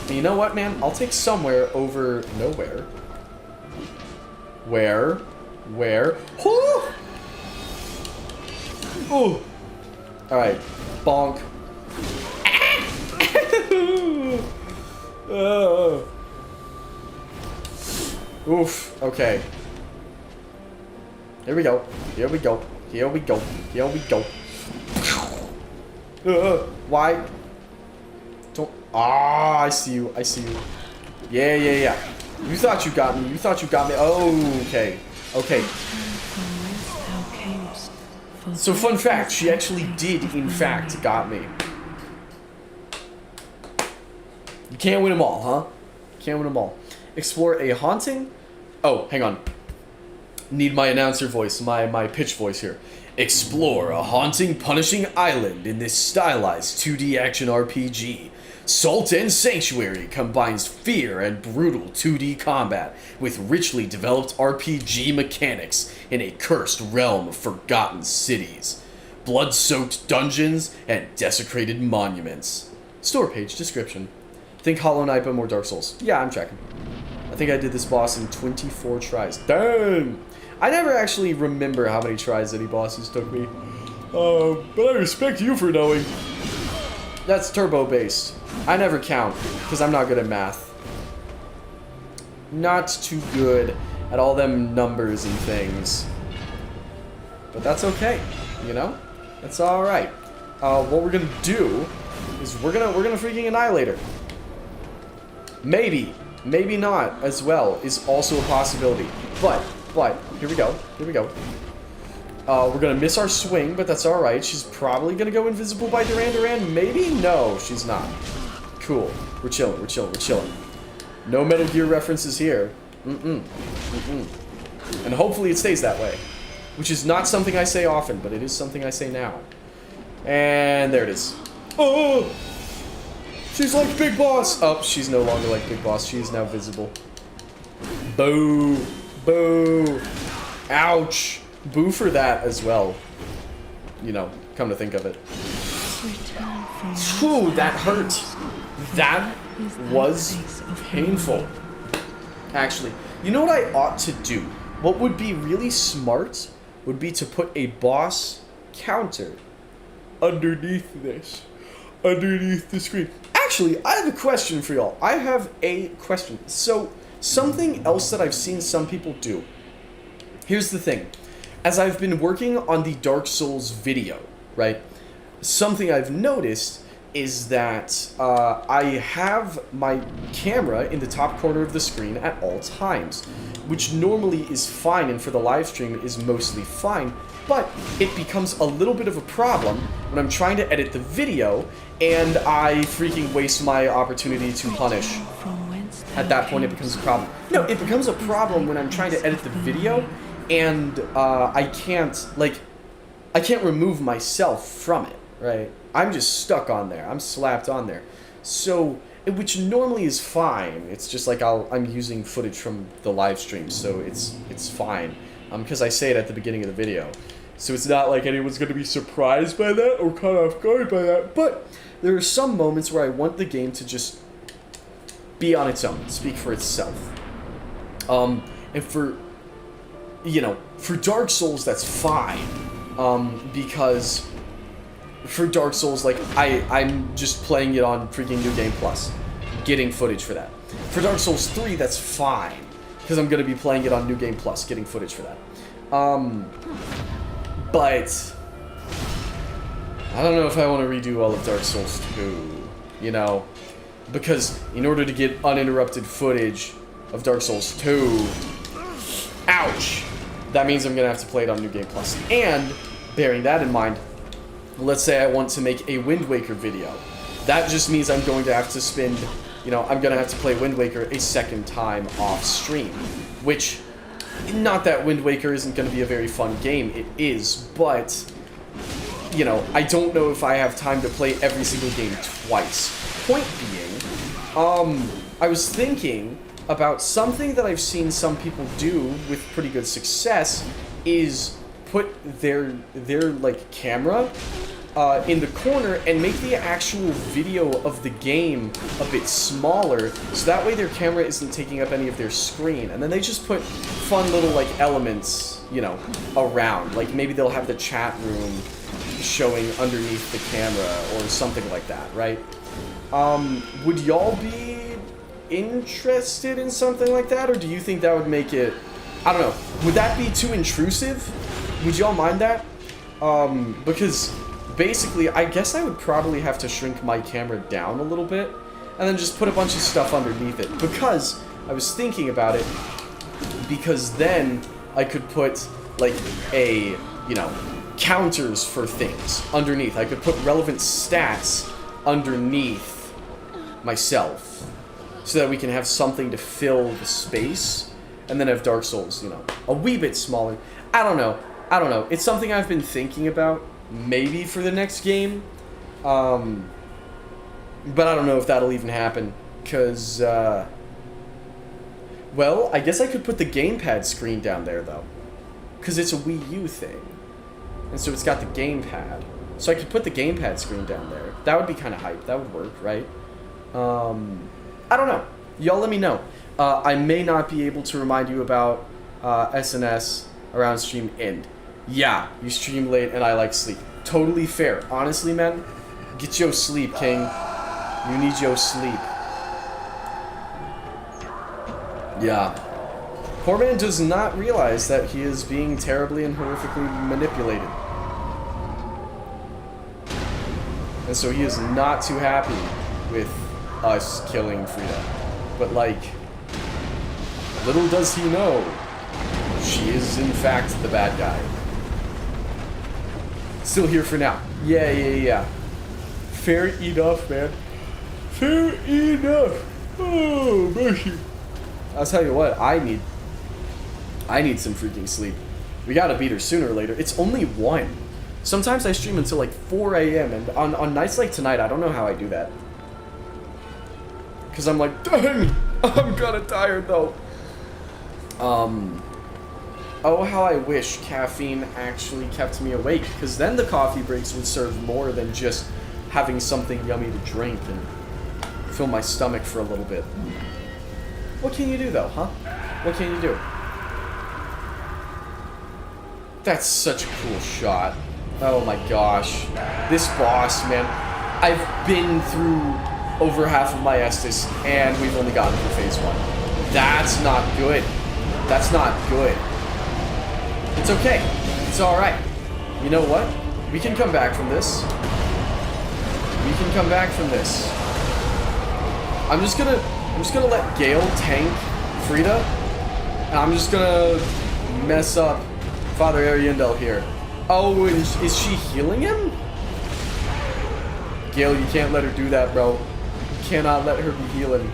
And you know what, man? I'll take somewhere over nowhere. Where? Oh! Oh! Alright. Bonk. Oof. Okay. Here we go. Here we go. Here we go. Here we go. Why? Don't. Ah, I see you. I see you. Yeah. You thought you got me. You thought you got me. Oh, okay. Okay. So, fun fact, she actually did, in fact, got me. You can't win them all, huh? Can't win them all. Explore a haunting. Oh, hang on. Need my announcer voice, my pitch voice here. Explore a haunting, punishing island in this stylized 2D action RPG. Salt and Sanctuary combines fear and brutal 2D combat with richly developed RPG mechanics in a cursed realm of forgotten cities, blood-soaked dungeons, and desecrated monuments. Store page description. Think Hollow Knight but more Dark Souls. Yeah, I'm tracking. I think I did this boss in 24 tries. Dang! I never actually remember how many tries any bosses took me. But I respect you for knowing. That's turbo-based. I never count, because I'm not good at math. Not too good at all them numbers and things. But that's okay, you know? That's alright. What we're gonna do is we're gonna freaking annihilate her. Maybe not as well is also a possibility. But, here we go. We're gonna miss our swing, but that's alright. She's probably gonna go invisible by Duran. Maybe? No, she's not. Cool. We're chilling. No Metal Gear references here. And hopefully it stays that way. Which is not something I say often, but it is something I say now. And there it is. Oh! She's like Big Boss! Oh, she's no longer like Big Boss. She is now visible. Boo! Ouch! Boo for that as well. You know, come to think of it. Whew, that hurt. That was painful. Actually, you know what I ought to do? What would be really smart would be to put a boss counter underneath this. Underneath the screen. Actually, I have a question for y'all. I have a question. So, Something else that I've seen some people do. Here's the thing. As I've been working on the Dark Souls video, right, something I've noticed is that I have my camera in the top corner of the screen at all times, which normally is fine, and for the live stream is mostly fine, but it becomes a little bit of a problem when I'm trying to edit the video and I freaking waste my opportunity to punish. At that point it becomes a problem. No, it becomes a problem when I'm trying to edit the video and I can't remove myself from it, right? I'm just stuck on there. I'm slapped on there. So, which normally is fine. It's just like I'm using footage from the live stream, so it's fine. Because I say it at the beginning of the video. So it's not like anyone's going to be surprised by that or caught off guard by that. But there are some moments where I want the game to just be on its own, speak for itself. And for Dark Souls, that's fine. Because for Dark Souls, like, I'm just playing it on freaking New Game Plus, getting footage for that. For Dark Souls 3, that's fine, because I'm going to be playing it on New Game Plus, getting footage for that. But I don't know if I want to redo all of Dark Souls 2, you know, because in order to get uninterrupted footage of Dark Souls 2, ouch, that means I'm going to have to play it on New Game Plus. And, bearing that in mind, let's say I want to make a Wind Waker video. That just means I'm going to have to spend, I'm going to have to play Wind Waker a second time off stream. Which, not that Wind Waker isn't going to be a very fun game, it is, but, I don't know if I have time to play every single game twice. Point being, I was thinking about something that I've seen some people do with pretty good success is put their like camera in the corner and make the actual video of the game a bit smaller, so that way their camera isn't taking up any of their screen, and then they just put fun little like elements, around, like maybe they'll have the chat room showing underneath the camera or something like that, right? Would y'all be interested in something like that, or do you think that would make it, I don't know, would that be too intrusive? Would y'all mind that? Because basically, I guess I would probably have to shrink my camera down a little bit and then just put a bunch of stuff underneath it, because I was thinking about it, because then I could put like a, counters for things underneath. I could put relevant stats underneath myself so that we can have something to fill the space, and then have Dark Souls, a wee bit smaller. I don't know. It's something I've been thinking about, maybe for the next game. But I don't know if that'll even happen, because, well, I guess I could put the gamepad screen down there, though. Because it's a Wii U thing. And so it's got the gamepad. So I could put the gamepad screen down there. That would be kind of hype. That would work, right? I don't know. Y'all let me know. I may not be able to remind you about SNS around stream end. Yeah, you stream late and I like sleep. Totally fair. Honestly, man, get your sleep, king. You need your sleep. Yeah. Poor man does not realize that he is being terribly and horrifically manipulated. And so he is not too happy with us killing Frida. But like, little does he know, she is in fact the bad guy. Still here for now. Yeah. Fair enough, man. Fair enough. Oh, mercy. I'll tell you what, I need some freaking sleep. We gotta beat her sooner or later. It's only 1. Sometimes I stream until like 4 a.m. and on nights like tonight, I don't know how I do that. Because I'm like, dang, I'm kinda tired though. Oh, how I wish caffeine actually kept me awake, because then the coffee breaks would serve more than just having something yummy to drink and fill my stomach for a little bit. What can you do though, huh? What can you do? That's such a cool shot. Oh my gosh. This boss, man. I've been through over half of my Estus, and we've only gotten through phase 1. That's not good. That's not good. It's okay. It's alright. You know what? We can come back from this. We can come back from this. I'm just gonna let Gale tank Frida. And I'm just gonna mess up Father Ariandel here. Oh, and is she healing him? Gale, you can't let her do that, bro. You cannot let her be healing.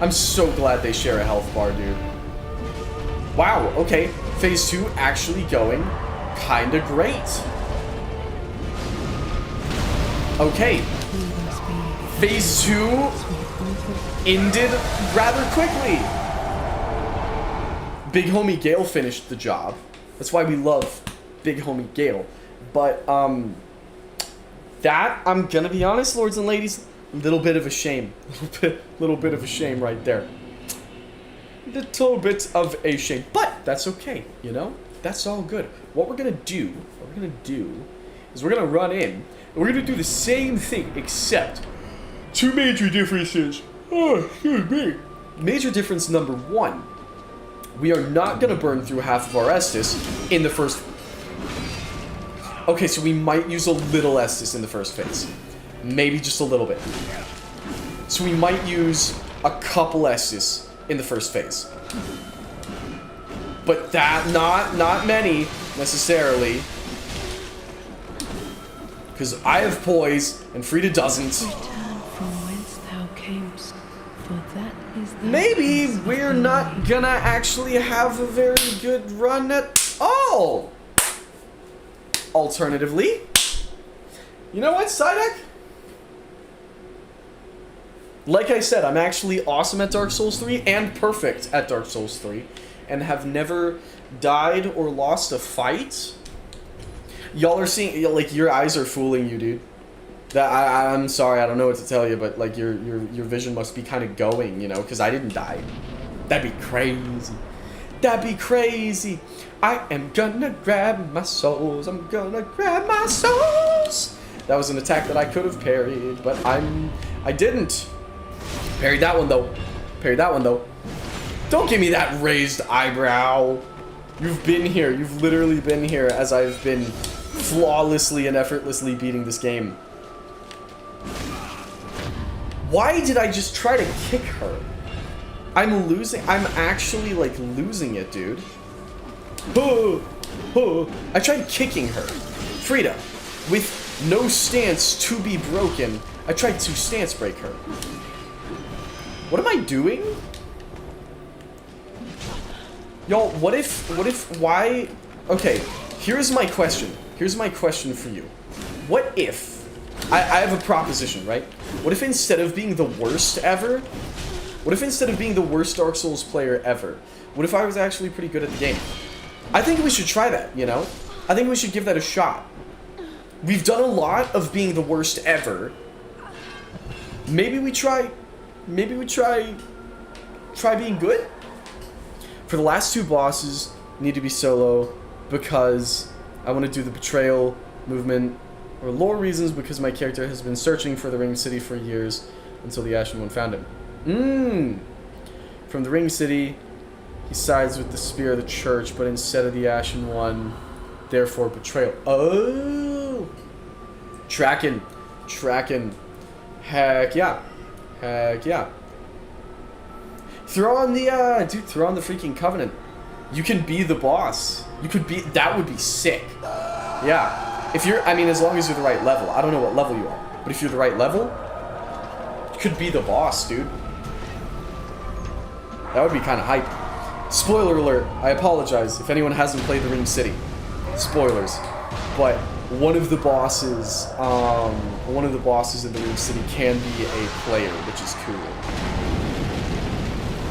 I'm so glad they share a health bar, dude. Wow, okay. Phase 2 actually going kinda great. Okay. Phase 2 ended rather quickly. Big homie Gale finished the job. That's why we love Big homie Gale. But, that, I'm gonna be honest, lords and ladies, a little bit of a shame. Little bit of a shame right there. Little bit of a shame. But that's okay, you know? That's all good. What we're gonna do is we're gonna run in, and we're gonna do the same thing, except 2 major differences. Oh, excuse me. Major difference number 1. We are not gonna burn through half of our Estus in the first... Okay, so we might use a little Estus in the first phase. Maybe just a little bit. So we might use a couple Estus in the first phase. But that, not many, necessarily. Because I have poise, and Frida doesn't. Return from whence thou camest, for that is the Maybe essence of we're the not way. gonna actually have a very good run at all. Alternatively, you know what, Psyduck? Like I said, I'm actually awesome at Dark Souls 3 and perfect at Dark Souls 3 and have never died or lost a fight. Y'all are seeing, like, your eyes are fooling you, dude. That I'm sorry, I don't know what to tell you, but like your vision must be kind of going, you know, because I didn't die. That'd be crazy. That'd be crazy. I am gonna grab my souls. I'm gonna grab my souls. That was an attack that I could have parried, but I didn't. Parried that one though. Parried that one though. Don't give me that raised eyebrow. You've been here. You've literally been here as I've been flawlessly and effortlessly beating this game. Why did I just try to kick her? I'm losing. I'm actually like losing it, dude. I tried kicking her. Frida, with no stance to be broken, I tried to stance break her. What am I doing? Y'all, what if, why? Okay, here's my question. Here's my question for you. What if, I have a proposition, right? What if instead of being the worst ever, what if instead of being the worst Dark Souls player ever, what if I was actually pretty good at the game? I think we should try that, you know? I think we should give that a shot. We've done a lot of being the worst ever. Maybe we try being good? For the last 2 bosses, need to be solo because I want to do the betrayal movement, or lore reasons because my character has been searching for the Ring City for years until the Ashen One found him. From the Ring City, he sides with the Spear of the Church, but instead of the Ashen One, therefore betrayal. Oh! Tracking. Heck yeah. Throw on the, dude, throw on the freaking Covenant. You can be the boss. You could be, that would be sick. Yeah. If you're, I mean, as long as you're the right level. I don't know what level you are, but if you're the right level, you could be the boss, dude. That would be kind of hype. Spoiler alert, I apologize if anyone hasn't played the Ring City. Spoilers. But one of the bosses in the Ring City can be a player, which is cool.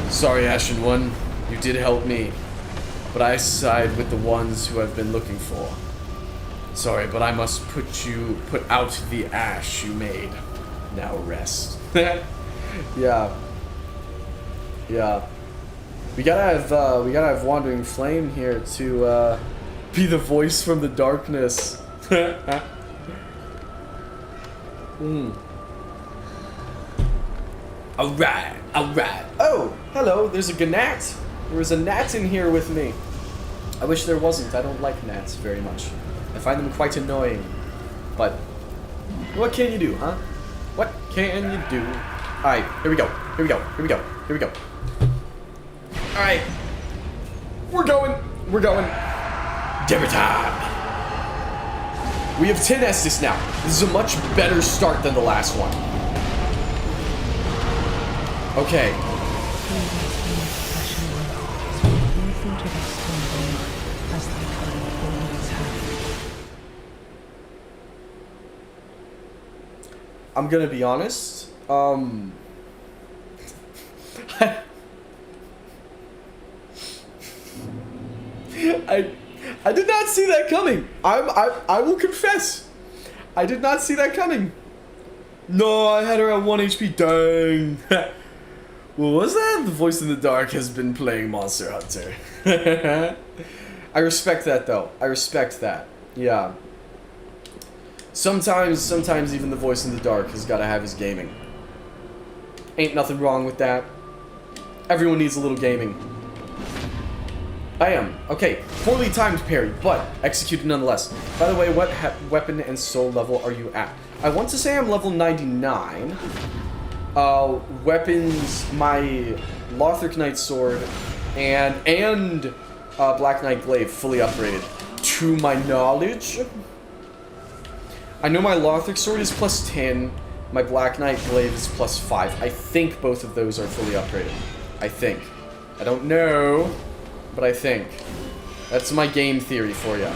Sorry, Ashen One, you did help me, but I side with the ones who I've been looking for. Sorry, but I must put out the ash you made. Now rest. Yeah. We gotta have Wandering Flame here to be the voice from the darkness. Alright, alright. Oh, hello, there's a gnat. There was a gnat in here with me. I wish there wasn't. I don't like gnats very much. I find them quite annoying. But, what can you do, huh? What can you do? Alright, here we go. Here we go. Here we go. Here we go. Alright. We're going. We're going. Dinner time. We have 10 Estus now. This is a much better start than the last one. Okay. I'm gonna be honest. I did not see that coming. I will confess. I did not see that coming. No, I had her at 1 HP. Dang. What was that? The voice in the dark has been playing Monster Hunter. I respect that though. I respect that. Yeah. Sometimes even the voice in the dark has got to have his gaming. Ain't nothing wrong with that. Everyone needs a little gaming. I am. Okay, poorly timed parry, but executed nonetheless. By the way, what weapon and soul level are you at? I want to say I'm level 99. Weapons, my Lothric Knight Sword and Black Knight Glaive fully upgraded. To my knowledge. I know my Lothric Sword is plus 10, my Black Knight Glaive is plus 5. I think both of those are fully upgraded. I think. I don't know, but I think. That's my game theory for you.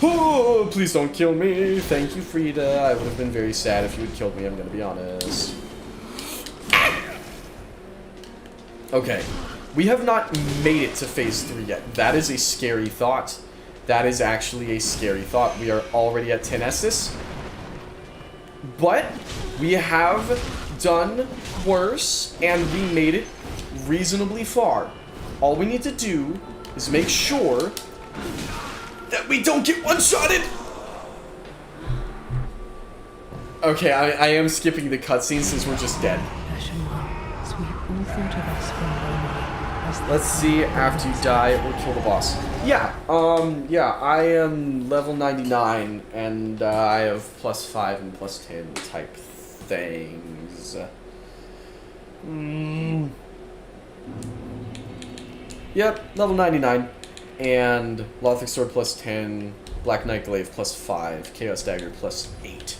Oh, please don't kill me. Thank you, Frida. I would have been very sad if you had killed me, I'm gonna be honest. Okay. We have not made it to phase 3 yet. That is a scary thought. That is actually a scary thought. We are already at 10 Estus. But we have done worse, and we made it reasonably far. All we need to do is make sure that we don't get one-shotted. Okay, I am skipping the cutscene since we're just dead. Let's see, after you die, or kill the boss. Yeah, yeah, I am level 99, and I have plus 5 and plus 10 type things. Yep, level 99, and Lothric Sword plus 10, Black Knight Glaive plus 5, Chaos Dagger plus 8.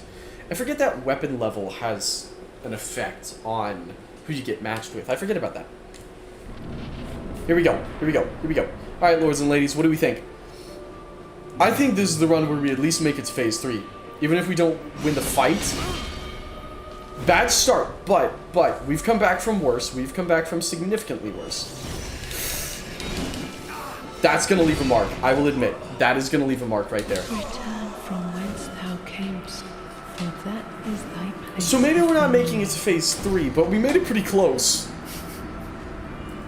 I forget that weapon level has an effect on who you get matched with. I forget about that. Here we go. Here we go. Here we go. Alright, lords and ladies, what do we think? I think this is the run where we at least make it to phase 3. Even if we don't win the fight. Bad start, but we've come back from worse. We've come back from significantly worse. That's gonna leave a mark, I will admit. That is gonna leave a mark right there. Return from whence thou camest, for that is thy place. So maybe we're not making it to phase 3, but we made it pretty close.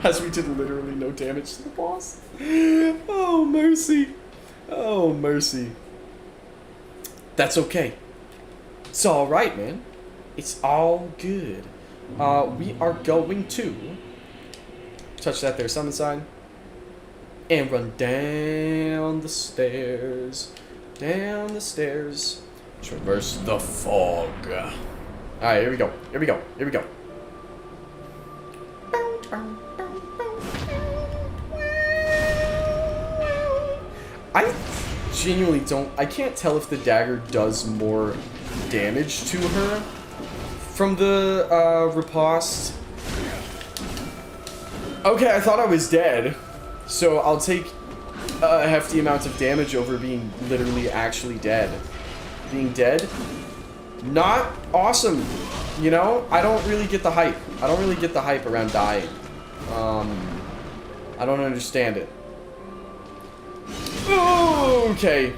As we did literally no damage to the boss. Oh, mercy. Oh, mercy. That's okay. It's alright, man. It's all good. We are going to touch that there summon sign and run down the stairs. Down the stairs. Traverse the fog. Alright, here we go. Here we go. Here we go. I genuinely don't... I can't tell if the dagger does more damage to her from the riposte. Okay, I thought I was dead. So I'll take a hefty amount of damage over being literally actually dead. Being dead? Not awesome. You know? I don't really get the hype. I don't really get the hype around dying. I don't understand it. Okay.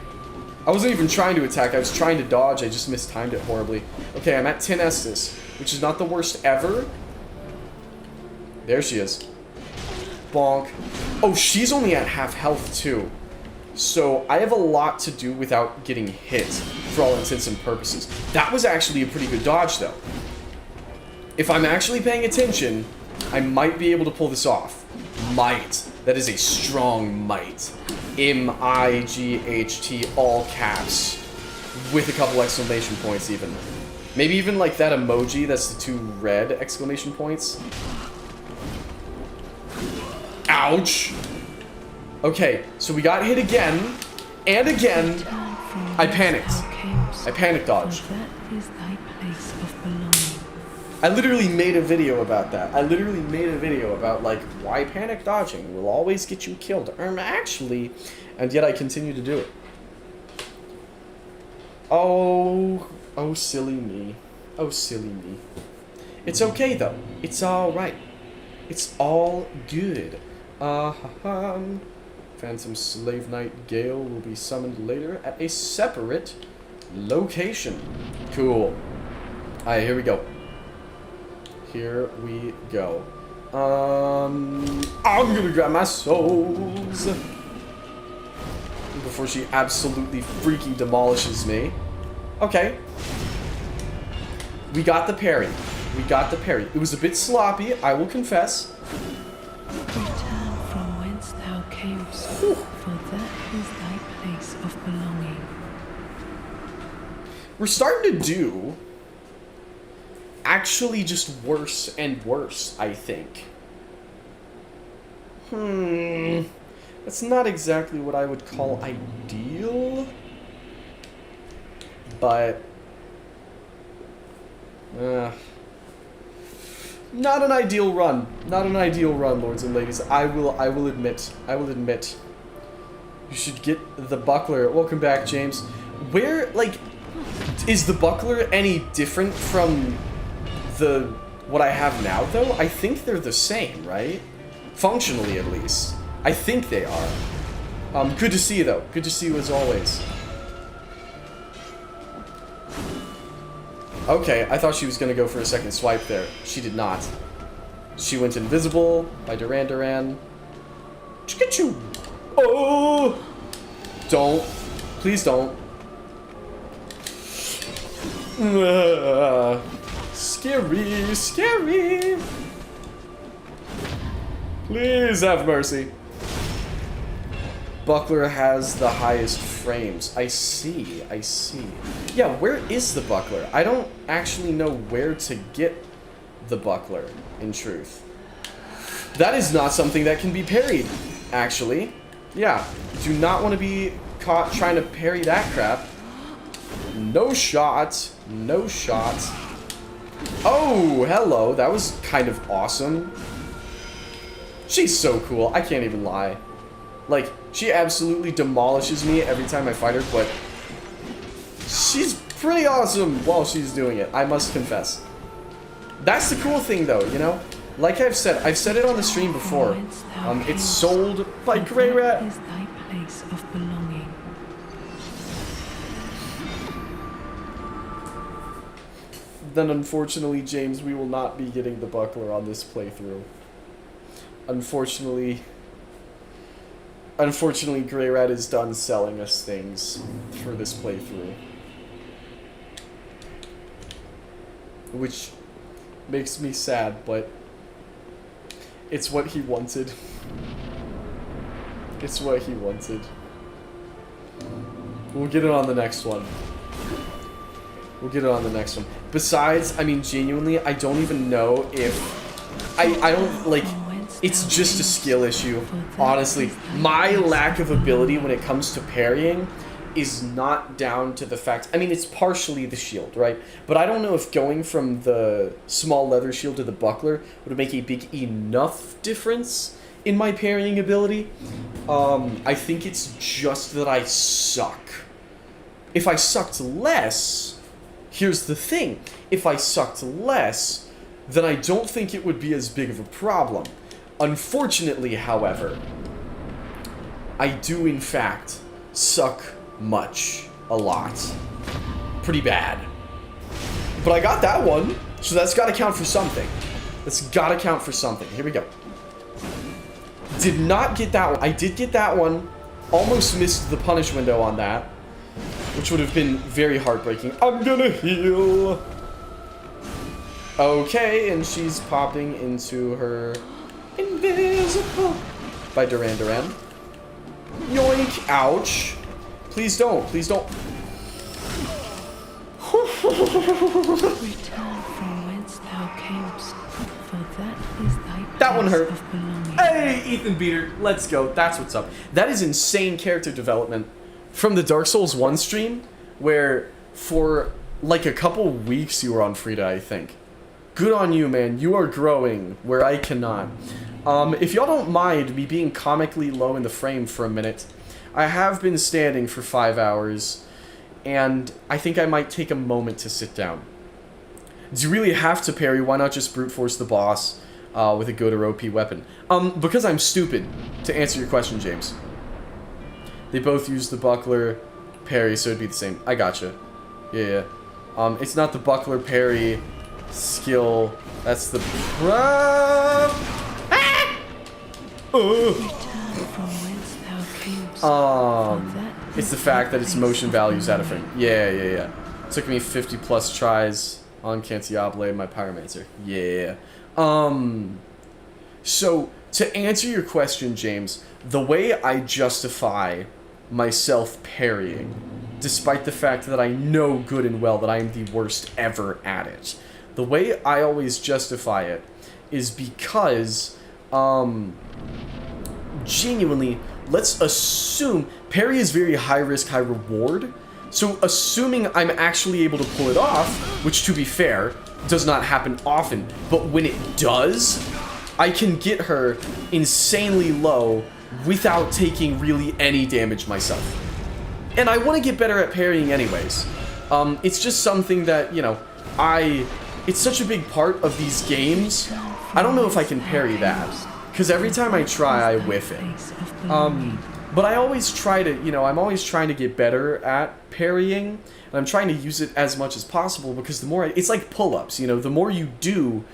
I wasn't even trying to attack. I was trying to dodge. I just mistimed it horribly. Okay, I'm at 10 Estus, which is not the worst ever. There she is. Bonk. Oh, she's only at half health, too. So I have a lot to do without getting hit. for all intents and purposes. That was actually a pretty good dodge, though. If I'm actually paying attention, I might be able to pull this off. Might. That is a strong might. M-I-G-H-T, all caps. With a couple exclamation points, even. Maybe even like that emoji, that's the 2 red exclamation points. Ouch! Okay, so we got hit again, and again. I panicked. I panic dodged. I literally made a video about that. I literally made a video about, like, why panic dodging will always get you killed. Actually, and yet I continue to do it. Oh, silly me. Oh, silly me. It's okay, though. It's alright. It's all good. Phantom Slave Knight Gale will be summoned later at a separate location. Cool. Alright, here we go. Here we go. I'm gonna grab my souls before she absolutely freaking demolishes me. Okay. We got the parry. We got the parry. It was a bit sloppy, I will confess. Return from whence thou camest, for that is thy place of belonging. We're starting to do actually just worse and worse, I think. That's not exactly what I would call ideal, but not an ideal run. Not an ideal run, lords and ladies. I will admit. You should get the buckler. Welcome back, James. Where, like, is the buckler any different from what I have now, though? I think they're the same, right? Functionally, at least. I think they are. Good to see you, though. Good to see you as always. Okay, I thought she was gonna go for a second swipe there. She did not. She went invisible by Duran Duran. Chicka-choo! Oh! Don't. Please don't. Scary, scary. Please have mercy. Buckler has the highest frames. I see, I see. Yeah, where is the buckler? I don't actually know where to get the buckler, in truth. That is not something that can be parried, actually. Yeah, do not want to be caught trying to parry that crap. No shot. No shot. Oh, hello. That was kind of awesome. She's so cool. I can't even lie. Like, she absolutely demolishes me every time I fight her, but she's pretty awesome while she's doing it, I must confess. That's the cool thing, though, you know? Like I've said it on the stream before. It's sold by Grey Rat. Is thy place of belonging. Then unfortunately, James, we will not be getting the buckler on this playthrough. Unfortunately, Grey Rat is done selling us things for this playthrough. Which makes me sad, but it's what he wanted. It's what he wanted. We'll get it on the next one. We'll get it on the next one. Besides, I mean, genuinely, I don't even know if... I don't, like... It's just a skill issue, honestly. My lack of ability when it comes to parrying is not down to the fact... I mean, it's partially the shield, right? But I don't know if going from the small leather shield to the buckler would make a big enough difference in my parrying ability. I think it's just that I suck. If I sucked less... Here's the thing. If I sucked less, then I don't think it would be as big of a problem. Unfortunately, however, I do in fact suck a lot. Pretty bad. But I got that one, so that's gotta count for something. That's gotta count for something. Here we go. Did not get that one. I did get that one. Almost missed the punish window on that. which would have been very heartbreaking. I'm gonna heal. Okay, and she's popping into her invisible by Duran Duran. Yoink! Ouch! Please don't! Please don't! Return from whence thou camest, for that is thy That one place hurt. of belonging. Hey, Ethan Beater, let's go. That's what's up. That is insane character development from the Dark Souls 1 stream, where for like a couple weeks you were on Frida, I think. Good on you, man. You are growing where I cannot. If y'all don't mind me being comically low in the frame for a minute, I have been standing for 5 hours, and I think I might take a moment to sit down. Do you really have to parry? Why not just brute force the boss with a good or OP weapon? Because I'm stupid, to answer your question, James. They both use the buckler parry, so it'd be the same. I gotcha. Yeah. It's not the buckler parry skill. That's the it's the fact that its motion value's out of frame. Yeah. Took me 50 plus tries on Cantiable, my Pyromancer. Yeah. So, to answer your question, James, the way I justify myself parrying, despite the fact that I know good and well that I am the worst ever at it, the way I always justify it is because, genuinely, let's assume parry is very high risk, high reward. So assuming I'm actually able to pull it off, which to be fair, does not happen often, but when it does, I can get her insanely low without taking really any damage myself. And I want to get better at parrying anyways. It's just something that, you know, it's such a big part of these games. I don't know if I can parry that, because every time I try, I whiff it. But I always try to, you know, I'm always trying to get better at parrying, and I'm trying to use it as much as possible, because the more, it's like pull-ups, you know, the more you do,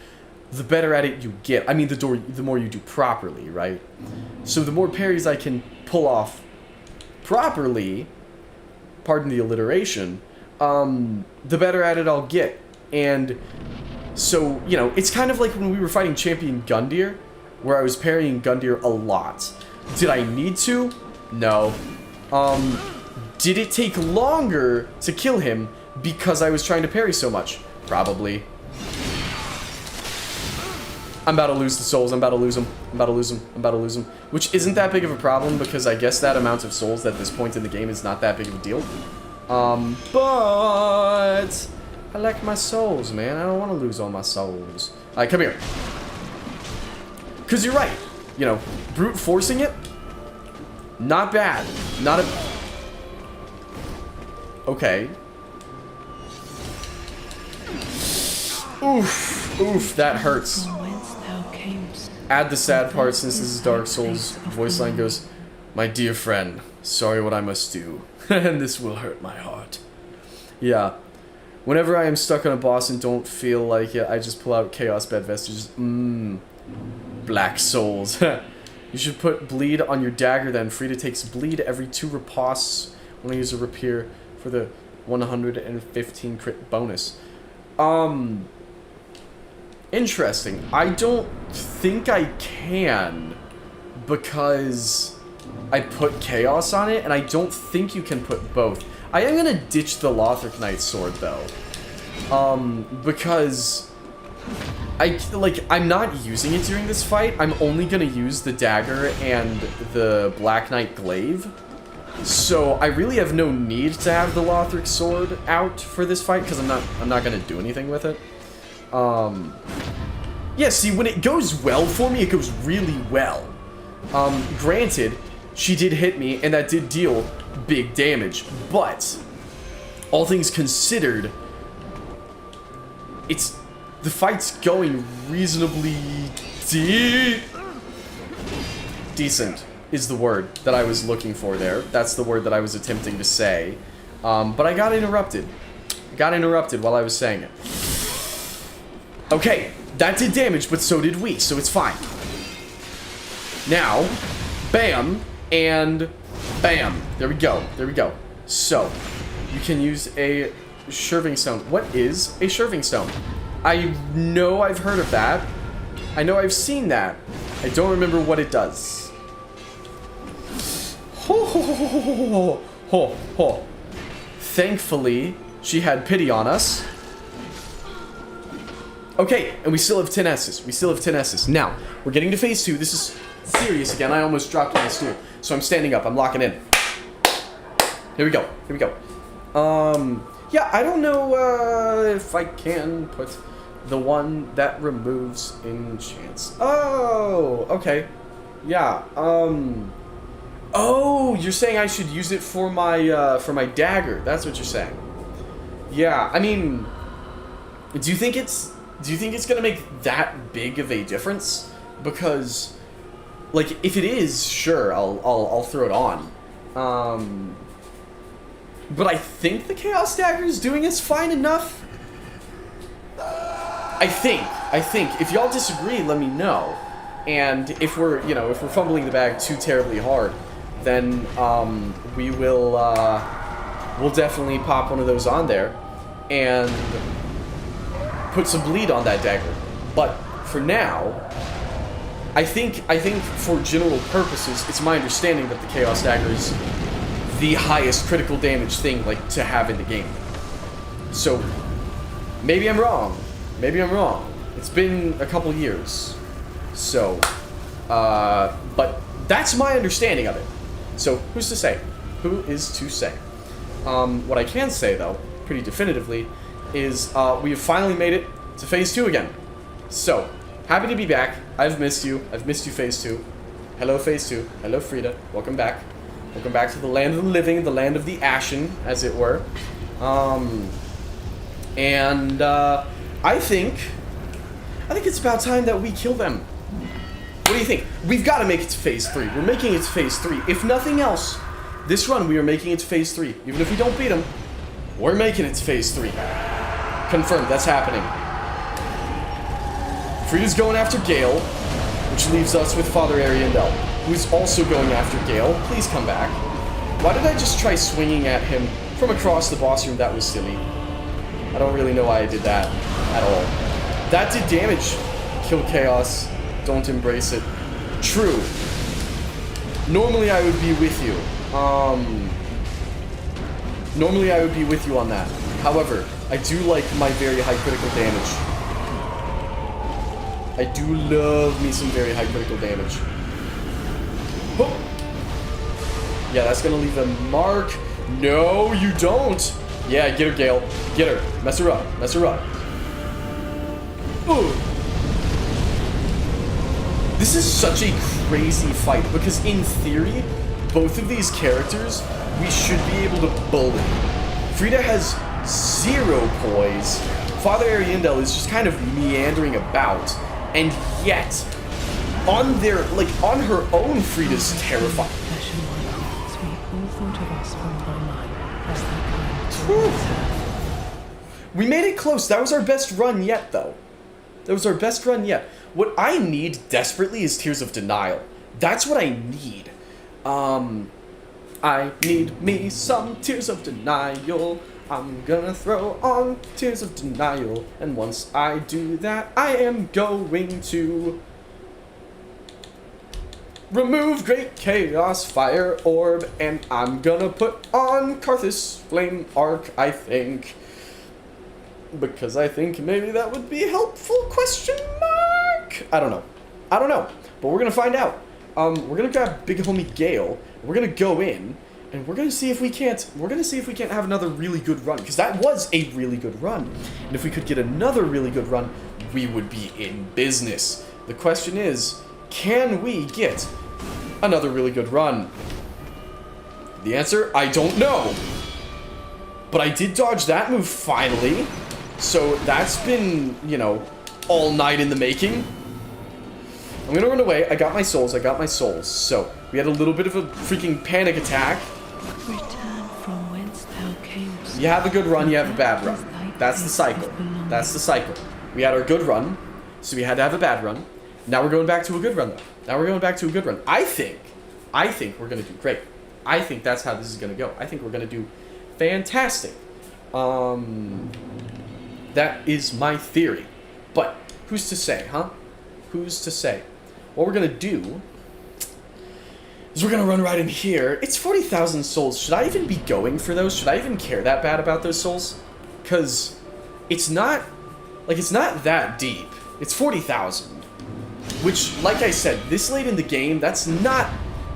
the better at it you get. I mean, the more you do properly, right? So the more parries I can pull off properly, pardon the alliteration, the better at it I'll get. And so, you know, it's kind of like when we were fighting Champion Gundyr, where I was parrying Gundyr a lot. Did I need to? No. Did it take longer to kill him because I was trying to parry so much? Probably. I'm about to lose the souls. I'm about to lose them. I'm about to lose them. I'm about to lose them. Which isn't that big of a problem, because I guess that amount of souls at this point in the game is not that big of a deal. But I like my souls, man. I don't want to lose all my souls. Alright, come here. Because you're right. You know, brute forcing it, not bad. Not a... Okay. Oof, that hurts. Add the sad part, since this is Dark Souls. Voice line goes, "My dear friend, sorry what I must do, and this will hurt my heart." Yeah. Whenever I am stuck on a boss and don't feel like it, I just pull out Chaos Bed Vestiges. Black Souls. You should put bleed on your dagger then. Frida takes bleed every 2 riposts when I use a rapier for the 115 crit bonus. Interesting. I don't think I can, because I put Chaos on it, and I don't think you can put both. I am gonna ditch the Lothric Knight's sword though, because I'm not using it during this fight. I'm only gonna use the dagger and the Black Knight glaive, so I really have no need to have the Lothric sword out for this fight, because I'm not gonna do anything with it. Yeah, see, when it goes well for me, it goes really well. Granted, she did hit me, and that did deal big damage, but all things considered, the fight's going reasonably decent is the word that I was looking for there. That's the word that I was attempting to say. But I got interrupted. While I was saying it. Okay, that did damage, but so did we, so it's fine. Now, bam, and bam. There we go. So, You can use a sherving stone. What is a sherving stone? I know I've heard of that. I know I've seen that. I don't remember what it does. Ho, ho, ho, ho, ho, ho, ho. Thankfully, she had pity on us. Okay, and we still have 10 S's. We still have 10 S's. Now, we're getting to phase 2. This is serious again. I almost dropped my stool. So I'm standing up. I'm locking in. Here we go. Here we go. Yeah, I don't know if I can put the one that removes enchants. Oh, okay. Yeah, oh, you're saying I should use it for my dagger. That's what you're saying. Yeah, I mean, do you think it's gonna make that big of a difference? Because, like, if it is, sure, I'll throw it on. But I think the Chaos Dagger is doing us fine enough. I think. If y'all disagree, let me know. And if we're fumbling the bag too terribly hard, then we will we'll definitely pop one of those on there and put some bleed on that dagger. But for now, I think for general purposes, it's my understanding that the Chaos Dagger is the highest critical damage thing like to have in the game. So maybe I'm wrong. Maybe I'm wrong. It's been a couple years. So but that's my understanding of it. So who's to say? Who is to say? What I can say though, pretty definitively, is we have finally made it to phase 2 again. So happy to be back. I've missed you. I've missed you, phase 2. Hello, phase 2. Hello, Frida. Welcome back. Welcome back to the land of the living, the land of the ashen, as it were. I think it's about time that we kill them. What do you think? We've got to make it to phase 3. We're making it to phase 3. If nothing else, this run we are making it to phase 3. Even if we don't beat them, we're making it to phase 3. Confirmed. That's happening. Frida's going after Gale, which leaves us with Father Ariandel, who is also going after Gale. Please come back. Why did I just try swinging at him from across the boss room? That was silly. I don't really know why I did that at all. That did damage. Kill Chaos. Don't embrace it. True. Normally I would be with you. Normally I would be with you on that. However, I do like my very high critical damage. I do love me some very high critical damage. Oh. Yeah, that's gonna leave a mark. No, you don't. Yeah, get her, Gale. Get her. Mess her up. Mess her up. Ooh. This is such a crazy fight because in theory, both of these characters we should be able to bully. Frida has 0 poise. Father Ariandel is just kind of meandering about, and yet on her own, Frida's terrifying. We made it close. That was our best run yet, though. That was our best run yet. What I need desperately is Tears of Denial. That's what I need. I need me some Tears of Denial. I'm gonna throw on Tears of Denial. And once I do that, I am going to remove Great Chaos Fire Orb. And I'm gonna put on Karthus Flame Arc, I think. Because I think maybe that would be helpful, question mark? I don't know. But we're gonna find out. We're gonna grab big homie Gale. We're gonna go in, and we're gonna see if we can't have another really good run. Because that was a really good run. And if we could get another really good run, we would be in business. The question is, can we get another really good run? The answer, I don't know. But I did dodge that move finally. So that's been, all night in the making. I'm gonna run away. I got my souls. So we had a little bit of a freaking panic attack. Return from whence thou camest. You have a good run, you have a bad run. That's the cycle. We had our good run, so we had to have a bad run. Now we're going back to a good run, though. I think we're gonna do great. I think that's how this is gonna go. I think we're gonna do Fantastic. That is my theory. But who's to say, huh? Who's to say? What we're gonna do is we're gonna run right in here. It's 40,000 souls. Should I even be going for those? Should I even care that bad about those souls? Because it's not, like, it's not that deep. It's 40,000. Which, like I said, this late in the game, that's not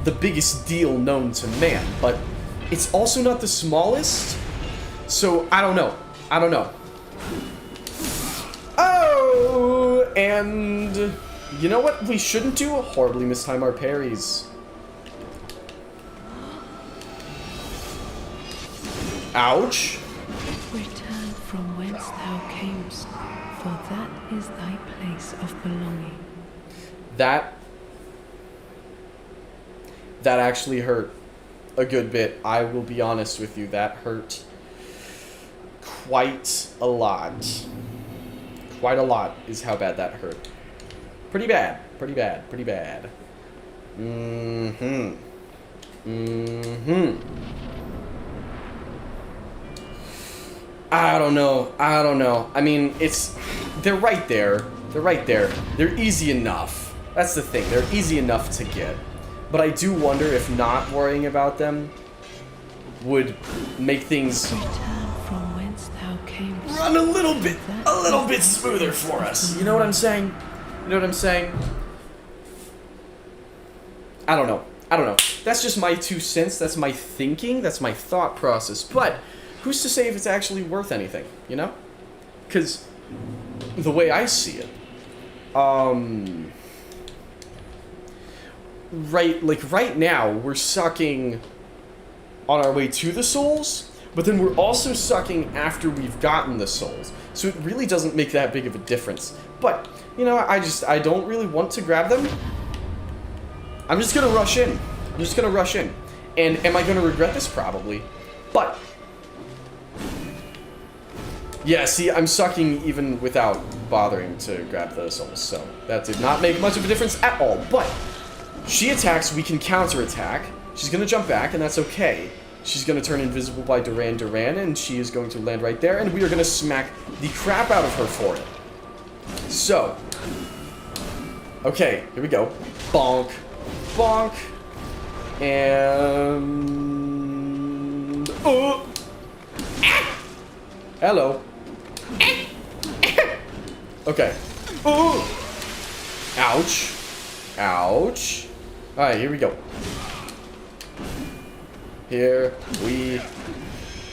the biggest deal known to man. But it's also not the smallest. So, I don't know. I don't know. Oh, and you know what we shouldn't do? Horribly mistime our parries. Ouch. Return from whence thou camest, for that is thy place of belonging. That actually hurt a good bit. I will be honest with you, that hurt quite a lot. Quite a lot is how bad that hurt. Pretty bad. Pretty bad. Pretty bad. Mm-hmm. Mm-hmm. I don't know. I don't know. I mean, they're right there. They're right there. They're easy enough. That's the thing. They're easy enough to get. But I do wonder if not worrying about them would make things run a little bit smoother for us. You know what I'm saying? You know what I'm saying? I don't know. I don't know. That's just my 2 cents. That's my thinking. That's my thought process. But who's to say if it's actually worth anything, you know? Because the way I see it, right now, we're sucking on our way to the souls, but then we're also sucking after we've gotten the souls. So it really doesn't make that big of a difference. But, you know, I don't really want to grab them. I'm just gonna rush in. I'm just gonna rush in. And am I gonna regret this? Probably. But yeah, see, I'm sucking even without bothering to grab the souls, so that did not make much of a difference at all. But she attacks, we can counterattack. She's gonna jump back, and that's okay. She's gonna turn invisible by Duran, and she is going to land right there, and we are gonna smack the crap out of her for it. So, okay, here we go. Bonk, bonk, and oh, hello. Okay. Ooh. Ouch. Ouch. Alright, here we go. Here we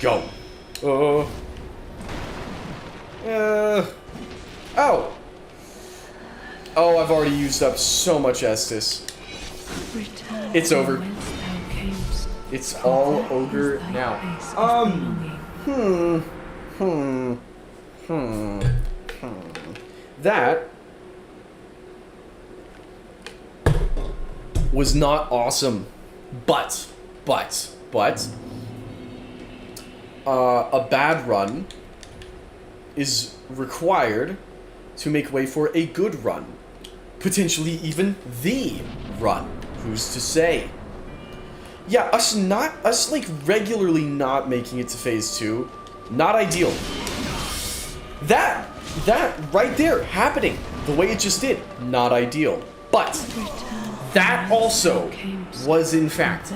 go. Oh. Oh. Oh, I've already used up so much Estus. It's over. It's all over now. That was not awesome, but a bad run is required to make way for a good run, potentially even the run. Who's to say? Yeah, us like regularly not making it to phase 2, not ideal. That right there happening the way it just did, not ideal. But that also was in fact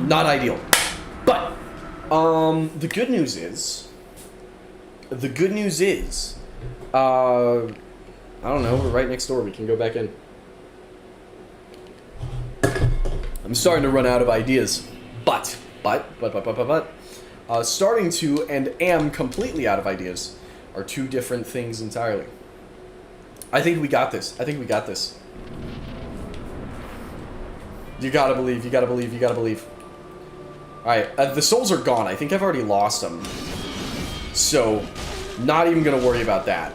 not ideal. But the good news is I don't know, we're right next door. We can go back in. I'm starting to run out of ideas. But starting to and am completely out of ideas are 2 different things entirely. I think we got this. I think we got this. You gotta believe, you gotta believe, you gotta believe. Alright, the souls are gone. I think I've already lost them. So, not even gonna worry about that.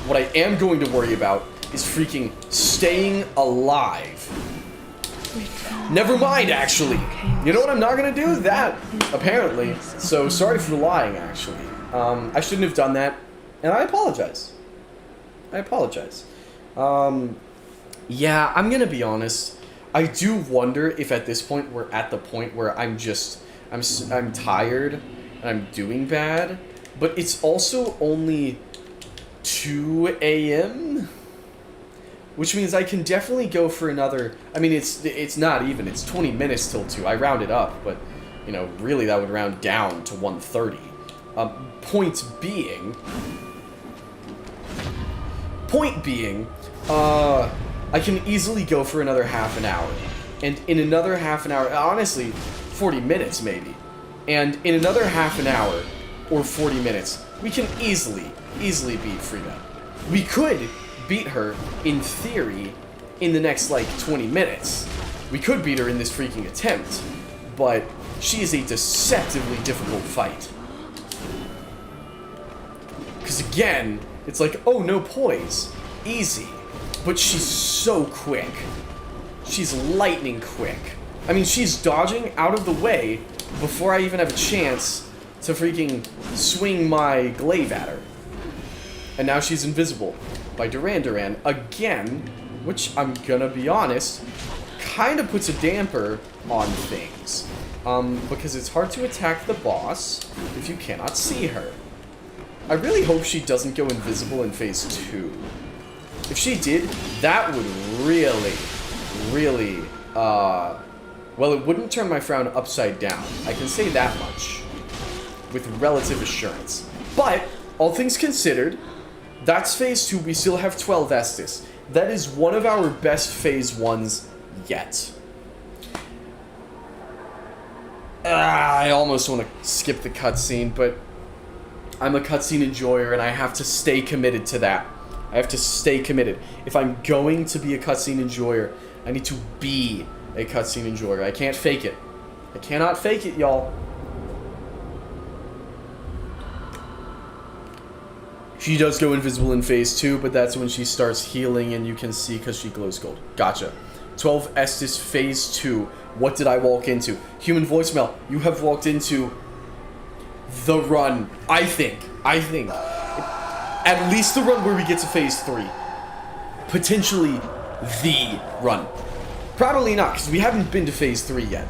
What I am going to worry about is freaking staying alive. Never mind, actually. You know what I'm not gonna do? That, apparently. So, sorry for lying, actually. I shouldn't have done that, and I apologize. I apologize. Yeah, I'm gonna be honest. I do wonder if at this point we're at the point where I'm just I'm tired and I'm doing bad, but it's also only 2 a.m., which means I can definitely go for another. I mean, it's not even. It's 20 minutes till 2. I rounded up, but you know, really that would round down to 1:30. Point being, I can easily go for another half an hour, and in another half an hour, honestly, 40 minutes maybe, and in another half an hour or 40 minutes, we can easily beat Frida. We could beat her, in theory, in the next, like, 20 minutes. We could beat her in this freaking attempt, but she is a deceptively difficult fight. Because, again, it's like, oh, no poise. Easy. But she's so quick. She's lightning quick. I mean, she's dodging out of the way before I even have a chance to freaking swing my glaive at her. And now she's invisible by Duran Duran again, which I'm gonna be honest, kind of puts a damper on things. Because it's hard to attack the boss if you cannot see her. I really hope she doesn't go invisible in phase 2. If she did, that would really, well, it wouldn't turn my frown upside down. I can say that much with relative assurance. But, all things considered, that's phase 2. We still have 12 Estus. That is one of our best phase 1s yet. I almost want to skip the cutscene, but I'm a cutscene enjoyer and I have to stay committed to that. I have to stay committed. If I'm going to be a cutscene enjoyer, I need to be a cutscene enjoyer. I can't fake it. I cannot fake it, y'all. She does go invisible in phase 2, but that's when she starts healing and you can see because she glows gold. Gotcha. 12 Estus phase 2. What did I walk into? Human voicemail. You have walked into the run. I think. At least the run where we get to phase 3. Potentially the run. Probably not, because we haven't been to phase 3 yet.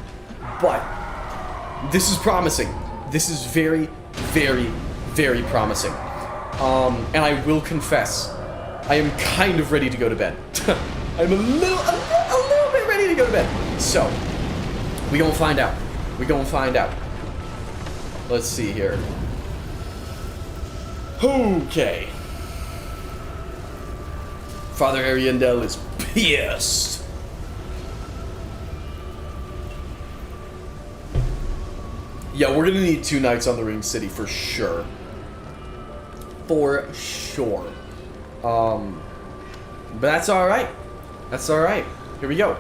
But this is promising. This is very, very, very promising. And I will confess, I am kind of ready to go to bed. I'm a little bit ready to go to bed. So, we gonna find out. Let's see here. Okay. Father Ariandel is pissed. Yeah, we're gonna need 2 nights on the Ring City for sure. For sure. But that's alright. That's alright. Here we go.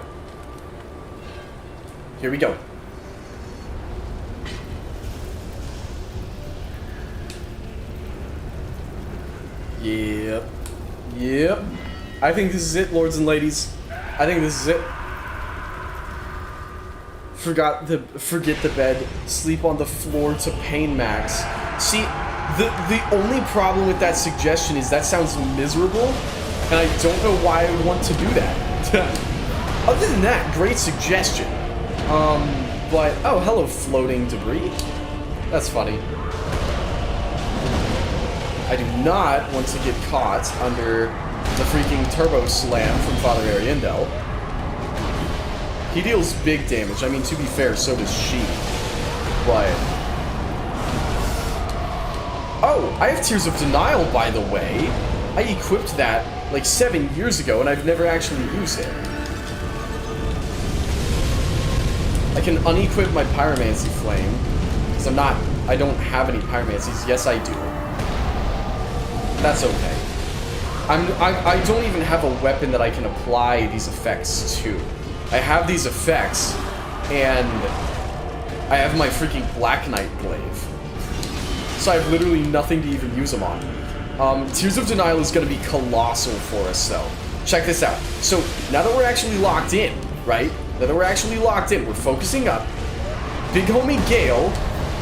Yep. I think this is it, lords and ladies. I think this is it. Forget the bed. Sleep on the floor to pain max. See, the only problem with that suggestion is that sounds miserable, and I don't know why I would want to do that. Other than that, great suggestion. But, oh, hello, floating debris. That's funny. I do not want to get caught under the freaking turbo slam from Father Ariandel. He deals big damage. I mean, to be fair, so does she. But... oh, I have Tears of Denial, by the way. I equipped that, like, 7 years ago, and I've never actually used it. I can unequip my Pyromancy Flame, because I don't have any Pyromancies. Yes, I do. That's okay. I don't even have a weapon that I can apply these effects to. I have these effects, and I have my freaking Black Knight glaive. So I have literally nothing to even use them on. Tears of Denial is going to be colossal for us, though. Check this out. So, now that we're actually locked in, right? We're focusing up. Big homie Gale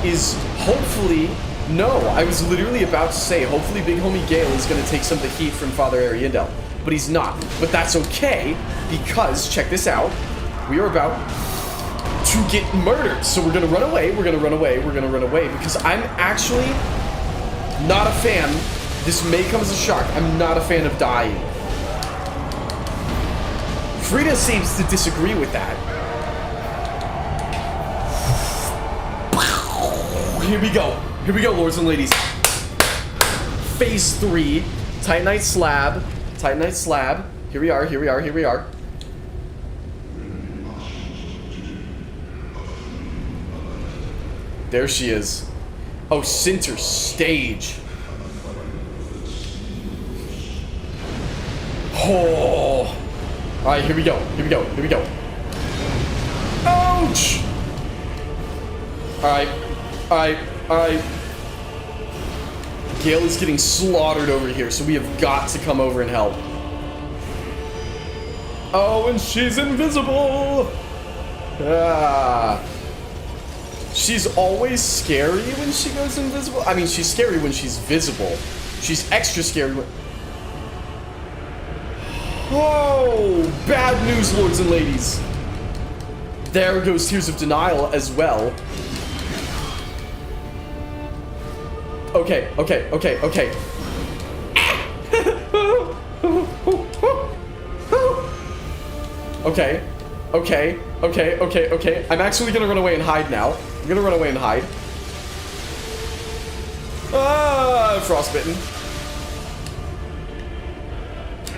is hopefully... no, I was literally about to say, hopefully Big homie Gale is going to take some of the heat from Father Ariandel. But he's not. But that's okay, because, check this out, we are about to get murdered. So we're gonna run away, we're gonna run away, we're gonna run away, because I'm actually not a fan. This may come as a shock. I'm not a fan of dying. Frida seems to disagree with that. Here we go. Here we go, lords and ladies. Phase 3. Titanite slab. Titanite slab. Here we are, here we are, here we are. There she is. Oh, center stage. Oh. Alright, here we go. Here we go. Here we go. Ouch! Alright. Alright. Alright. Gale is getting slaughtered over here, so we have got to come over and help. Oh, and she's invisible! Ah. She's always scary when she goes invisible. I mean, she's scary when she's visible. She's extra scary when... Oh, bad news, lords and ladies. There goes Tears of Denial as well. Okay, okay, okay, okay. Okay, okay, okay, okay, okay. I'm actually gonna run away and hide now. I'm gonna run away and hide. Ah, frostbitten.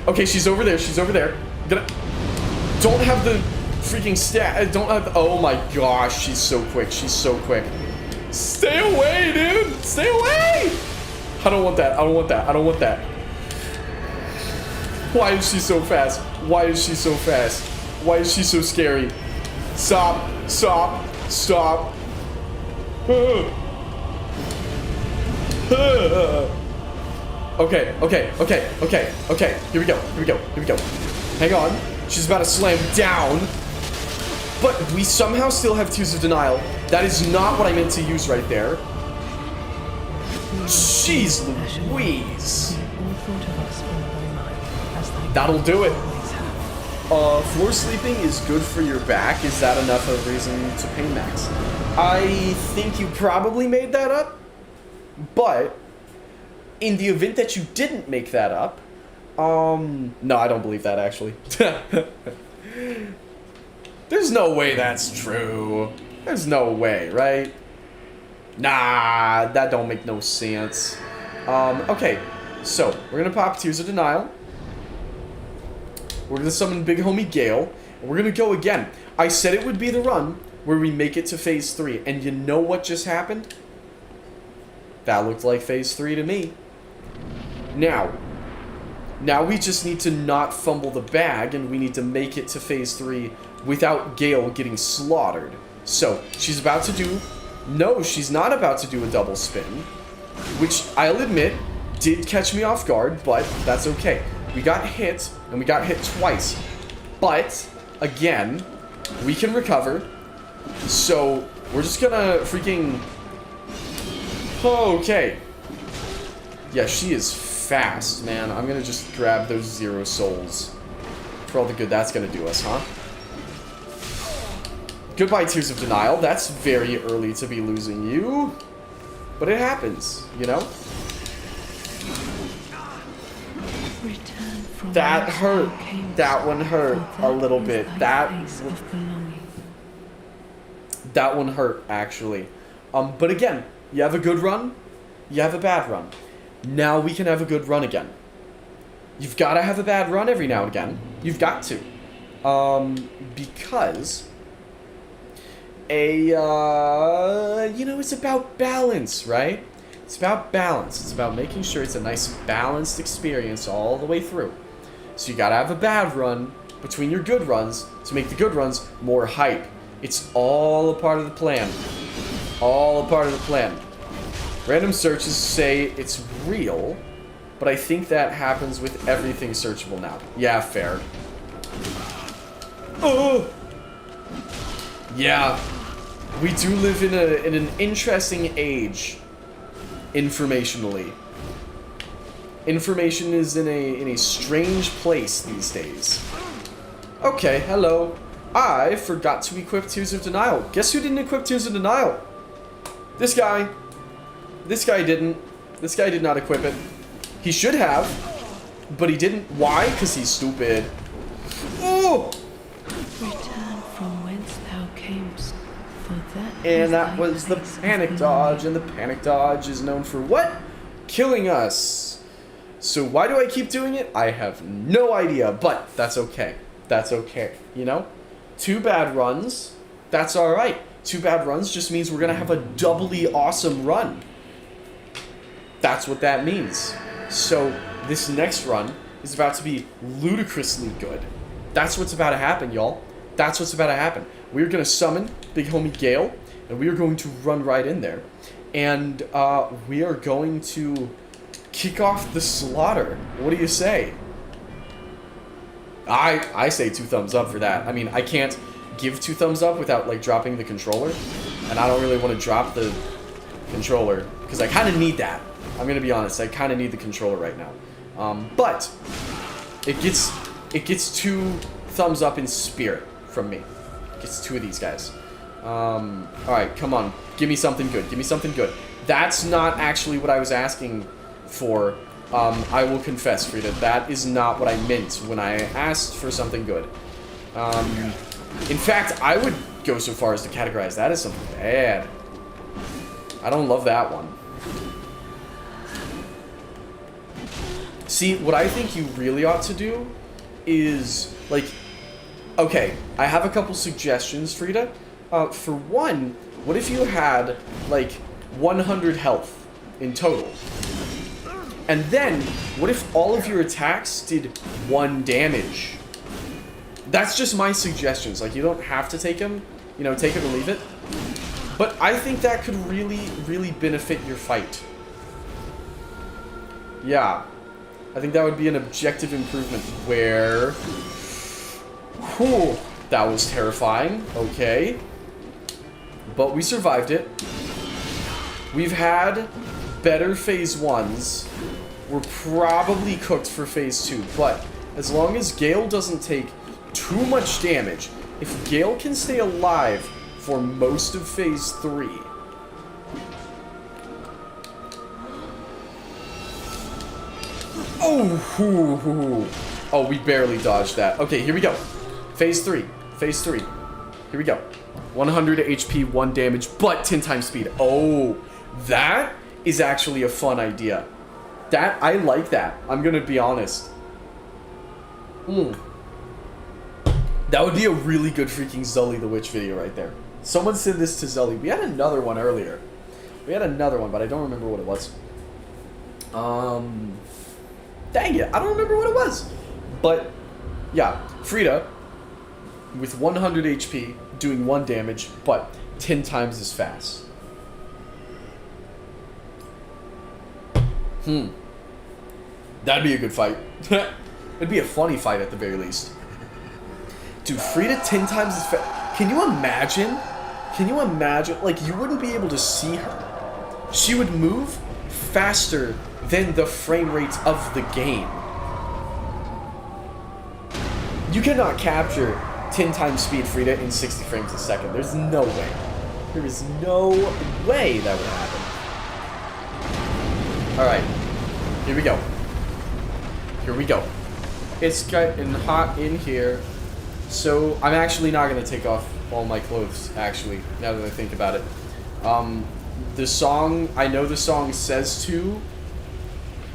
Okay, she's over there. She's over there. Don't have the freaking stat. Don't have. Oh my gosh, she's so quick. She's so quick. Stay away, dude. Stay away. I don't want that. I don't want that. I don't want that. Why is she so fast? Why is she so fast? Why is she so scary? Stop. Stop. Stop. Okay, okay, okay, okay, okay. Here we go, here we go, here we go. Hang on. She's about to slam down. But we somehow still have Tears of Denial. That is not what I meant to use right there. Jeez Louise. That'll do it. Floor sleeping is good for your back. Is that enough of a reason to pain max? I think you probably made that up. But in the event that you didn't make that up, no, I don't believe that actually. There's no way that's true. There's no way, right? Nah, that don't make no sense. Okay, so we're gonna pop Tears of Denial. We're gonna summon Big Homie Gale, and we're gonna go again. I said it would be the run where we make it to phase 3, and you know what just happened? That looked like phase 3 to me. Now we just need to not fumble the bag, and we need to make it to phase 3 without Gale getting slaughtered. So, she's about to do... No, she's not about to do a double spin, which I'll admit did catch me off guard, but that's okay. We got hit, and we got hit twice. But, again, we can recover. So, we're just gonna freaking... Okay. Yeah, she is fast, man. I'm gonna just grab those 0 souls. For all the good that's gonna do us, huh? Goodbye, Tears of Denial. That's very early to be losing you. But it happens, you know? That hurt. That one hurt a little bit. That one hurt, actually. But again, you have a good run, you have a bad run. Now we can have a good run again. You've got to have a bad run every now and again. You've got to. Because... you know, it's about balance, right? It's about balance. It's about making sure it's a nice balanced experience all the way through. So you gotta have a bad run between your good runs to make the good runs more hype. It's all a part of the plan. All a part of the plan. Random searches say it's real, but I think that happens with everything searchable now. Yeah, fair. Oh! Yeah. We do live in an interesting age, informationally. Information is in a strange place these days. Okay, hello. I forgot to equip Tears of Denial. Guess who didn't equip Tears of Denial? This guy. This guy didn't. This guy did not equip it. He should have, but he didn't. Why? Because he's stupid. Oh! Return from whence thou camest, for that And that was the panic dodge, and the panic dodge is known for what? Killing us. So why do I keep doing it? I have no idea, but that's okay. That's okay, you know? 2 bad runs, that's alright. 2 bad runs just means we're gonna have a doubly awesome run. That's what that means. So this next run is about to be ludicrously good. That's what's about to happen, y'all. That's what's about to happen. We're gonna summon Big Homie Gale, and we are going to run right in there. And we are going to kick off the slaughter. What do you say? I say 2 thumbs up for that. I mean, I can't give 2 thumbs up without, like, dropping the controller. And I don't really want to drop the controller, because I kind of need that. I'm going to be honest, I kind of need the controller right now. But it gets 2 thumbs up in spirit from me. It gets 2 of these guys. Alright, come on. Give me something good. Give me something good. That's not actually what I was asking for. I will confess, Frida, that is not what I meant when I asked for something good. In fact, I would go so far as to categorize that as something bad. I don't love that one. See, what I think you really ought to do is, like, okay, I have a couple suggestions, Frida. For one, what if you had, like, 100 health in total? And then, what if all of your attacks did 1 damage? That's just my suggestions. Like, you don't have to take them. You know, take it or leave it. But I think that could really, really benefit your fight. Yeah. I think that would be an objective improvement where... Whew, that was terrifying. Okay. But we survived it. We've had better phase 1s. We're probably cooked for phase 2. But as long as Gale doesn't take too much damage, if Gale can stay alive for most of phase 3... Oh, we barely dodged that. Okay, here we go. Phase 3. Phase 3. Here we go. 100 HP, 1 damage, but 10 times speed. Oh, that is actually a fun idea. I like that. I'm gonna be honest. That would be a really good freaking Zully the Witch video right there. Someone sent this to Zully. We had another one earlier. We had another one, but I don't remember what it was. Dang it, I don't remember what it was. But, yeah, Frida, with 100 HP, doing 1 damage, but 10 times as fast. That'd be a good fight. It'd be a funny fight at the very least. Dude, Frida 10 times as fast. Can you imagine? Can you imagine? Like, you wouldn't be able to see her. She would move faster than the frame rates of the game. You cannot capture 10 times speed Frida in 60 frames a second. There's no way. There is no way that would happen. Alright. Here we go. Here we go. It's getting hot in here. So, I'm actually not going to take off all my clothes, actually, now that I think about it. The song, I know the song says to,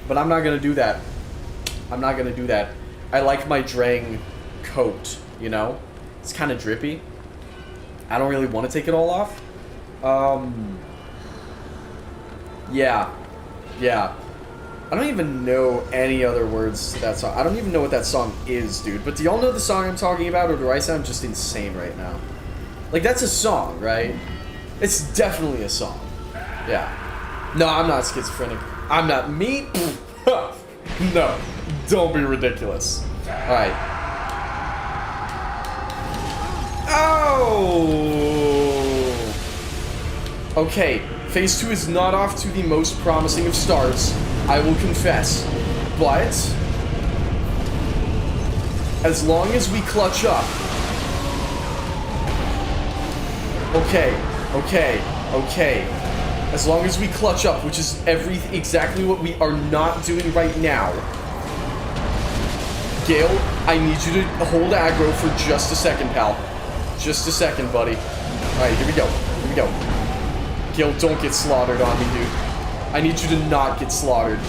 but I'm not going to do that. I'm not going to do that. I like my Drang coat, you know? It's kind of drippy. I don't really want to take it all off. Yeah. I don't even know any other words to that song. I don't even know what that song is, dude. But do y'all know the song I'm talking about, or do I sound just insane right now? Like, that's a song, right? It's definitely a song. Yeah. No, I'm not schizophrenic. I'm not me. No. Don't be ridiculous. Alright. Oh! Okay. Phase 2 is not off to the most promising of starts, I will confess. But as long as we clutch up, Okay. As long as we clutch up, which is exactly what we are not doing right now. Gale, I need you to hold aggro for just a second, pal. Just a second, buddy. Alright, here we go. Gale, don't get slaughtered on me, dude. I need you to not get slaughtered.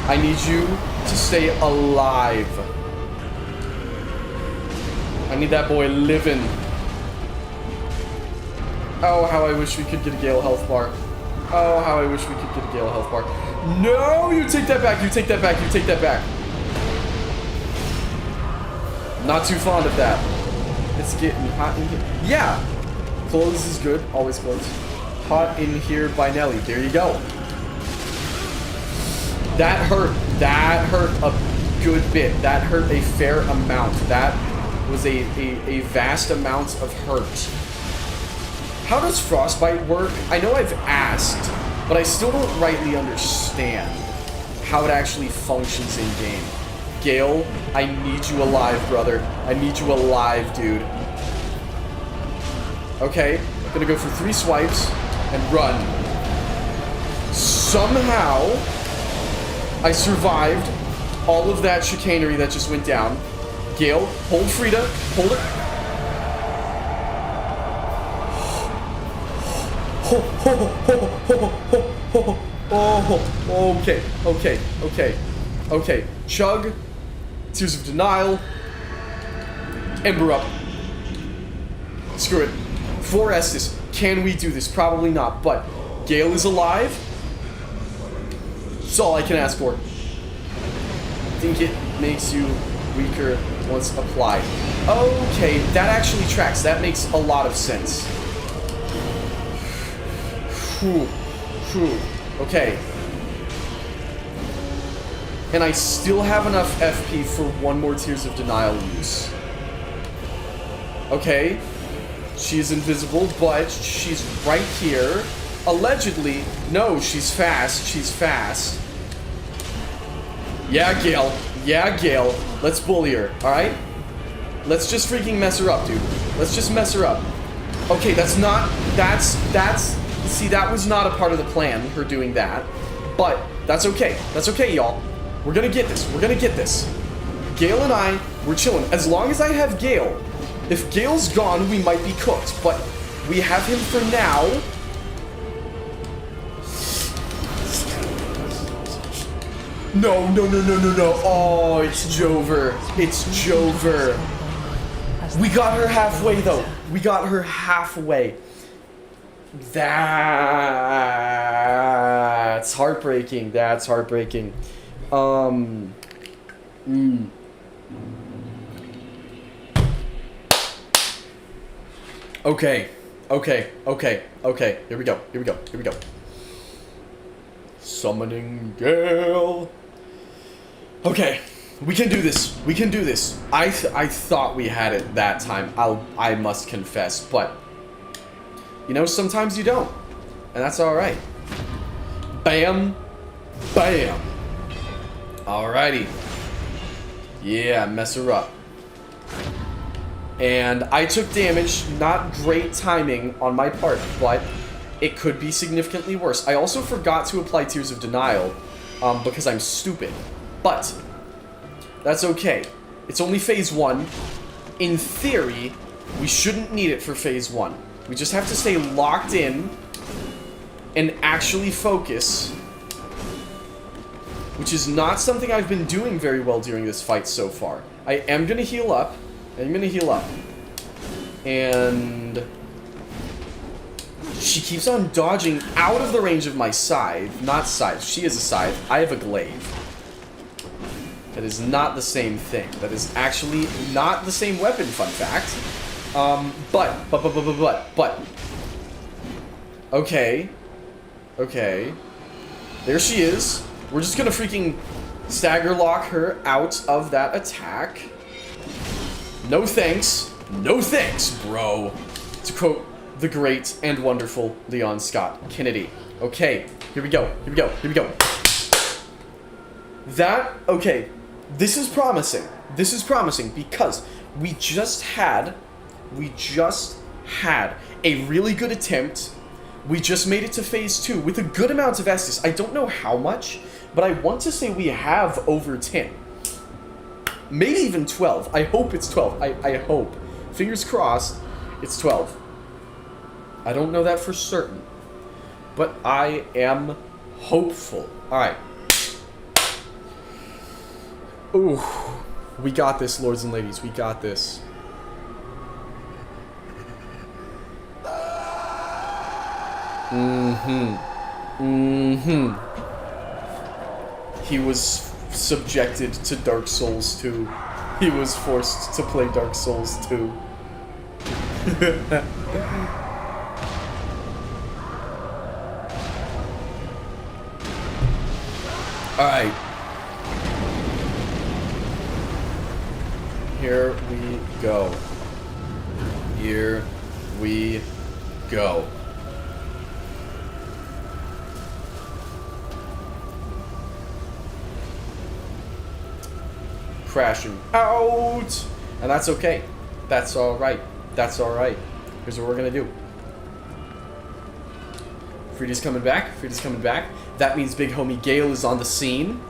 I need you to stay alive. I need that boy living. Oh, how I wish we could get a Gale health bar. Oh, how I wish we could get a Gale health bar. No, you take that back. Not too fond of that. It's getting hot in here. Yeah. Clothes is good. Always clothes. Hot in here by Nelly. There you go. That hurt. That hurt a good bit. That hurt a fair amount. That was a vast amount of hurt. How does frostbite work? I know I've asked, but I still don't rightly understand how it actually functions in game. Gale, I need you alive, brother. I need you alive, dude. Okay, I'm gonna go for 3 swipes and run. Somehow, I survived all of that chicanery that just went down. Gale, hold Frida. Hold it. Okay. Chug. Tears of Denial. Ember up. Screw it. 4 Estus. Can we do this? Probably not, but Gale is alive. That's all I can ask for. I think it makes you weaker once applied. Okay, that actually tracks. That makes a lot of sense. Whew. Okay. And I still have enough FP for 1 more Tears of Denial use. Okay. She's invisible, but she's right here. Allegedly. No, she's fast. Yeah, Gale. Let's bully her, alright? Let's just freaking mess her up, dude. Let's just mess her up. Okay, see, that was not a part of the plan, her doing that. But, that's okay. That's okay, y'all. We're gonna get this. Gale and I, we're chilling. As long as I have Gale. If Gale's gone, we might be cooked. But, we have him for now. No. Oh, it's Jover. We got her halfway, though. That's heartbreaking. Okay. Here we go. Summoning Gale. Okay. We can do this. I thought we had it that time. I must confess, but you know, sometimes you don't. And that's alright. Bam. Alrighty. Yeah, mess her up. And I took damage. Not great timing on my part, but it could be significantly worse. I also forgot to apply Tears of Denial because I'm stupid. But that's okay. It's only phase 1. In theory, we shouldn't need it for phase 1. We just have to stay locked in and actually focus, which is not something I've been doing very well during this fight so far. I am going to heal up. And she keeps on dodging out of the range of my scythe. Not scythe. She is a scythe. I have a glaive. That is not the same thing. That is actually not the same weapon, fun fact. But. Okay. There she is. We're just gonna freaking stagger lock her out of that attack. No thanks, bro. To quote the great and wonderful Leon Scott Kennedy. Okay, here we go. Okay, this is promising. Because we just had a really good attempt. We just made it to phase 2 with a good amount of Estus. I don't know how much, but I want to say we have over 10. Maybe even 12. I hope it's 12. I hope. Fingers crossed, it's 12. I don't know that for certain, but I am hopeful. Alright. Ooh. We got this, lords and ladies. We got this. He was subjected to Dark Souls 2. He was forced to play Dark Souls 2. Alright. Here we go. Here we go. Crashing out, and that's okay. That's all right. That's all right. Here's what we're gonna do. Frida's coming back. Frida's coming back. That means big homie Gale is on the scene.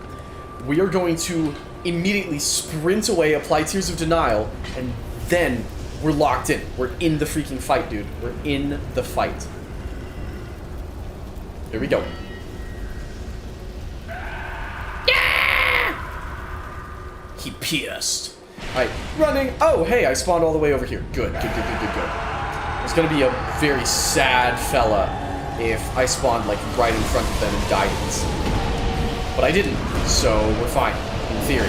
We are going to immediately sprint away, apply Tears of Denial, and then we're locked in. We're in the freaking fight, dude. We're in the fight. Here we go. He pierced. Alright, running. Oh, hey, I spawned all the way over here. Good, good, good, good, good, good. It's gonna be a very sad fella if I spawned, like, right in front of them and died instantly. But I didn't, so we're fine, in theory.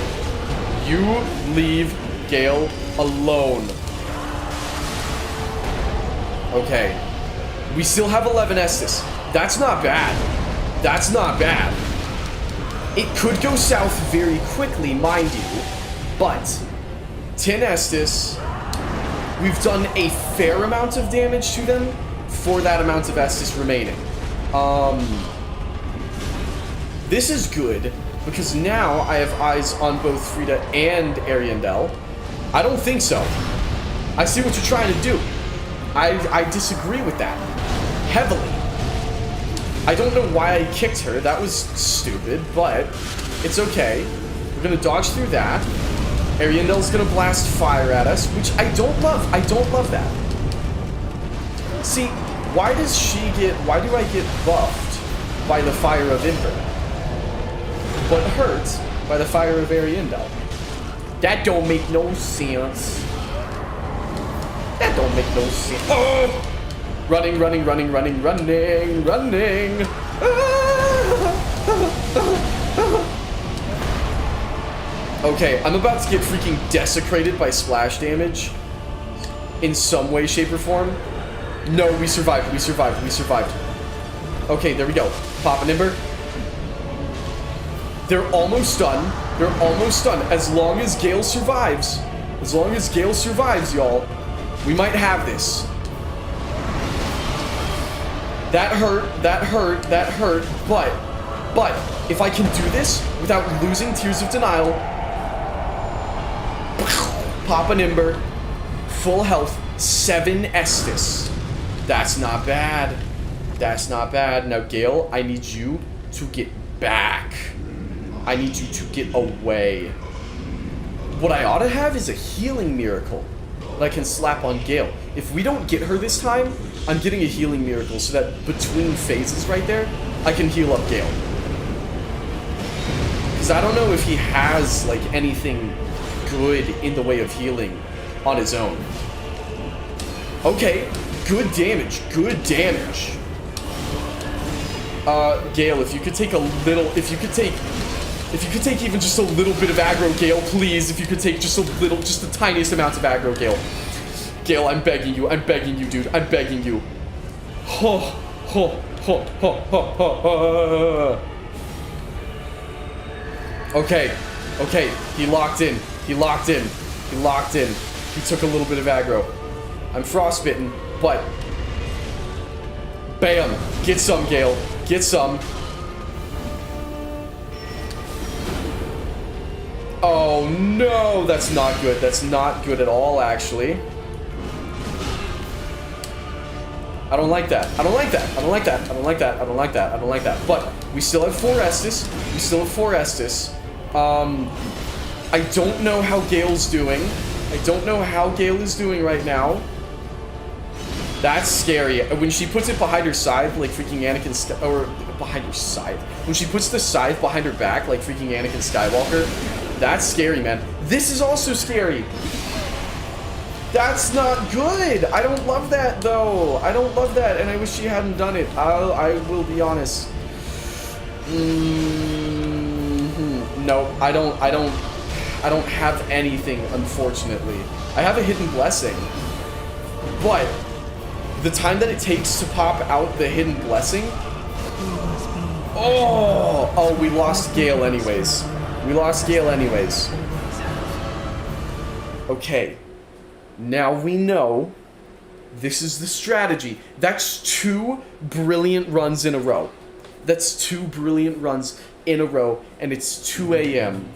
You leave Gale alone. Okay. We still have 11 Estus. That's not bad. That's not bad. It could go south very quickly, mind you, but 10 Estus, we've done a fair amount of damage to them for that amount of Estus remaining. This is good, because now I have eyes on both Frida and Ariandel. I don't think so. I see what you're trying to do. I disagree with that. Heavily. I don't know why I kicked her. That was stupid, but it's okay. We're gonna dodge through that. Ariandel's gonna blast fire at us, which I don't love. I don't love that. See, why do I get buffed by the fire of Ember, but hurt by the fire of Ariandel? That don't make no sense. That don't make no sense. Oh! Running, running, running, running, running, running. Okay, I'm about to get freaking desecrated by splash damage. In some way, shape, or form. No, we survived, we survived, we survived. Okay, there we go. Pop an Ember. They're almost done. They're almost done. As long as Gale survives. As long as Gale survives, y'all. We might have this. That hurt, that hurt, that hurt, but if I can do this without losing Tears of Denial, pop an Ember, full health, 7 Estus. That's not bad. That's not bad. Now, Gale, I need you to get back. I need you to get away. What I ought to have is a healing miracle that I can slap on Gale. If we don't get her this time, I'm getting a healing miracle so that between phases right there, I can heal up Gale. Because I don't know if he has, like, anything good in the way of healing on his own. Okay, good damage, good damage. Gale, if you could take a little, if you could take even just a little bit of aggro, Gale, please. If you could take just a little, just the tiniest amount of aggro, Gale. Gale, I'm begging you, dude, I'm begging you. Okay, okay, he locked in, he locked in, he locked in. He took a little bit of aggro. I'm frostbitten, but bam, get some, Gale, get some. Oh no, that's not good. That's not good at all, actually. I don't like that. I don't like that. I don't like that. I don't like that. I don't like that. I don't like that. But we still have 4 Estus. We still have 4 Estus. I don't know how Gale's doing. I don't know how Gale is doing right now. That's scary. When she puts it behind her side, like freaking Anakin or behind her side. When she puts the scythe behind her back, like freaking Anakin Skywalker, that's scary, man. This is also scary. That's not good. I don't love that, though. I don't love that, and I wish she hadn't done it. I will be honest. No, I don't have anything, unfortunately. I have a hidden blessing, but the time that it takes to pop out the hidden blessing. Oh, we lost Gale anyways. We lost Gale anyways. Okay. Now we know this is the strategy. That's 2 brilliant runs in a row. That's 2 brilliant runs in a row, and it's 2 a.m.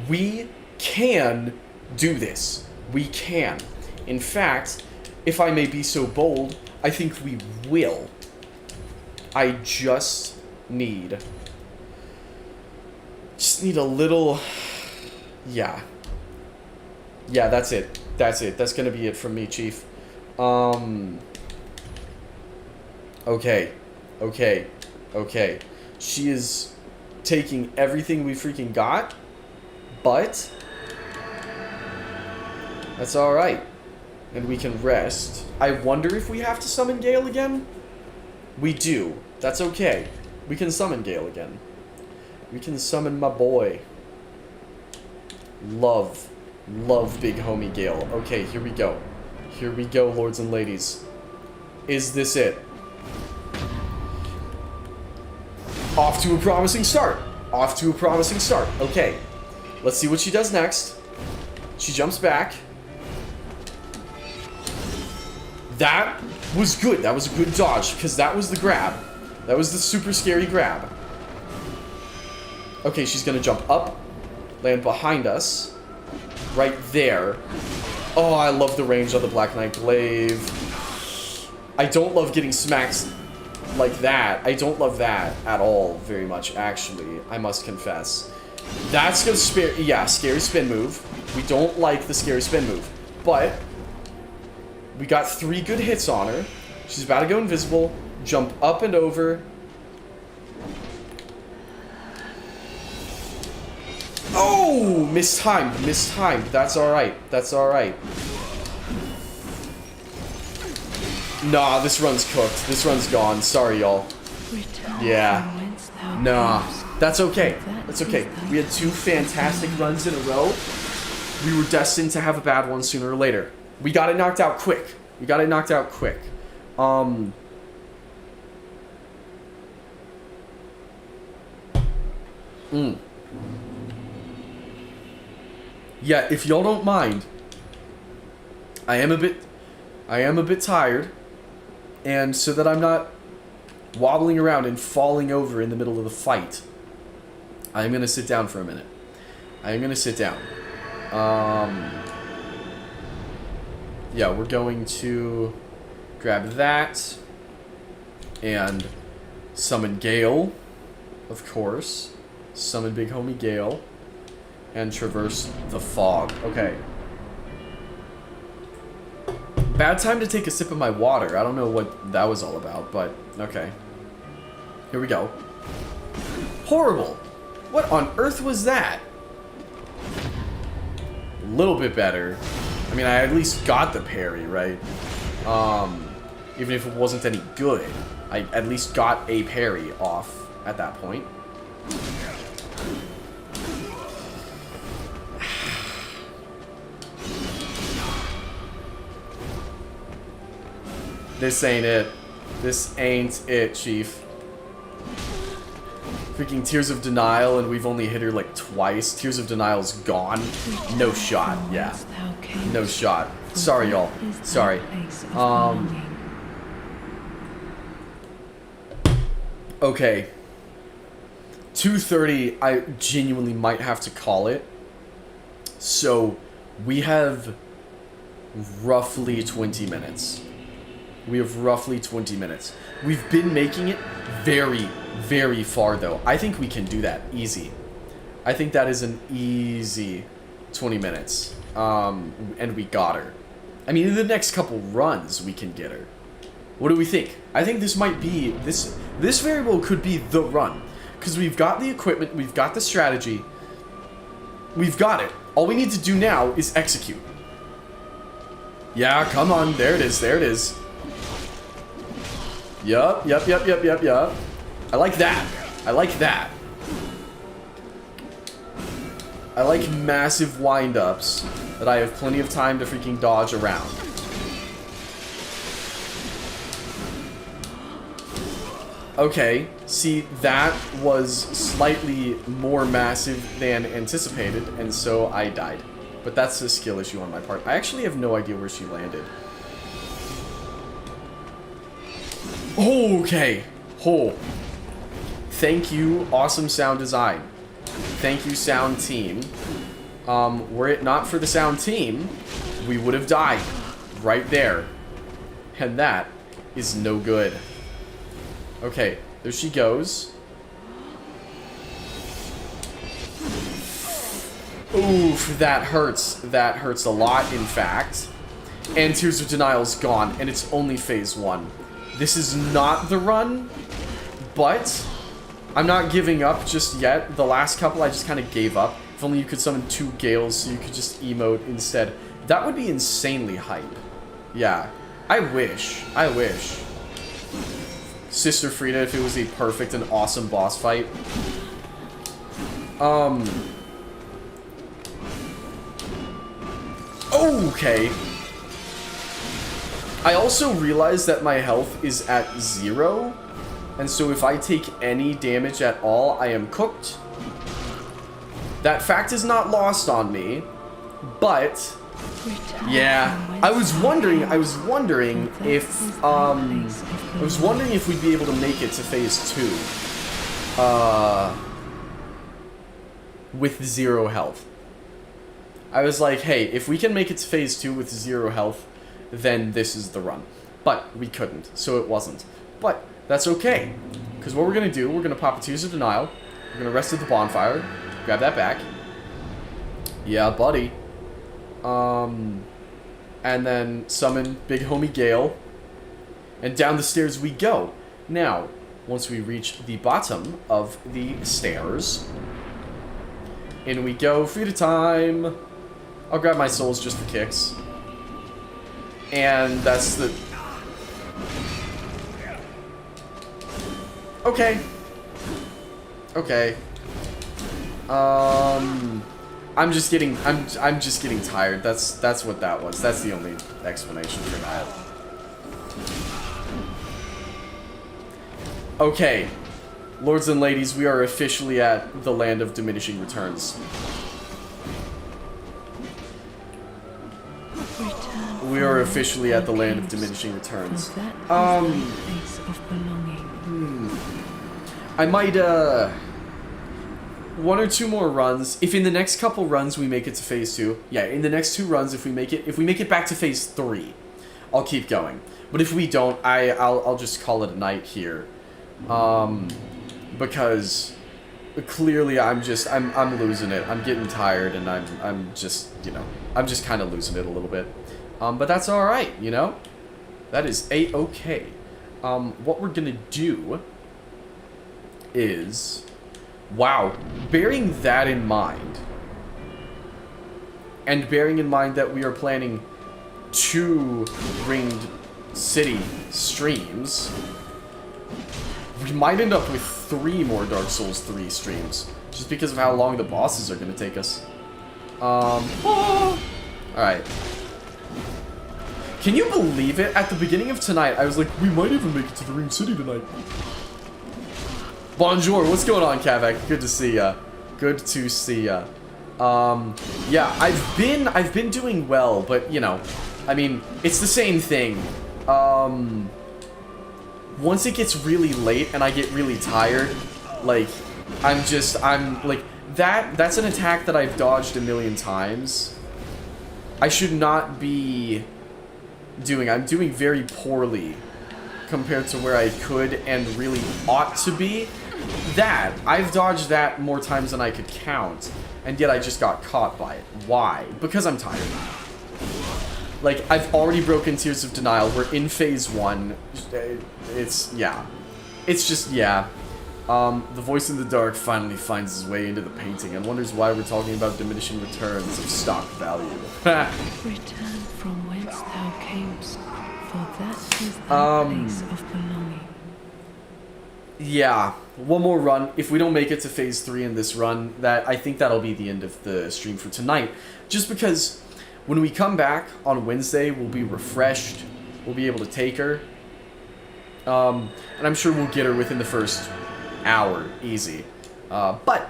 We can do this. We can. In fact, if I may be so bold, I think we will. I just need a little... Yeah. Yeah, that's it. That's it. That's gonna be it from me, Chief. Okay. Okay. Okay. She is taking everything we freaking got, but that's alright. And we can rest. I wonder if we have to summon Gale again? We do. That's okay. We can summon Gale again. We can summon my boy. Love big homie Gale. Okay, here we go. Here we go, lords and ladies. Is this it? Off to a promising start. Off to a promising start. Okay. Let's see what she does next. She jumps back. That was good. That was a good dodge, because that was the grab. That was the super scary grab. Okay, she's gonna jump up, land behind us. Right there. Oh, I love the range on the Black Knight Glaive. I don't love getting smacked like that. I don't love that at all very much, actually. I must confess. That's gonna scary spin move. We don't like the scary spin move. But we got 3 good hits on her. She's about to go invisible. Jump up and over. Oh! Mistimed. Mistimed. That's alright. That's alright. Nah, this run's cooked. This run's gone. Sorry, y'all. Yeah. Nah. That's okay. That's okay. We had 2 fantastic runs in a row. We were destined to have a bad one sooner or later. We got it knocked out quick. We got it knocked out quick. Yeah, if y'all don't mind, I am a bit tired, and so that I'm not wobbling around and falling over in the middle of the fight, I'm gonna sit down for a minute. I am gonna sit down. Yeah, we're going to grab that and summon Gale, of course. Summon big homie Gale. And traverse the fog. Okay. Bad time to take a sip of my water. I don't know what that was all about, but okay. Here we go. Horrible. What on earth was that? A little bit better. I mean, I at least got the parry, right? Even if it wasn't any good, I at least got a parry off at that point. This ain't it. This ain't it, Chief. Freaking Tears of Denial, and we've only hit her like twice. Tears of Denial's gone. No shot. Yeah. No shot. Sorry, y'all. Sorry. Okay. 2:30, I genuinely might have to call it. So, we have roughly 20 minutes. We have roughly 20 minutes. We've been making it very, very far, though. I think we can do that. Easy. I think that is an easy 20 minutes. And we got her. I mean, in the next couple runs, we can get her. What do we think? I think this might be... This variable could be the run. Because we've got the equipment, we've got the strategy. We've got it. All we need to do now is execute. Yeah, come on. There it is. There it is. Yup. I like that. I like that. I like massive wind-ups that I have plenty of time to freaking dodge around. Okay, see, that was slightly more massive than anticipated, and so I died. But that's a skill issue on my part. I actually have no idea where she landed. Okay. Oh. Thank you, awesome sound design. Thank you, sound team. Were it not for the sound team, we would have died. Right there. And that is no good. Okay, there she goes. Oof, that hurts. That hurts a lot, in fact. And Tears of Denial's gone, and it's only phase 1. This is not the run, but I'm not giving up just yet. The last couple, I just kind of gave up. If only you could summon 2 Gales so you could just emote instead. That would be insanely hype. Yeah, I wish. I wish. Sister Frida, if it was a perfect and awesome boss fight. Okay. I also realize that my health is at 0. And so if I take any damage at all, I am cooked. That fact is not lost on me. But... yeah, I was wondering if, we'd be able to make it to phase 2, with 0 health. I was like, hey, if we can make it to phase 2 with 0 health, then this is the run. But we couldn't, so it wasn't. But that's okay, because what we're gonna do, we're gonna pop a Tears of Denial, we're gonna rest at the bonfire, grab that back. Yeah, buddy. And then summon Big Homie Gale. And down the stairs we go. Now, once we reach the bottom of the stairs, in we go. Frida time. I'll grab my souls just for kicks. And that's the... okay. Okay. I'm just getting tired. That's what that was. That's the only explanation for that. Okay. Lords and ladies, we are officially at the land of diminishing returns. We are officially at the land of diminishing returns. I might, 1 or 2 more runs. If in the next couple runs we make it to phase 2, yeah, in the next 2 runs, if we make it back to phase 3, I'll keep going. But if we don't, I'll just call it a night here, because clearly I'm losing it. I'm getting tired, and I'm just, you know, I'm just kind of losing it a little bit. But that's all right, you know. That is a-okay. What we're gonna do is. Wow, bearing that in mind, and bearing in mind that we are planning 2 Ringed City streams, we might end up with 3 more Dark Souls 3 streams, just because of how long the bosses are going to take us. Alright. Can you believe it? At the beginning of tonight, I was like, we might even make it to the Ringed City tonight. Bonjour, what's going on, Kavak? Good to see ya. Good to see ya. Yeah, I've been doing well, but you know, I mean, it's the same thing. Once it gets really late and I get really tired, like, I'm like, that's an attack that I've dodged a million times. I should not be doing. I'm doing very poorly compared to where I could and really ought to be. That, I've dodged that more times than I could count, and yet I just got caught by it. Why? Because I'm tired. Like, I've already broken Tears of Denial. We're in phase 1. It's, yeah. It's just, yeah. The voice in the dark finally finds his way into the painting and wonders why we're talking about diminishing returns of stock value. Return from whence thou camest, for that is thy place of belonging. Yeah, one more run. If we don't make it to phase 3 in this run, I think that'll be the end of the stream for tonight. Just because when we come back on Wednesday, we'll be refreshed. We'll be able to take her. And I'm sure we'll get her within the first hour, easy. But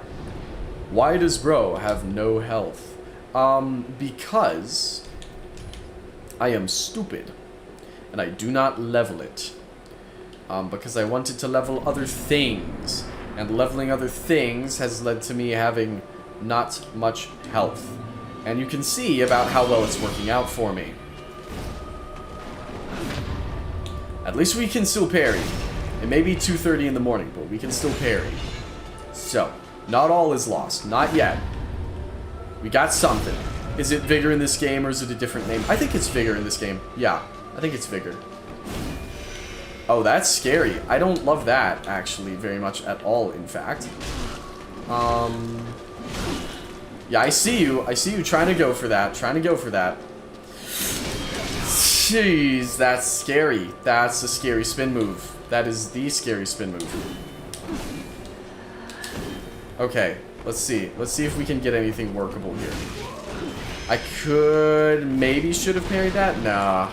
why does Bro have no health? Because I am stupid and I do not level it. Because I wanted to level other things, and leveling other things has led to me having not much health. And you can see about how well it's working out for me. At least we can still parry. It may be 2:30 in the morning, but we can still parry. So, not all is lost. Not yet. We got something. Is it Vigor in this game, or is it a different name? I think it's Vigor in this game. Yeah, I think it's Vigor. Oh, that's scary. I don't love that, actually, very much at all, in fact. Yeah, I see you. I see you trying to go for that. Trying to go for that. Jeez, that's scary. That's a scary spin move. That is the scary spin move. Okay, let's see. Let's see if we can get anything workable here. I could... maybe should have parried that? Nah.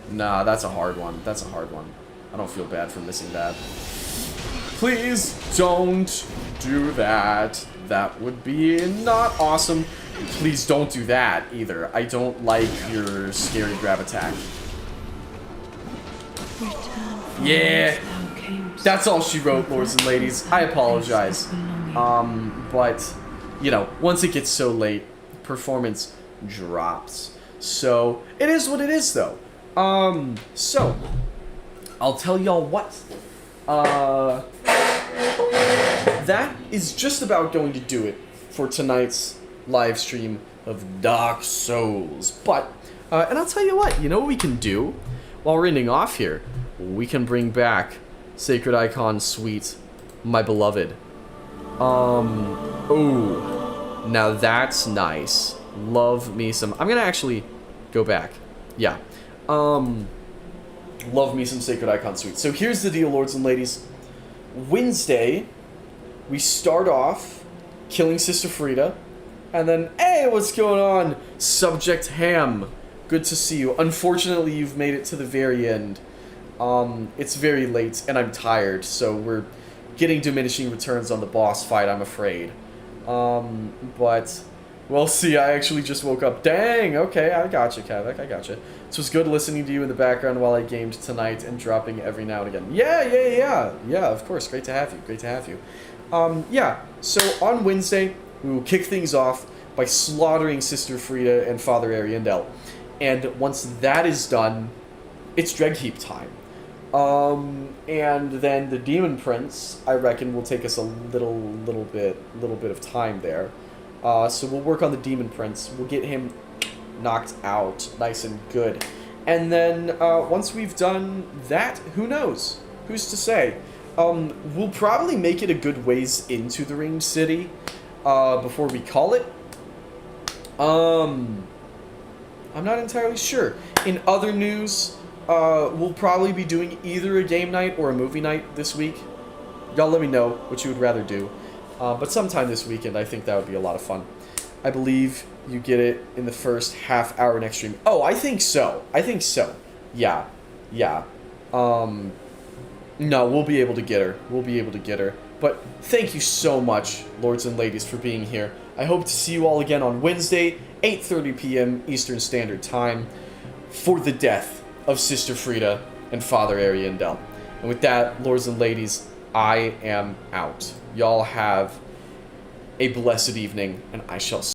Nah, that's a hard one. That's a hard one. I don't feel bad for missing that. Please don't do that. That would be not awesome. Please don't do that either. I don't like your scary grab attack. Yeah. That's all she wrote, lords and ladies. I apologize. But, you know, once it gets so late, performance drops. So, it is what it is, though. So... I'll tell y'all what. That is just about going to do it for tonight's live stream of Dark Souls. But, and I'll tell you what we can do while we're ending off here? We can bring back Sacred Icon Suite, my beloved. Oh, now that's nice. Love me some. I'm gonna actually go back. Yeah. Love me some Sacred Icon Suite. So here's the deal, lords and ladies. Wednesday, we start off killing Sister Frida, and then, hey, what's going on? Subject Ham. Good to see you. Unfortunately, you've made it to the very end. It's very late, and I'm tired, so we're getting diminishing returns on the boss fight, I'm afraid. But... well, see, I actually just woke up. Dang, okay, I gotcha, Kavik, I gotcha. So it's good listening to you in the background while I gamed tonight and dropping every now and again. Yeah, of course, great to have you, yeah, so on Wednesday, we will kick things off by slaughtering Sister Frida and Father Ariandel. And once that is done, it's Dreadheap time. And then the Demon Prince, I reckon, will take us a little bit of time there. So we'll work on the Demon Prince. We'll get him knocked out nice and good. And then once we've done that, who knows? Who's to say? We'll probably make it a good ways into the Ringed City before we call it. I'm not entirely sure. In other news, we'll probably be doing either a game night or a movie night this week. Y'all let me know what you would rather do. But sometime this weekend, I think that would be a lot of fun. I believe you get it in the first half hour next stream. Oh, I think so. Yeah. No, we'll be able to get her. But thank you so much, lords and ladies, for being here. I hope to see you all again on Wednesday, 8:30 p.m. Eastern Standard Time, for the death of Sister Frida and Father Ariandel. And with that, lords and ladies, I am out. Y'all have a blessed evening, and I shall